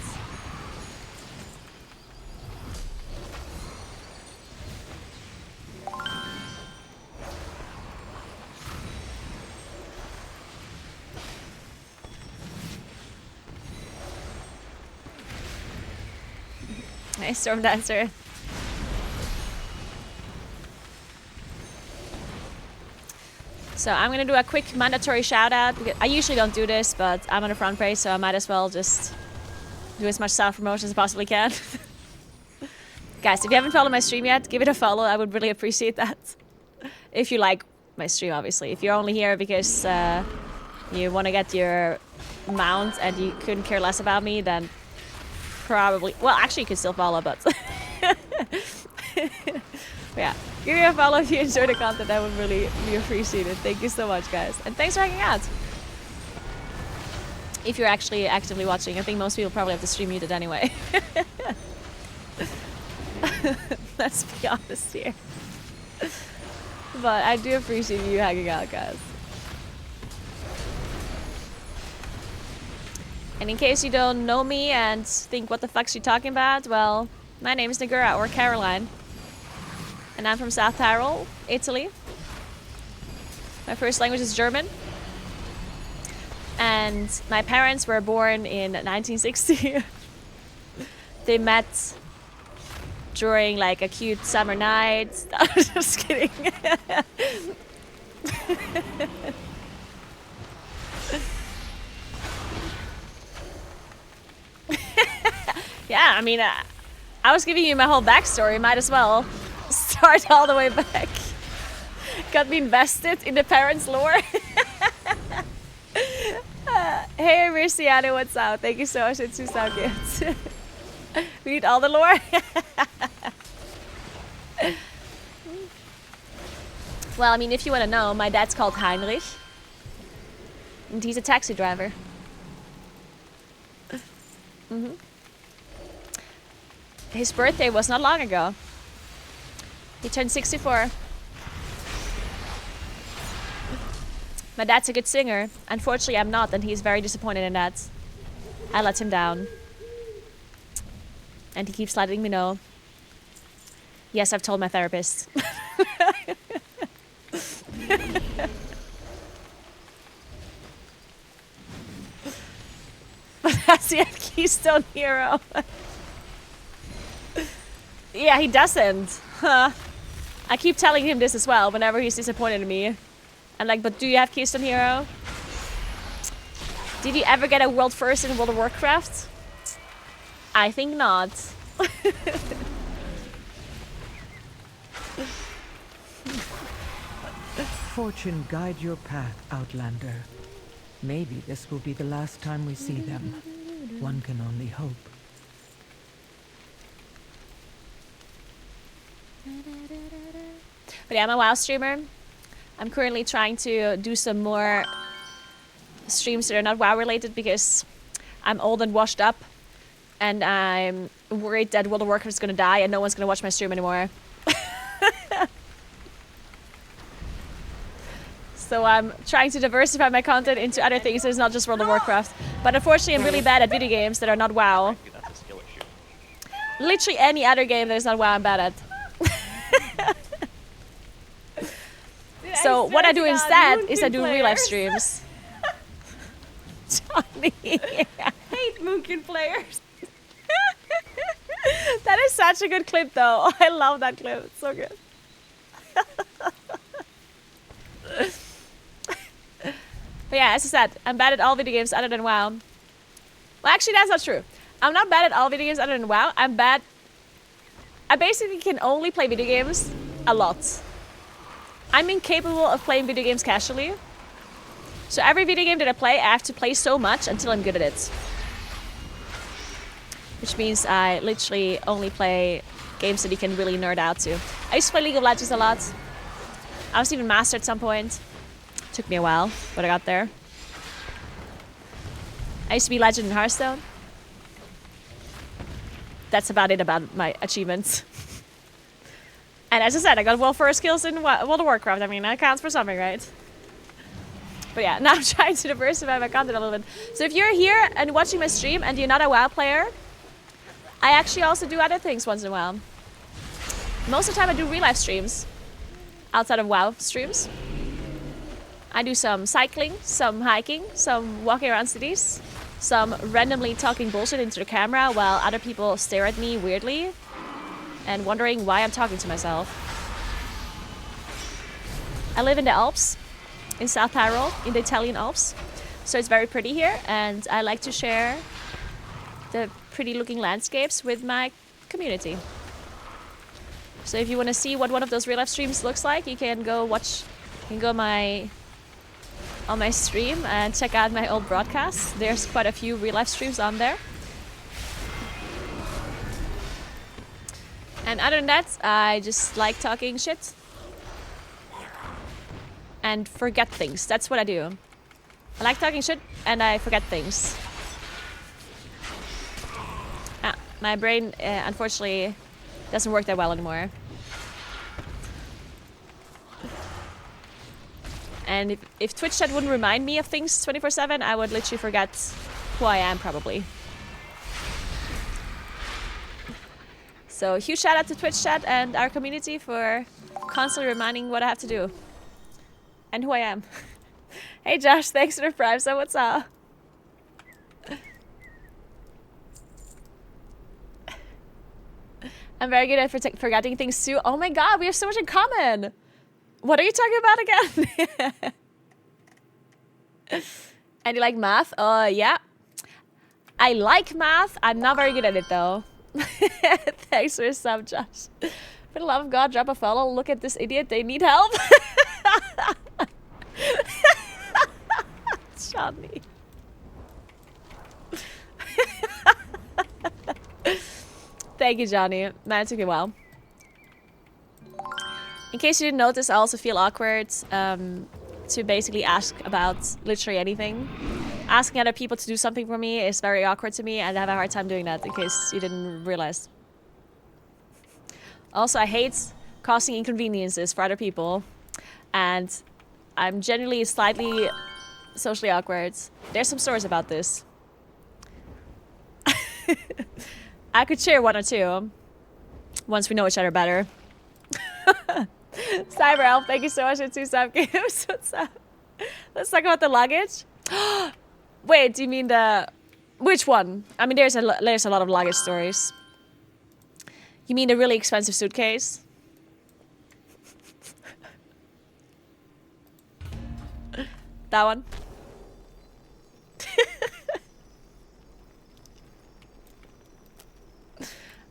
Nice Storm Dancer. So I'm gonna do a quick mandatory shout out. I usually don't do this, but I'm on the front page, so I might as well just do as much self promotion as I possibly can. Guys, if you haven't followed my stream yet, give it a follow. I would really appreciate that. If you like my stream, obviously. If you're only here because you want to get your mount and you couldn't care less about me, then probably... Well, actually, you could still follow, but... Yeah, give me a follow if you enjoy the content. That would really be appreciated. Thank you so much, guys. And thanks for hanging out. If you're actually actively watching. I think most people probably have the stream muted anyway. Let's be honest here. But I do appreciate you hanging out, guys. And in case you don't know me and think what the fuck's she talking about, well, my name is Naguura, or Caroline. And I'm from South Tyrol, Italy. My first language is German. And my parents were born in 1960. They met during like a cute summer night. I'm just kidding. Yeah, I mean, I was giving you my whole backstory. Might as well start all the way back. Got me invested in the parents' lore. Hey, Mirciano, what's up? Thank you so much. It's 2 sub gifts. Read all the lore. Well, I mean, if you want to know, my dad's called Heinrich. And he's a taxi driver. His birthday was not long ago. He turned 64. My dad's a good singer. Unfortunately, I'm not, and he's very disappointed in that. I let him down. And he keeps letting me know. Yes, I've told my therapist. But has he a Keystone Hero? Yeah, he doesn't. Huh. I keep telling him this as well whenever he's disappointed in me. I'm like, but do you have Keystone Hero? Did you ever get a world first in World of Warcraft? I think not. Fortune guide your path, Outlander. Maybe this will be the last time we see them. One can only hope. But yeah, I'm a WoW streamer. I'm currently trying to do some more streams that are not WoW related because I'm old and washed up. And I'm worried that World of Warcraft is going to die and no one's going to watch my stream anymore. So I'm trying to diversify my content into other things. So it's not just World of Warcraft. But unfortunately, I'm really bad at video games that are not WoW. Literally any other game that is not WoW, I'm bad at. So what I do instead is I do real life streams. Johnny. Hate Moonkin players. That is such a good clip though. I love that clip. It's so good. But yeah, as I said, I'm bad at all video games other than WoW. Well, actually, that's not true. I'm not bad at all video games other than WoW. I'm bad... I basically can only play video games a lot. I'm incapable of playing video games casually. So every video game that I play, I have to play so much until I'm good at it. Which means I literally only play games that you can really nerd out to. I used to play League of Legends a lot. I was even master at some point. Took me a while, but I got there. I used to be legend in Hearthstone. That's about it about my achievements. And as I said, I got world first skills in World of Warcraft. I mean, that counts for something, right? But yeah, now I'm trying to diversify my content a little bit. So if you're here and watching my stream and you're not a WoW player, I actually also do other things once in a while. Most of the time I do real life streams outside of WoW streams. I do some cycling, some hiking, some walking around cities, some randomly talking bullshit into the camera while other people stare at me weirdly and wondering why I'm talking to myself. I live in the Alps, in South Tyrol, in the Italian Alps. So it's very pretty here and I like to share the pretty looking landscapes with my community. So if you want to see what one of those real life streams looks like, you can go watch, you can go on my stream and check out my old broadcasts. There's quite a few real life streams on there. And other than that, I just like talking shit. And forget things. That's what I do. I like talking shit and I forget things. My brain, unfortunately, doesn't work that well anymore. And if Twitch chat wouldn't remind me of things 24/7, I would literally forget who I am, probably. So huge shout out to Twitch chat and our community for constantly reminding what I have to do. And who I am. Hey Josh, thanks for the prime, so what's up? I'm very good at forgetting things too. Oh my god, we have so much in common! What are you talking about again? And you like math? Yeah. I like math. I'm not very good at it though. Thanks for your sub, Josh. For the love of God, drop a follow. Look at this idiot. They need help. Johnny. Thank you, Johnny. Man, it took me a while. In case you didn't notice, I also feel awkward to basically ask about literally anything. Asking other people to do something for me is very awkward to me, and I have a hard time doing that, in case you didn't realize. Also, I hate causing inconveniences for other people, and I'm generally slightly socially awkward. There's some stories about this. I could share one or two once we know each other better. Cyber Elf, thank you so much for 2 sub games. What's up? Let's talk about the luggage. Wait, do you mean the... Which one? I mean, there's a lot of luggage stories. You mean the really expensive suitcase? That one?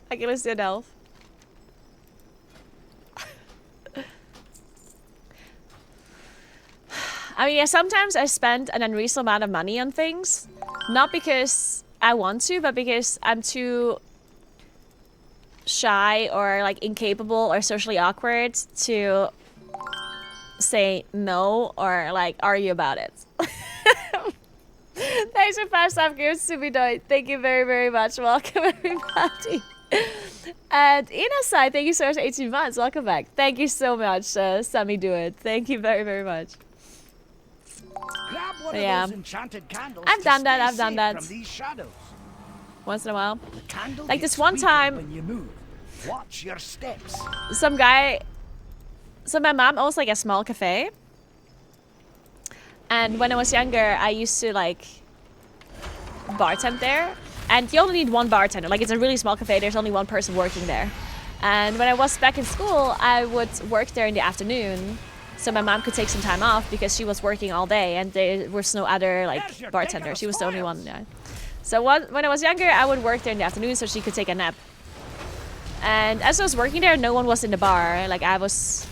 I can listen to an elf. I mean, yeah, sometimes I spend an unreasonable amount of money on things. Not because I want to, but because I'm too shy or like incapable or socially awkward to say no or like argue about it. Thanks for 5 sub gifts to be done. Thank you very, very much. Welcome, everybody. And Inasai, thank you so much for 18 months. Welcome back. Thank you so much, Sammy Do It. Thank you very, very much. Grab one Yeah. of those enchanted candles I've to done that, stay I've done safe that. from these shadows. Once in a while. The candle Like this gets one weaker time, when you move. Watch your steps. some guy... So my mom owns like a small cafe. And when I was younger, I used to like bartend there. And you only need one bartender. Like it's a really small cafe. There's only one person working there. And when I was back in school, I would work there in the afternoon. So my mom could take some time off because she was working all day and there was no other like bartender. She was the only one. Yeah. So when I was younger, I would work there in the afternoon so she could take a nap. And as I was working there, no one was in the bar. Like I was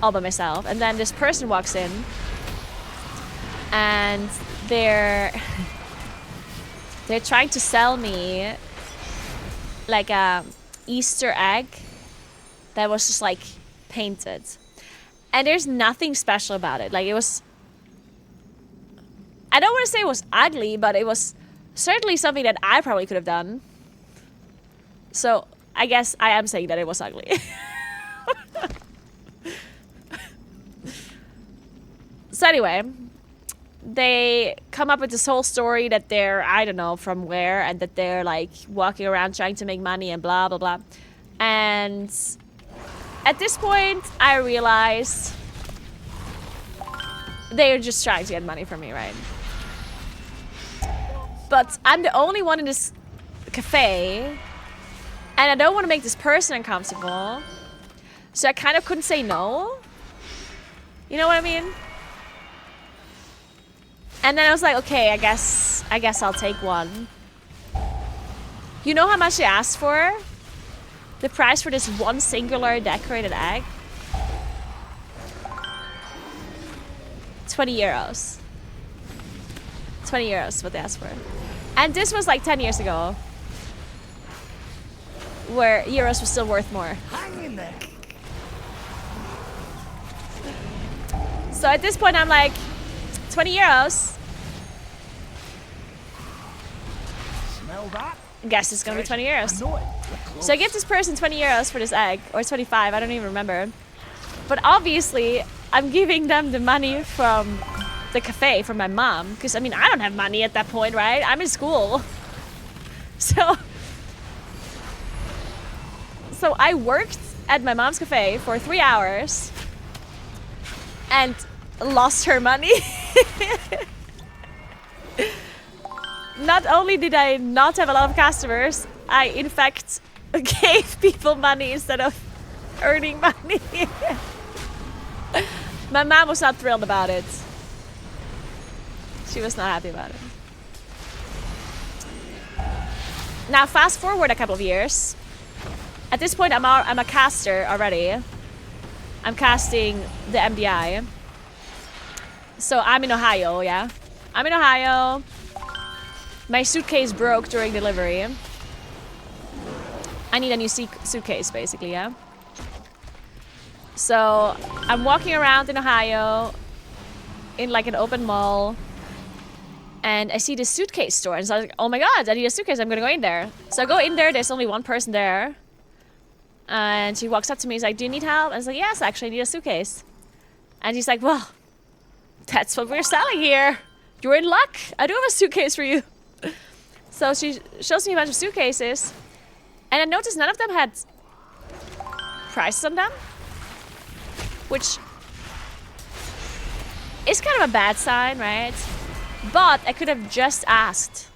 all by myself. And then this person walks in and they're trying to sell me like a Easter egg that was just like painted. And there's nothing special about it. Like it was, I don't want to say it was ugly, but it was certainly something that I probably could have done. So I guess I am saying that it was ugly. So anyway, they come up with this whole story that they're, I don't know from where, and that they're like walking around trying to make money and blah, blah, blah. And at this point, I realized they're just trying to get money from me, right? But I'm the only one in this cafe, and I don't want to make this person uncomfortable. So I kind of couldn't say no. You know what I mean? And then I was like, okay, I guess I'll take one. You know how much they asked for? The price for this one singular decorated egg? 20 euros. 20 euros is what they asked for. And this was like 10 years ago. Where euros was still worth more. Hang in there. So at this point I'm like, 20 euros? Smell that? Guess it's gonna be 20 euros. So I give this person 20 euros for this egg, or 25, I don't even remember. But obviously, I'm giving them the money from the cafe, from my mom. Because, I mean, I don't have money at that point, right? I'm in school. So I worked at my mom's cafe for 3 hours and lost her money. Not only did I not have a lot of customers, I in fact gave people money instead of earning money. My mom was not thrilled about it. She was not happy about it. Now fast forward a couple of years. At this point I'm a caster already. I'm casting the MDI. So I'm in Ohio, yeah. I'm in Ohio. My suitcase broke during delivery. I need a new suitcase, basically, yeah. So I'm walking around in Ohio in like an open mall. And I see this suitcase store. And so I was like, oh my god, I need a suitcase. I'm gonna go in there. So I go in there. There's only one person there. And she walks up to me. She's like, do you need help? And I was like, yes, actually, I need a suitcase. And she's like, well, That's what we're selling here. You're in luck. I do have a suitcase for you. So she shows me a bunch of suitcases. And I noticed none of them had prices on them. Which is kind of a bad sign, right? But I could have just asked.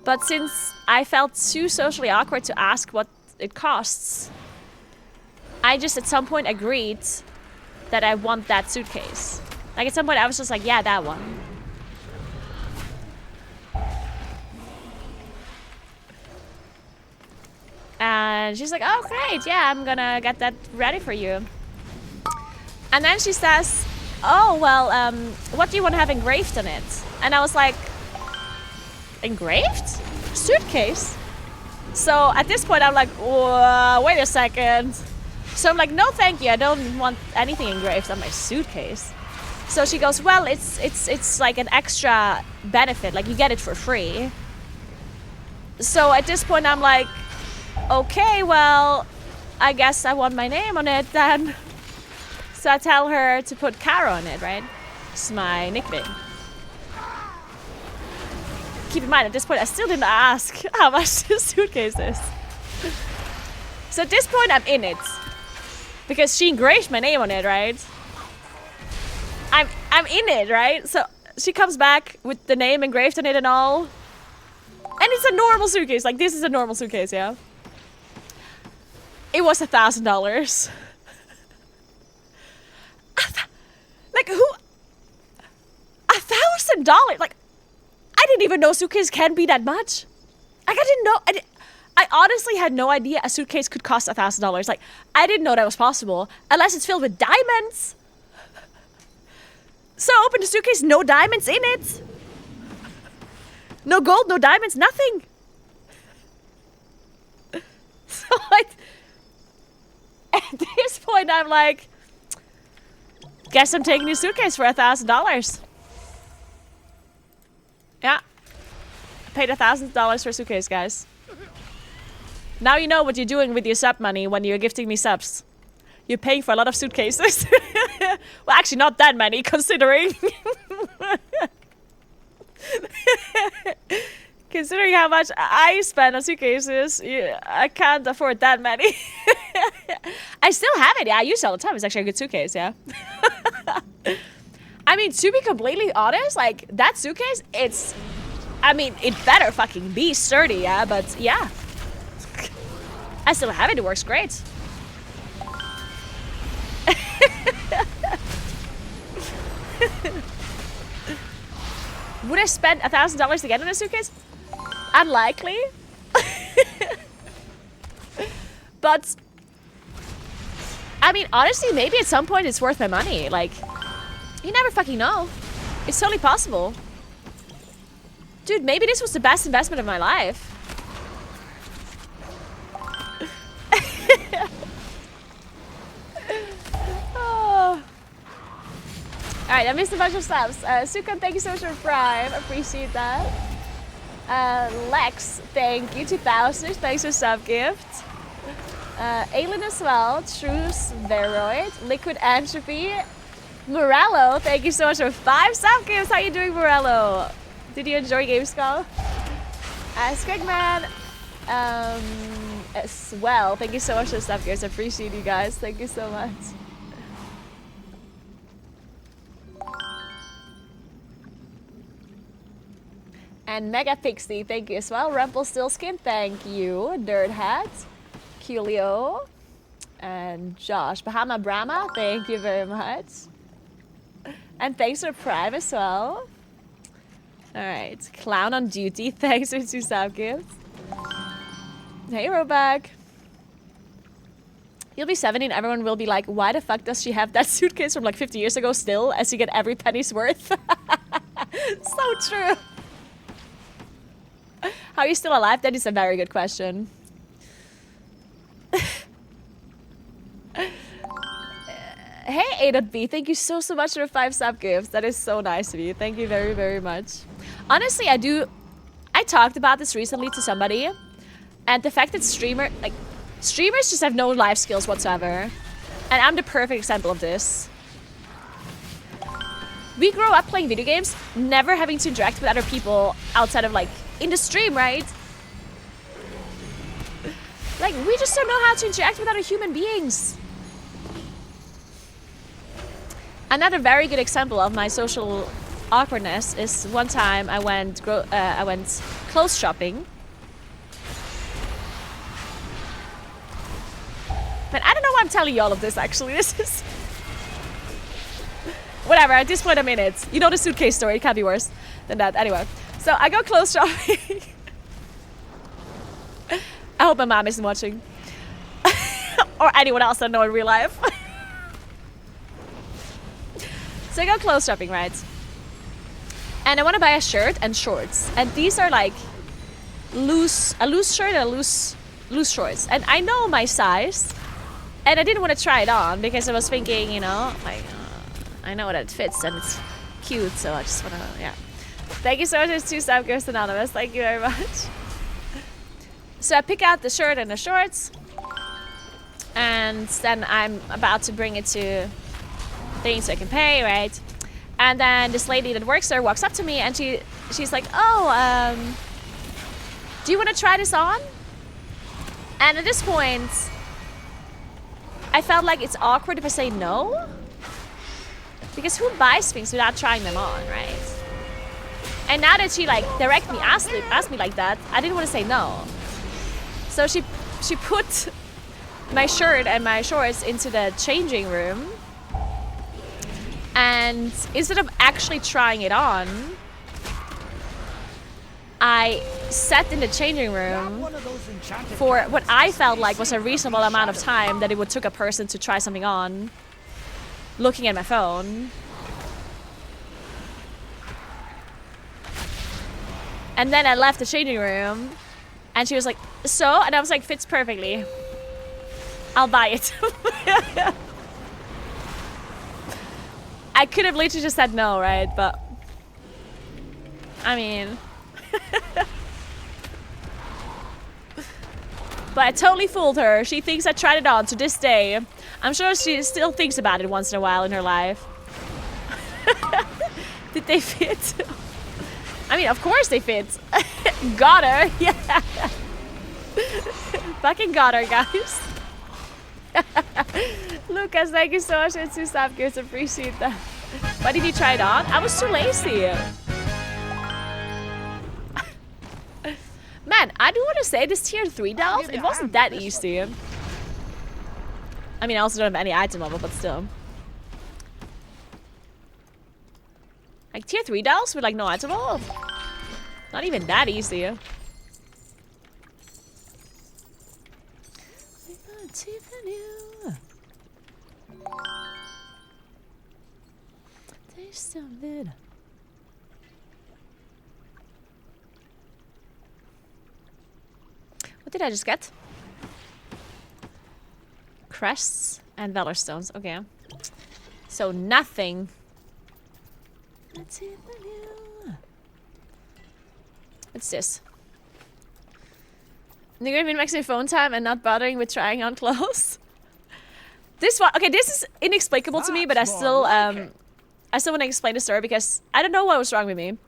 But since I felt too socially awkward to ask what it costs, I just at some point agreed that I want that suitcase. Like at some point I was just like, yeah, that one. And she's like, oh great, yeah, I'm gonna get that ready for you. And then she says, oh, well, what do you want to have engraved on it? And I was like, engraved? Suitcase? So at this point I'm like, wait a second. So I'm like, no thank you, I don't want anything engraved on my suitcase. So she goes, well, it's like an extra benefit, like you get it for free. So at this point I'm like, okay, well, I guess I want my name on it then. So I tell her to put Caro on it, right? It's my nickname. Keep in mind, at this point, I still didn't ask how much this suitcase is. So at this point, I'm in it. Because she engraved my name on it, right? I'm in it, right? So she comes back with the name engraved on it and all. And it's a normal suitcase. Like, this is a normal suitcase, yeah? It was $1,000. Like, who? $1,000? Like, I didn't even know suitcase can be that much. Like, I didn't know. I honestly had no idea a suitcase could cost $1,000. Like, I didn't know that was possible. Unless it's filled with diamonds. So I opened the suitcase, no diamonds in it. No gold, no diamonds, nothing. So, like, at this point, I'm like, guess I'm taking your suitcase for $1,000. Yeah. I paid $1,000 for a suitcase, guys. Now you know what you're doing with your sub money when you're gifting me subs. You're paying for a lot of suitcases. Well, actually not that many, considering. Considering how much I spend on suitcases, I can't afford that many. I still have it, yeah, I use it all the time. It's actually a good suitcase, yeah. I mean, to be completely honest, like, that suitcase, I mean, it better fucking be sturdy, yeah, but yeah. I still have it, it works great. Would I spend $1,000 to get in a suitcase? Unlikely. But I mean, honestly, maybe at some point it's worth my money. Like, you never fucking know. It's totally possible. Dude, maybe this was the best investment of my life. Oh. Alright, I missed a bunch of subs. Sukan, thank you so much for Prime. Appreciate that. Lex, thank you. 2,000. Thanks for sub gift. Aylin as well. Truce, Veroid. Liquid Entropy. Morello, thank you so much for 5 sub gifts. How you doing, Morello? Did you enjoy Gamescom? Skegman, as well. Thank you so much for sub gifts. I appreciate you guys. Thank you so much. And Mega Pixie, thank you as well. Rumpelstiltskin, thank you. Dirt Hat, Culio, and Josh. Bahama Brahma, thank you very much. And thanks for Prime as well. Alright, Clown on Duty, thanks for 2 sub gifts. Hey, Roback. You'll be 70 and everyone will be like, why the fuck does she have that suitcase from like 50 years ago still, as you get every penny's worth? So true. How are you still alive? That is a very good question. Hey, A.B, thank you so much for the 5 sub gifts. That is so nice of you. Thank you very, very much. Honestly, I talked about this recently to somebody, and the fact that streamers just have no life skills whatsoever. And I'm the perfect example of this. we grow up playing video games, never having to interact with other people outside of like in the stream, right? Like, we just don't know how to interact with other human beings. Another very good example of my social awkwardness is one time I went clothes shopping. But I don't know why I'm telling you all of this, actually. This is... Whatever, at this point I'm in it. You know the suitcase story, it can't be worse than that. Anyway, so I go clothes shopping. I hope my mom isn't watching. Or anyone else I know in real life. So I go clothes shopping, right? And I want to buy a shirt and shorts. And these are like a loose shirt and loose shorts. And I know my size. And I didn't want to try it on because I was thinking, you know, like, I know that it fits and it's cute. So I just want to, yeah. Thank you so much. There's 2 Subgirls Anonymous. Thank you very much. So I pick out the shirt and the shorts, and then I'm about to bring it to thing so I can pay, right? And then this lady that works there walks up to me and she's like, oh, do you want to try this on? And at this point, I felt like it's awkward if I say no. Because who buys things without trying them on, right? And now that she like directly asked me like that, I didn't want to say no. So she put my shirt and my shorts into the changing room. And instead of actually trying it on, I sat in the changing room for what I felt like was a reasonable amount of time that it would took a person to try something on, looking at my phone. And then I left the changing room. And she was like, so? And I was like, fits perfectly. I'll buy it. I could have literally just said no, right? But, I mean. But I totally fooled her. She thinks I tried it on to this day. I'm sure she still thinks about it once in a while in her life. Did they fit? I mean, of course they fit. Got her, yeah. Fucking got her, guys. Lucas, thank you so much for 2 Subgirls. Appreciate that. Why did you try it on? I was too lazy. Man, I do want to say this tier 3 dolls, it wasn't that easy. I mean, I also don't have any item level, but still. Like tier 3 dolls with like no item level? Not even that easy. What did I just get? Crests and Valor Stones. Okay. So nothing. What's this? You're gonna be maxing phone time and not bothering with trying on clothes. This one, okay, this is inexplicable to me, but I still want to explain the story because I don't know what was wrong with me.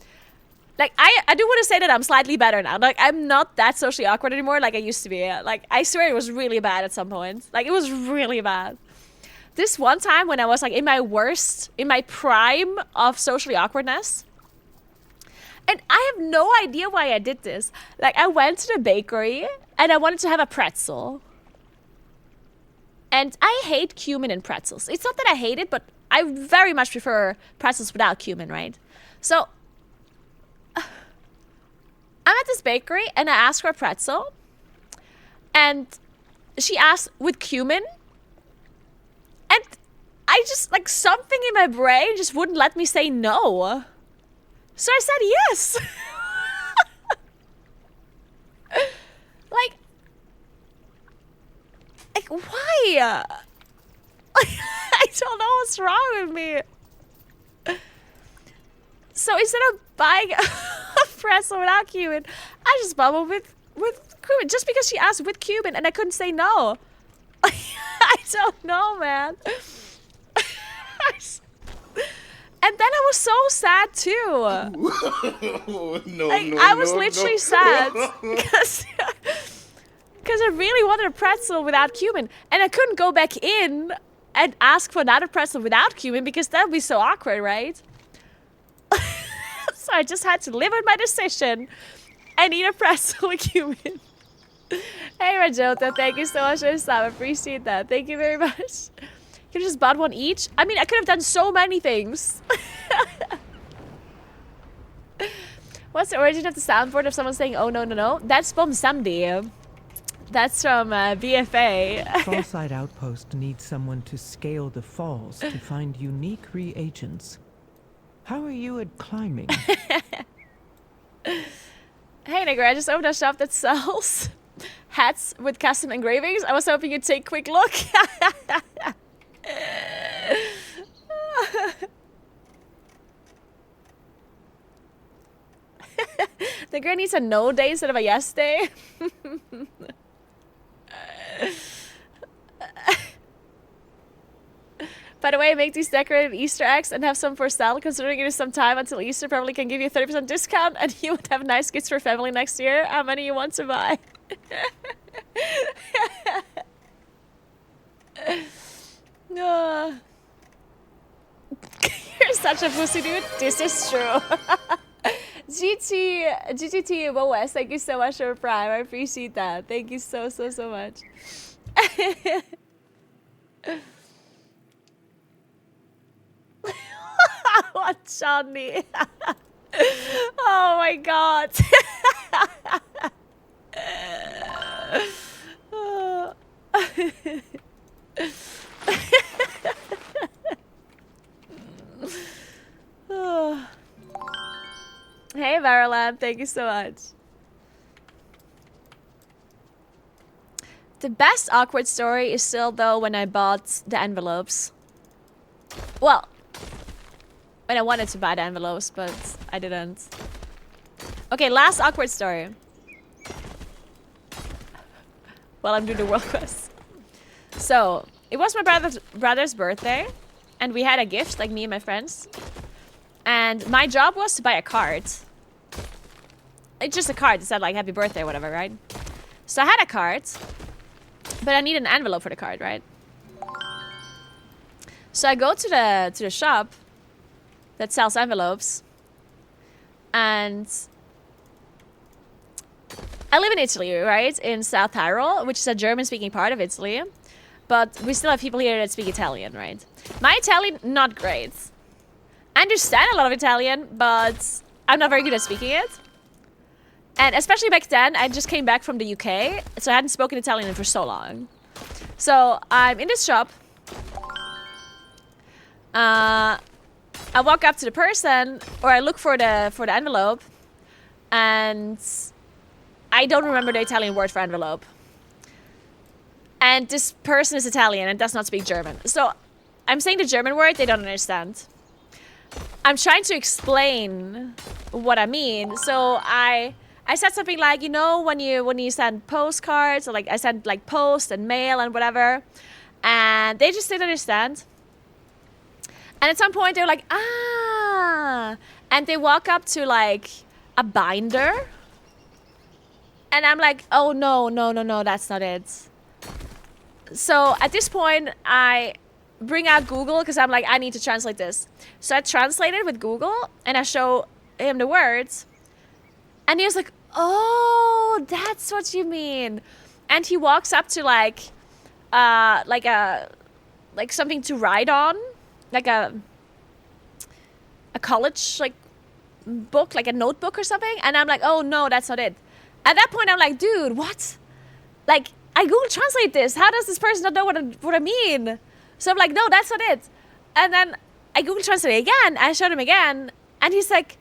Like, I do want to say that I'm slightly better now. Like, I'm not that socially awkward anymore like I used to be. Like, I swear it was really bad at some point. Like, it was really bad. This one time when I was like in my prime of socially awkwardness. And I have no idea why I did this. Like, I went to the bakery and I wanted to have a pretzel. And I hate cumin in pretzels. It's not that I hate it, but I very much prefer pretzels without cumin, right? So, I'm at this bakery and I asked for a pretzel. And she asked with cumin. And I just, like, something in my brain just wouldn't let me say no. So I said yes. Like, why? I don't know what's wrong with me. So instead of buying a pretzel without cumin, I just bubbled with cumin. Just because she asked with cumin and I couldn't say no. I don't know, man. And then I was so sad too. I was literally sad because I really wanted a pretzel without cumin, and I couldn't go back in and ask for another pretzel without cumin because that would be so awkward, right? So I just had to live with my decision and eat a pretzel with cumin. Hey Rajota, thank you so much for the sub. I appreciate that. Thank you very much. Could have just bought one each. I mean, I could have done so many things. What's the origin of the soundboard of someone saying, oh, no, no, no? That's from Samdi. That's from BFA. Fallside Outpost needs someone to scale the falls to find unique reagents. How are you at climbing? Hey, Naguura, I just opened a shop that sells hats with custom engravings. I was hoping you'd take a quick look. The girl needs a no day instead of a yes day. By the way, make these decorated Easter eggs and have some for sale. Considering it is some time until Easter, probably can give you a 30% discount and you would have nice gifts for family next year. How many you want to buy? You're such a pussy, dude. This is true. GGT OS, thank you so much for Prime. I appreciate that. Thank you so much. What, Johnny? Oh my god. Hey, Varalab, thank you so much. The best awkward story is still, though, when I bought the envelopes. Well, when I wanted to buy the envelopes, but I didn't. Okay, last awkward story. While I'm doing the world quest. So, it was my brother's birthday, and we had a gift, like me and my friends. And my job was to buy a card. It's just a card that said like happy birthday or whatever, right? So I had a card, but I need an envelope for the card, right? So I go to the shop that sells envelopes, and I live in Italy, right? In South Tyrol, which is a German-speaking part of Italy. But we still have people here that speak Italian, right? My Italian, not great. I understand a lot of Italian, but I'm not very good at speaking it. And especially back then, I just came back from the UK, so I hadn't spoken Italian for so long. So I'm in this shop. I walk up to the person, or I look for the envelope, and I don't remember the Italian word for envelope. And this person is Italian and does not speak German. So I'm saying the German word, they don't understand. I'm trying to explain what I mean. So I said something like, you know, when you send postcards, or like I send like post and mail and whatever, and they just didn't understand. And at some point they were like, ah, and they walk up to like a binder, and I'm like, oh no, that's not it. So at this point I bring out Google because I'm like, I need to translate this. So I translate it with Google and I show him the words, and he was like, oh, that's what you mean. And he walks up to like something to write on, like a college like book, like a notebook or something. And I'm like, oh no, that's not it. At that point I'm like, dude, what? Like, I Google Translate this. How does this person not know what I mean? So I'm like, no, that's not it. And then I Google Translate again. I showed him again. And he's like,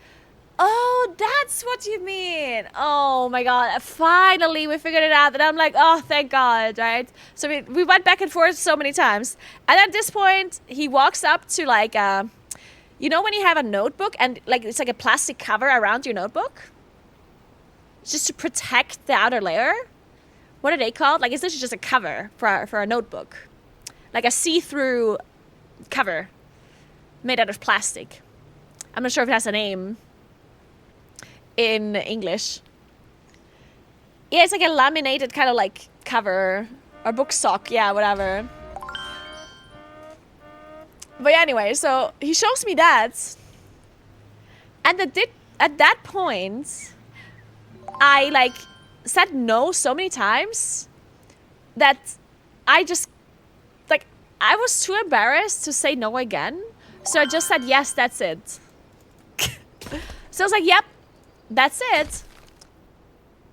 oh, that's what you mean. Oh my God. Finally, we figured it out. And I'm like, oh, thank God, right? So we went back and forth so many times. And at this point, he walks up to like, you know when you have a notebook and like it's like a plastic cover around your notebook? Just to protect the outer layer? What are they called? Like, it's literally just a cover for a notebook. Like a see-through cover made out of plastic. I'm not sure if it has a name in English. Yeah, it's like a laminated kind of like cover or book sock. Yeah, whatever. But yeah, anyway, so he shows me that. And at that point, I like said no so many times that I just like I was too embarrassed to say no again. So I just said yes, that's it. So I was like, yep, that's it.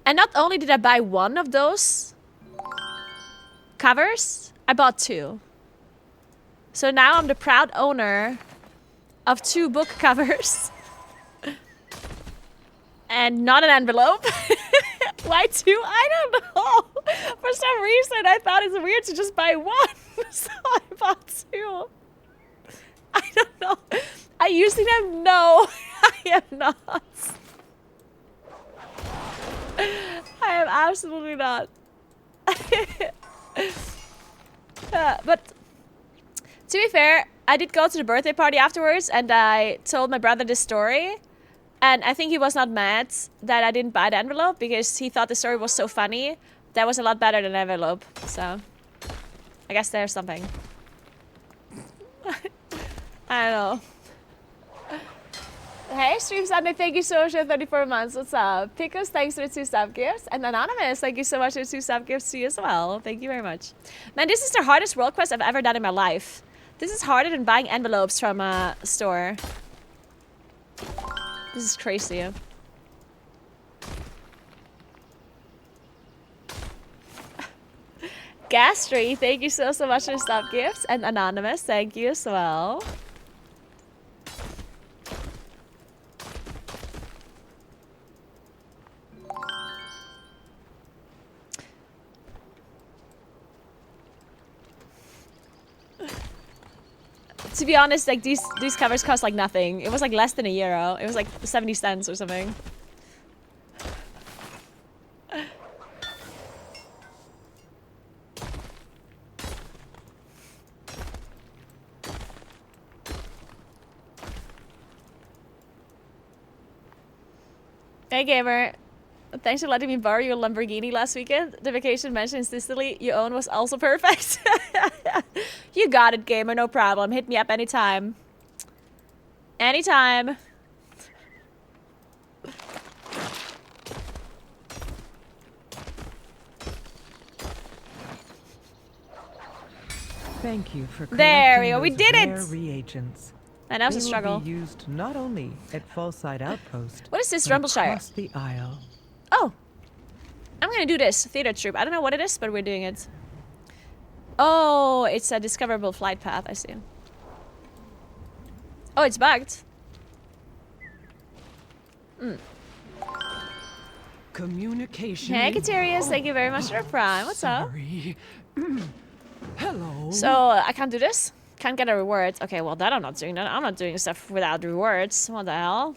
And not only did I buy one of those covers, I bought two. So now I'm the proud owner of 2 book covers. And not an envelope. Why 2? I don't know. For some reason, I thought it's weird to just buy one. So I bought 2. I don't know. I usually have no. I am not. I am absolutely not. But to be fair, I did go to the birthday party afterwards and I told my brother this story. And I think he was not mad that I didn't buy the envelope because he thought the story was so funny. That was a lot better than an envelope. So I guess there's something. I don't know. Hey, Stream Sunday, thank you so much for 34 months. What's up? Picos, thanks for the 2 sub gifts. And Anonymous, thank you so much for the 2 sub gifts to you as well. Thank you very much. Man, this is the hardest world quest I've ever done in my life. This is harder than buying envelopes from a store. This is crazy. Gastry, thank you so much for the sub gifts. And Anonymous, thank you as well. To be honest, like these covers cost like nothing. It was like less than €1. It was like 70 cents or something. Hey gamer, thanks for letting me borrow your Lamborghini last weekend. The vacation mentioned in Sicily you own was also perfect. You got it, gamer, no problem. Hit me up anytime. Anytime. Thank you for there we go. We collecting did those it. rare reagents. And that was a They will struggle. be used not only at Fallside Outpost. What is this, but Rumbleshire? across the Isle. Oh, I'm gonna do this theater troop. I don't know what it is, but we're doing it. Oh, it's a discoverable flight path. I see. Oh, it's bugged. Communication. Hey, Katerius, thank you very much for Prime. What's up? Hello. So, I can't do this? Can't get a reward. Okay, well, that I'm not doing. I'm not doing stuff without rewards. What the hell?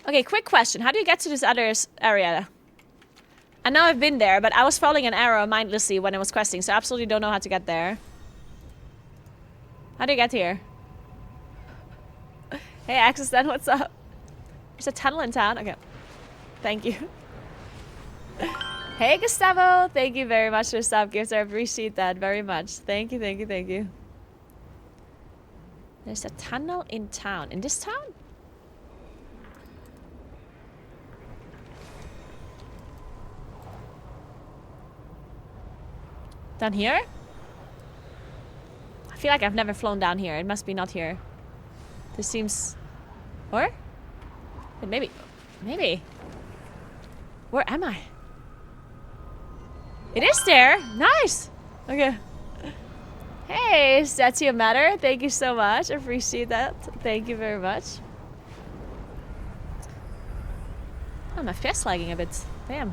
Okay, quick question. How do you get to this other area? I know I've been there, but I was following an arrow mindlessly when I was questing, so I absolutely don't know how to get there. How do you get here? Hey, Axis, then what's up? There's a tunnel in town. Okay. Thank you. Hey, Gustavo. Thank you very much for sub gifts. I appreciate that very much. Thank you, thank you, thank you. There's a tunnel in town. In this town? Down here? I feel like I've never flown down here. It must be not here. This seems... Or? Wait, maybe. Maybe. Where am I? It is there. Nice. Okay. Hey, Statue Matter. Thank you so much. I appreciate that. Thank you very much. Oh, my face lagging a bit. Damn.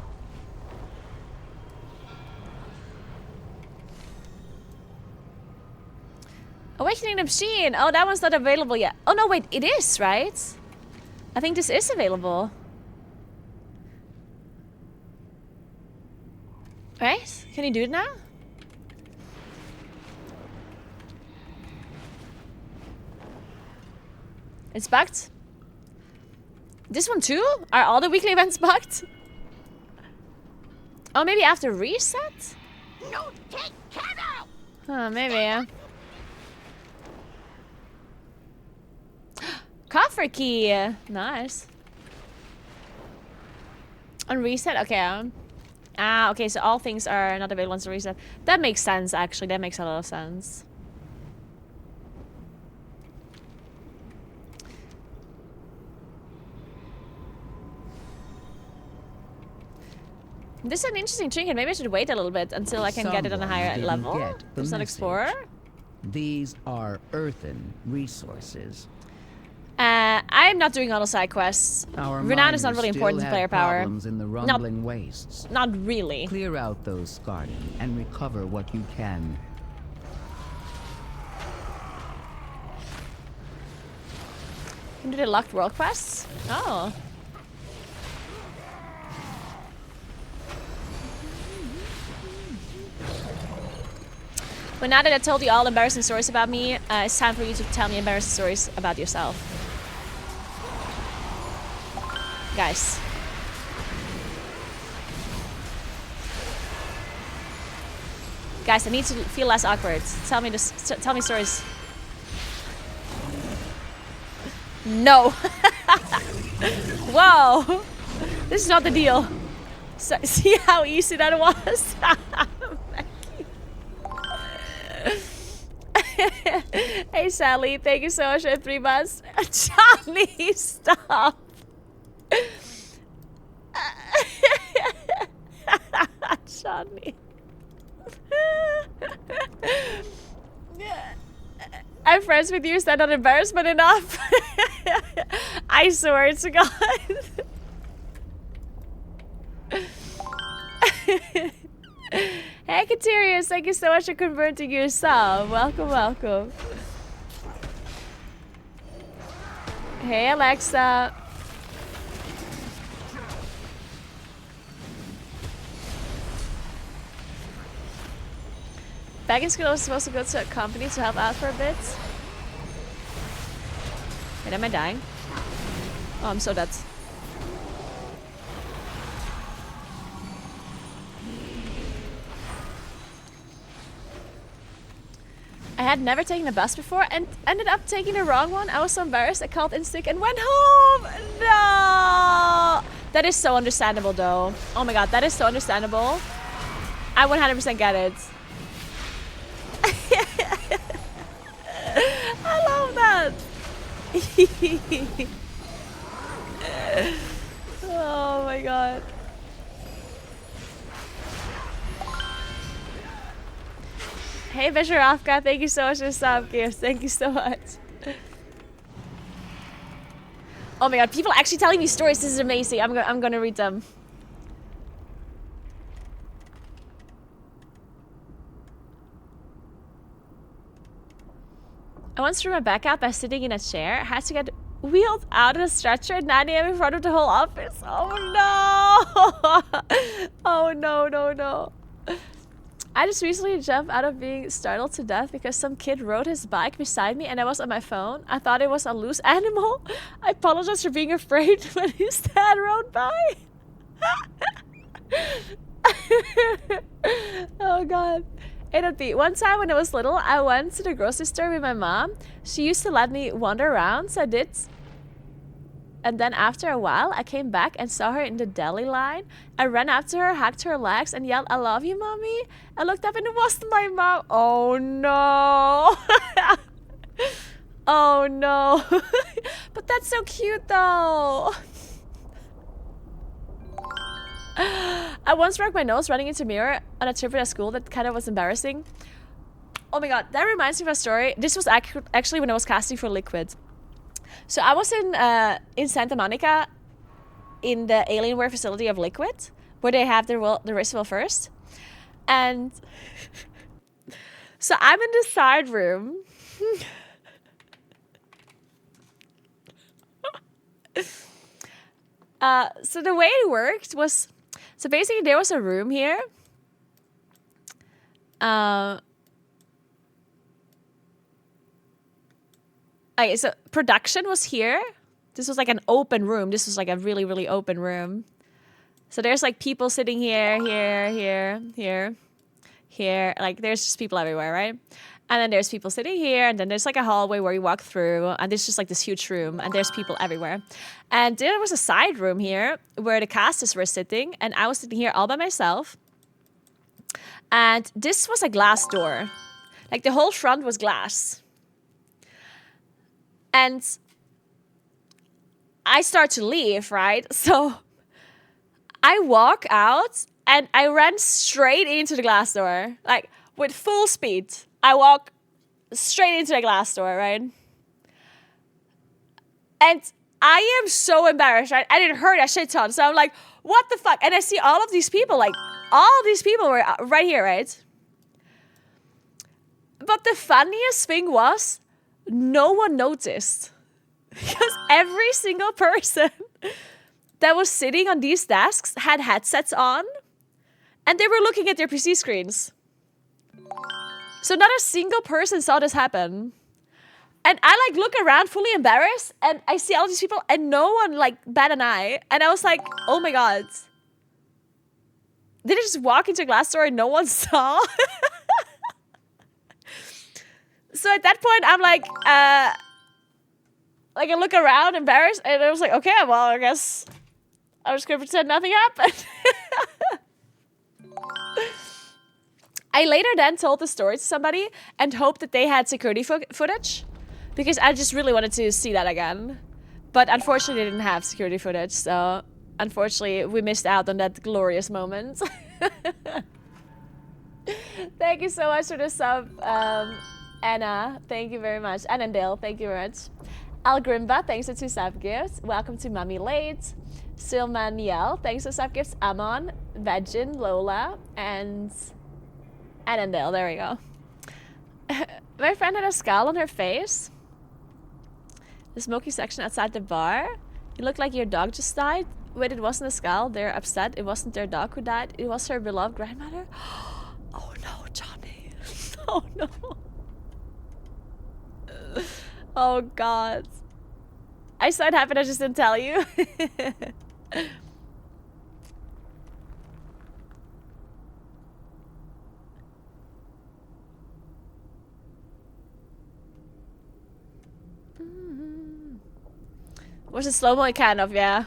Awakening the Machine. Oh, that one's not available yet. Oh, no, wait. It is, right? I think this is available. Right? Can you do it now? It's bugged. This one too? Are all the weekly events bugged? Oh, maybe after reset? No, take Kano! Huh, maybe. Coffer key. Nice. On reset? Okay. Okay, so all things are not available on reset. That makes sense, actually. That makes a lot of sense. This is an interesting trinket. Maybe I should wait a little bit until I can get it on a higher level. There's not Explorer. These are earthen resources. I'm not doing all the side quests. Renown is not really important to player power. In the rumbling wastes. Not really. Clear out those Scarden and recover what you can. Can do the locked world quests? Oh. But now that I told you all embarrassing stories about me, it's time for you to tell me embarrassing stories about yourself. Guys. Guys, I need to feel less awkward. Tell me stories. No. Whoa. This is not the deal. So, see how easy that was? Hey Sally, thank you so much for 3 months. Johnny, stop. Johnny. I'm friends with you, is that not embarrassment enough? I swear to God. Hey Katerius, thank you so much for converting your sub. Welcome, welcome. Hey Alexa. Back in school I was supposed to go to a company to help out for a bit. Wait, am I dying? Oh, I'm so dead. I had never taken a bus before and ended up taking the wrong one. I was so embarrassed. I called in sick and went home. No! That is so understandable though. Oh my god, that is so understandable. I 100% get it. I love that. Oh my god. Hey Visharafka, thank you so much for the sub gifts. Thank you so much. Oh my god, people actually telling me stories. This is amazing. I'm gonna read them. I once threw my back out by sitting in a chair. I had to get wheeled out of a stretcher at 9 AM in front of the whole office. Oh no! Oh no, no, no. I just recently jumped out of being startled to death because some kid rode his bike beside me and I was on my phone. I thought it was a loose animal. I apologize for being afraid when his dad rode by. Oh god. One time when I was little, I went to the grocery store with my mom. She used to let me wander around, so I did. And then after a while, I came back and saw her in the deli line. I ran up to her, hugged her legs, and yelled, "I love you, mommy." I looked up and it was my mom. Oh no. Oh no. But that's so cute though. I once broke my nose running into a mirror on a trip at a school. That kind of was embarrassing. Oh my god, that reminds me of a story. This was actually when I was casting for Liquid. So I was in Santa Monica in the Alienware facility of Liquid, where they have the Ritual first. And so I'm in the side room. So the way it worked was, so basically there was a room here. Okay, so production was here. This was like an open room. This was like a really, really open room. So there's like people sitting here, here. Like there's just people everywhere, right? And then there's people sitting here, and then there's like a hallway where you walk through, and there's just like this huge room, and there's people everywhere. And there was a side room here where the casters were sitting, and I was sitting here all by myself. And this was a glass door. Like the whole front was glass. And I start to leave, right? So I walk out and I ran straight into the glass door, like with full speed. I walk straight into the glass door, right? And I am so embarrassed, right? I didn't hurt a shit ton. So I'm like, what the fuck? And I see all of these people, like all these people were right here, right? But the funniest thing was, no one noticed. Because every single person that was sitting on these desks had headsets on, and they were looking at their PC screens. So not a single person saw this happen. And I like look around fully embarrassed, and I see all these people, and no one like bat an eye. And I was like, oh my God. Did I just walk into a glass door and no one saw? So at that point, I'm like I look around embarrassed, and I was like, okay, well, I guess I'm just gonna pretend nothing happened. I later then told the story to somebody and hoped that they had security footage, because I just really wanted to see that again. But unfortunately, they didn't have security footage, so unfortunately, we missed out on that glorious moment. Thank you so much for the sub, Anna. Thank you very much. Annandale, thank you very much. Al Grimba, thanks for 2 sub gifts. Welcome to Mummy Late. Silmaniel, thanks for sub gifts. Amon, Vegin, Lola, and Annandale. There we go. My friend had a skull on her face. The smoky section outside the bar. It looked like your dog just died. Wait, it wasn't a skull. They're upset. It wasn't their dog who died. It was her beloved grandmother. Oh no, Johnny. Oh no. Oh God. I saw it happen, I just didn't tell you. Was it slow-mo? Kind of, yeah.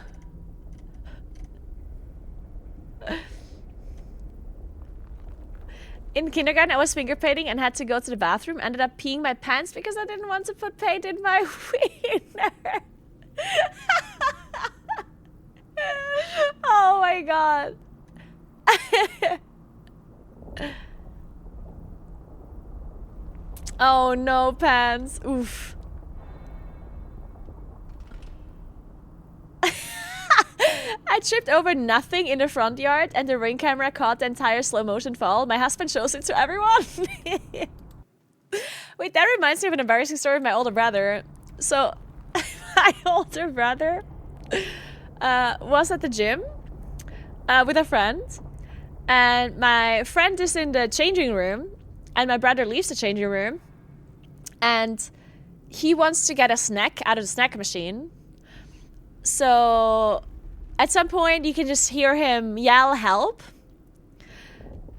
In kindergarten, I was finger painting and had to go to the bathroom. Ended up peeing my pants because I didn't want to put paint in my wiener. Oh my God. Oh no, pants. Oof. I tripped over nothing in the front yard, and the ring camera caught the entire slow motion fall. My husband shows it to everyone. Wait, that reminds me of an embarrassing story of my older brother. So, my older brother was at the gym with a friend, and my friend is in the changing room, and my brother leaves the changing room, and he wants to get a snack out of the snack machine. So at some point you can just hear him yell help,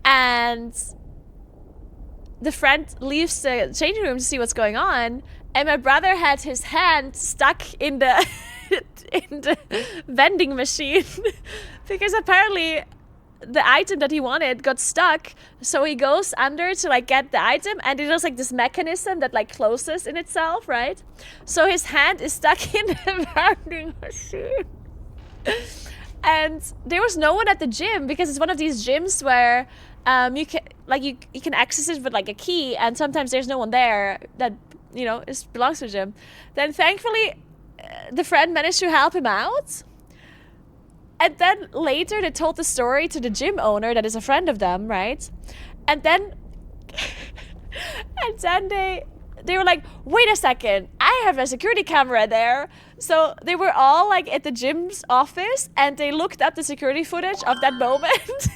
and the friend leaves the changing room to see what's going on, and my brother had his hand stuck in the in the vending machine because apparently the item that he wanted got stuck. So he goes under to like get the item, and it was like this mechanism that like closes in itself, right? So his hand is stuck in the vending machine. And there was no one at the gym because it's one of these gyms where you can like you can access it with like a key, and sometimes there's no one there that, you know, belongs to the gym. Then thankfully the friend managed to help him out. And then later they told the story to the gym owner that is a friend of them, right? And then they were like, wait a second, I have a security camera there. So they were all like at the gym's office, and they looked up the security footage of that moment.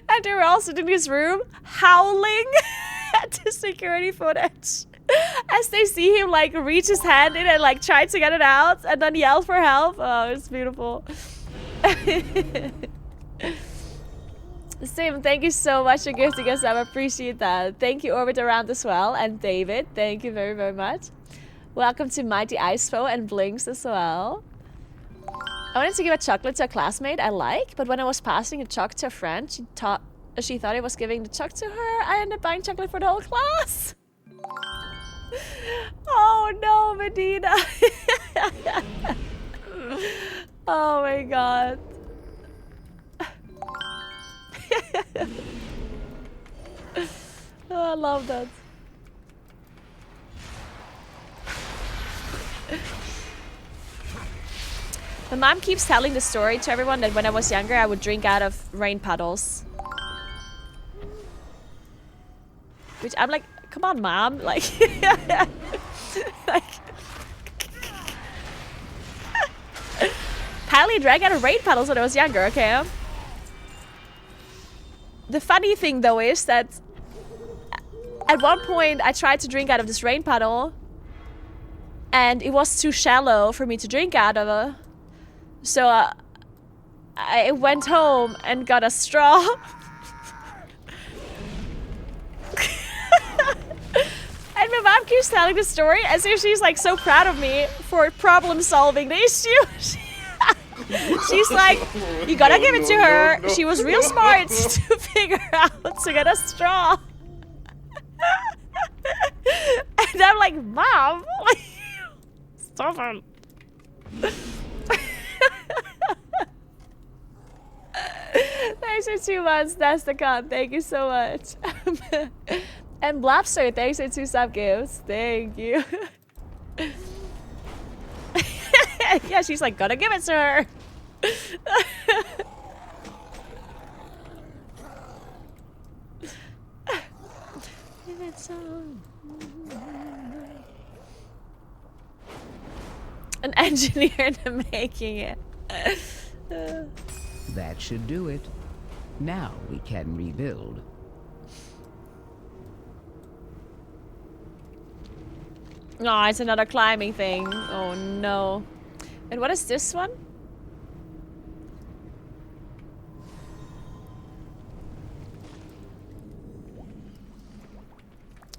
And they were all sitting in this room howling at the security footage. As they see him like reach his hand in and like try to get it out and then yell for help. Oh, it's beautiful. Sim, thank you so much for gifting us. I appreciate that. Thank you, Orbit Around as well. And David, thank you very, very much. Welcome to Mighty Icepo and Blinks as well. I wanted to give a chocolate to a classmate I like, but when I was passing a choc to a friend, she thought I was giving the choc to her. I ended up buying chocolate for the whole class. Oh no, Medina. Oh my god. Oh, I love that. My mom keeps telling the story to everyone that when I was younger, I would drink out of rain puddles. Which I'm like, come on, mom. Like, like apparently drank out of rain puddles when I was younger, okay? The funny thing, though, is that at one point, I tried to drink out of this rain puddle, and it was too shallow for me to drink out of. So I went home and got a straw. And my mom keeps telling the story as if she's like so proud of me for problem solving the issue. She's like, you gotta give it to her. She was real smart to figure out to get a straw. And I'm like, Mom, stop it. Thanks for 2 months, that's the con. Thank you so much. And Blobster, thanks for 2 sub gifts. Thank you. Yeah, she's like, gotta give it to her. An engineer to making it. That should do it. Now we can rebuild. Oh, it's another climbing thing. Oh no. And what is this one?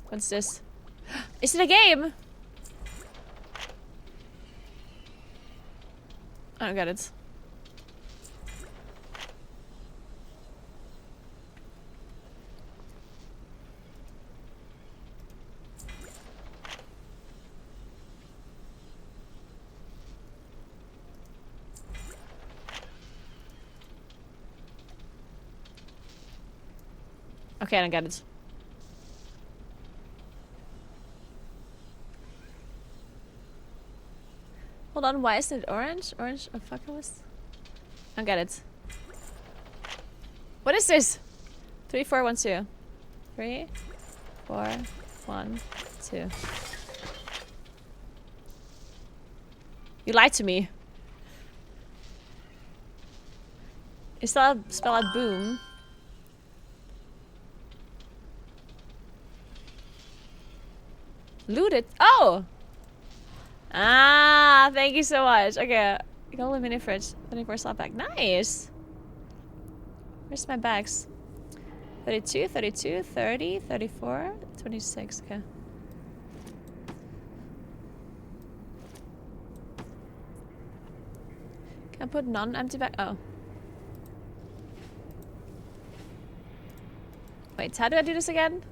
What's this? Is it a game? I don't get it. Okay, I don't get it. Hold on, why isn't it orange? Orange? Oh, fuck, it was. I don't get it. What is this? 3, 4, 1, 2. 3, 4, 1, 2. You lied to me. Is that spell out boom? Looted? Oh! Ah, thank you so much. Okay, go mini fridge. 24 slot bag. Nice! Where's my bags? 32, 32, 30, 34, 26. Okay. Can I put non-empty bag? Oh. Wait, how do I do this again?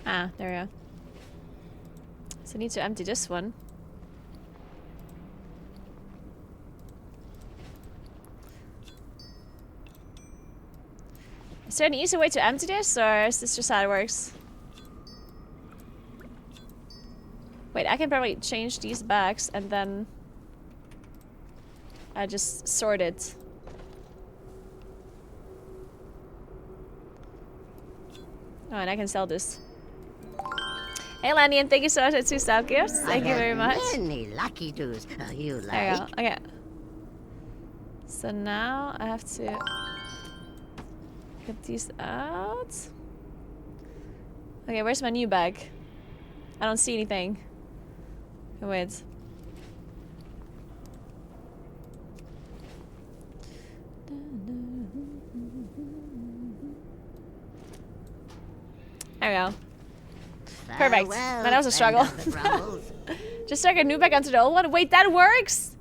Ah, there we go. So I need to empty this one. Is there an easy way to empty this, or is this just how it works? Wait, I can probably change these bags and then I just sort it. Oh, and I can sell this. Hey, Lenny, and thank you so much for 2 sub gifts. Thank you very much. Many lucky doos you like. There you go. Okay. So now I have to get these out. Okay, where's my new bag? I don't see anything. Okay, wait. There we go. Perfect. Man, that was a struggle. Just stuck a new bag onto the old one. Wait, that works?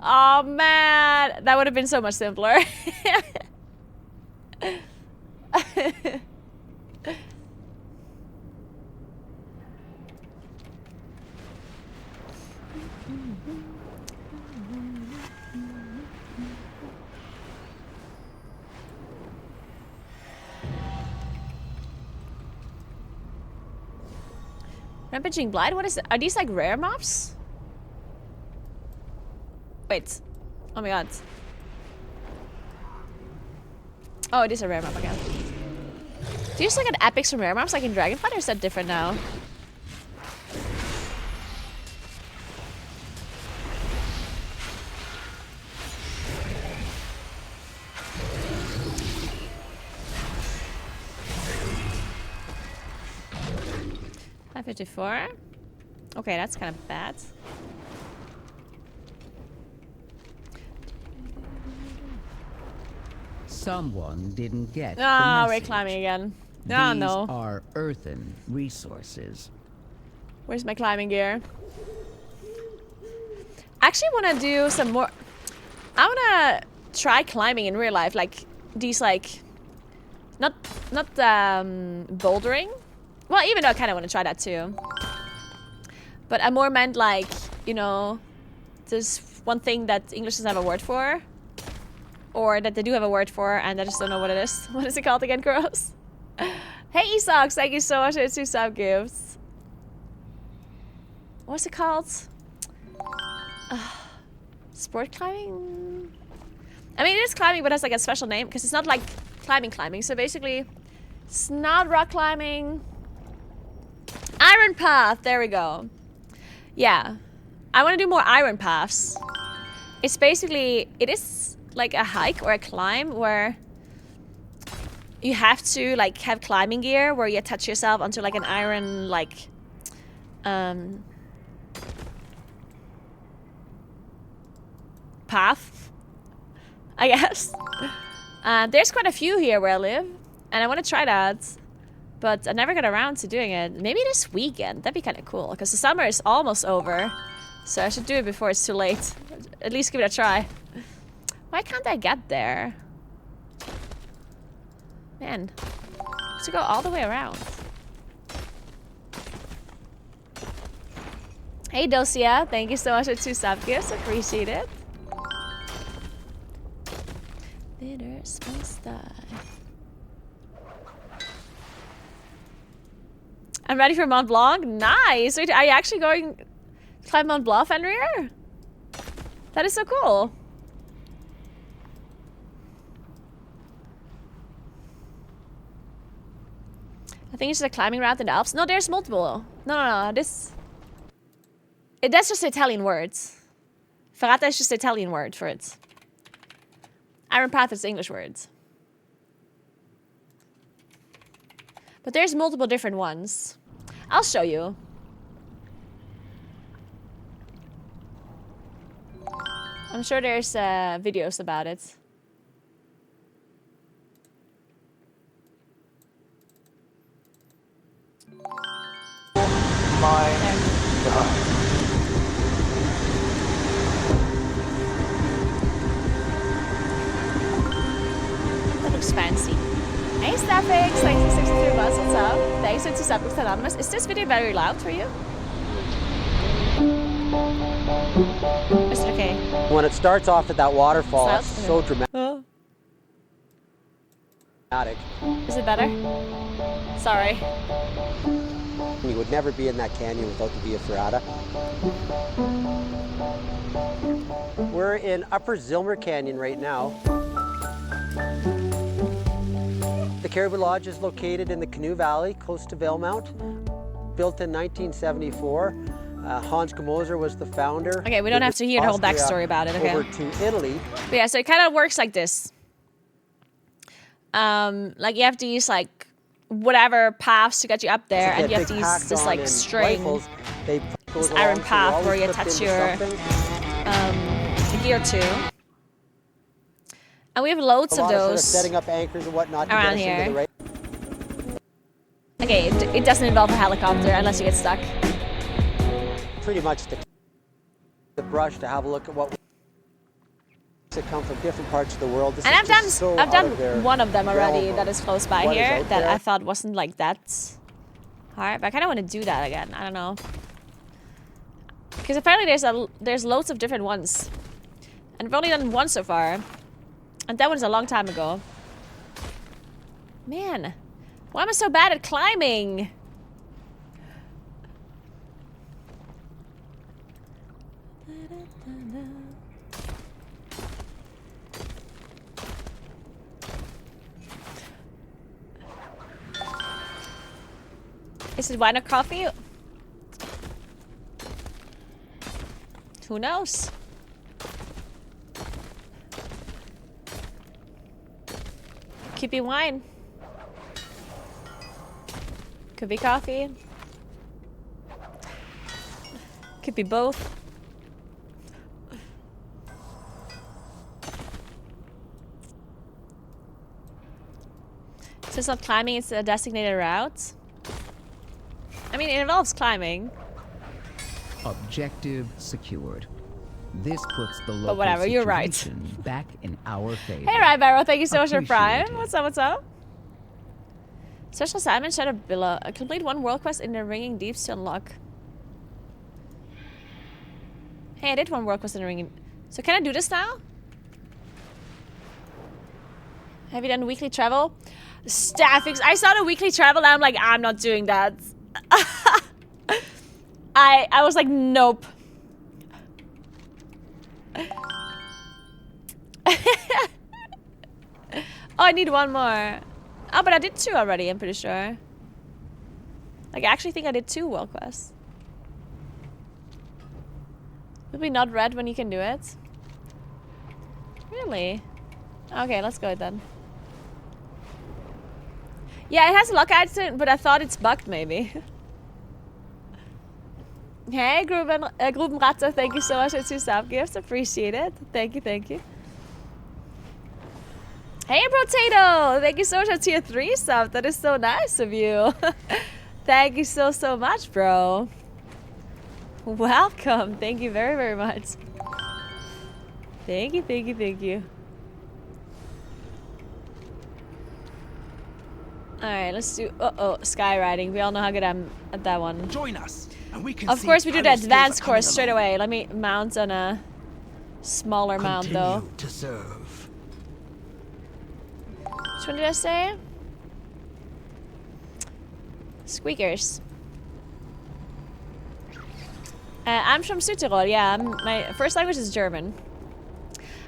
Oh man, that would have been so much simpler. Rampaging Blight? What is it? Are these like rare mobs? Wait. Oh my god. Oh, it is a rare mob again. Do you just like an epics from rare mobs like in Dragonflight, or is that different now? $554. Okay, that's kind of bad. Someone didn't get the Ah, we're message. climbing again. These Oh no. are earthen resources. Where's my climbing gear? I actually want to do some more. I want to try climbing in real life, like these, like not bouldering. Well, even though I kind of want to try that too. But I more meant like, you know, there's one thing that English doesn't have a word for, or that they do have a word for, and I just don't know what it is. What is it called again, girls? Hey, Esox, thank you so much for the 2 sub gifts. What's it called? Sport climbing? I mean, it is climbing, but it has like a special name, because it's not like climbing. So basically, it's not rock climbing. Iron path, there we go. Yeah, I want to do more iron paths. It's basically, it is like a hike or a climb where you have to like have climbing gear where you attach yourself onto like an iron like path, I guess. There's quite a few here where I live, and I want to try that, but I never got around to doing it. Maybe this weekend, that'd be kind of cool, because the summer is almost over, so I should do it before it's too late. At least give it a try. Why can't I get there? Man, I have to go all the way around. Hey Dosia, thank you so much for 2 sub gifts, appreciate it. Bitter Space Die. I'm ready for Mont Blanc. Nice. Wait, are you actually going to climb Mont Blanc, Fenrir? That is so cool. I think it's just a climbing route in the Alps. No, there's multiple. No. This... that's just Italian words. Ferrata is just the Italian word for it. Iron Path is the English words. But there's multiple different ones. I'll show you. I'm sure there's videos about it. My God. That looks fancy. Hey Staffix, thanks for 63 bucks, what's up? Thanks for 2 subs anonymous. Is this video very loud for you? Is it okay? When it starts off at that waterfall, Loud? it's so dramatic. Oh. Is it better? Sorry. You would never be in that canyon without the Via Ferrata. We're in Upper Zilmer Canyon right now. The Caribou Lodge is located in the Canoe Valley, close to Valemount. built in 1974. Hans Moser was the founder. Okay, we don't have to hear the whole backstory about it, okay? Over to Italy. But yeah, so it kind of works like this. Like you have these like whatever paths to get you up there, and you have this like string, this iron path where you attach your gear to. And we have loads of those setting up anchors and whatnot around here. Okay, it doesn't involve a helicopter unless you get stuck. Pretty much the brush to have a look at what that come from different parts of the world. This and I've done one of them already realm that is close by here out that there. I thought wasn't like that hard, but I kind of want to do that again. I don't know, because apparently there's loads of different ones, and I've only done one so far, and that one's a long time ago. Man, why am I so bad at climbing? Is it wine or coffee? Who knows? Could be wine. Could be coffee. Could be both. So it's not climbing, it's a designated route. I mean, it involves climbing. Objective secured. This puts the local But whatever, you're right. situation back in our favor. Hey, Rybaro, thank you so much for Appreciate Prime. What's up, what's up? Special assignment, Shadow below. Complete one world quest in the Ringing Deeps to unlock. Hey, I did one world quest in the Ringing... So can I do this now? Have you done weekly travel? Staffings. I saw the weekly travel and I'm like, I'm not doing that. I was like, nope. Oh, I need one more. Oh, but I did 2 already, I'm pretty sure. Like, I actually think I did 2 world quests. Will be not red when you can do it? Really? Okay, let's go then. Yeah, it has a lock accident, but I thought it's bugged maybe. Hey, Grubenratzer, thank you so much for 2 sub gifts. Appreciate it. Thank you, thank you. Hey, Potato! Thank you so much for tier 3 sub. That is so nice of you. Thank you so, so much, bro. Welcome. Thank you very, very much. Thank you, thank you, thank you. Alright, let's do... Uh-oh, skywriting. We all know how good I'm at that one. Join us, and we can Of see course, we do the how skills advanced are coming course straight along. away. Let me mount on a smaller mount, though. Continue to serve. Which one did I say? Squeakers. I'm from Südtirol, yeah. My first language is German.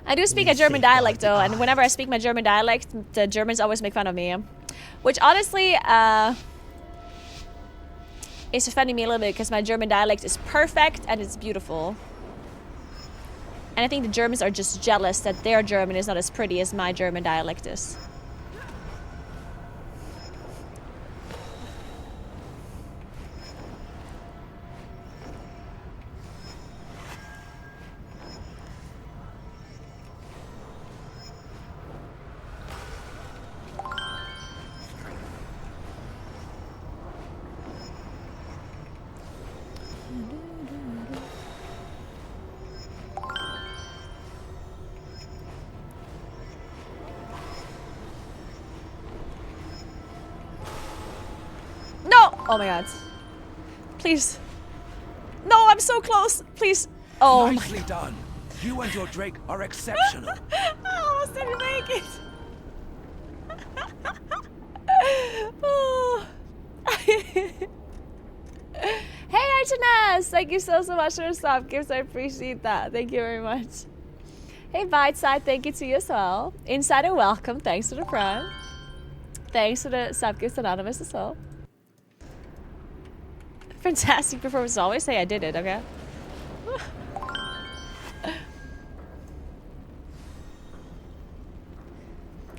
I do speak a German dialect, though, and whenever I speak my German dialect, the Germans always make fun of me. Which, honestly, is offending me a little bit, because my German dialect is perfect and it's beautiful. And I think the Germans are just jealous that their German is not as pretty as my German dialect is. Oh my god. Please. No, I'm so close. Please. Oh. Nicely done. You and your Drake are exceptional. I almost didn't make it. Oh. Hey, Artenas! Thank you so much for the sub gifts. I appreciate that. Thank you very much. Hey, Biteside, thank you to you as well. Insider, welcome. Thanks for the prime. Thanks for the sub gifts, Anonymous as well. Fantastic performance always. Say I did it, okay?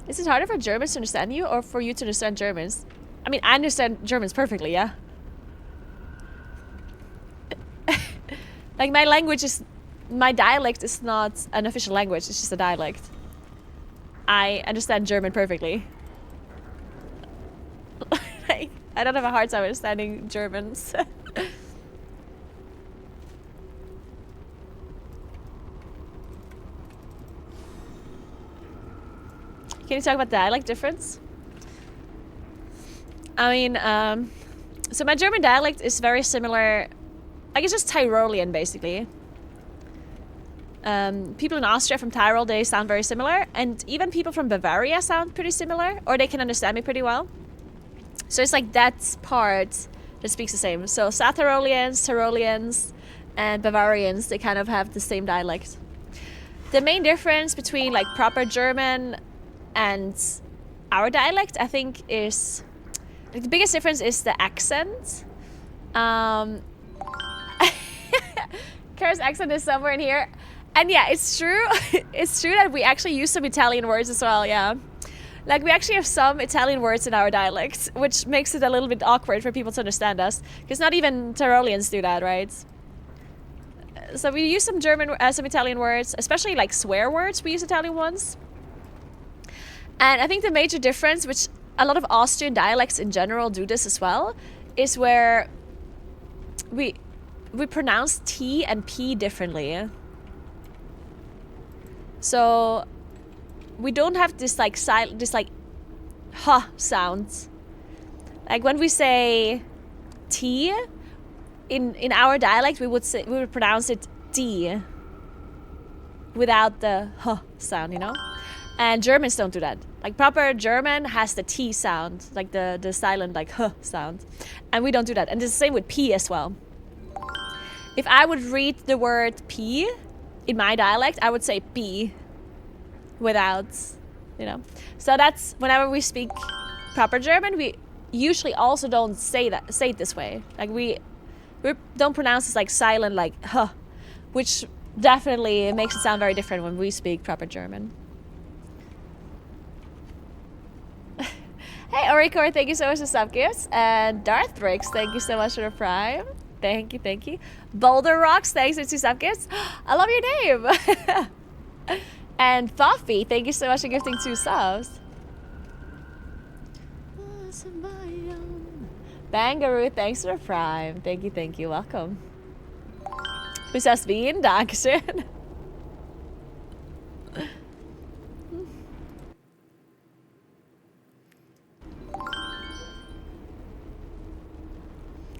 Is it harder for Germans to understand you or for you to understand Germans? I mean, I understand Germans perfectly, yeah? Like, my language is... My dialect is not an official language, it's just a dialect. I understand German perfectly. Like, I don't have a hard time understanding Germans. Can you talk about dialect difference? I mean, so my German dialect is very similar. Like, it's just Tyrolean, basically. People in Austria from Tyrol, they sound very similar. And even people from Bavaria sound pretty similar. Or they can understand me pretty well. So it's like that part that speaks the same. So South Tyroleans, Tyroleans, and Bavarians, they kind of have the same dialect. The main difference between, like, proper German and our dialect, I think, is... Like, the biggest difference is the accent. Kara's accent is somewhere in here. And yeah, it's true. It's true that we actually use some Italian words as well, yeah. Like, we actually have some Italian words in our dialect, which makes it a little bit awkward for people to understand us. Because not even Tyroleans do that, right? So we use some some Italian words, especially like swear words, we use Italian ones. And I think the major difference, which a lot of Austrian dialects in general do this as well, is where we pronounce T and P differently. So we don't have this like ha sound. Like when we say T in our dialect, we would pronounce it D without the h sound, you know? And Germans don't do that. Like, proper German has the T sound, like the silent, like, h sound. And we don't do that. And it's the same with P as well. If I would read the word P in my dialect, I would say B without, you know. So that's, whenever we speak proper German, we usually also don't say it this way. Like, we don't pronounce this, like, silent, like, h, which definitely makes it sound very different when we speak proper German. Hey, Oricor, thank you so much for sub gifts. And Darth Bricks, thank you so much for the prime. Thank you, thank you. Boulder Rocks, thanks for 2 sub gifts. I love your name. And Thoffy, thank you so much for gifting 2 subs. Bangaroo, thanks for the prime. Thank you, welcome. Who's das Wien? Dankeschön.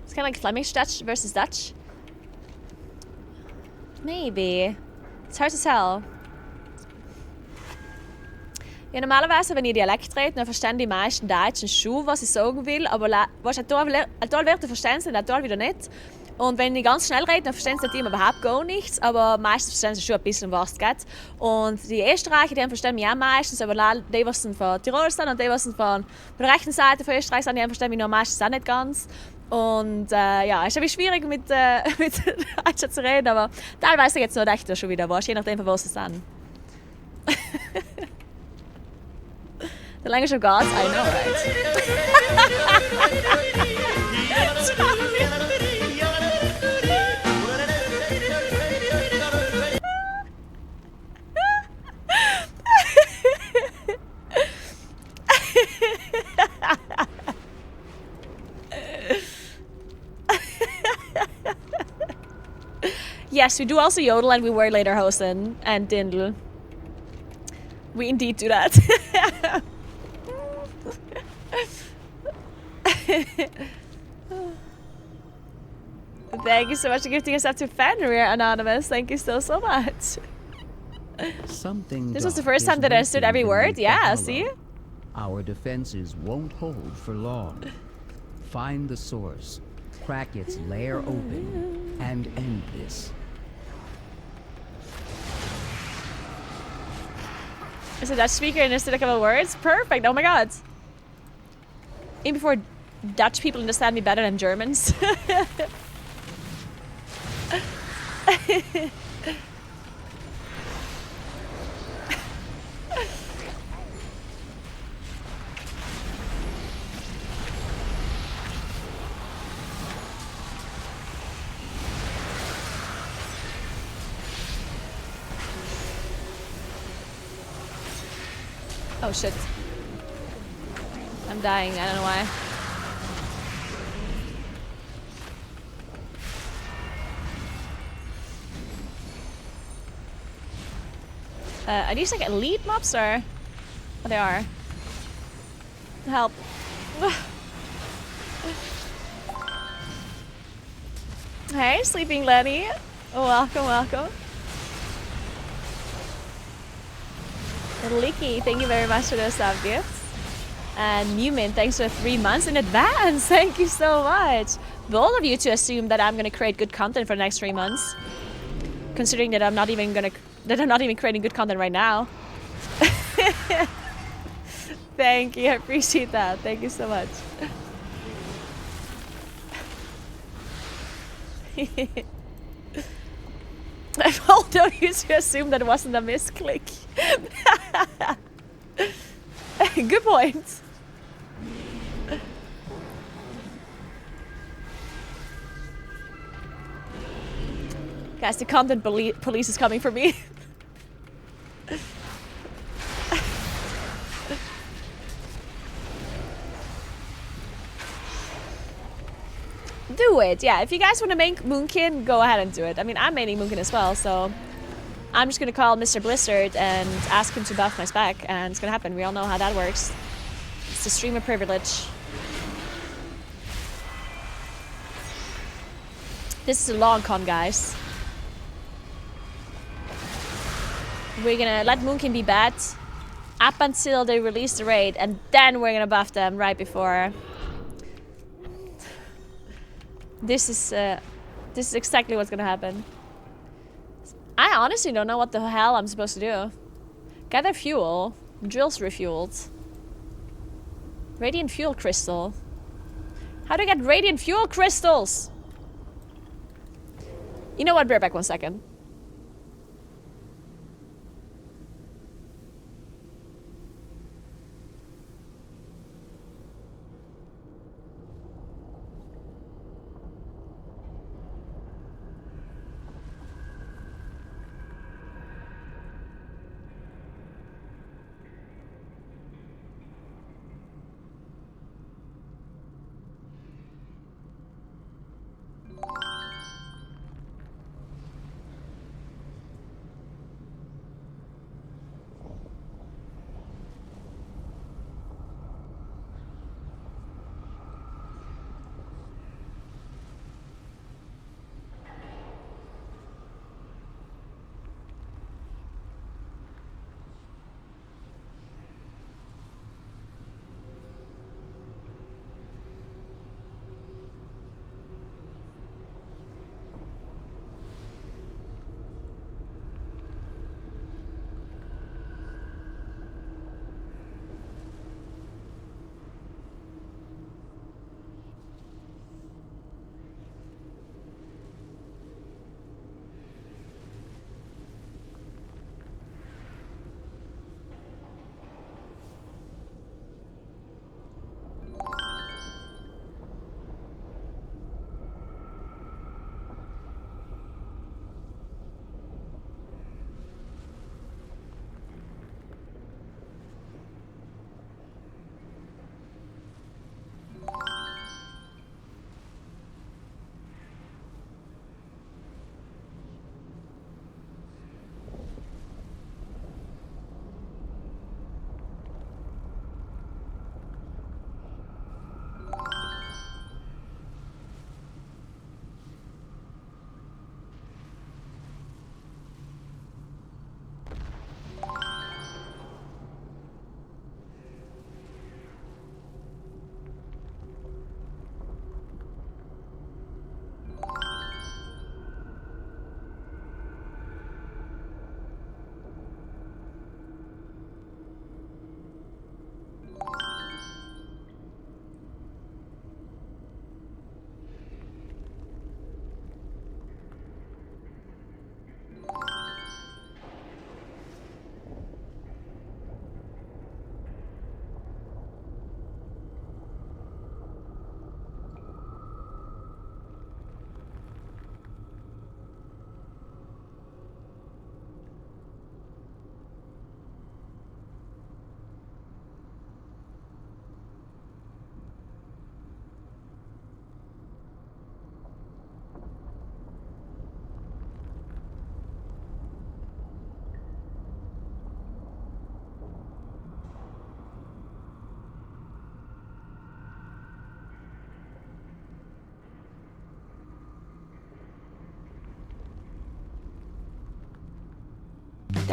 It's kind of like Flemish Dutch versus Dutch. Maybe. It's hard to tell. Ja, normalerweise, wenn ich Dialekt rede, dann verstehen die meisten Deutschen schon, was ich sagen will, aber alle Wörter verstehen sie nicht, alle wieder nicht. Und wenn ich ganz schnell rede, dann verstehen sie immer überhaupt gar nichts, aber meistens verstehen sie schon ein bisschen, was es geht. Und die Österreicher, die verstehen mich auch meistens, aber die, die von Tirol sind und die, die von der rechten Seite von Österreich sind, die verstehen mich noch meistens auch nicht ganz. Und ja, es ist ein bisschen schwierig mit Deutschen zu reden, aber teilweise geht es noch recht schon wieder was, je nachdem, von wo sie sind. The language of gods, I know, Yes, we do also yodel and we wear lederhosen and dindel. We indeed do that. Thank you so much for gifting us up to Fenrir, Anonymous. Thank you so much. This was the first time that I understood every word. Yeah, see? Our defenses won't hold for long. Find the source, crack its lair open, and end this. Is a Dutch speaker and understood a couple of words? Perfect. Oh my god. Even before Dutch people understand me better than Germans. Oh shit. I'm dying, I don't know why. Are these like elite mobs or what they are? Help. Hey, Sleeping Lenny. Welcome, welcome. Licky, thank you very much for those sub gifts. And Newman, thanks for 3 months in advance. Thank you so much. Bold of you to assume that I'm gonna create good content for the next 3 months. Considering that I'm not even creating good content right now. Thank you, I appreciate that. Thank you so much. I bold of you to assume that it wasn't a misclick. Good point. Guys, the content police is coming for me. Do it, yeah. If you guys want to make Moonkin, go ahead and do it. I mean, I'm maining Moonkin as well, so I'm just gonna call Mr. Blizzard and ask him to buff my spec, and it's gonna happen. We all know how that works. It's the streamer privilege. This is a long con, guys. We're gonna let Moonkin be bad up until they release the raid, and then we're gonna buff them right before. This is exactly what's gonna happen. I honestly don't know what the hell I'm supposed to do. Gather fuel. Drill's refueled. Radiant fuel crystal. How do I get radiant fuel crystals? You know what? Bear back 1 second.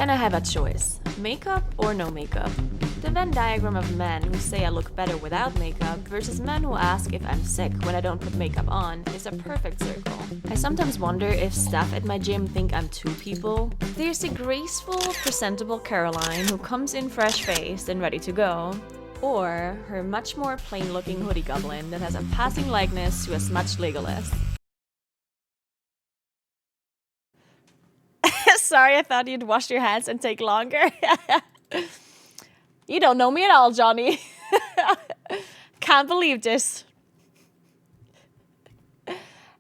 Then I have a choice, makeup or no makeup. The Venn diagram of men who say I look better without makeup versus men who ask if I'm sick when I don't put makeup on is a perfect circle. I sometimes wonder if staff at my gym think I'm two people. There's the graceful, presentable Caroline who comes in fresh-faced and ready to go, or her much more plain-looking hoodie goblin that has a passing likeness to a smudged Legolas. Sorry, I thought you'd wash your hands and take longer. You don't know me at all, Johnny. Can't believe this.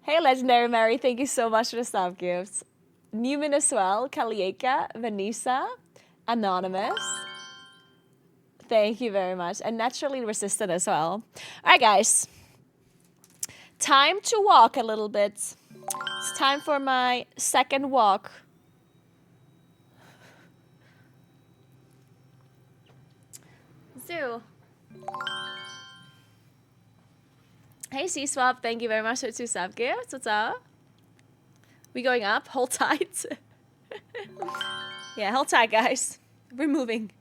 Hey, Legendary Mary, thank you so much for the sub gifts. Newman as well, Kalieka, Vanessa, Anonymous. Thank you very much. And Naturally Resistant as well. All right, guys. Time to walk a little bit. It's time for my second walk. Zoo. Hey, C-Swap, thank you very much for 2 sub gifts. What's up? We going up? Hold tight. Yeah, hold tight, guys. We're moving.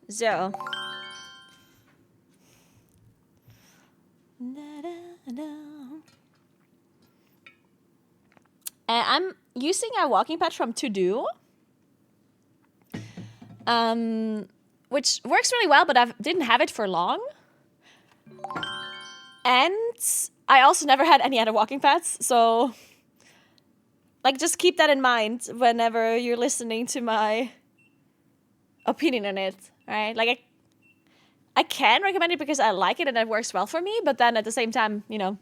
So. I'm using a walking pad from To Do, which works really well, but I didn't have it for long. And I also never had any other walking pads, so like just keep that in mind whenever you're listening to my opinion on it, right? Like I can recommend it because I like it and it works well for me, but then at the same time, you know,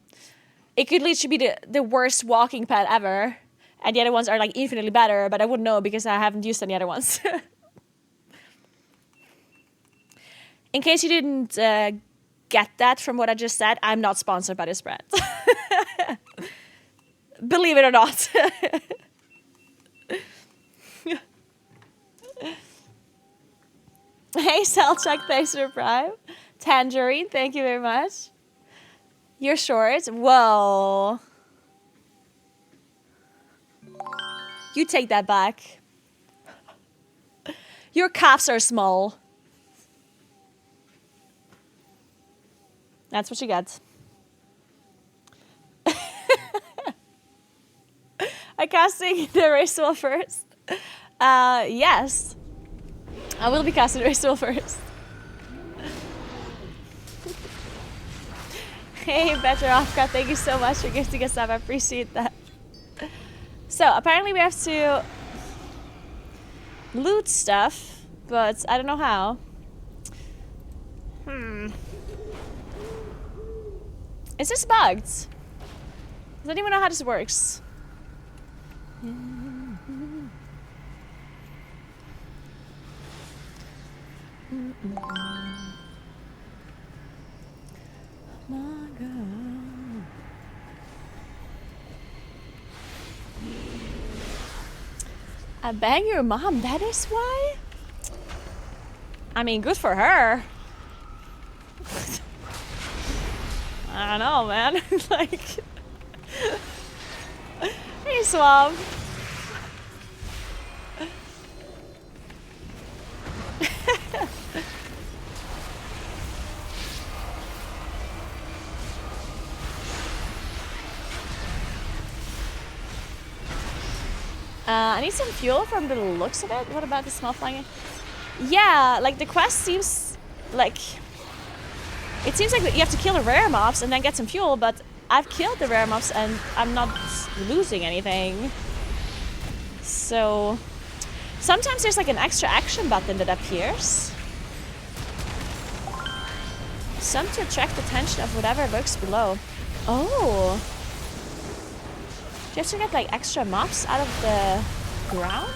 it could literally be the worst walking pad ever, and the other ones are like infinitely better, but I wouldn't know because I haven't used any other ones. In case you didn't get that from what I just said, I'm not sponsored by this brand. Believe it or not. Hey, Selchuk, thanks for Prime. Tangerine, thank you very much. Your shorts, whoa. You take that back. Your calves are small. That's what you get. I casting the race wall first. Yes. I will be casting the race wall first. Hey, Better Ofka, thank you so much for gifting us up. I appreciate that. So, apparently we have to loot stuff, but I don't know how. Is this bugged? Does anyone know how this works? I bang your mom, that is why? I mean, good for her. I don't know, man. Like, hey, Swab. I need some fuel from the looks of it. What about the small flying? Yeah, like the quest seems like... It seems like you have to kill the rare mobs and then get some fuel, but I've killed the rare mobs and I'm not losing anything. So... Sometimes there's like an extra action button that appears. Some to attract the attention of whatever lurks below. Oh! Do you have to get like extra mobs out of the ground?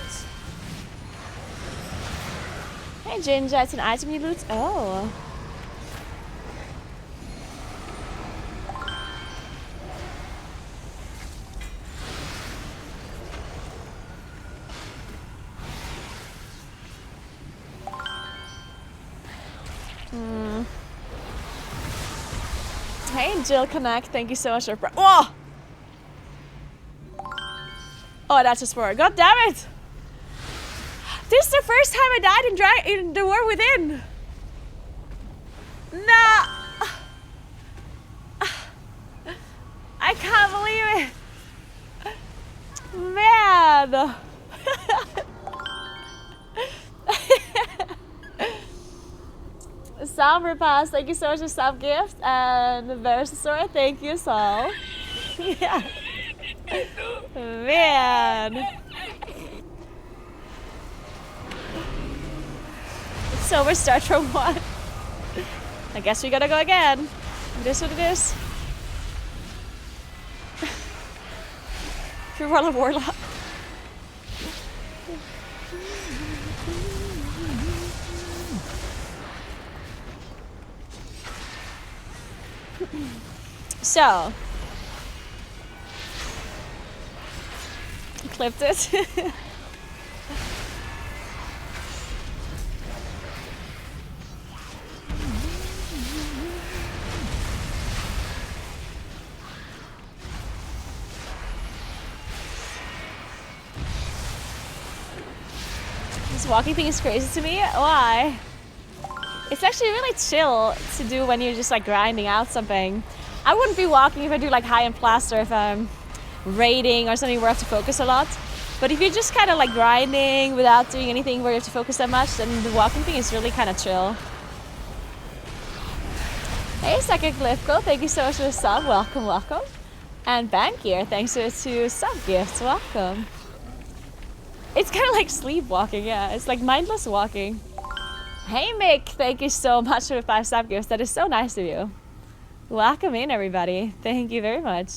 Hey Ginger, it's an item you loot? Oh. Hey Jill Connect, thank you so much for... Oh! Oh, that's a sport. God damn it! This is the first time I died in the War Within. Nah. I can't believe it. Man. Sam Repass, thank you so much for sub gift, and Versasaur, thank you so. Yeah. Man. So we start from 1. I guess we gotta go again. It is what it is. For World of Warlock. So, clipped it. This walking thing is crazy to me. Why? It's actually really chill to do when you're just like grinding out something. I wouldn't be walking if I do like high-end plaster, if I'm raiding or something where I have to focus a lot. But if you're just kind of like grinding without doing anything where you have to focus that much, then the walking thing is really kind of chill. Hey, Second Glyphco, thank you so much for the sub. Welcome, welcome. And Bankir, thanks to sub gifts. Welcome. It's kind of like sleepwalking, yeah. It's like mindless walking. Hey, Mick, thank you so much for the 5 sub gifts. That is so nice of you. Welcome in, everybody. Thank you very much.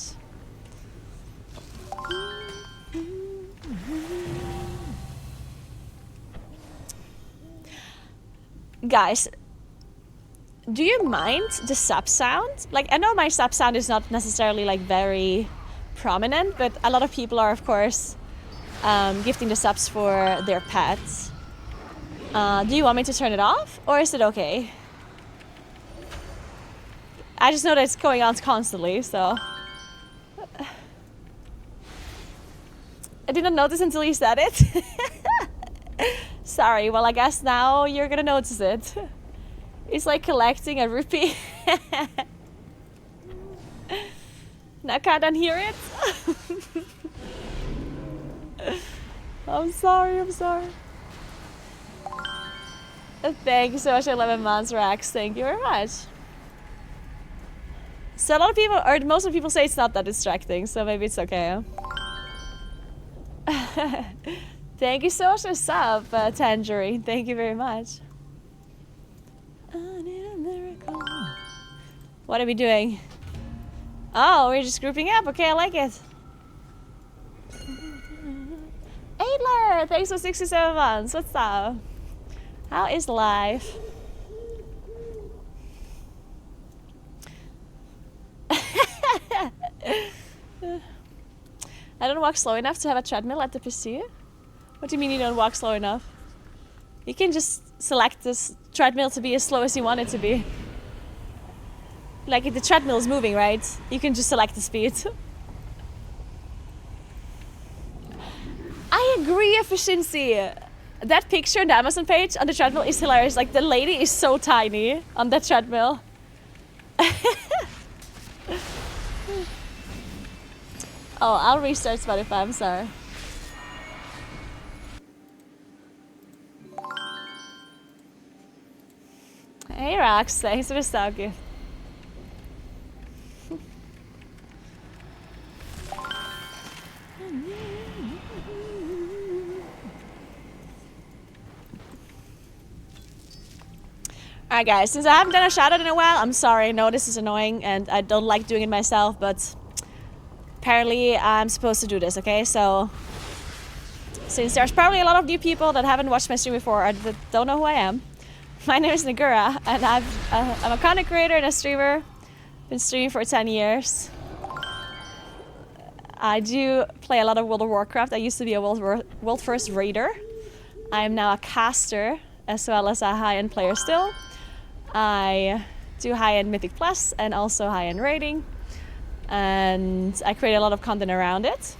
Guys, do you mind the sub sound? Like, I know my sub sound is not necessarily like very prominent, but a lot of people are, of course, gifting the subs for their pets. Do you want me to turn it off, or is it okay? I just know that it's going on constantly, so... I didn't notice until you said it. Sorry, well I guess now you're gonna notice it. It's like collecting a rupee. Now can't unhear it? I'm sorry, I'm sorry. Thank you so much, 11 months, Rax. Thank you very much. So a lot of people, or most of the people say it's not that distracting, so maybe it's okay. Thank you so much for sub, Tangerine. Thank you very much. I need a miracle. What are we doing? Oh, we're just grouping up. Okay, I like it. Adler, thanks for 67 months. What's up? How is life? I don't walk slow enough to have a treadmill at the PC. What do you mean you don't walk slow enough? You can just select this treadmill to be as slow as you want it to be. Like if the treadmill is moving, right? You can just select the speed. I agree, efficiency. That picture on the Amazon page on the treadmill is hilarious. Like the lady is so tiny on that treadmill. Oh, I'll restart Spotify, I'm sorry. Hey Rox, thanks for the sub gift. Alright guys, since I haven't done a shoutout in a while, I'm sorry, I know this is annoying and I don't like doing it myself, but apparently I'm supposed to do this, okay? So, since there's probably a lot of new people that haven't watched my stream before or that don't know who I am, my name is Naguura and I'm a content creator and a streamer. Been streaming for 10 years. I do play a lot of World of Warcraft. I used to be a world first raider. I am now a caster as well as a high-end player still. I do high-end Mythic Plus and also high-end raiding. And I create a lot of content around it.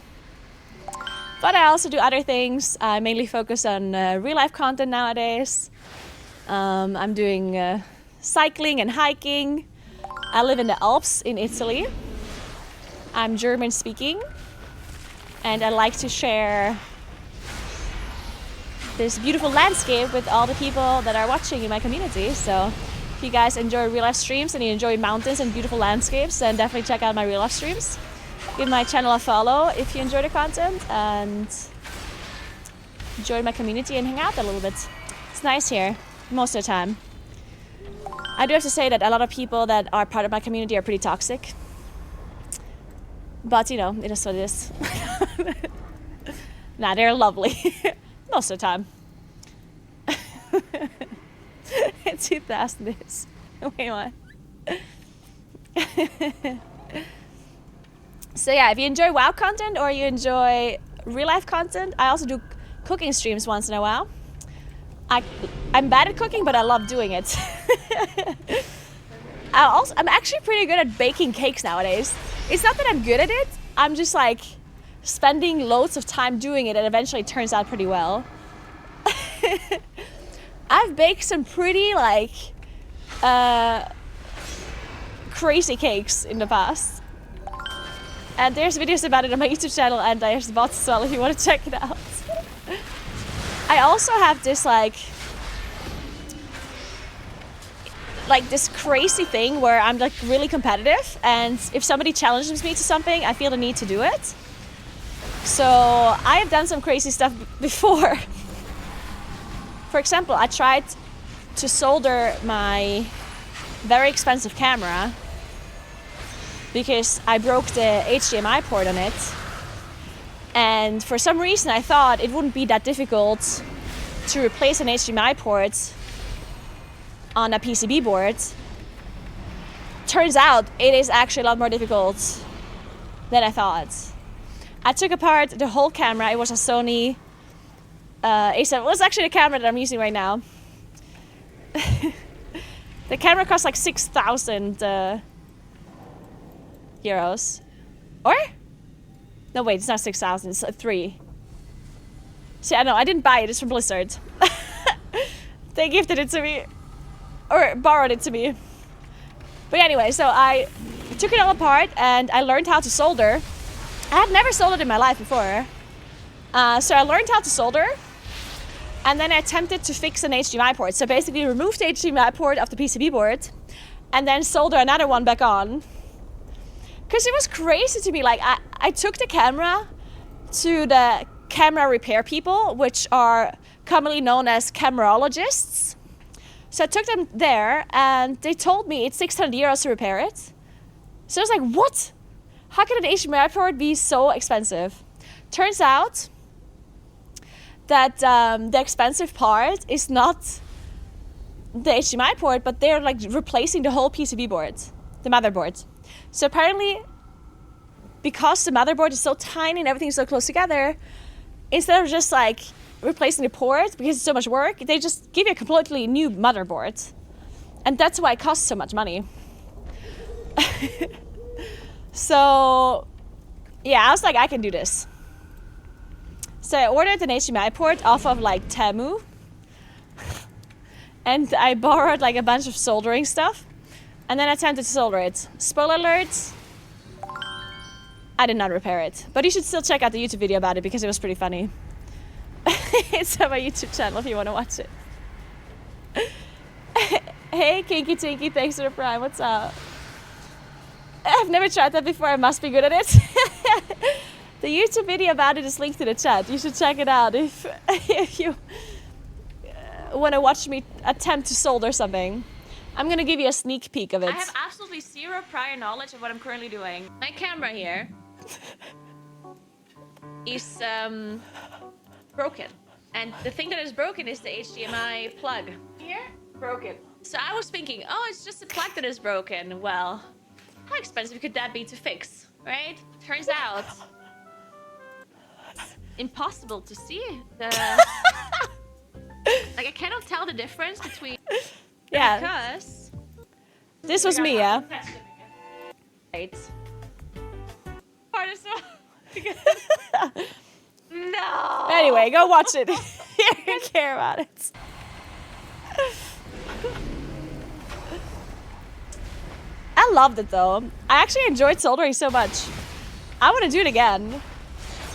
But I also do other things. I mainly focus on real life content nowadays. I'm doing cycling and hiking. I live in the Alps in Italy. I'm German speaking. And I like to share this beautiful landscape with all the people that are watching in my community. So if you guys enjoy real life streams and you enjoy mountains and beautiful landscapes, then definitely check out my real life streams. Give my channel a follow if you enjoy the content and join my community and hang out a little bit. It's nice here most of the time. I do have to say that a lot of people that are part of my community are pretty toxic. But you know, it is what it is. Nah, they're lovely. Most of the time. It's 2000 is. Wait, what? So yeah, if you enjoy WoW content or you enjoy real life content, I also do cooking streams once in a while. I'm bad at cooking, but I love doing it. I'm actually pretty good at baking cakes nowadays. It's not that I'm good at it, I'm just like spending loads of time doing it and eventually it turns out pretty well. I've baked some pretty like crazy cakes in the past. And there's videos about it on my YouTube channel and there's VODs as well if you want to check it out. I also have this like this crazy thing where I'm like really competitive, and if somebody challenges me to something, I feel the need to do it. So I have done some crazy stuff before. For example, I tried to solder my very expensive camera because I broke the HDMI port on it. And for some reason I thought it wouldn't be that difficult to replace an HDMI port on a PCB board. Turns out it is actually a lot more difficult than I thought. I took apart the whole camera. It was a Sony A7. It was actually the camera that I'm using right now. The camera cost like 6,000 euros. Or? No, wait, it's not 6,000, it's 3. See, I know, I didn't buy it, it's from Blizzard. They gifted it to me. Or borrowed it to me. But anyway, so I took it all apart and I learned how to solder. I had never soldered in my life before. So I learned how to solder. And then I attempted to fix an HDMI port. So basically remove the HDMI port off the PCB board and then solder another one back on. Because it was crazy to me. Like, I took the camera to the camera repair people, which are commonly known as camerologists. So I took them there and they told me it's 600 euros to repair it. So I was like, what? How can an HDMI port be so expensive? Turns out that the expensive part is not the HDMI port, but they're like replacing the whole PCB board, the motherboard. So apparently, because the motherboard is so tiny and everything's so close together, instead of just like replacing the port because it's so much work, they just give you a completely new motherboard. And that's why it costs so much money. So yeah, I was like, I can do this. So I ordered an HDMI port off of like Temu. And I borrowed like a bunch of soldering stuff. And then I attempted to solder it. Spoiler alert, I did not repair it. But you should still check out the YouTube video about it because it was pretty funny. It's on my YouTube channel if you want to watch it. Hey Kinky Tinky, thanks for the prime, what's up? I've never tried that before, I must be good at it. The YouTube video about it is linked in the chat. You should check it out if you want to watch me attempt to solder something. I'm gonna give you a sneak peek of it. I have absolutely zero prior knowledge of what I'm currently doing. My camera here is broken. And the thing that is broken is the HDMI plug. Here, broken. So I was thinking, oh, it's just the plug that is broken. Well, how expensive could that be to fix, right? Turns out, it's impossible to see the... Like, I cannot tell the difference between... Yeah. Because... This was me, yeah? Right. No. Anyway, go watch it. You don't care about it. I loved it though. I actually enjoyed soldering so much. I want to do it again.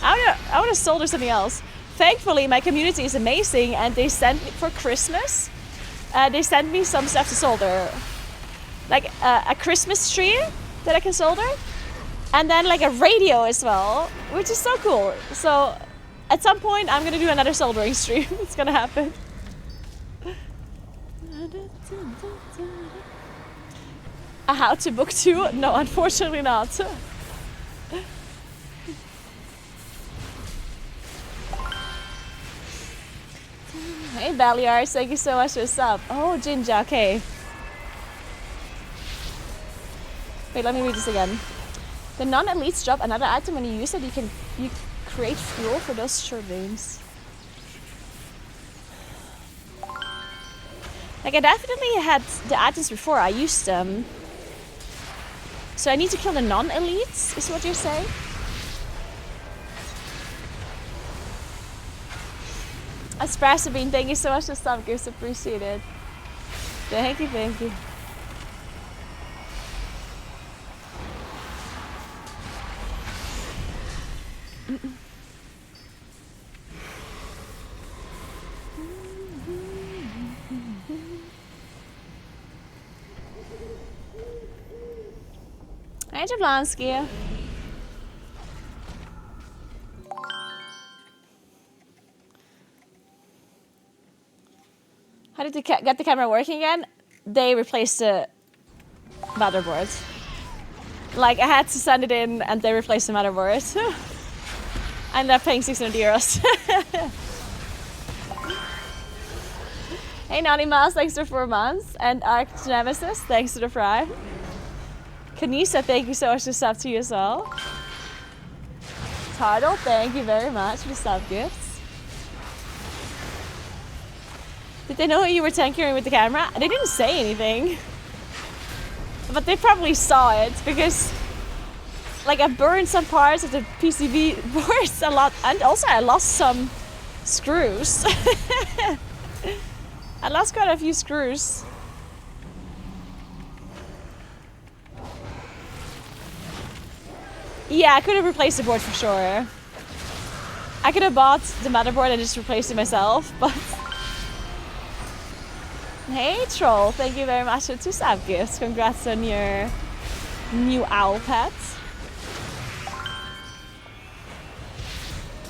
I want to solder something else. Thankfully, my community is amazing, and they sent me for Christmas. They sent me some stuff to solder, like a Christmas tree that I can solder, and then like a radio as well, which is so cool. So at some point, I'm gonna do another soldering stream. It's gonna happen. A how to book 2? No, unfortunately not. Hey Baliars, thank you so much for the sub. Oh, Jinja, okay. Wait, let me read this again. The non-elites drop another item. When you use it, you create fuel for those turbines. Like, I definitely had the items before, I used them. So I need to kill the non-elites, is what you're saying? Espresso Bean, thank you so much for the sub gifts, appreciate it. Thank you, thank you. Hey, Jablonski. How did you get the camera working again? They replaced the motherboard. Like, I had to send it in and they replaced the motherboard. I ended up paying 600 euros. Hey, Naughty Mouse, thanks for 4 months. And Arch Nemesis, thanks for the fry. Kanisa, thank you so much for the sub to you as well. Tardle, thank you very much for the sub gifts. Did they know you were tankering with the camera? They didn't say anything. But they probably saw it because, like, I burned some parts of the PCB boards a lot, and also I lost some screws. I lost quite a few screws. Yeah, I could have replaced the board for sure. I could have bought the motherboard and just replaced it myself, but... Hey Troll, thank you very much for 2 sub gifts. Congrats on your new owl pet.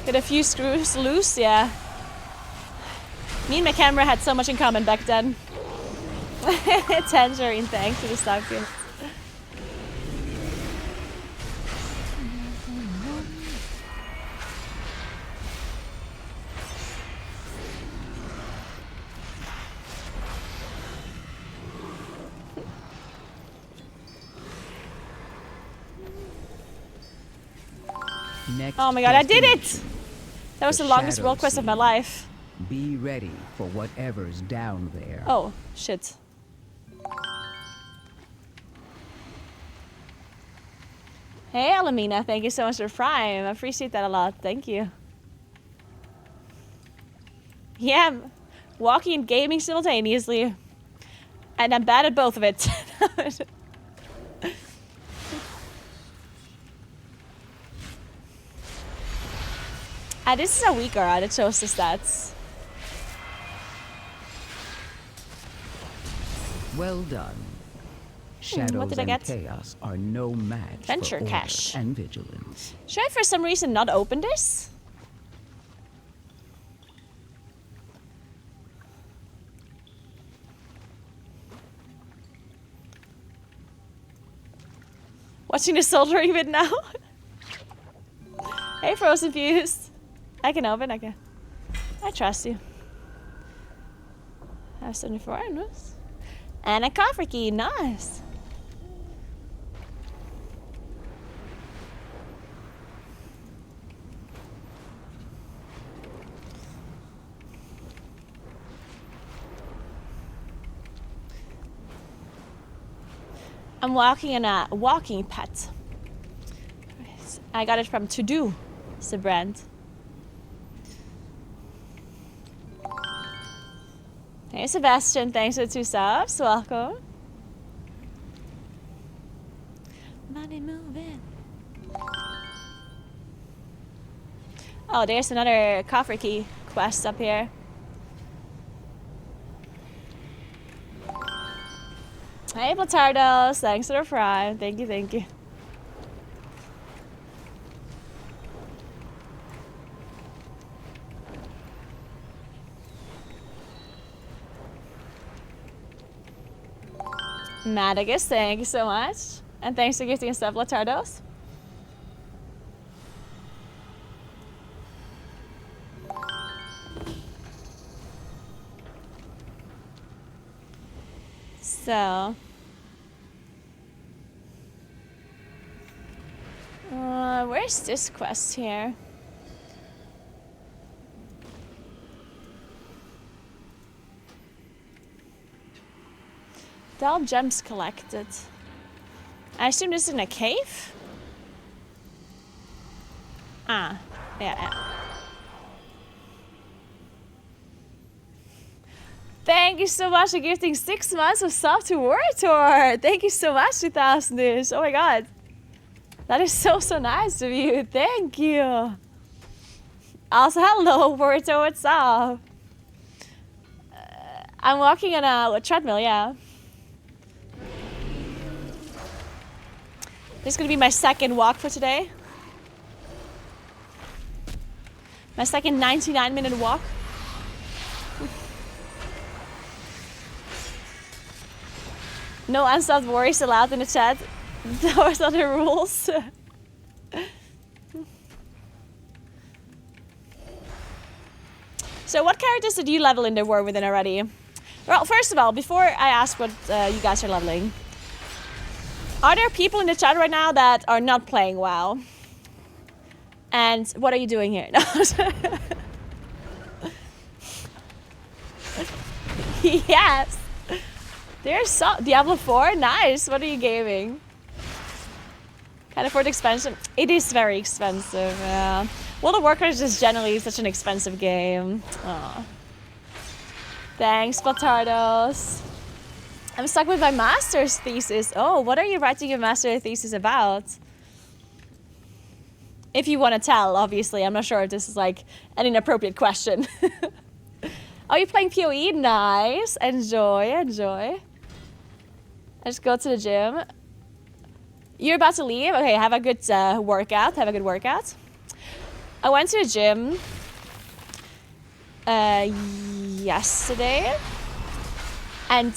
Get a few screws loose, yeah. Me and my camera had so much in common back then. Tangerine, thanks for the sub gift. Next Oh my god, I did it! destination, That was the longest Shadow world quest of my Sea. life. Be ready for whatever's down there. Oh, shit. Hey, Alamina, thank you so much for Prime. I appreciate that a lot. Thank you. Yeah, I'm walking and gaming simultaneously. And I'm bad at both of it. This is a weaker ad, it shows the stats. Well done. Shadows what did I and get? chaos are no match Venture for order cash. and vigilance. Should I for some reason not open this? Watching the soldering vid now? Hey Frozen Fuse. I can open, I trust you. I have 74 items. And a coffer key, nice. I'm walking in a walking pet. I got it from To Do, it's the brand. Hey, Sebastian. Thanks for the 2 subs. Welcome. Money moving. Oh, there's another coffer key quest up here. Hey, Platardos. Thanks for the prime. Thank you, thank you. Madagus, thank you so much. And thanks for gifting us stuff, Latardos. So. Where's this quest here? Dull gems collected. I assume this is in a cave? Ah, yeah. Thank you so much for gifting 6 months of sub to Wartor. Thank you so much, 2000 ish. Oh my god. That is so nice of you. Thank you. Also, hello, Wartor. What's up? I'm walking on a treadmill, yeah. This is gonna be my second walk for today. My second 99-minute walk. No unsolved worries allowed in the chat. Those are the rules. So what characters did you level in the war within already? Well, first of all, before I ask what you guys are leveling, are there people in the chat right now that are not playing WoW? And what are you doing here? Yes. There's some Diablo 4. Nice. What are you gaming? Can't afford expansion. It is very expensive. Yeah. World of Warcraft is just generally such an expensive game. Aww. Thanks, Platardos. I'm stuck with my master's thesis. Oh, what are you writing your master's thesis about? If you want to tell, obviously. I'm not sure if this is like an inappropriate question. Are you playing PoE? Nice. Enjoy, enjoy. I just go to the gym. You're about to leave? Okay, have a good workout. Have a good workout. I went to the gym yesterday. And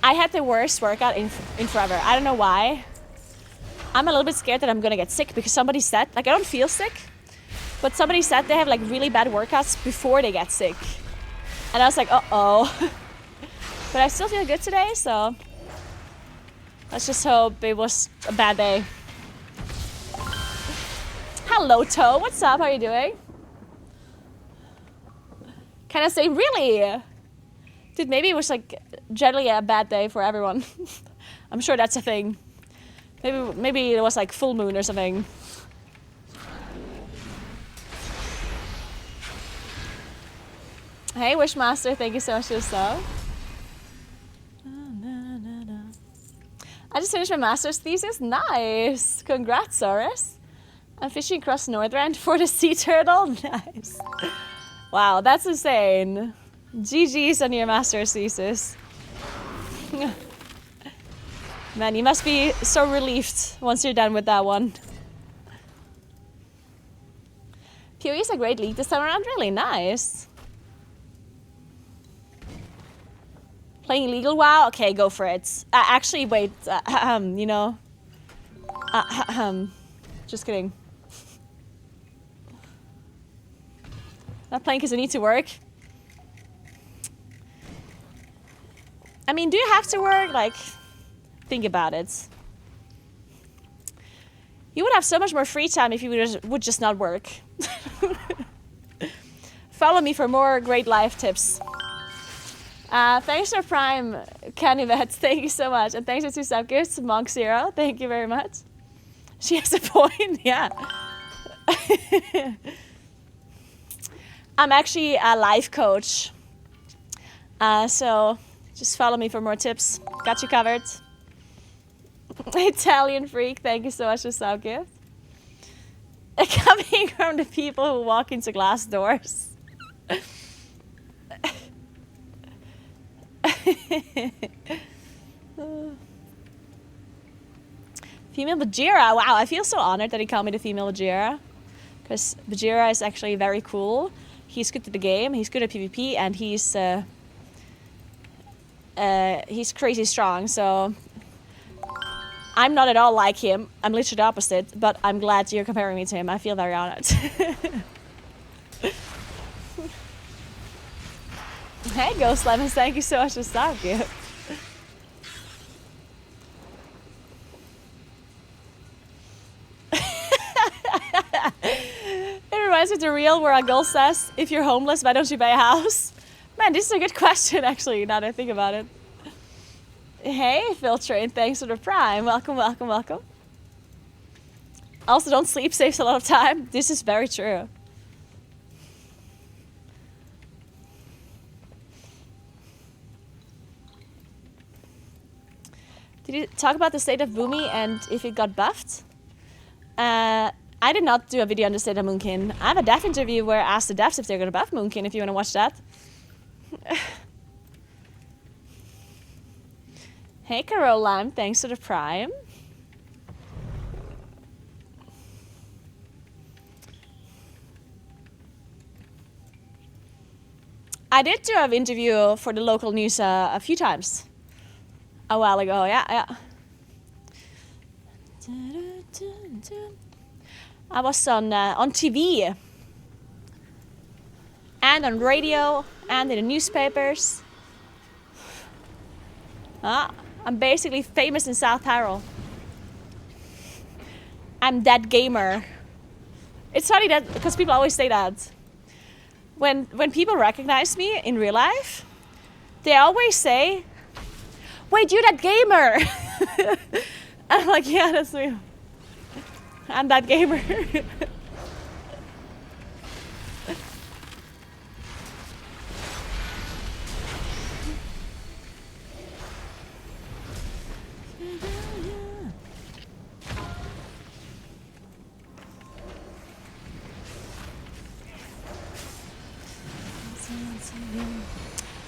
I had the worst workout in forever. I don't know why. I'm a little bit scared that I'm gonna get sick because somebody said, like, I don't feel sick, but somebody said they have like really bad workouts before they get sick. And I was like, uh-oh. But I still feel good today, so let's just hope it was a bad day. Hello, Toe. What's up? How are you doing? Can I say, really? Dude, maybe it was like generally a bad day for everyone. I'm sure that's a thing. Maybe it was like full moon or something. Hey, Wishmaster, thank you so much for the sub. I just finished my master's thesis. Nice. Congrats, Saurus. I'm fishing across Northrend for the sea turtle. Nice. Wow, that's insane. GG's on your master's thesis. Man, you must be so relieved once you're done with that one. PoE is a great league this time around. Really nice. Playing legal WoW? Okay, go for it. Actually, wait. You know. Just kidding. Not playing because I need to work. I mean, do you have to work? Like, think about it. You would have so much more free time if you would just not work. Follow me for more great life tips. Thanks for Prime, Canivet. Thank you so much. And thanks for 2 sub gifts, Monk Zero. Thank you very much. She has a point, yeah. I'm actually a life coach. So just follow me for more tips. Got you covered. Italian freak, thank you so much for sub gift. Coming from the people who walk into glass doors. Female Bajira. Wow, I feel so honored that he called me the female Bajira. Because Bajira is actually very cool. He's good at the game, he's good at PvP, and he's crazy strong, so I'm not at all like him. I'm literally the opposite, but I'm glad you're comparing me to him. I feel very honored. Hey, Ghost Lemons, thank you so much for stopping you. It reminds me of the reel where a girl says, if you're homeless, why don't you buy a house? Man, this is a good question, actually, now that I think about it. Hey, Phil Train, thanks for the prime. Welcome, welcome, welcome. Also, don't sleep, saves a lot of time. This is very true. Did you talk about the state of Boomy and if it got buffed? I did not do a video on the state of Moonkin. I have a dev interview where I asked the devs if they're gonna buff Moonkin, if you wanna watch that. Hey Caroline, thanks for the prime. I did do an interview for the local news a few times. A while ago, yeah. I was on TV and on radio and in the newspapers. I'm basically famous in South Tyrol. I'm that gamer. It's funny that because people always say that. When people recognize me in real life, they always say, "Wait, you're that gamer!" I'm like, yeah, that's me. I'm that gamer.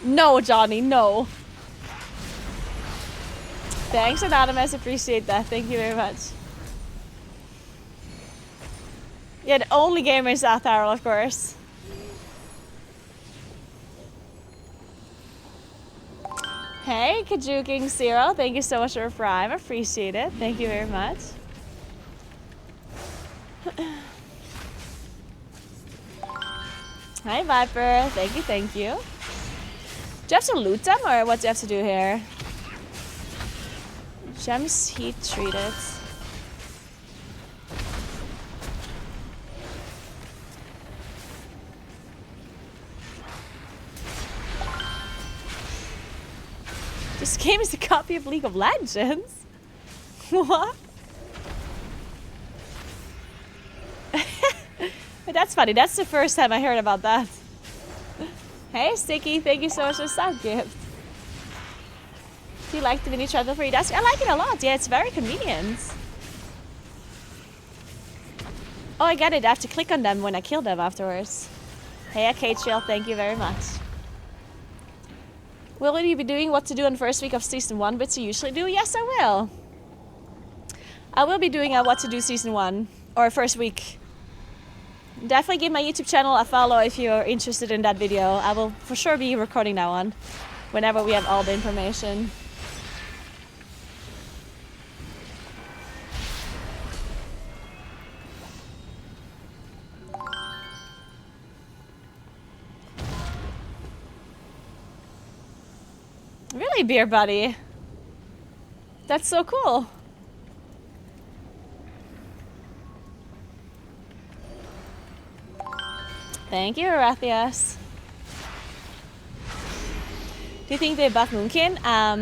No, Johnny, no. Thanks, Anonymous. Appreciate that. Thank you very much. Yeah, the only gamer in South Tyrol, of course. Hey, Kajuking Zero. Thank you so much for a prime. Appreciate it. Thank you very much. Hi, Viper. Thank you, thank you. Do you have to loot them, or what do you have to do here? Gems heat treated. This game is a copy of League of Legends? What? But that's funny. That's the first time I heard about that. Hey, Sticky. Thank you so much for the sub gift. Do you like the mini travel for your desk? I like it a lot. Yeah, it's very convenient. Oh, I get it. I have to click on them when I kill them afterwards. Hey, Kate-Chill. Thank you very much. Will you be doing what to do on the first week of Season 1, which you usually do? Yes, I will. I will be doing a what to do Season 1, or first week. Definitely give my YouTube channel a follow if you're interested in that video. I will for sure be recording that one whenever we have all the information. Really, Beer Buddy? That's so cool. Thank you, Arathias. Do you think they buff Moonkin? I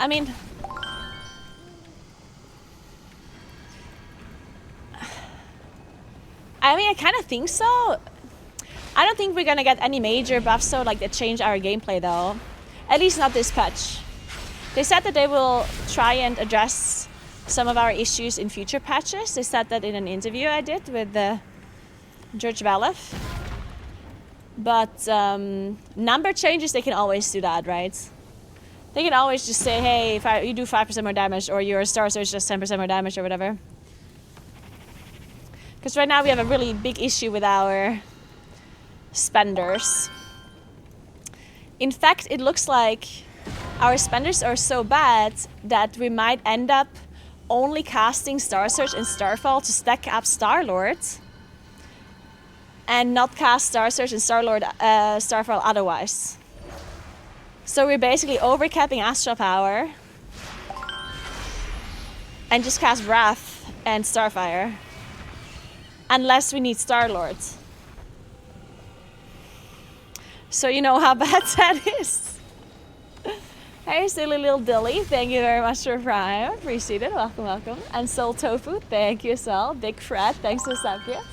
mean... I kind of think so. I don't think we're gonna get any major buffs though, like that change our gameplay though. At least not this patch. They said that they will try and address some of our issues in future patches. They said that in an interview I did with George Valef. But number changes, they can always do that, right? They can always just say, hey, if you do 5% more damage, or your Star Surge does 10% more damage, or whatever. Because right now we have a really big issue with our spenders. In fact, it looks like our spenders are so bad that we might end up only casting Star Surge and Starfall to stack up Star-Lord, and not cast Star Surge and Starfall otherwise. So we're basically overcapping Astral Power and just cast Wrath and Starfire. Unless we need Star-Lord. So you know how bad that is. Hey, silly little Dilly, thank you very much for Prime. Appreciate it, welcome, welcome. And Soul Tofu, thank you as well. Big Fred, thanks for the sub gift.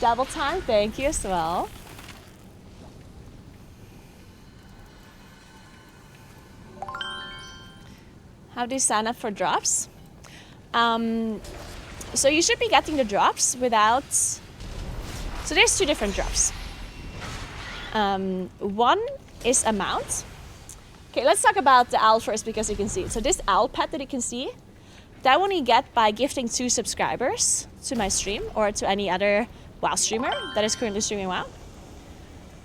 Double Time, thank you as well. How do you sign up for drops? So you should be getting the drops without... So there's two different drops. One is a mount. Okay, let's talk about the owl first because you can see it. So this owl pet that you can see, that one you get by gifting 2 subscribers to my stream or to any other WoW streamer that is currently streaming WoW.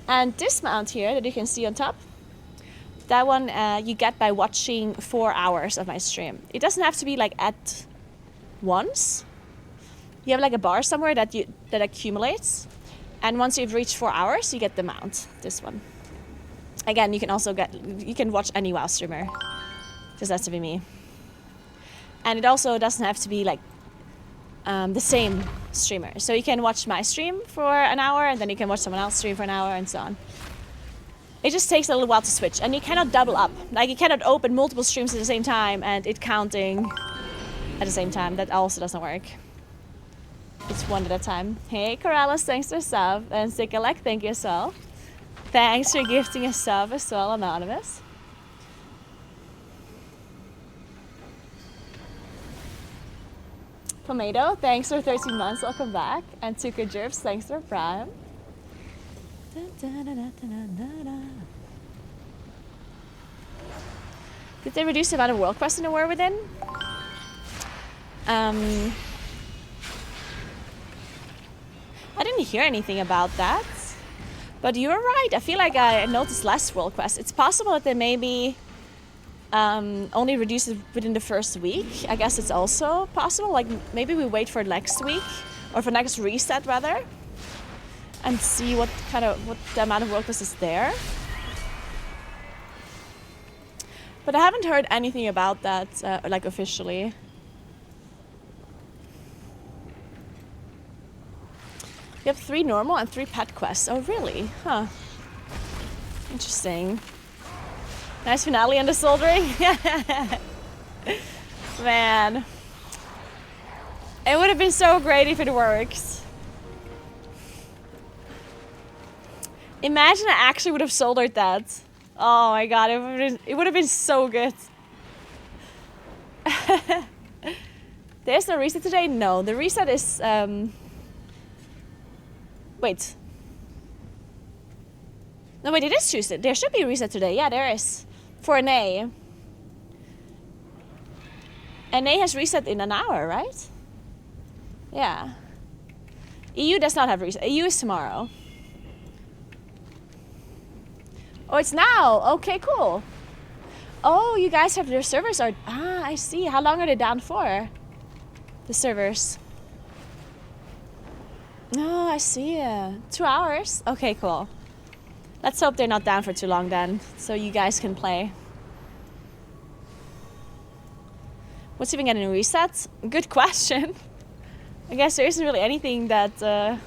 And this mount here that you can see on top, that one you get by watching 4 hours of my stream. It doesn't have to be like at once. You have like a bar somewhere that accumulates, and once you've reached 4 hours, you get the mount. This one. Again, you can watch any WoW streamer. Just has to be me. And it also doesn't have to be like the same streamer. So you can watch my stream for an hour, and then you can watch someone else's stream for an hour, and so on. It just takes a little while to switch, and you cannot double up. Like, you cannot open multiple streams at the same time and it counting at the same time. That also doesn't work. It's one at a time. Hey, Corrales, thanks for sub. And Sikalek, thank you as well. Thanks for gifting a sub as well, Anonymous. Tomato, thanks for 13 months, welcome back. And Tuka Jerps, thanks for Prime. Did they reduce the amount of world quests in the war within? I didn't hear anything about that. But you're right, I feel like I noticed less world quests. It's possible that they maybe only reduce it within the first week. I guess it's also possible. Like, maybe we wait for next week, or for next reset rather, and see what the amount of world quests is there. But I haven't heard anything about that, like, officially. You have 3 normal and 3 pet quests. Oh, really? Huh. Interesting. Nice finale on the soldering. Man. It would have been so great if it works. Imagine I actually would have soldered that. Oh my god, it would have been so good. There's no reset today? No, the reset is... Wait. No, wait, it is Tuesday. There should be a reset today. Yeah, there is. For NA. NA has reset in an hour, right? Yeah. EU does not have reset. EU is tomorrow. Oh, it's now. Okay, cool. Oh, you guys have their servers are... Ah, I see. How long are they down for? The servers. Oh, I see. 2 hours? Okay, cool. Let's hope they're not down for too long then, so you guys can play. What's even getting reset? Good question. I guess there isn't really anything that... I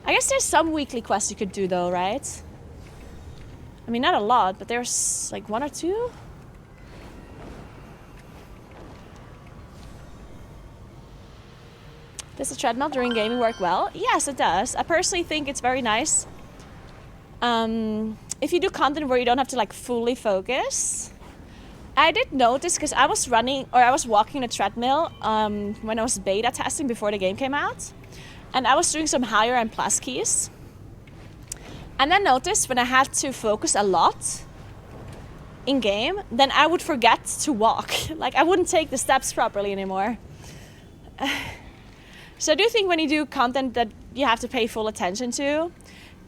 guess there's some weekly quests you could do though, right? I mean, not a lot, but there's like 1 or 2? Does the treadmill during gaming work well? Yes, it does. I personally think it's very nice. If you do content where you don't have to like fully focus. I did notice because I was walking a treadmill when I was beta testing before the game came out. And I was doing some higher and plus keys. And I noticed when I had to focus a lot in game, then I would forget to walk. Like I wouldn't take the steps properly anymore. So I do think when you do content that you have to pay full attention to,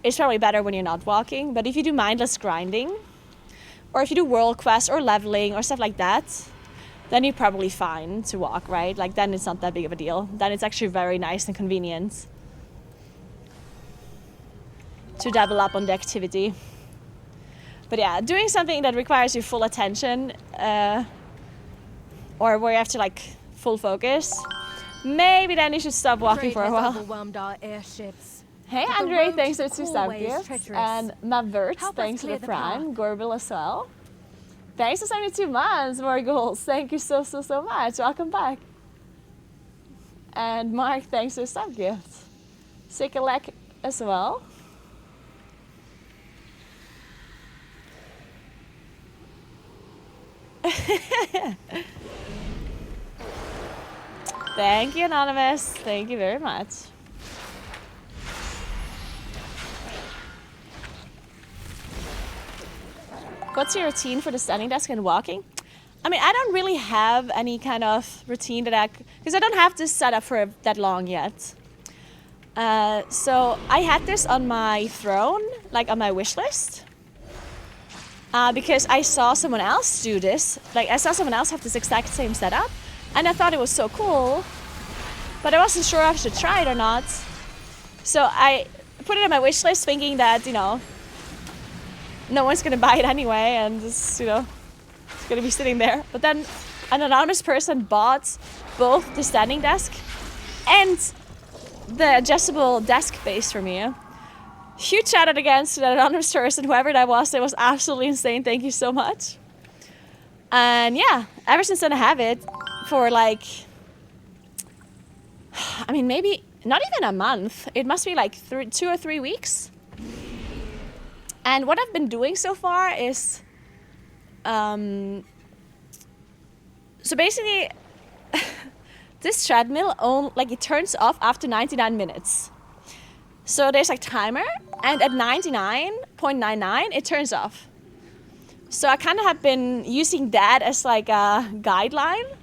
it's probably better when you're not walking. But if you do mindless grinding, or if you do world quests or leveling or stuff like that, then you're probably fine to walk, right? Like then it's not that big of a deal. Then it's actually very nice and convenient to double up on the activity. But yeah, doing something that requires your full attention, or where you have to like full focus, maybe then you should stop walking for a while. Hey Andre, thanks for the 2 sub gifts. And Mavert, thanks for the Prime. Gorbel as well. Thanks for 72 months, more goals. Thank you so much. Welcome back. And Mark, thanks for the sub gift. Sikalek as well. Thank you, Anonymous. Thank you very much. What's your routine for the standing desk and walking? I mean, I don't really have any kind of routine that because I don't have this set up for that long yet. So I had this on my throne, like on my wish list. Because I saw someone else do this. Like I saw someone else have this exact same setup. And I thought it was so cool. But I wasn't sure if I should try it or not. So I put it on my wish list thinking that, you know, no one's gonna buy it anyway and it's, you know, it's gonna be sitting there. But then an anonymous person bought both the standing desk and the adjustable desk base for me. Huge shout out again to that anonymous person, whoever that was. It was absolutely insane. Thank you so much. And yeah, ever since then I have it for like, I mean, maybe not even a month. It must be like 2 or 3 weeks. And what I've been doing so far is, so basically, this treadmill, it turns off after 99 minutes. So there's like timer, and at 99.99, it turns off. So I kind of have been using that as like a guideline,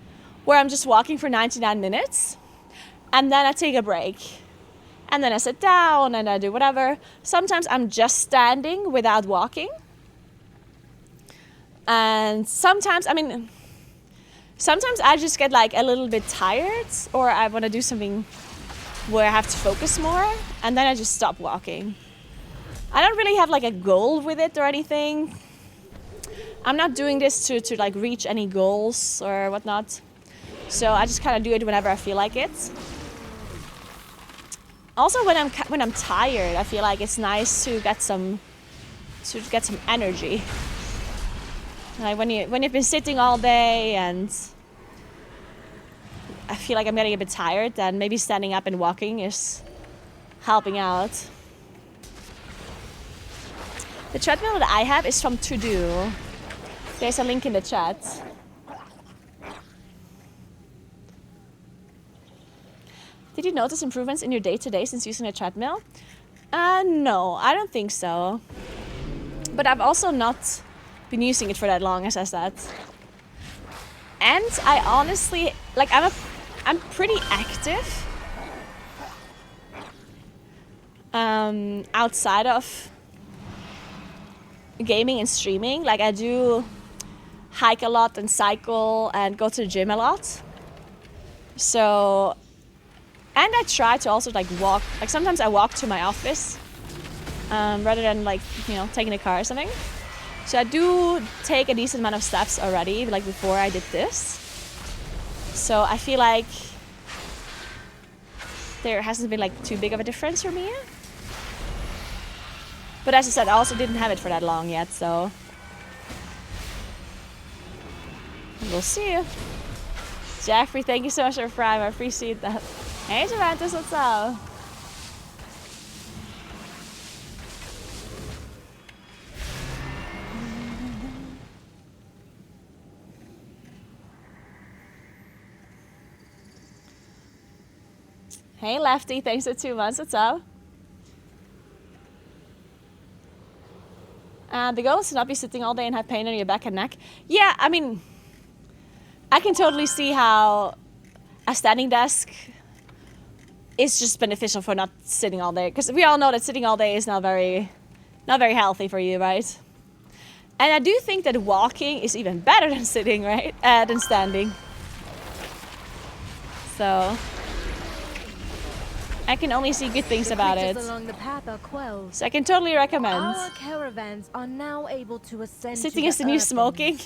where I'm just walking for 99 minutes, and then I take a break. And then I sit down and I do whatever. Sometimes I'm just standing without walking. And sometimes I just get like a little bit tired, or I want to do something where I have to focus more, and then I just stop walking. I don't really have like a goal with it or anything. I'm not doing this to like reach any goals or whatnot. So I just kind of do it whenever I feel like it. Also, when I'm tired, I feel like it's nice to get some energy. Like when you've been sitting all day and I feel like I'm getting a bit tired, then maybe standing up and walking is helping out. The treadmill that I have is from To Do. There's a link in the chat. Did you notice improvements in your day-to-day since using a treadmill? No, I don't think so. But I've also not been using it for that long, as I said. And I honestly, like, I'm pretty active outside of gaming and streaming. Like, I do hike a lot and cycle and go to the gym a lot. So, and I try to also like walk, like sometimes I walk to my office rather than like, you know, taking a car or something. So I do take a decent amount of steps already, like before I did this. So I feel like there hasn't been like too big of a difference for me. But as I said, I also didn't have it for that long yet, so we'll see. Jeffrey, thank you so much for Prime. I appreciate that. Hey, Juventus, what's up? Hey, Lefty, thanks for 2 months. What's up? The goal is to not be sitting all day and have pain on your back and neck. Yeah, I mean, I can totally see how a standing desk is just beneficial for not sitting all day. Because we all know that sitting all day is not very healthy for you, right? And I do think that walking is even better than sitting, right? Than standing. So I can only see good things about it. Along the path are quelled. So I can totally recommend. Our caravans are now able to ascend. Sitting is the new smoking.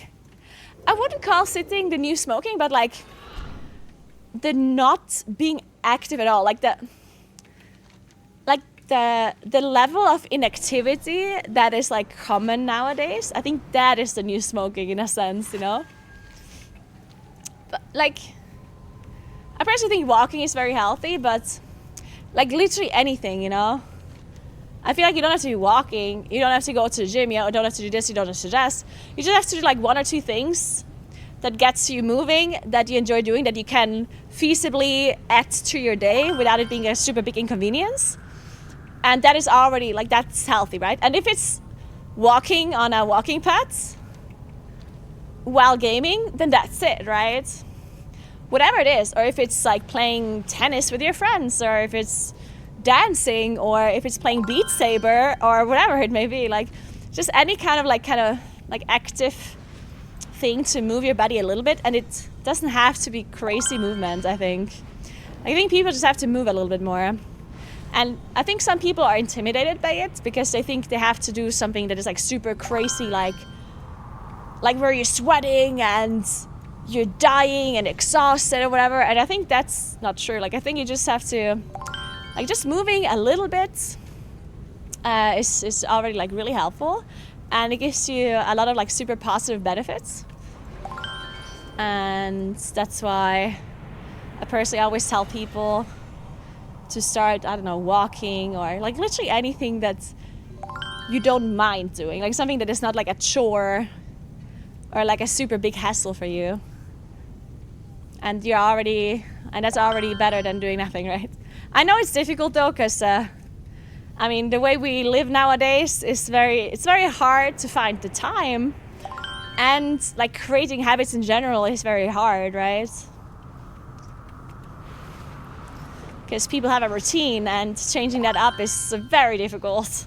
I wouldn't call sitting the new smoking, but like the not being active at all, like the level of inactivity that is like common nowadays. I think that is the new smoking in a sense, you know. But like, I personally think walking is very healthy, but like literally anything, you know. I feel like you don't have to be walking, you don't have to go to the gym, you don't have to do this, you don't have to do this. You just have to do like 1 or 2 things that gets you moving, that you enjoy doing, that you can feasibly add to your day without it being a super big inconvenience. And that is already, like, that's healthy, right? And if it's walking on a walking path while gaming, then that's it, right? Whatever it is, or if it's like playing tennis with your friends, or if it's dancing, or if it's playing Beat Saber, or whatever it may be, like just any kind of active thing to move your body a little bit. And it doesn't have to be crazy movement. I think people just have to move a little bit more. And I think some people are intimidated by it because they think they have to do something that is like super crazy, like where you're sweating and you're dying and exhausted or whatever. And I think that's not true. Like, I think you just have to, like, just moving a little bit is already like really helpful, and it gives you a lot of like super positive benefits. And that's why I personally always tell people to start, I don't know, walking, or like literally anything that you don't mind doing, like something that is not like a chore or like a super big hassle for you. And that's already better than doing nothing, right? I know it's difficult though, because I mean, the way we live nowadays is it's very hard to find the time, and like creating habits in general is very hard, right? Because people have a routine, and changing that up is very difficult.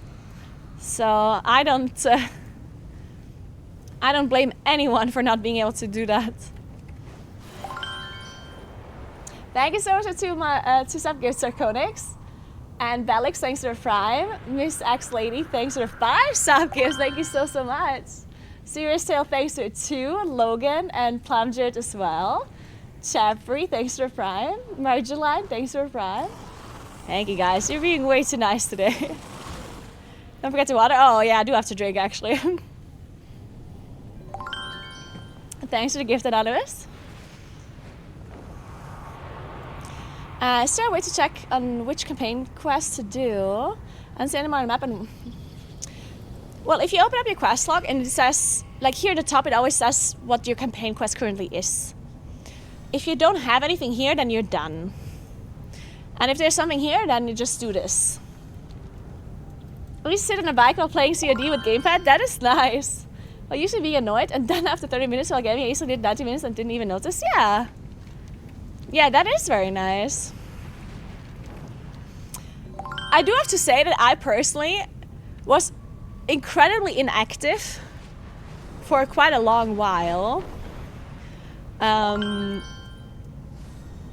So I don't blame anyone for not being able to do that. Thank you so much to sub-gifts, Sarconix. And Belix, thanks for the Prime. Miss X Lady, thanks for the 5 sub-gifts. Thank you so much. Serious Tail, thanks for 2. Logan and Plumjet as well. Chaffrey, thanks for the Prime. Marjoline, thanks for the Prime. Thank you guys. You're being way too nice today. Don't forget to water. Oh yeah, I do have to drink actually. Thanks for the gift, Anonymous. Is there a way to check on which campaign quest to do and send them on the map? And well, if you open up your quest log and it says, like here at the top, it always says what your campaign quest currently is. If you don't have anything here, then you're done. And if there's something here, then you just do this. We sit on a bike while playing COD with gamepad. That is nice. I usually be annoyed, and then after 30 minutes while gaming, I usually did 90 minutes and didn't even notice. Yeah. Yeah, that is very nice. I do have to say that I personally was incredibly inactive for quite a long while.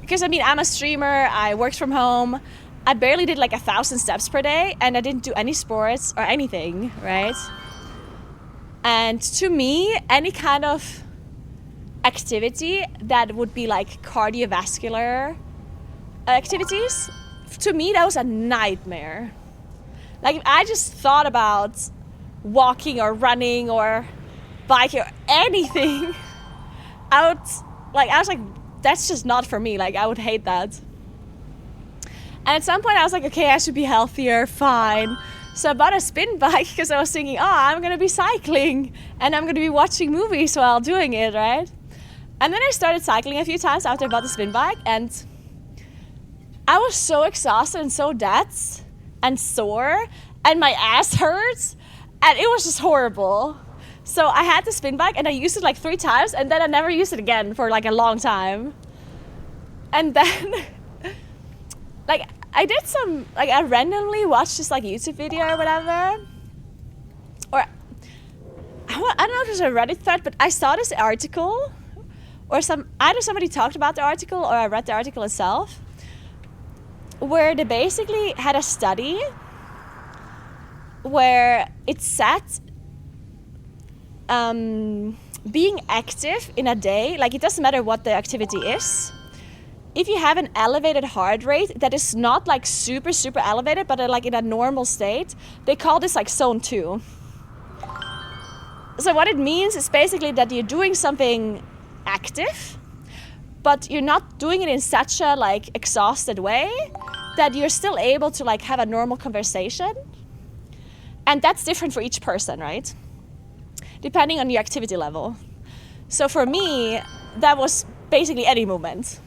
Because I mean, I'm a streamer, I worked from home, I barely did like 1,000 steps per day, and I didn't do any sports or anything, right? And to me, any kind of activity that would be like cardiovascular activities, to me that was a nightmare. Like if I just thought about walking or running or biking or anything, I was like, that's just not for me. Like I would hate that. And at some point I was like, okay, I should be healthier, fine. So I bought a spin bike because I was thinking, oh, I'm going to be cycling and I'm going to be watching movies while doing it, right? And then I started cycling a few times after I bought the spin bike, and I was so exhausted and so dead and sore, and my ass hurts, and it was just horrible. So I had the spin bike and I used it like 3 times, and then I never used it again for like a long time. And then like I did some, like I randomly watched this like YouTube video or whatever, or I don't know if it was a Reddit thread, but I saw this article, or either somebody talked about the article or I read the article itself, where they basically had a study where it said being active in a day, like it doesn't matter what the activity is, if you have an elevated heart rate that is not like super elevated, but like in a normal state, they call this like zone 2. So what it means is basically that you're doing something active, but you're not doing it in such a like exhausted way that you're still able to like have a normal conversation. And that's different for each person, right? Depending on your activity level. So for me, that was basically any movement.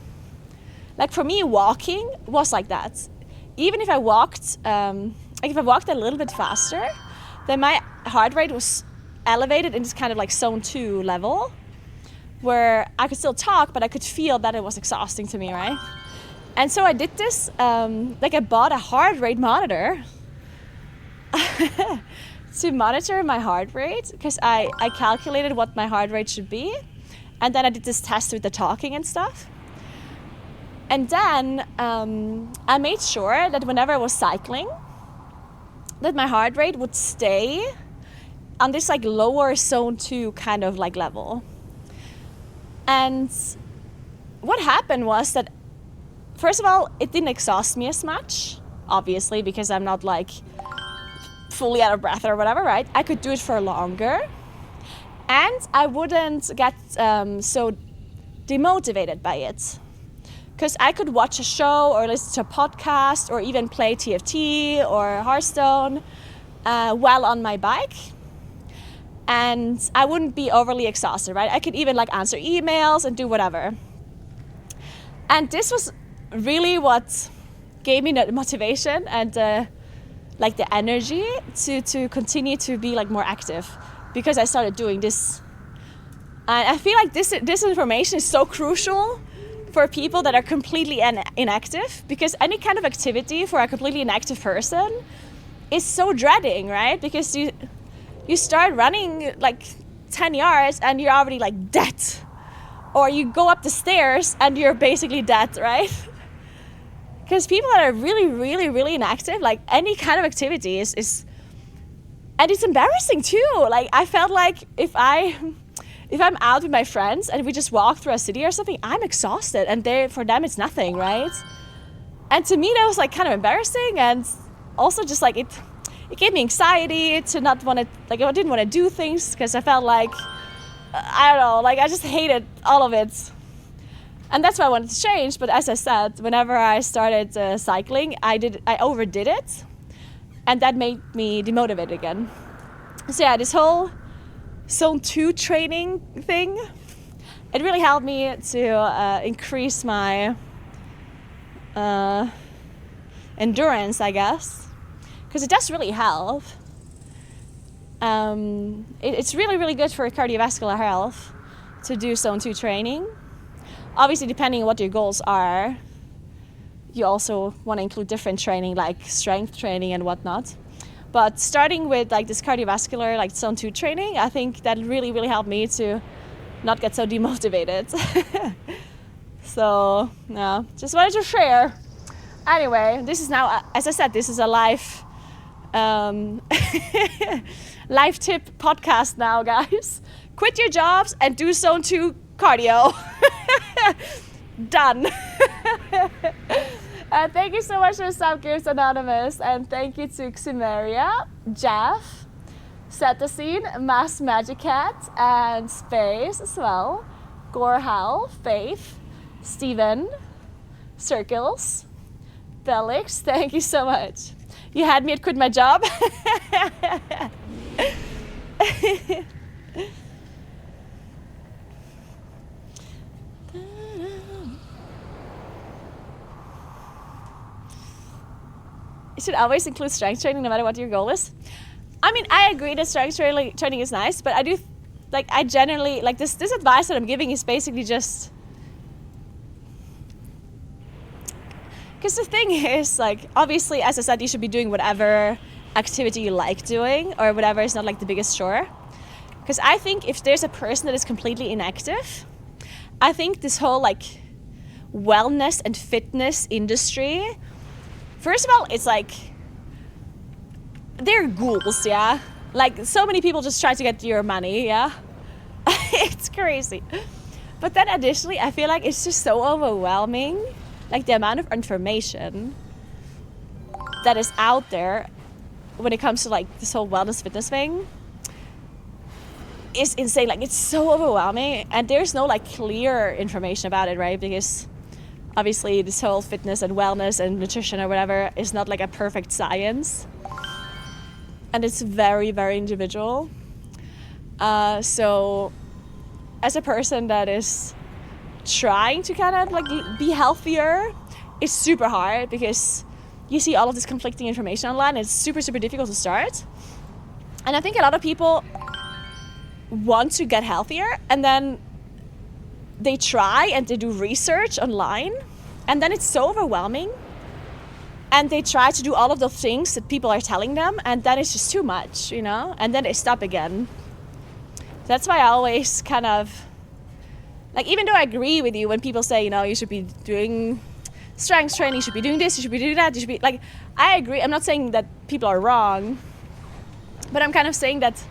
Like for me, walking was like that. Even if I walked, like if I walked a little bit faster, then my heart rate was elevated in this kind of like zone 2 level, where I could still talk, but I could feel that it was exhausting to me, right? And so I did this, like I bought a heart rate monitor to monitor my heart rate, because I calculated what my heart rate should be. And then I did this test with the talking and stuff. And then I made sure that whenever I was cycling, that my heart rate would stay on this like lower zone 2 kind of like level. And what happened was that, first of all, it didn't exhaust me as much, obviously, because I'm not like fully out of breath or whatever, right? I could do it for longer. And I wouldn't get so demotivated by it. Because I could watch a show or listen to a podcast or even play TFT or Hearthstone while on my bike. And I wouldn't be overly exhausted, right? I could even like answer emails and do whatever. And this was really what gave me the motivation and like the energy to continue to be like more active, because I started doing this. And I feel like this information is so crucial for people that are completely inactive, because any kind of activity for a completely inactive person is so dreading, right? Because you start running like 10 yards and you're already like dead. Or you go up the stairs and you're basically dead, right? Because people that are really inactive, like any kind of activity is and it's embarrassing too. Like I felt like if I'm out with my friends and we just walk through a city or something, I'm exhausted, and for them it's nothing, right? And to me that was like kind of embarrassing, and also just like it gave me anxiety to not want to, like I didn't want to do things because I felt like, I don't know, like I just hated all of it. And that's why I wanted to change. But as I said, whenever I started cycling, I overdid it, and that made me demotivated again. So yeah, this whole zone 2 training thing, it really helped me to increase my endurance, I guess, because it does really help. It's really good for cardiovascular health to do zone 2 training. Obviously, depending on what your goals are, you also want to include different training, like strength training and whatnot. But starting with like this cardiovascular, like zone 2 training, I think that really helped me to not get so demotivated. So, yeah, just wanted to share. Anyway, this is now, as I said, this is a life tip podcast now, guys. Quit your jobs and do zone 2 cardio. Done. Thank you so much for Subgifts Anonymous, and thank you to Ximeria, Jeff, Setacine, Mass Magic Cat, and Space as well, Gorhal, Faith, Steven, Circles, Felix, thank you so much. You had me at quit my job. You should always include strength training no matter what your goal is. I mean, I agree that strength training is nice, but I generally, like this advice that I'm giving is basically just, because the thing is, like, obviously, as I said, you should be doing whatever activity you like doing or whatever is not like the biggest chore. Because I think if there's a person that is completely inactive, I think this whole like wellness and fitness industry, first of all, it's like, they're ghouls, yeah? Like, so many people just try to get your money, yeah? It's crazy. But then additionally, I feel like it's just so overwhelming. Like, the amount of information that is out there when it comes to, like, this whole wellness fitness thing is insane. Like, it's so overwhelming. And there's no, like, clear information about it, right? Because obviously this whole fitness and wellness and nutrition or whatever is not, like, a perfect science. And it's very, very individual. So as a person that is trying to kind of like be healthier, it's super hard because you see all of this conflicting information online. It's super, super difficult to start. And I think a lot of people want to get healthier and then they try and they do research online and then it's so overwhelming. And they try to do all of the things that people are telling them, and then it's just too much, you know? And then they stop again. That's why I always kind of, like, even though I agree with you when people say, you know, you should be doing strength training, you should be doing this, you should be doing that, you should be, like, I agree. I'm not saying that people are wrong, but I'm kind of saying that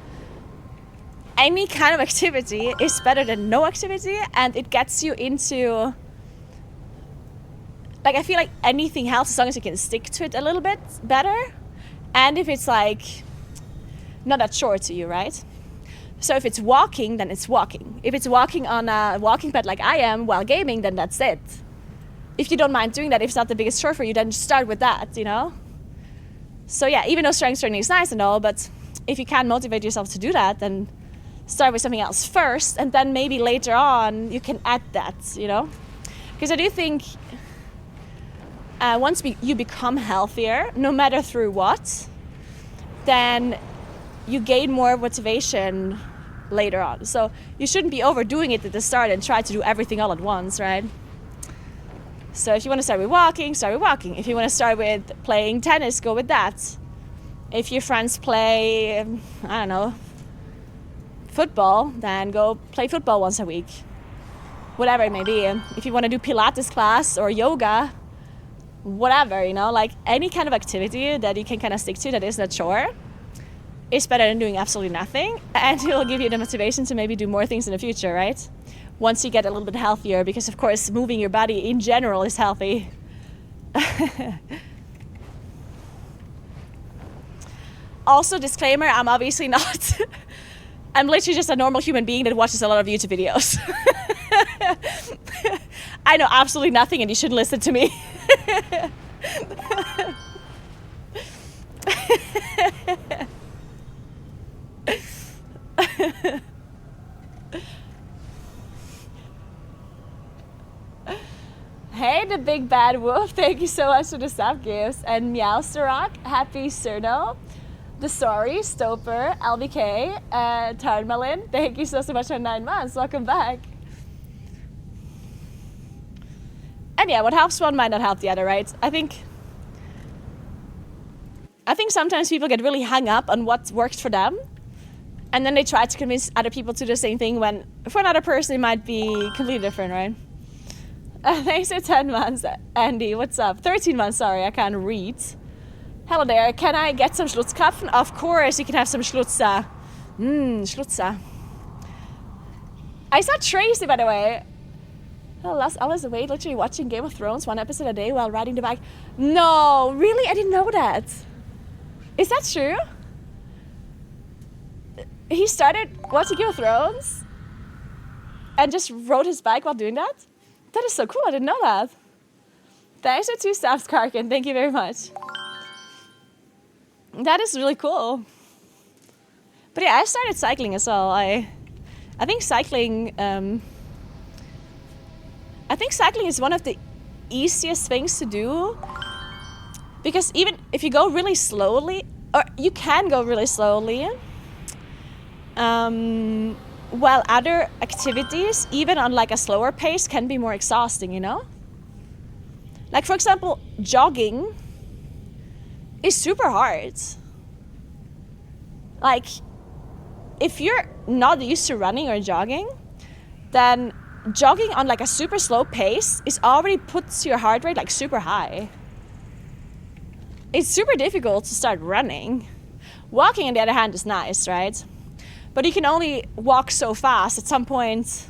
any kind of activity is better than no activity, and it gets you into, like, I feel like anything helps as long as you can stick to it a little bit better. And if it's like not that chore to you, right? So if it's walking, then it's walking. If it's walking on a walking pad like I am while gaming, then that's it. If you don't mind doing that, if it's not the biggest chore for you, then just start with that, you know? So yeah, even though strength training is nice and all, but if you can't motivate yourself to do that, then start with something else first, and then maybe later on you can add that, you know? Because I do think once you become healthier, no matter through what, then you gain more motivation later on. So you shouldn't be overdoing it at the start and try to do everything all at once, right? So if you want to start with walking, start with walking. If you want to start with playing tennis, go with that. If your friends play, I don't know, football, then go play football once a week. Whatever it may be. If you want to do Pilates class or yoga, whatever, you know, like any kind of activity that you can kind of stick to that isn't a chore is better than doing absolutely nothing, and it will give you the motivation to maybe do more things in the future, right? Once you get a little bit healthier, because of course moving your body in general is healthy. Also, disclaimer, I'm obviously not I'm literally just a normal human being that watches a lot of YouTube videos. I know absolutely nothing and you shouldn't listen to me. Hey, the big bad wolf, thank you so much for the sub gifts. And Meowsterrock, happy Cerno. The Sorry, Stoper, LBK, Tarnmalin, thank you so much for 9 months. Welcome back. And yeah, what helps one might not help the other, right? I think sometimes people get really hung up on what works for them, and then they try to convince other people to do the same thing when for another person it might be completely different, right? Thanks for 10 months, Andy. What's up? 13 months, sorry, I can't read. Hello there, can I get some Schlutzkrapfen? Of course, you can have some Schlutzer. Schlutzer. I saw Tracy, by the way. I lost hours away, literally watching Game of Thrones 1 episode a day while riding the bike. No, really? I didn't know that. Is that true? He started watching Game of Thrones and just rode his bike while doing that? That is so cool, I didn't know that. Thanks for 2 subs, Karkin. Thank you very much. That is really cool. But yeah, I started cycling as well. I think cycling is one of the easiest things to do, because even if you go really slowly, or you can go really slowly, while other activities, even on like a slower pace, can be more exhausting, you know? Like for example, jogging is super hard. Like, if you're not used to running or jogging, then jogging on like a super slow pace is already puts your heart rate like super high. It's super difficult to start running. Walking, on the other hand, is nice, right? But you can only walk so fast at some point.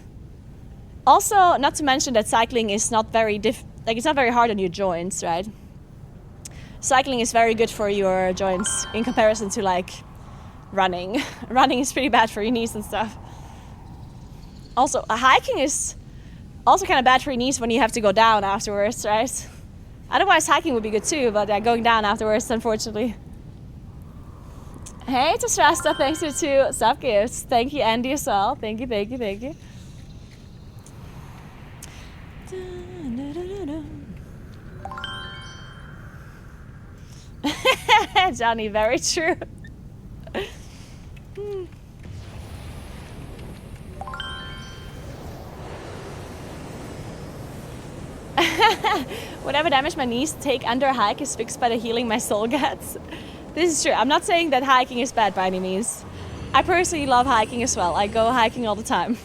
Also, not to mention that cycling is not very it's not very hard on your joints, right? Cycling is very good for your joints in comparison to like running. Running is pretty bad for your knees and stuff. Also, hiking is also kind of bad for your knees when you have to go down afterwards, right? Otherwise, hiking would be good too, but going down afterwards, unfortunately. Hey, to Shrasta, thanks for 2 sub gifts. Thank you, Andy, as well. Thank you, thank you, thank you. Johnny, very true. Whatever damage my knees take under a hike is fixed by the healing my soul gets. This is true. I'm not saying that hiking is bad by any means. I personally love hiking as well. I go hiking all the time.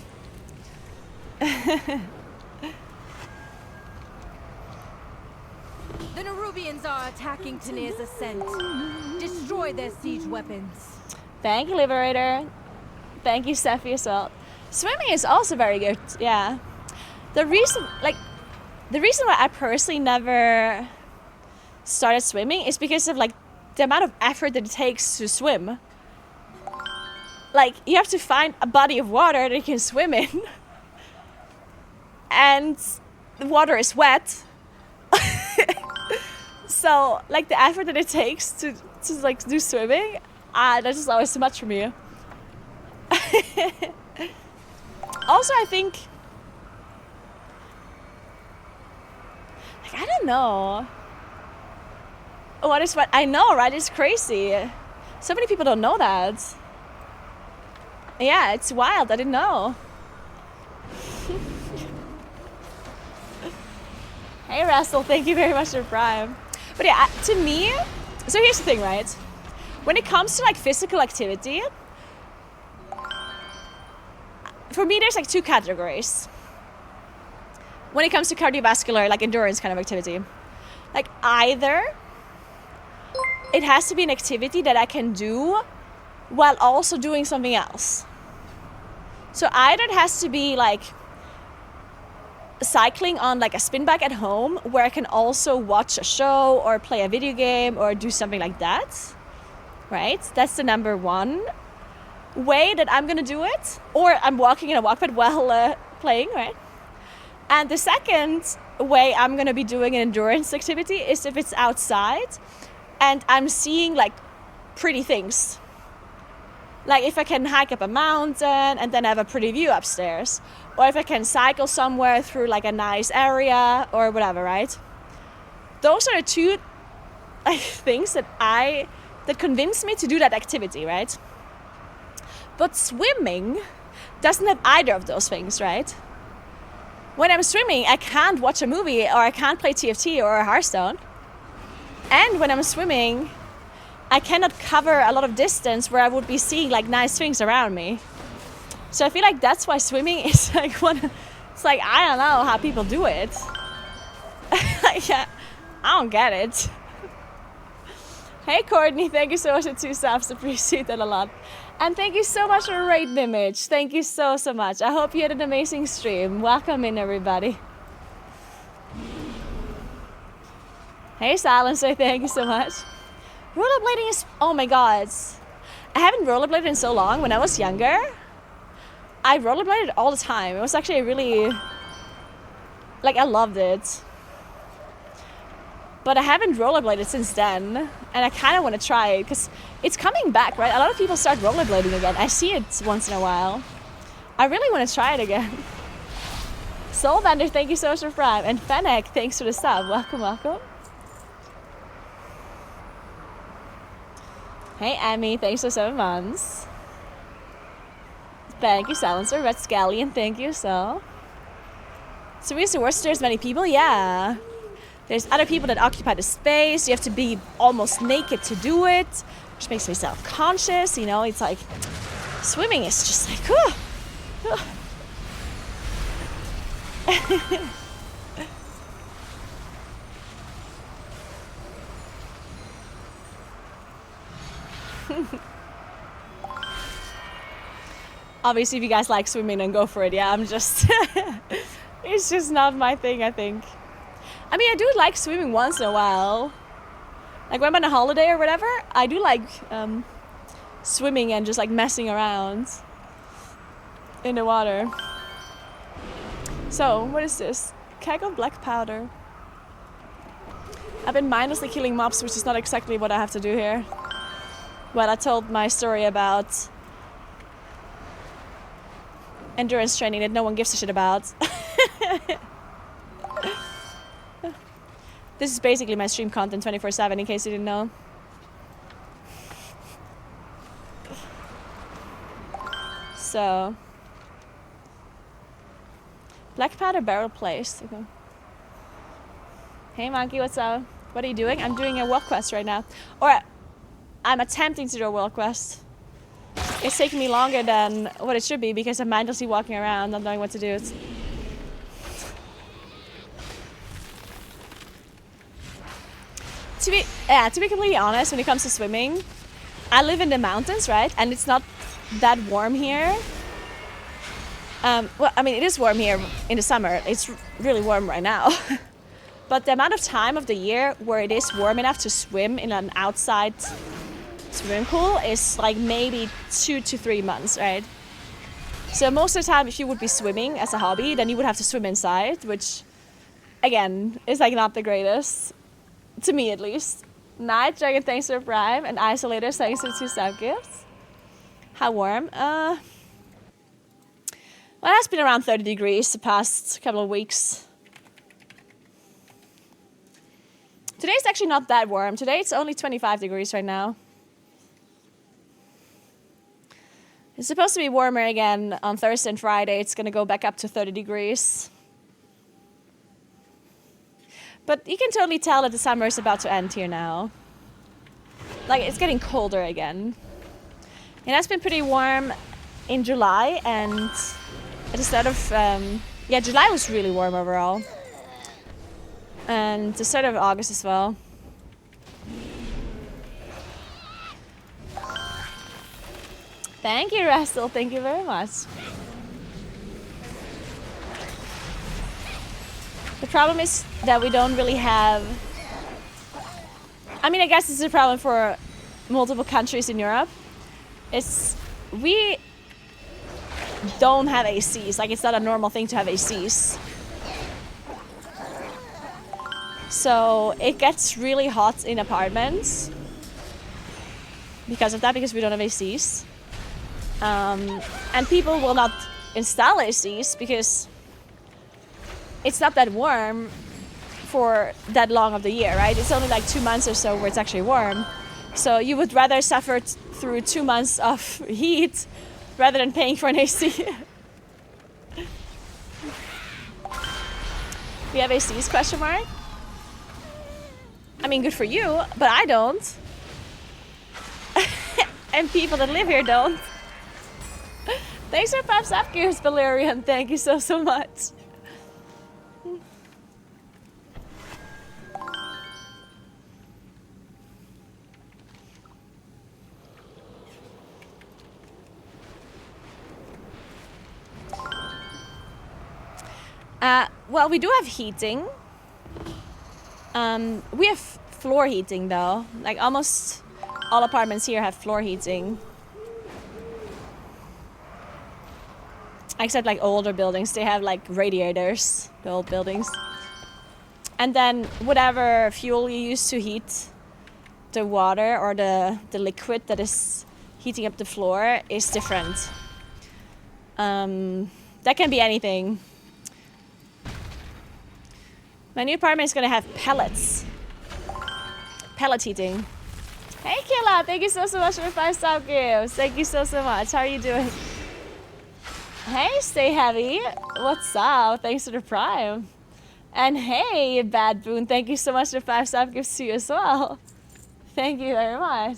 The Nerubians are attacking Tanir's ascent. Destroy their siege weapons. Thank you, Liberator. Thank you, Steffi, as well. Swimming is also very good, yeah. The reason why I personally never started swimming is because of like the amount of effort that it takes to swim. Like, you have to find a body of water that you can swim in. And the water is wet. So, like, the effort that it takes to like do swimming, that's just always too much for me. Also, I think, like, I don't know. What is what? I know, right? It's crazy. So many people don't know that. Yeah, it's wild. I didn't know. Hey, Russell. Thank you very much for Prime. But yeah, to me, so here's the thing, right? When it comes to like physical activity, for me, there's like 2 categories. When it comes to cardiovascular, like endurance kind of activity, like either it has to be an activity that I can do while also doing something else. So either it has to be like cycling on like a spin bike at home where I can also watch a show or play a video game or do something like that, right? That's the number 1 way that I'm gonna do it. Or I'm walking in a walkpad while playing, right? And the second way I'm gonna be doing an endurance activity is if it's outside and I'm seeing like pretty things. Like if I can hike up a mountain and then have a pretty view upstairs. Or if I can cycle somewhere through like a nice area or whatever, right? Those are the 2 things that convince me to do that activity, right? But swimming doesn't have either of those things, right? When I'm swimming, I can't watch a movie or I can't play TFT or Hearthstone. And when I'm swimming, I cannot cover a lot of distance where I would be seeing like nice things around me. So I feel like that's why swimming is like it's like, I don't know how people do it. Yeah, I don't get it. Hey Courtney, thank you so much for 2 subs, appreciate that a lot. And thank you so much for Raid Image. Thank you so much. I hope you had an amazing stream. Welcome in, everybody. Hey Silencer, thank you so much. Rollerblading is, oh my god. I haven't rollerbladed in so long. When I was younger, I rollerbladed all the time. It was actually really, like, I loved it. But I haven't rollerbladed since then, and I kind of want to try it because it's coming back, right? A lot of people start rollerblading again. I see it once in a while. I really want to try it again. Soulbender, thank you so much for Prime. And Fennec, thanks for the sub. Welcome, welcome. Hey, Emmy, thanks for 7 months. Thank you, Silencer. Red Scallion, thank you, so. So we used to work, there's many people, yeah. There's other people that occupy the space. You have to be almost naked to do it, which makes me self-conscious, you know. It's like, swimming is just like, whew. Obviously, if you guys like swimming, then go for it. Yeah, I'm just... it's just not my thing, I think. I mean, I do like swimming once in a while. Like when I'm on a holiday or whatever, I do like swimming and just like messing around in the water. So, what is this? Keg of black powder. I've been mindlessly killing mobs, which is not exactly what I have to do here. Well, I told my story about endurance training that no one gives a shit about. This is basically my stream content 24/7, in case you didn't know. So, black powder barrel placed. Okay. Hey Monkey, what's up? What are you doing? I'm doing a world quest right now. Or I'm attempting to do a world quest. It's taking me longer than what it should be because I'm mindlessly walking around not knowing what to do. To be completely honest, when it comes to swimming, I live in the mountains, right? And it's not that warm here. Well, I mean, it is warm here in the summer. It's really warm right now. But the amount of time of the year where it is warm enough to swim in an outside swimming pool is like maybe 2 to 3 months, right? So most of the time, if you would be swimming as a hobby, then you would have to swim inside, which, again, is like not the greatest. To me, at least. Night Dragon, thanks for Prime. And Isolators, thanks for 2 sub gifts. How warm? Well, it has been around 30 degrees the past couple of weeks. Today's actually not that warm. Today it's only 25 degrees right now. It's supposed to be warmer again on Thursday and Friday. It's going to go back up to 30 degrees. But you can totally tell that the summer is about to end here now. Like, it's getting colder again. It has been pretty warm in July, and at the start of... yeah, July was really warm overall. And the start of August as well. Thank you, Russell. Thank you very much. The problem is that we don't really have... I mean, I guess it's a problem for multiple countries in Europe. We don't have ACs. Like, it's not a normal thing to have ACs. So it gets really hot in apartments because of that, because we don't have ACs. And people will not install ACs because it's not that warm for that long of the year, right? It's only like 2 months or so where it's actually warm. So you would rather suffer through 2 months of heat rather than paying for an AC. We have ACs, question mark? I mean, good for you, but I don't. And people that live here don't. Thanks for pops up gears, Valerian. Thank you so much. Well, we do have heating. We have floor heating though. Like almost all apartments here have floor heating. Except like older buildings, they have like radiators, the old buildings. And then whatever fuel you use to heat the water or the liquid that is heating up the floor is different. That can be anything. My new apartment is gonna have pellets. Pellet heating. Hey Killa, thank you so much for 5 sub gifts. Thank you so much. How are you doing? Hey, Stay Heavy. What's up? Thanks for the prime. And hey, Bad Boon, thank you so much for 5 sub gifts to you as well. Thank you very much.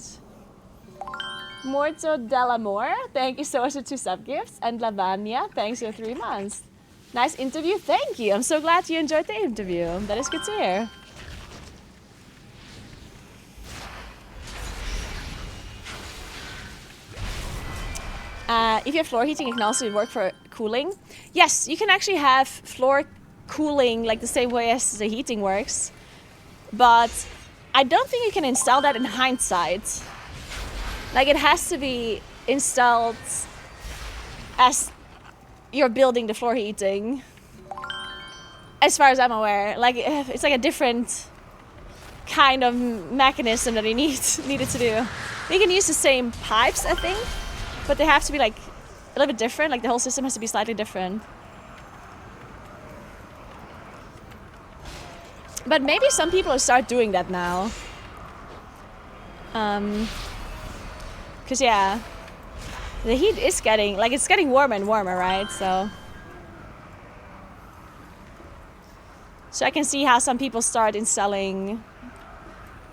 Morto Delamore, thank you so much for 2 sub gifts. And Lavanya, thanks for 3 months. Nice interview, thank you. I'm so glad you enjoyed the interview. That is good to hear. If you have floor heating, it can also work for cooling. Yes, you can actually have floor cooling like the same way as the heating works. But I don't think you can install that in hindsight. Like, it has to be installed as you're building the floor heating. As far as I'm aware. Like, it's like a different kind of mechanism that you needed to do. You can use the same pipes, I think. But they have to be like a little bit different. Like, the whole system has to be slightly different. But maybe some people will start doing that now. Cause yeah, the heat is getting, like, it's getting warmer and warmer, right? So I can see how some people start installing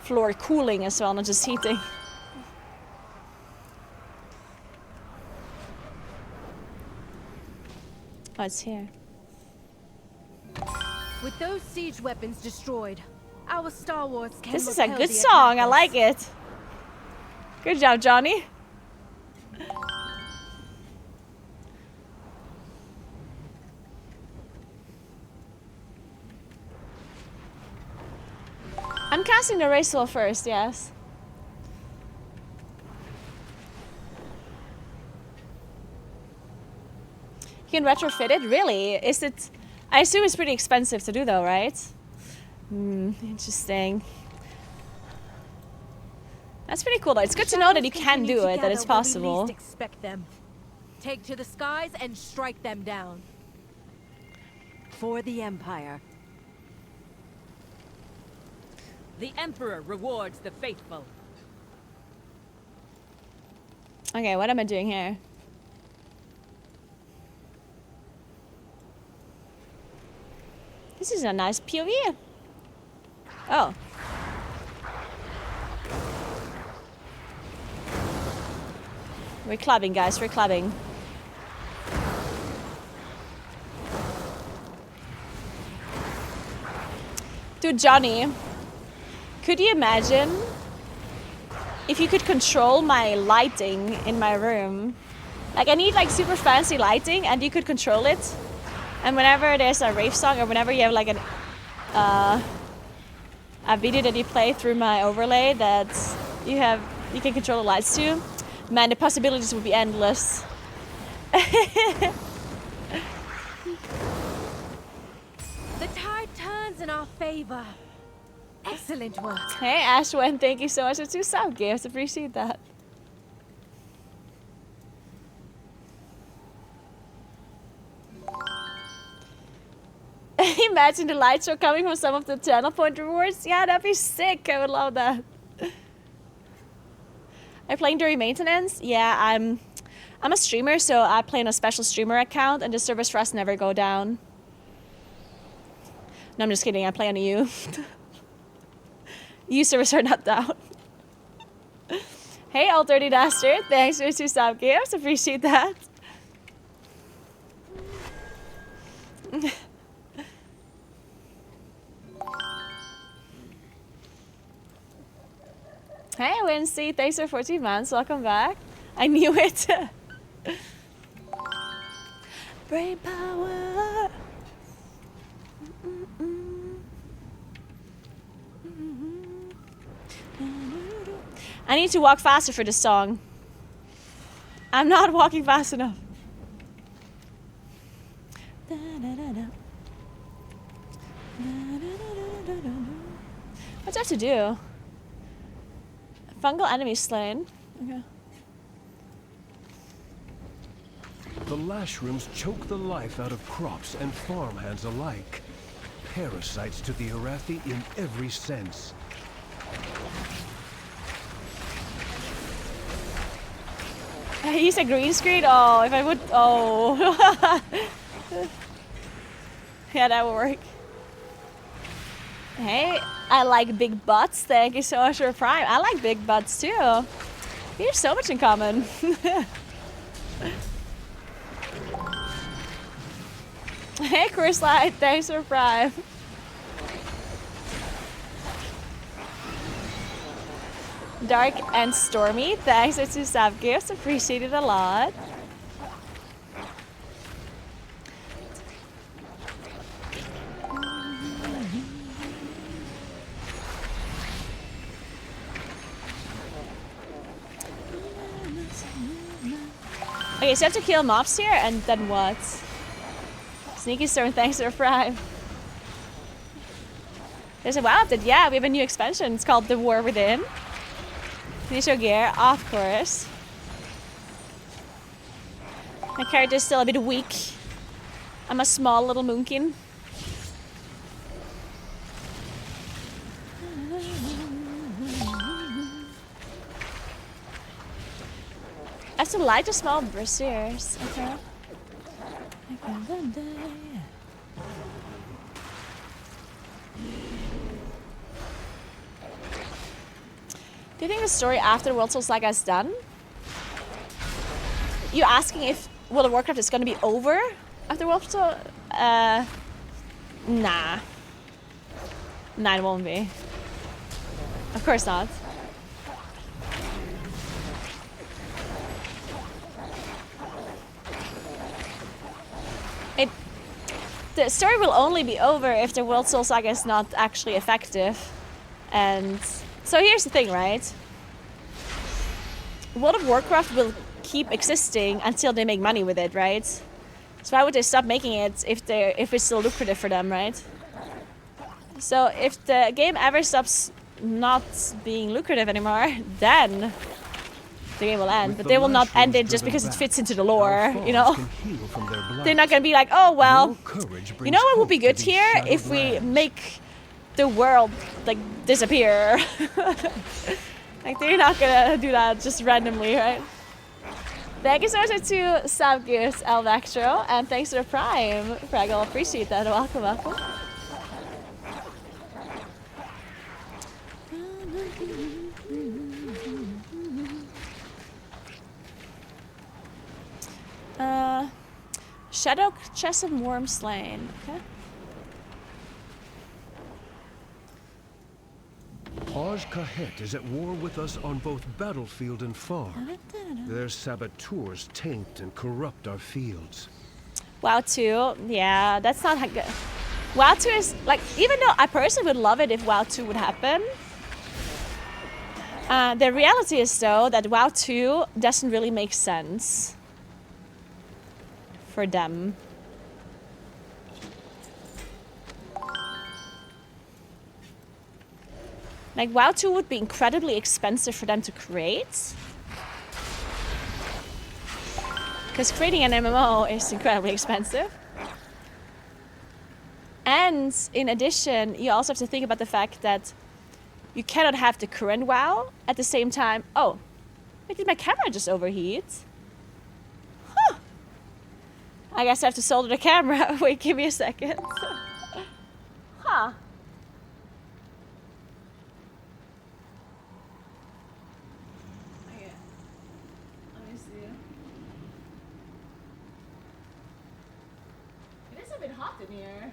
floor cooling as well, not just heating. Oh, it's here. With those siege weapons destroyed, our Star Wars can This is a repel good the song. I attackers. like it. Good job, Johnny. I'm casting the race wall first, yes. You can retrofit it? Really? Is it... I assume it's pretty expensive to do though, right? Interesting. That's pretty cool though. It's good to know that you can do it, that it's possible. Least expect them. Take to the skies and strike them down. For the Empire. The Emperor rewards the faithful. Okay, what am I doing here? This is a nice POV. Oh. We're clubbing, guys. We're clubbing. Dude, Johnny, could you imagine if you could control my lighting in my room? Like, I need like super fancy lighting and you could control it. And whenever there's a rave song or whenever you have like a video that you play through my overlay that you can control the lights to, man, the possibilities would be endless. The tide turns in our favor. Excellent work. Hey, Ashwin, thank you so much for 2 sub gifts. Appreciate that. Imagine the light show coming from some of the channel point rewards. Yeah, that'd be sick. I would love that. Are you playing during maintenance? Yeah, I'm a streamer, so I play on a special streamer account, and the servers for us never go down. No, I'm just kidding. I play on EU. EU servers are not down. Hey, Old Dirty Dastard. Thanks for 2 sub gifts. Appreciate that. Hey, Wincy. Thanks for 14 months. Welcome back. I knew it. Brain power. I need to walk faster for this song. I'm not walking fast enough. What's that to do? Fungal enemy slain. Okay. The lashrooms choke the life out of crops and farmhands alike. Parasites to the Arathi in every sense. He's a green screen? Oh, if I would... Oh. Yeah, that would work. Hey, I like big butts. Thank you so much for Prime. I like big butts too. We have so much in common. Hey, Chris Light. Thanks for Prime. Dark and Stormy. Thanks for 2 sub gifts. Appreciate it a lot. Okay, so you have to kill mobs here, and then what? Sneaky Storm, thanks for Prime. There's a WoW update. Yeah, we have a new expansion. It's called The War Within. Can you show gear? Of course. My character is still a bit weak. I'm a small little moonkin. I have to light a small brasiers. Okay. Do you think the story after World Souls Saga is done? You asking if World of Warcraft is gonna be over after World Souls? Nah. Nah, it won't be. Of course not. The story will only be over if the World Soul Saga is not actually effective. And so here's the thing, right? World of Warcraft will keep existing until they make money with it, right? So why would they stop making it if it's still lucrative for them, right? So if the game ever stops not being lucrative anymore, then the game will end. But they will not end it just because it fits into the lore, you know? They're not gonna be like, oh well, you know what would be good here? If we make the world like disappear. Like they're not gonna do that just randomly, right? Thank you so much to Sub Gifts, Elvectro, and thanks to the Prime. Fraggle, appreciate that. Welcome, welcome. Shadow Chesum Worm Slain. Okay. Aj Kahet is at war with us on both battlefield and farm. Their saboteurs taint and corrupt our fields. WoW 2, yeah, that's not good. WoW 2 is, like, even though I personally would love it if WoW 2 would happen, the reality is, though, that WoW 2 doesn't really make sense for them. Like, WoW 2 would be incredibly expensive for them to create. Because creating an MMO is incredibly expensive. And in addition, you also have to think about the fact that you cannot have the current WoW at the same time. Oh, wait, did my camera just overheat? Huh. I guess I have to solder the camera. Wait, give me a second. Huh. Hot in here.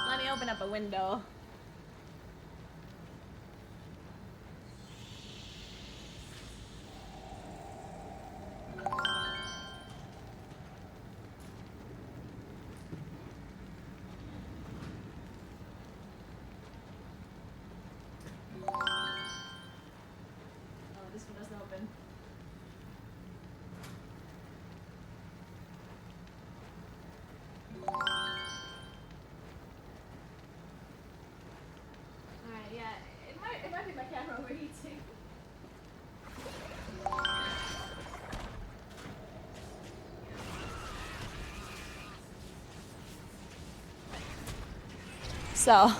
Let me open up a window. my camera overheating. So,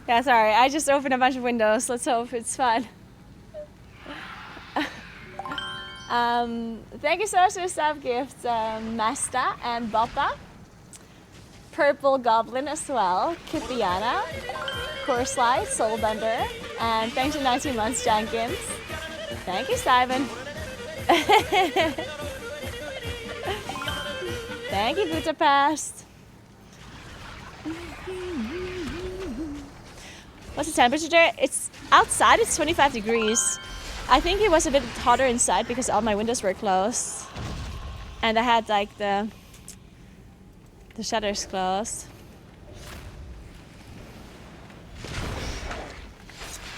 yeah, sorry, I just opened a bunch of windows. Let's hope it's fun. Thank you so much for the sub gifts, Masta and Boppa. Purple Goblin as well, Kithiana, Courslide, Soulbender, and thanks to 19 months, Jenkins. Thank you, Simon. Thank you, Budapest. What's the temperature there? It's outside, it's 25 degrees. I think it was a bit hotter inside because all my windows were closed. And I had like the shutters closed.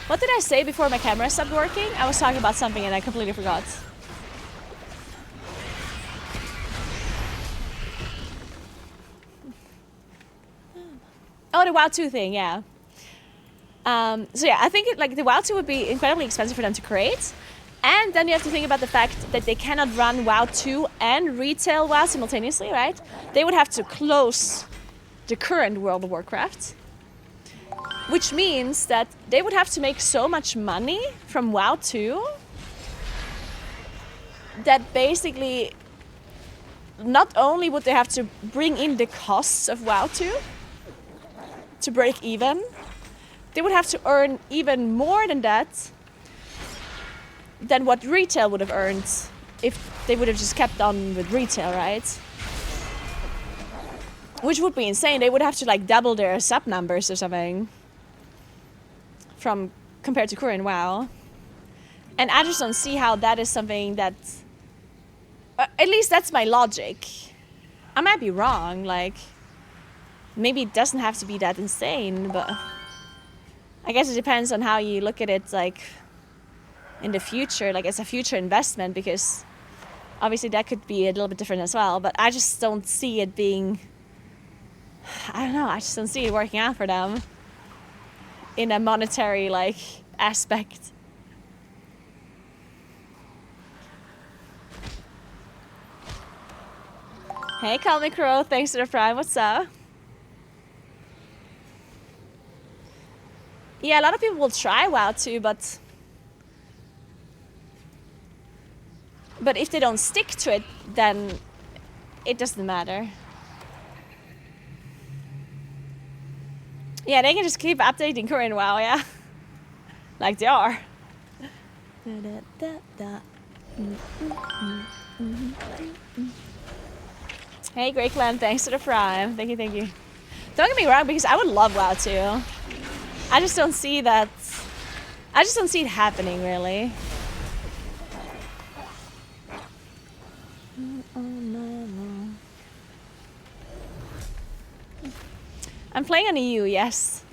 What did I say before my camera stopped working? I was talking about something and I completely forgot. Oh, the WoW 2 thing, yeah. So yeah, I think the WoW 2 would be incredibly expensive for them to create. And then you have to think about the fact that they cannot run WoW 2 and retail WoW simultaneously, right? They would have to close the current World of Warcraft. Which means that they would have to make so much money from WoW 2 that basically not only would they have to bring in the costs of WoW 2 to break even, they would have to earn even more than that than what retail would have earned if they would have just kept on with retail, right? Which would be insane. They would have to like double their sub numbers or something from compared to current WoW. And I just don't see how that is something that at least that's my logic. I might be wrong, like maybe it doesn't have to be that insane, but I guess it depends on how you look at it, like in the future, like as a future investment, because obviously that could be a little bit different as well, but I just don't see it being, I don't know, I just don't see it working out for them in a monetary like aspect. Hey, Call Me Crow, thanks for the prime, what's up? Yeah, a lot of people will try WoW too, but if they don't stick to it, then it doesn't matter. Yeah, they can just keep updating current WoW, yeah. Like they are. Hey, Great Clan, thanks for the prime. Thank you, thank you. Don't get me wrong, because I would love WoW too. I just don't see that. I just don't see it happening, really. I'm playing on EU, yes.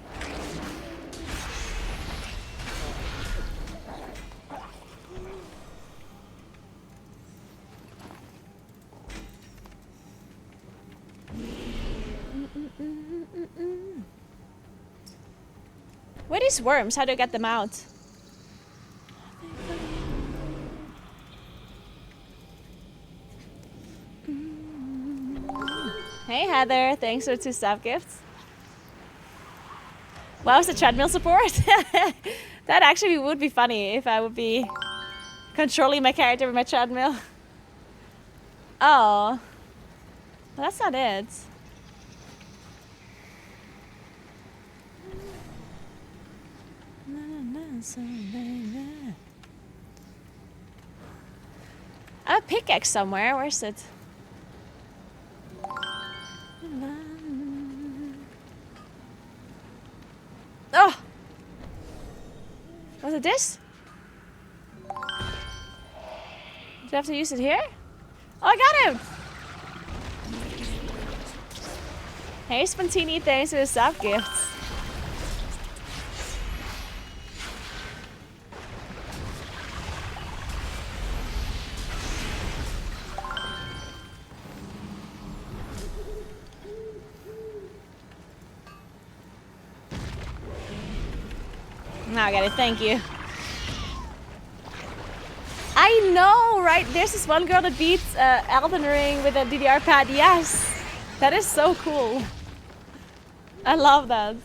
What are these worms? How do I get them out? Hey Heather, thanks for the 2 staff gifts. Wow, was the treadmill support? That actually would be funny if I would be controlling my character with my treadmill. Oh. Well, that's not it. I have a pickaxe somewhere. Where's it? Oh! Was it this? Do I have to use it here? Oh, I got him! Hey, Spontini, thanks for the sub gifts. Now I got it, thank you. I know, right? There's this one girl that beats Elden Ring with a DDR pad. Yes, that is so cool. I love that.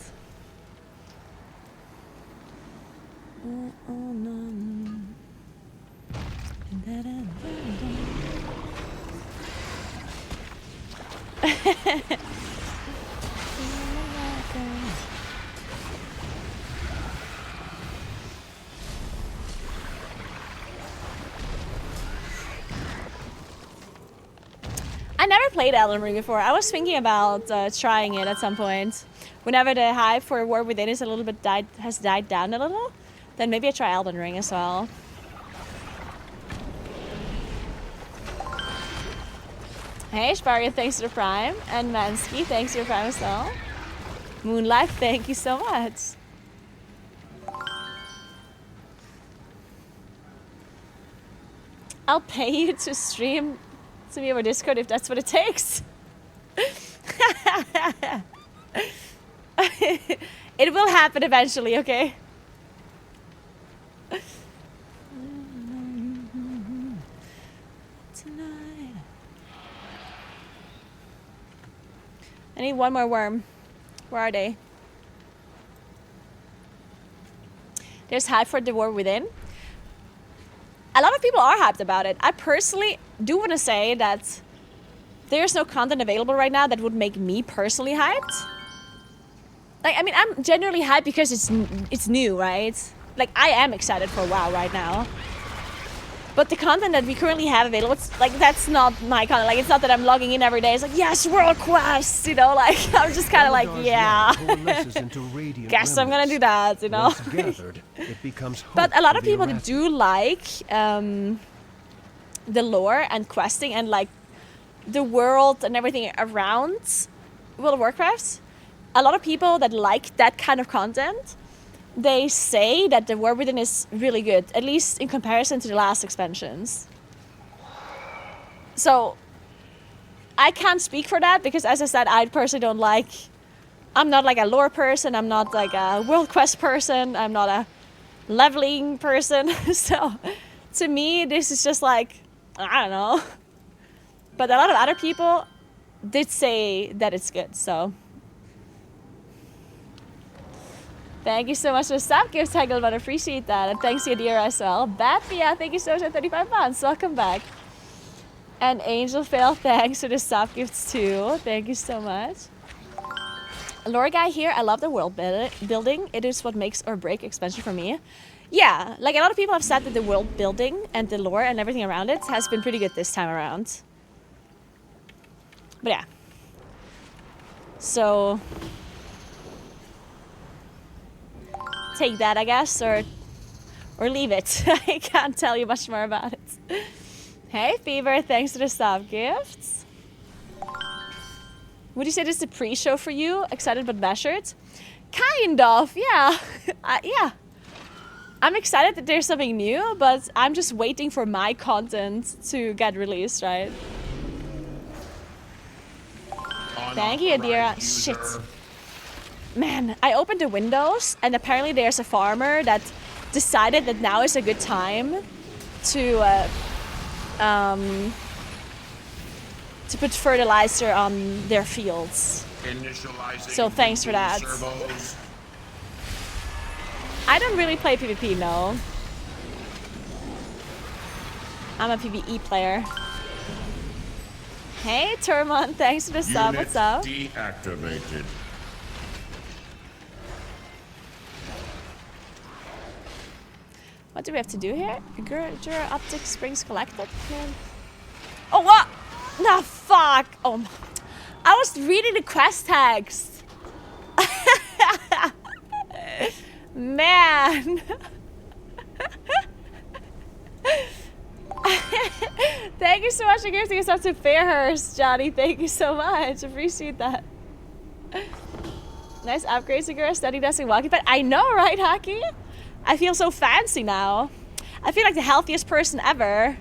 I never played Elden Ring before. I was thinking about trying it at some point. Whenever the hype for War Within is a little bit has died down a little, then maybe I try Elden Ring as well. Hey, Spargan, thanks for the Prime. And Mansky, thanks for the Prime as well. Moonlight, thank you so much. I'll pay you to stream to me over Discord if that's what it takes. It will happen eventually, okay? I need one more worm. Where are they? There's hype for the War Within. A lot of people are hyped about it. I personally do want to say that there's no content available right now that would make me personally hyped. Like, I mean, I'm generally hyped because it's new, right? Like, I am excited for WoW right now. But the content that we currently have available, it's, like, that's not my content. Like, it's not that I'm logging in every day. It's like, yes, World Quest, you know? Like, I'm just kind of like, yeah. Guess I'm gonna do that, you know? But a lot of people that do like the lore and questing and, like, the world and everything around World of Warcraft, a lot of people that like that kind of content, they say that the War Within is really good, at least in comparison to the last expansions. So I can't speak for that because, as I said, I personally don't like... I'm not like a lore person, I'm not like a world quest person, I'm not a leveling person. So to me, this is just like, I don't know. But a lot of other people did say that it's good, so... Thank you so much for the sub gifts, Hegel, but I appreciate that. And thanks to Adira as well. Bathia, thank you so much for 35 months. Welcome back. And Angel Fail, thanks for the sub gifts too. Thank you so much. Lore guy here, I love the world building. It is what makes or break expansion for me. Yeah, like a lot of people have said that the world building and the lore and everything around it has been pretty good this time around. But yeah. So... take that, I guess, or leave it. I can't tell you much more about it. Hey, Fever, thanks for the sub gifts. Would you say this is a pre-show for you? Excited but measured? Kind of, yeah. Yeah. I'm excited that there's something new, but I'm just waiting for my content to get released, right? Thank you, Adira. Shit. Man, I opened the windows and apparently there's a farmer that decided that now is a good time to put fertilizer on their fields. So thanks for that. I don't really play PvP, no. I'm a PvE player. Hey, Turmon, thanks for the sub. What's up? Deactivated. What do we have to do here? Gura optic springs collected? Man. Oh, what? Nah, fuck. Oh, I was reading the quest text. Man. Thank you so much for giving us up to Fairhurst, Johnny. Thank you so much. Appreciate that. Nice upgrades, Gura. Study desk and walking pad. I know, right, Haki? I feel so fancy now. I feel like the healthiest person ever.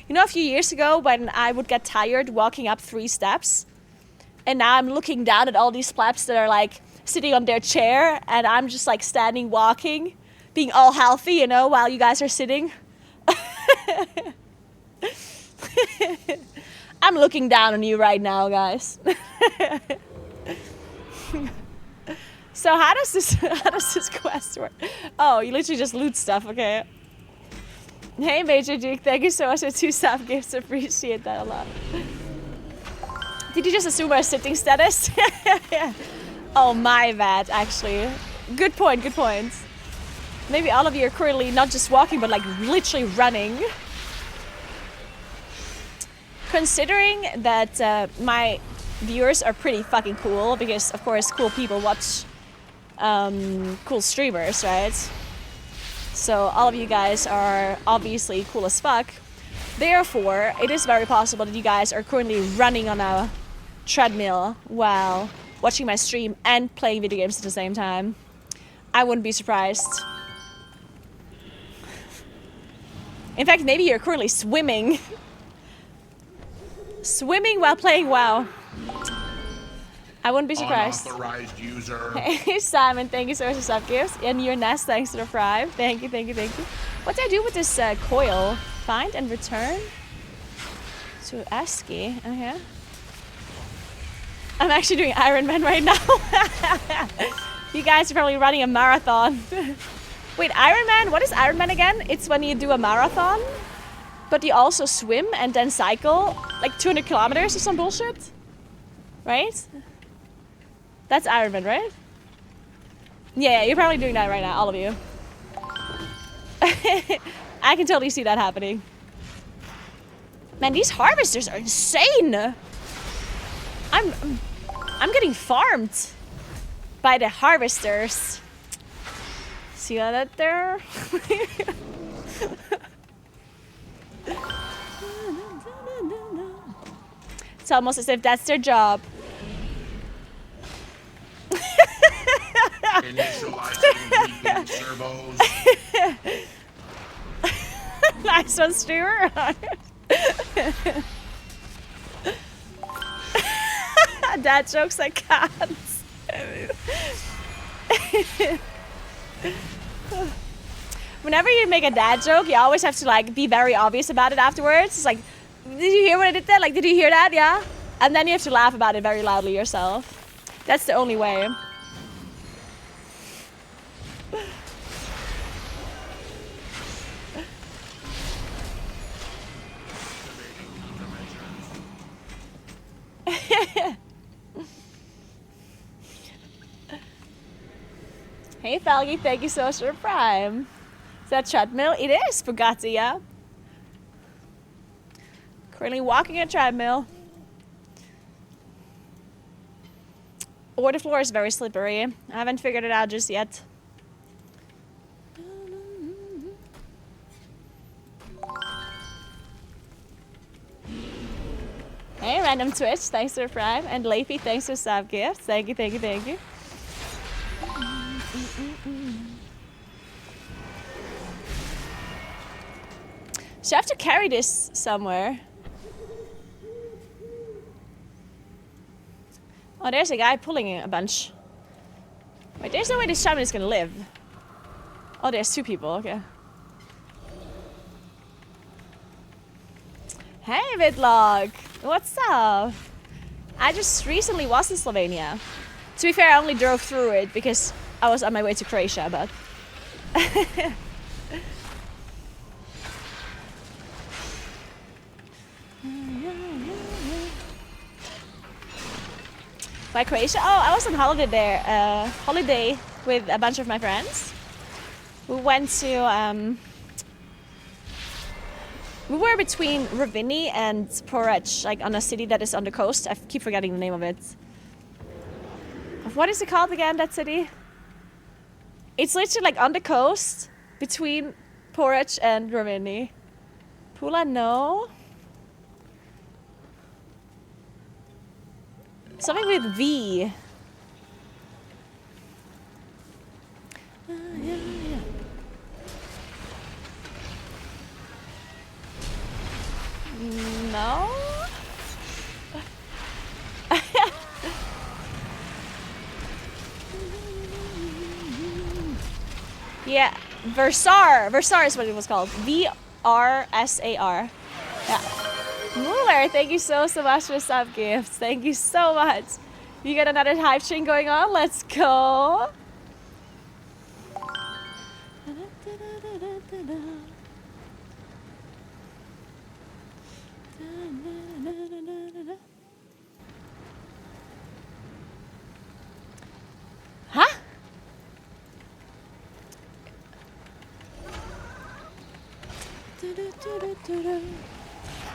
You know, a few years ago when I would get tired walking up 3 steps, And now I'm looking down at all these plebs that are like sitting on their chair, and I'm just like standing, walking, being all healthy, you know, while you guys are sitting. I'm looking down on you right now, guys. So how does this quest work? Oh, you literally just loot stuff, okay. Hey Major Duke, thank you so much for 2 sub gifts, appreciate that a lot. Did you just assume our sitting status? Oh, my bad, actually. Good point, good point. Maybe all of you are currently not just walking, but like literally running. Considering that my viewers are pretty fucking cool, because of course cool people watch cool streamers, right? So all of you guys are obviously cool as fuck. Therefore, it is very possible that you guys are currently running on a treadmill while watching my stream and playing video games at the same time. I wouldn't be surprised. In fact, maybe you're currently swimming. Swimming while playing WoW. I wouldn't be surprised. Unauthorized user. Hey Simon, thank you so much for sub gifts. And your nest, thanks to the Prime. Thank you, thank you, thank you. What do I do with this coil? Find and return to ASCII. Okay. I'm actually doing Iron Man right now. You guys are probably running a marathon. Wait, Iron Man? What is Iron Man again? It's when you do a marathon, but you also swim and then cycle like 200 kilometers or some bullshit. Right? That's Iron Man, right? Yeah, you're probably doing that right now, all of you. I can totally see that happening. Man, these harvesters are insane. I'm getting farmed by the harvesters. See that there? It's almost as if that's their job. Initializing repeat servos. Nice one, Stuart. Dad jokes like cats. Whenever you make a dad joke, you always have to like be very obvious about it afterwards. It's like, did you hear what I did there? Like, did you hear that? Yeah. And then you have to laugh about it very loudly yourself. That's the only way. Hey Falgy, thank you so much for the Prime. Is that treadmill? It is, Bugatti, yeah. Currently walking a treadmill. Or the floor is very slippery. I haven't figured it out just yet. Hey, Random Twitch, thanks for the Prime. And Leafy, thanks for sub gifts. Thank you, thank you, thank you. So I have to carry this somewhere. Oh, there's a guy pulling a bunch. Wait, there's no way this shaman is gonna live. Oh, there's 2 people, okay. Hey, Vidlog! What's up? I just recently was in Slovenia. To be fair, I only drove through it because I was on my way to Croatia, but... By Croatia? Oh, I was on holiday there. Holiday with a bunch of my friends. We went to... we were between Ravini and Porec, like on a city that is on the coast. I keep forgetting the name of it. What is it called again, that city? It's literally like on the coast between Porec and Ravini. Pula, no? Something with V. No? Yeah, Versar. Versar is what it was called. VRSAR. Yeah. Mueller, thank you so much for the sub gifts. Thank you so much. You got another hype train going on? Let's go. Huh?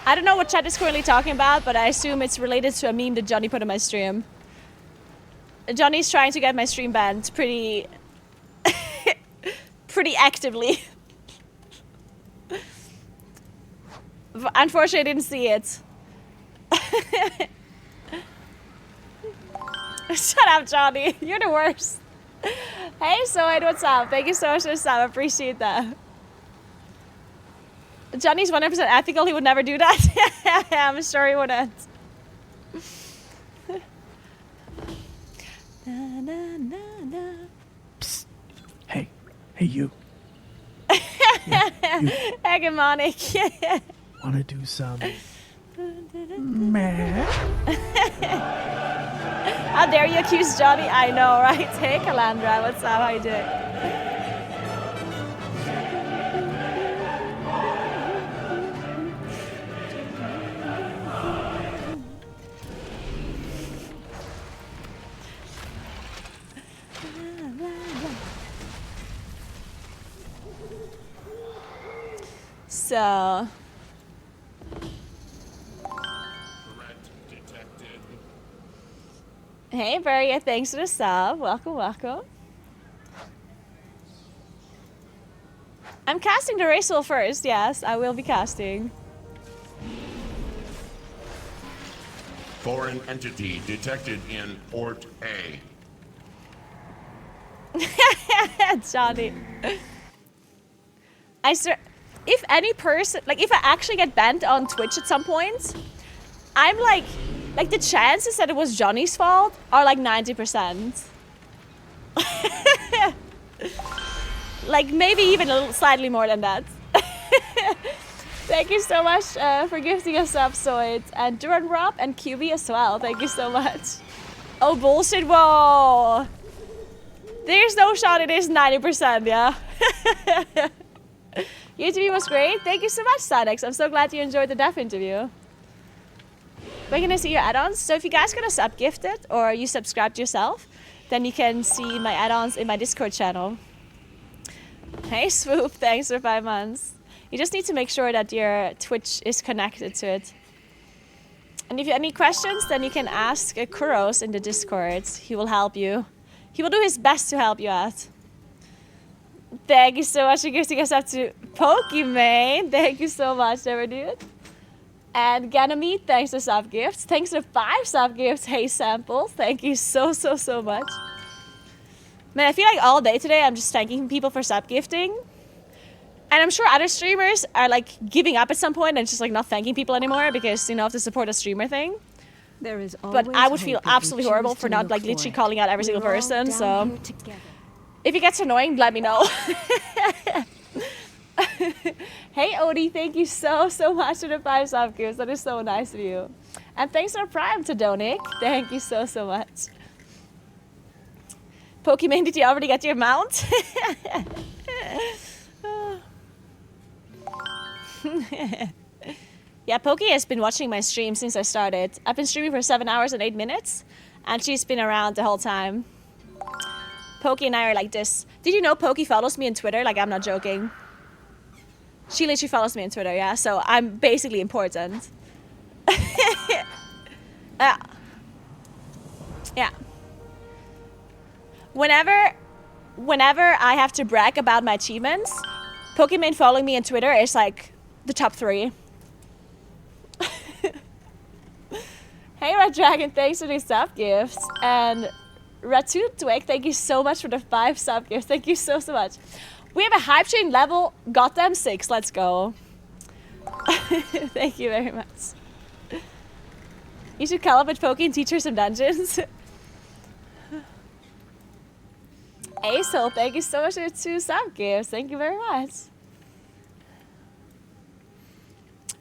I don't know what chat is currently talking about, but I assume it's related to a meme that Johnny put on my stream. Johnny's trying to get my stream banned pretty pretty actively. Unfortunately, I didn't see it. Shut up, Johnny. You're the worst. Hey, Soed, what's up? Thank you so much for the sub. I appreciate that. Johnny's 100% ethical. He would never do that. I'm sure he wouldn't. Psst. Hey you. Hegemonic. Wanna do some meh? How dare you accuse Johnny? I know, right? Hey, Calandra, what's up? How you doing? So... Hey, Varia, thanks for the sub. Welcome, welcome. I'm casting the race wheel first. Yes, I will be casting. Foreign entity detected in Port A. Johnny. I swear, if any person, like if I actually get banned on Twitch at some point, I'm like the chances that it was Johnny's fault are like 90%. Like maybe even a little, slightly more than that. Thank you so much for gifting us up, Soid. And Duran Rob and QB as well. Thank you so much. Oh, bullshit. Whoa. There's no shot it is 90%, yeah? Your interview was great. Thank you so much, Sadex. I'm so glad you enjoyed the dev interview. We're gonna see your add-ons. So if you guys gonna sub-gift it or you subscribed yourself, then you can see my add-ons in my Discord channel. Hey, Swoop. Thanks for 5 months. You just need to make sure that your Twitch is connected to it. And if you have any questions, then you can ask Kuros in the Discord. He will help you. He will do his best to help you out. Thank you so much for gifting us up to Pokimane. Thank you so much, never dude. And Ganymede, thanks for sub gifts. Thanks for 5 sub gifts. Hey, Samples. Thank you so much. Man, I feel like all day today I'm just thanking people for sub gifting. And I'm sure other streamers are like giving up at some point and just like not thanking people anymore because, you know, of the support a streamer thing. There is but I would feel absolutely horrible for not like literally calling out every single person. So if it gets annoying, let me know. Hey, Odie, thank you so much for the 5 sub gifts. That is so nice of you. And thanks for Prime to Donick. Thank you so much. Pokimane, did you already get your mount? Yeah, Poki has been watching my stream since I started. I've been streaming for 7 hours and 8 minutes, and she's been around the whole time. Poki and I are like this. Did you know Poki follows me on Twitter? Like, I'm not joking. She literally follows me on Twitter, yeah? So I'm basically important. Yeah. Whenever I have to brag about my achievements, Pokimane following me on Twitter is like the top 3. Hey, Red Dragon, thanks for the sub gifts. And Ratu Twig, thank you so much for the 5 sub gifts. Thank you so much. We have a hype chain level, goddamn 6. Let's go. Thank you very much. You should call up at Poki and teach her some dungeons. Ace, thank you so much for your 2 sub gifts. Thank you very much.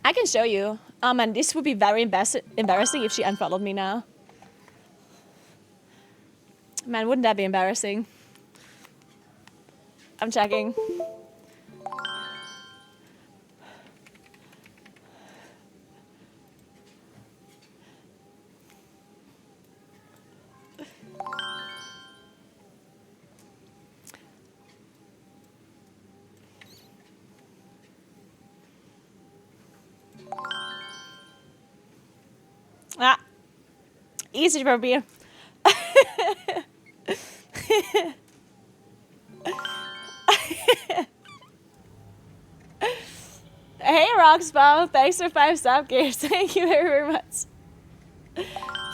I can show you. Oh man, this would be very embarrassing if she unfollowed me now. Man, wouldn't that be embarrassing? I'm checking. Ah, easy for me. Hey, Roxbow, thanks for 5 sub gifts. Thank you very, very much.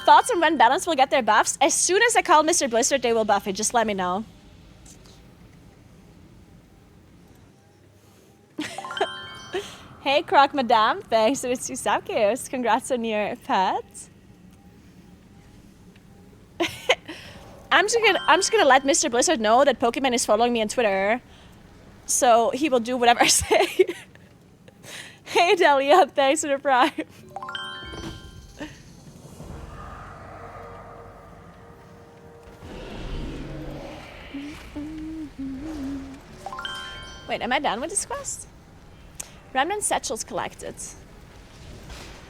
Thoughts on when Balance will get their buffs? As soon as I call Mr. Blizzard, they will buff it. Just let me know. Hey, Croc Madame, thanks for the 2 sub gifts. Congrats on your pet. I'm just gonna let Mr. Blizzard know that Pokemon is following me on Twitter, so he will do whatever I say. Hey, Delia, thanks for the prime. Wait, am I done with this quest? Remnant satchels collected.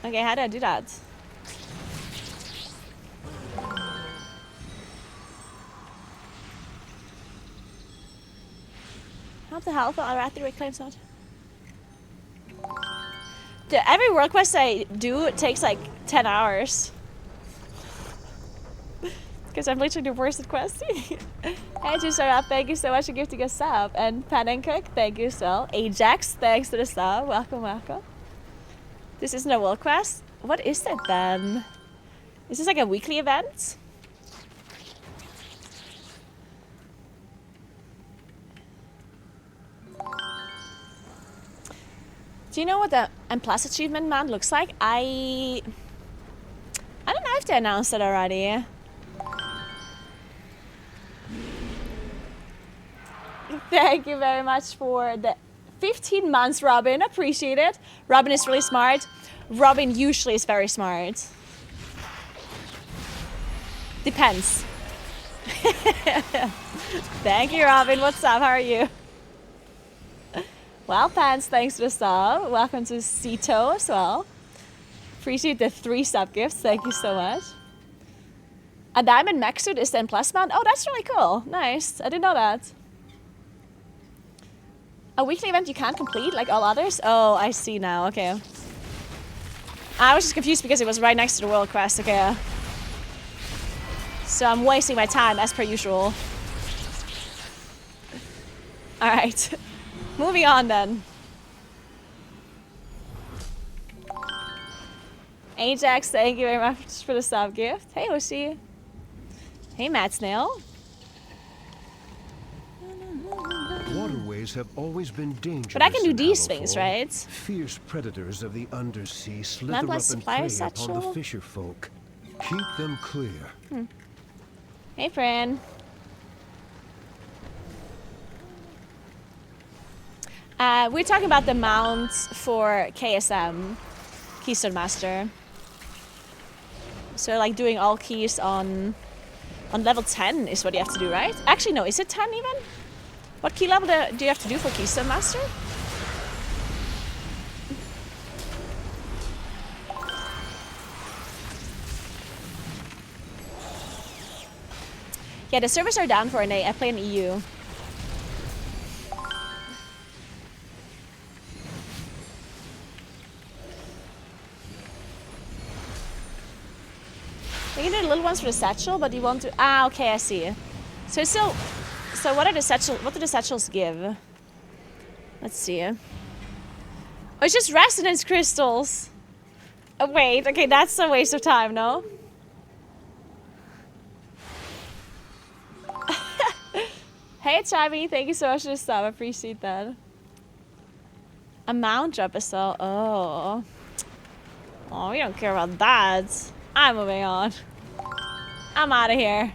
Okay, how do I do that? How the hell for Arathi reclaims not? Dude, every world quest I do takes like 10 hours. Because I'm literally the worst at questing. Hey, Jusara, thank you so much for gifting a sub. And Pan and Cook, thank you as well. Ajax, thanks for the sub. Welcome, welcome. This isn't a world quest? What is that then? Is this like a weekly event? Do you know what the M+ achievement man looks like? I don't know if they announced it already. Thank you very much for the 15 months, Robin. Appreciate it. Robin is really smart. Robin usually is very smart. Depends. Thank you, Robin. What's up? How are you? Well, Pants, thanks for the sub. Welcome to Cito as well. Appreciate the 3 sub gifts. Thank you so much. A diamond mech suit is 10 plus mount. Oh, that's really cool. Nice. I didn't know that. A weekly event you can't complete like all others? Oh, I see now. Okay. I was just confused because it was right next to the world quest. Okay. So I'm wasting my time as per usual. Alright. Moving on then. Ajax, thank you very much for the sub gift. Hey, Oshi. Hey, Matt Snail. Waterways have always been dangerous. But I can do in these Hallowfall. things, right? Fierce predators of the undersea slither Not up less and fire prey satchel? upon the fisher folk. Keep them clear. Hey, Fran. We're talking about the mount for KSM, Keystone Master. So like doing all keys on level 10 is what you have to do, right? Actually, no, is it 10 even? What key level do you have to do for Keystone Master? Yeah, the servers are down for an A. I play in EU. You can do the little ones for the satchel, but you want to... Ah, okay, I see. So it's still... So what do the satchels give? Let's see. Oh, it's just resonance crystals. Oh, wait, okay, that's a waste of time, no? Hey, Chimey, thank you so much for the sub. I appreciate that. A mount drop as well. Oh. Oh, we don't care about that. I'm moving on. I'm out of here.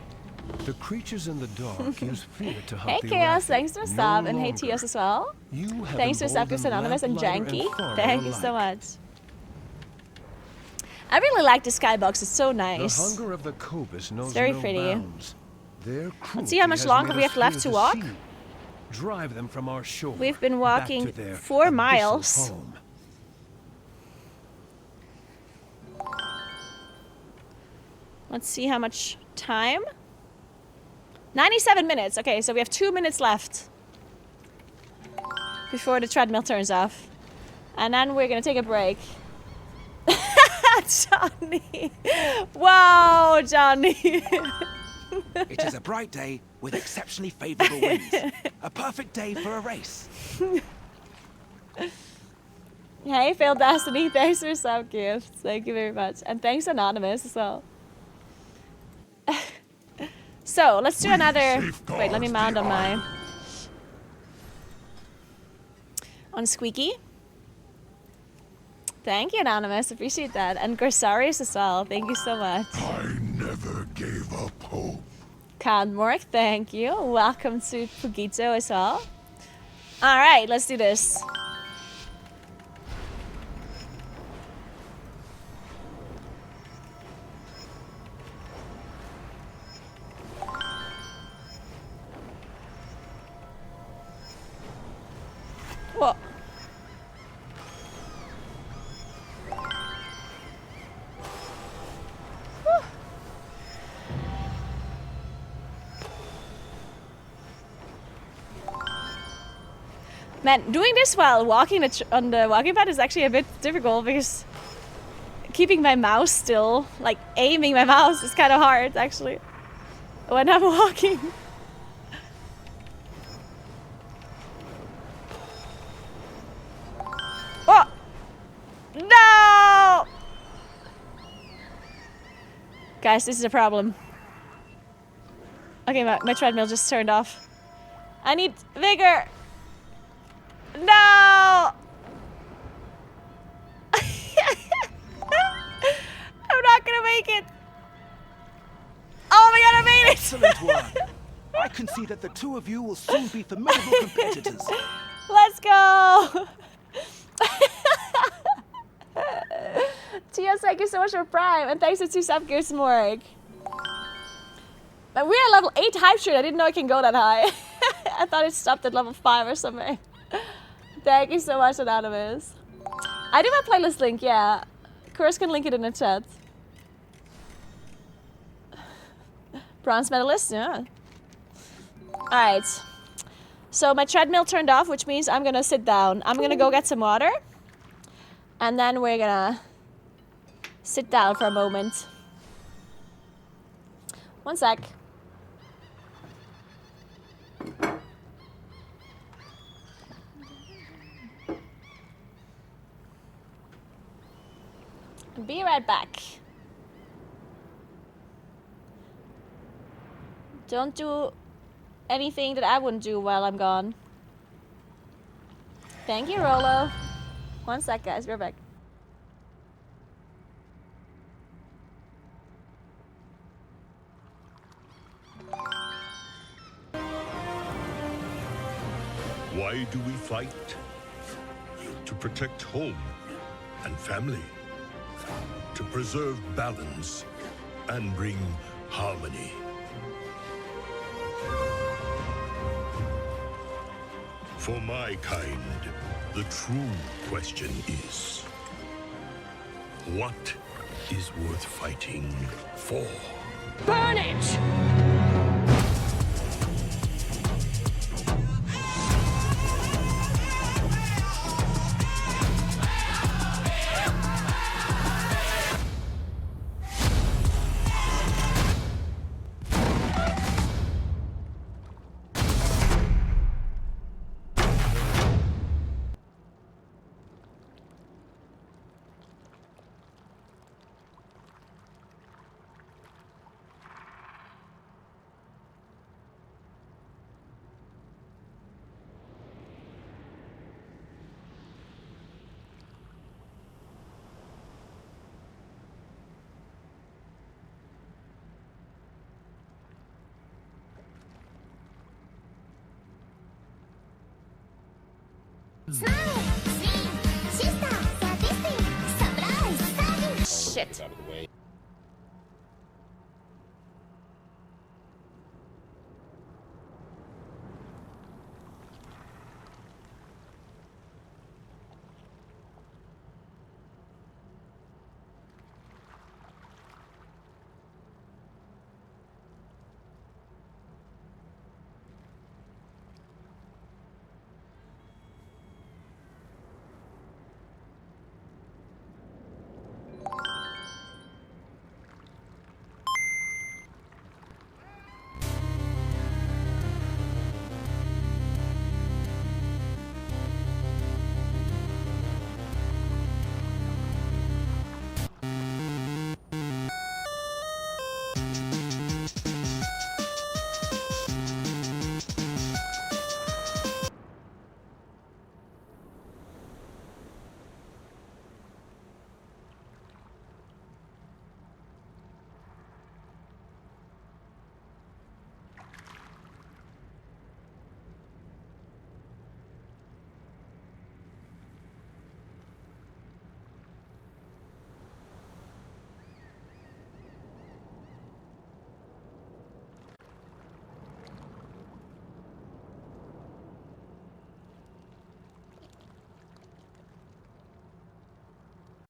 The creatures in the dark use fear to Hey hunt the Chaos, Arathi. thanks for the No sub, and hey longer. Tios as well. You have Thanks for the sub, Chris emboldened Anonymous and lamplighter Janky. farmer Thank you so alike. much. I really like the skybox, it's so The nice. hunger of the Cobus knows very no pretty. bounds. Their Let's see how cruelty much has longer made we us have left fear to the walk. sea. Drive them from our shore. We've been back walking to their 4 abyssal miles. home. Let's see how much time. 97 minutes. Okay, so we have 2 minutes left before the treadmill turns off. And then we're gonna take a break. Johnny! Wow, Johnny! It is a bright day with exceptionally favorable winds. A perfect day for a race. Hey, Failed Destiny, thanks for sub gifts. Thank you very much. And thanks, Anonymous, as well. So, let's do another... Wait, let me mount on my... on Squeaky. Thank you, Anonymous. Appreciate that. And Gorsarius as well. Thank you so much. I never gave up hope. Conmork, thank you. Welcome to Pugito as well. Alright, let's do this. What? Man, doing this while walking on the walking pad is actually a bit difficult because keeping my mouse still, like aiming my mouse, is kind of hard actually when I'm walking. Oh! No! Guys, this is a problem. Okay, my treadmill just turned off. I need vigor! No! I'm not gonna make it! Oh my god, I made it! Excellent work. I can see that the two of you will soon be formidable competitors. Let's go! TS, thank you so much for Prime, and thanks to 2 sub gears Morg. But we're at level 8 hype shirt. I didn't know it can go that high. I thought it stopped at level 5 or something. Thank you so much, Anonymous. I do have a playlist link, yeah. Chris can link it in the chat. Bronze medalist, yeah. Alright. So my treadmill turned off, which means I'm gonna sit down. I'm gonna go get some water. And then we're gonna sit down for a moment. One sec. Be right back. Don't do anything that I wouldn't do while I'm gone. Thank you, Rolo. One sec, guys. We're back. Why do we fight? To protect home and family. To preserve balance and bring harmony. For my kind, the true question is, what is worth fighting for? Burn it! Shit.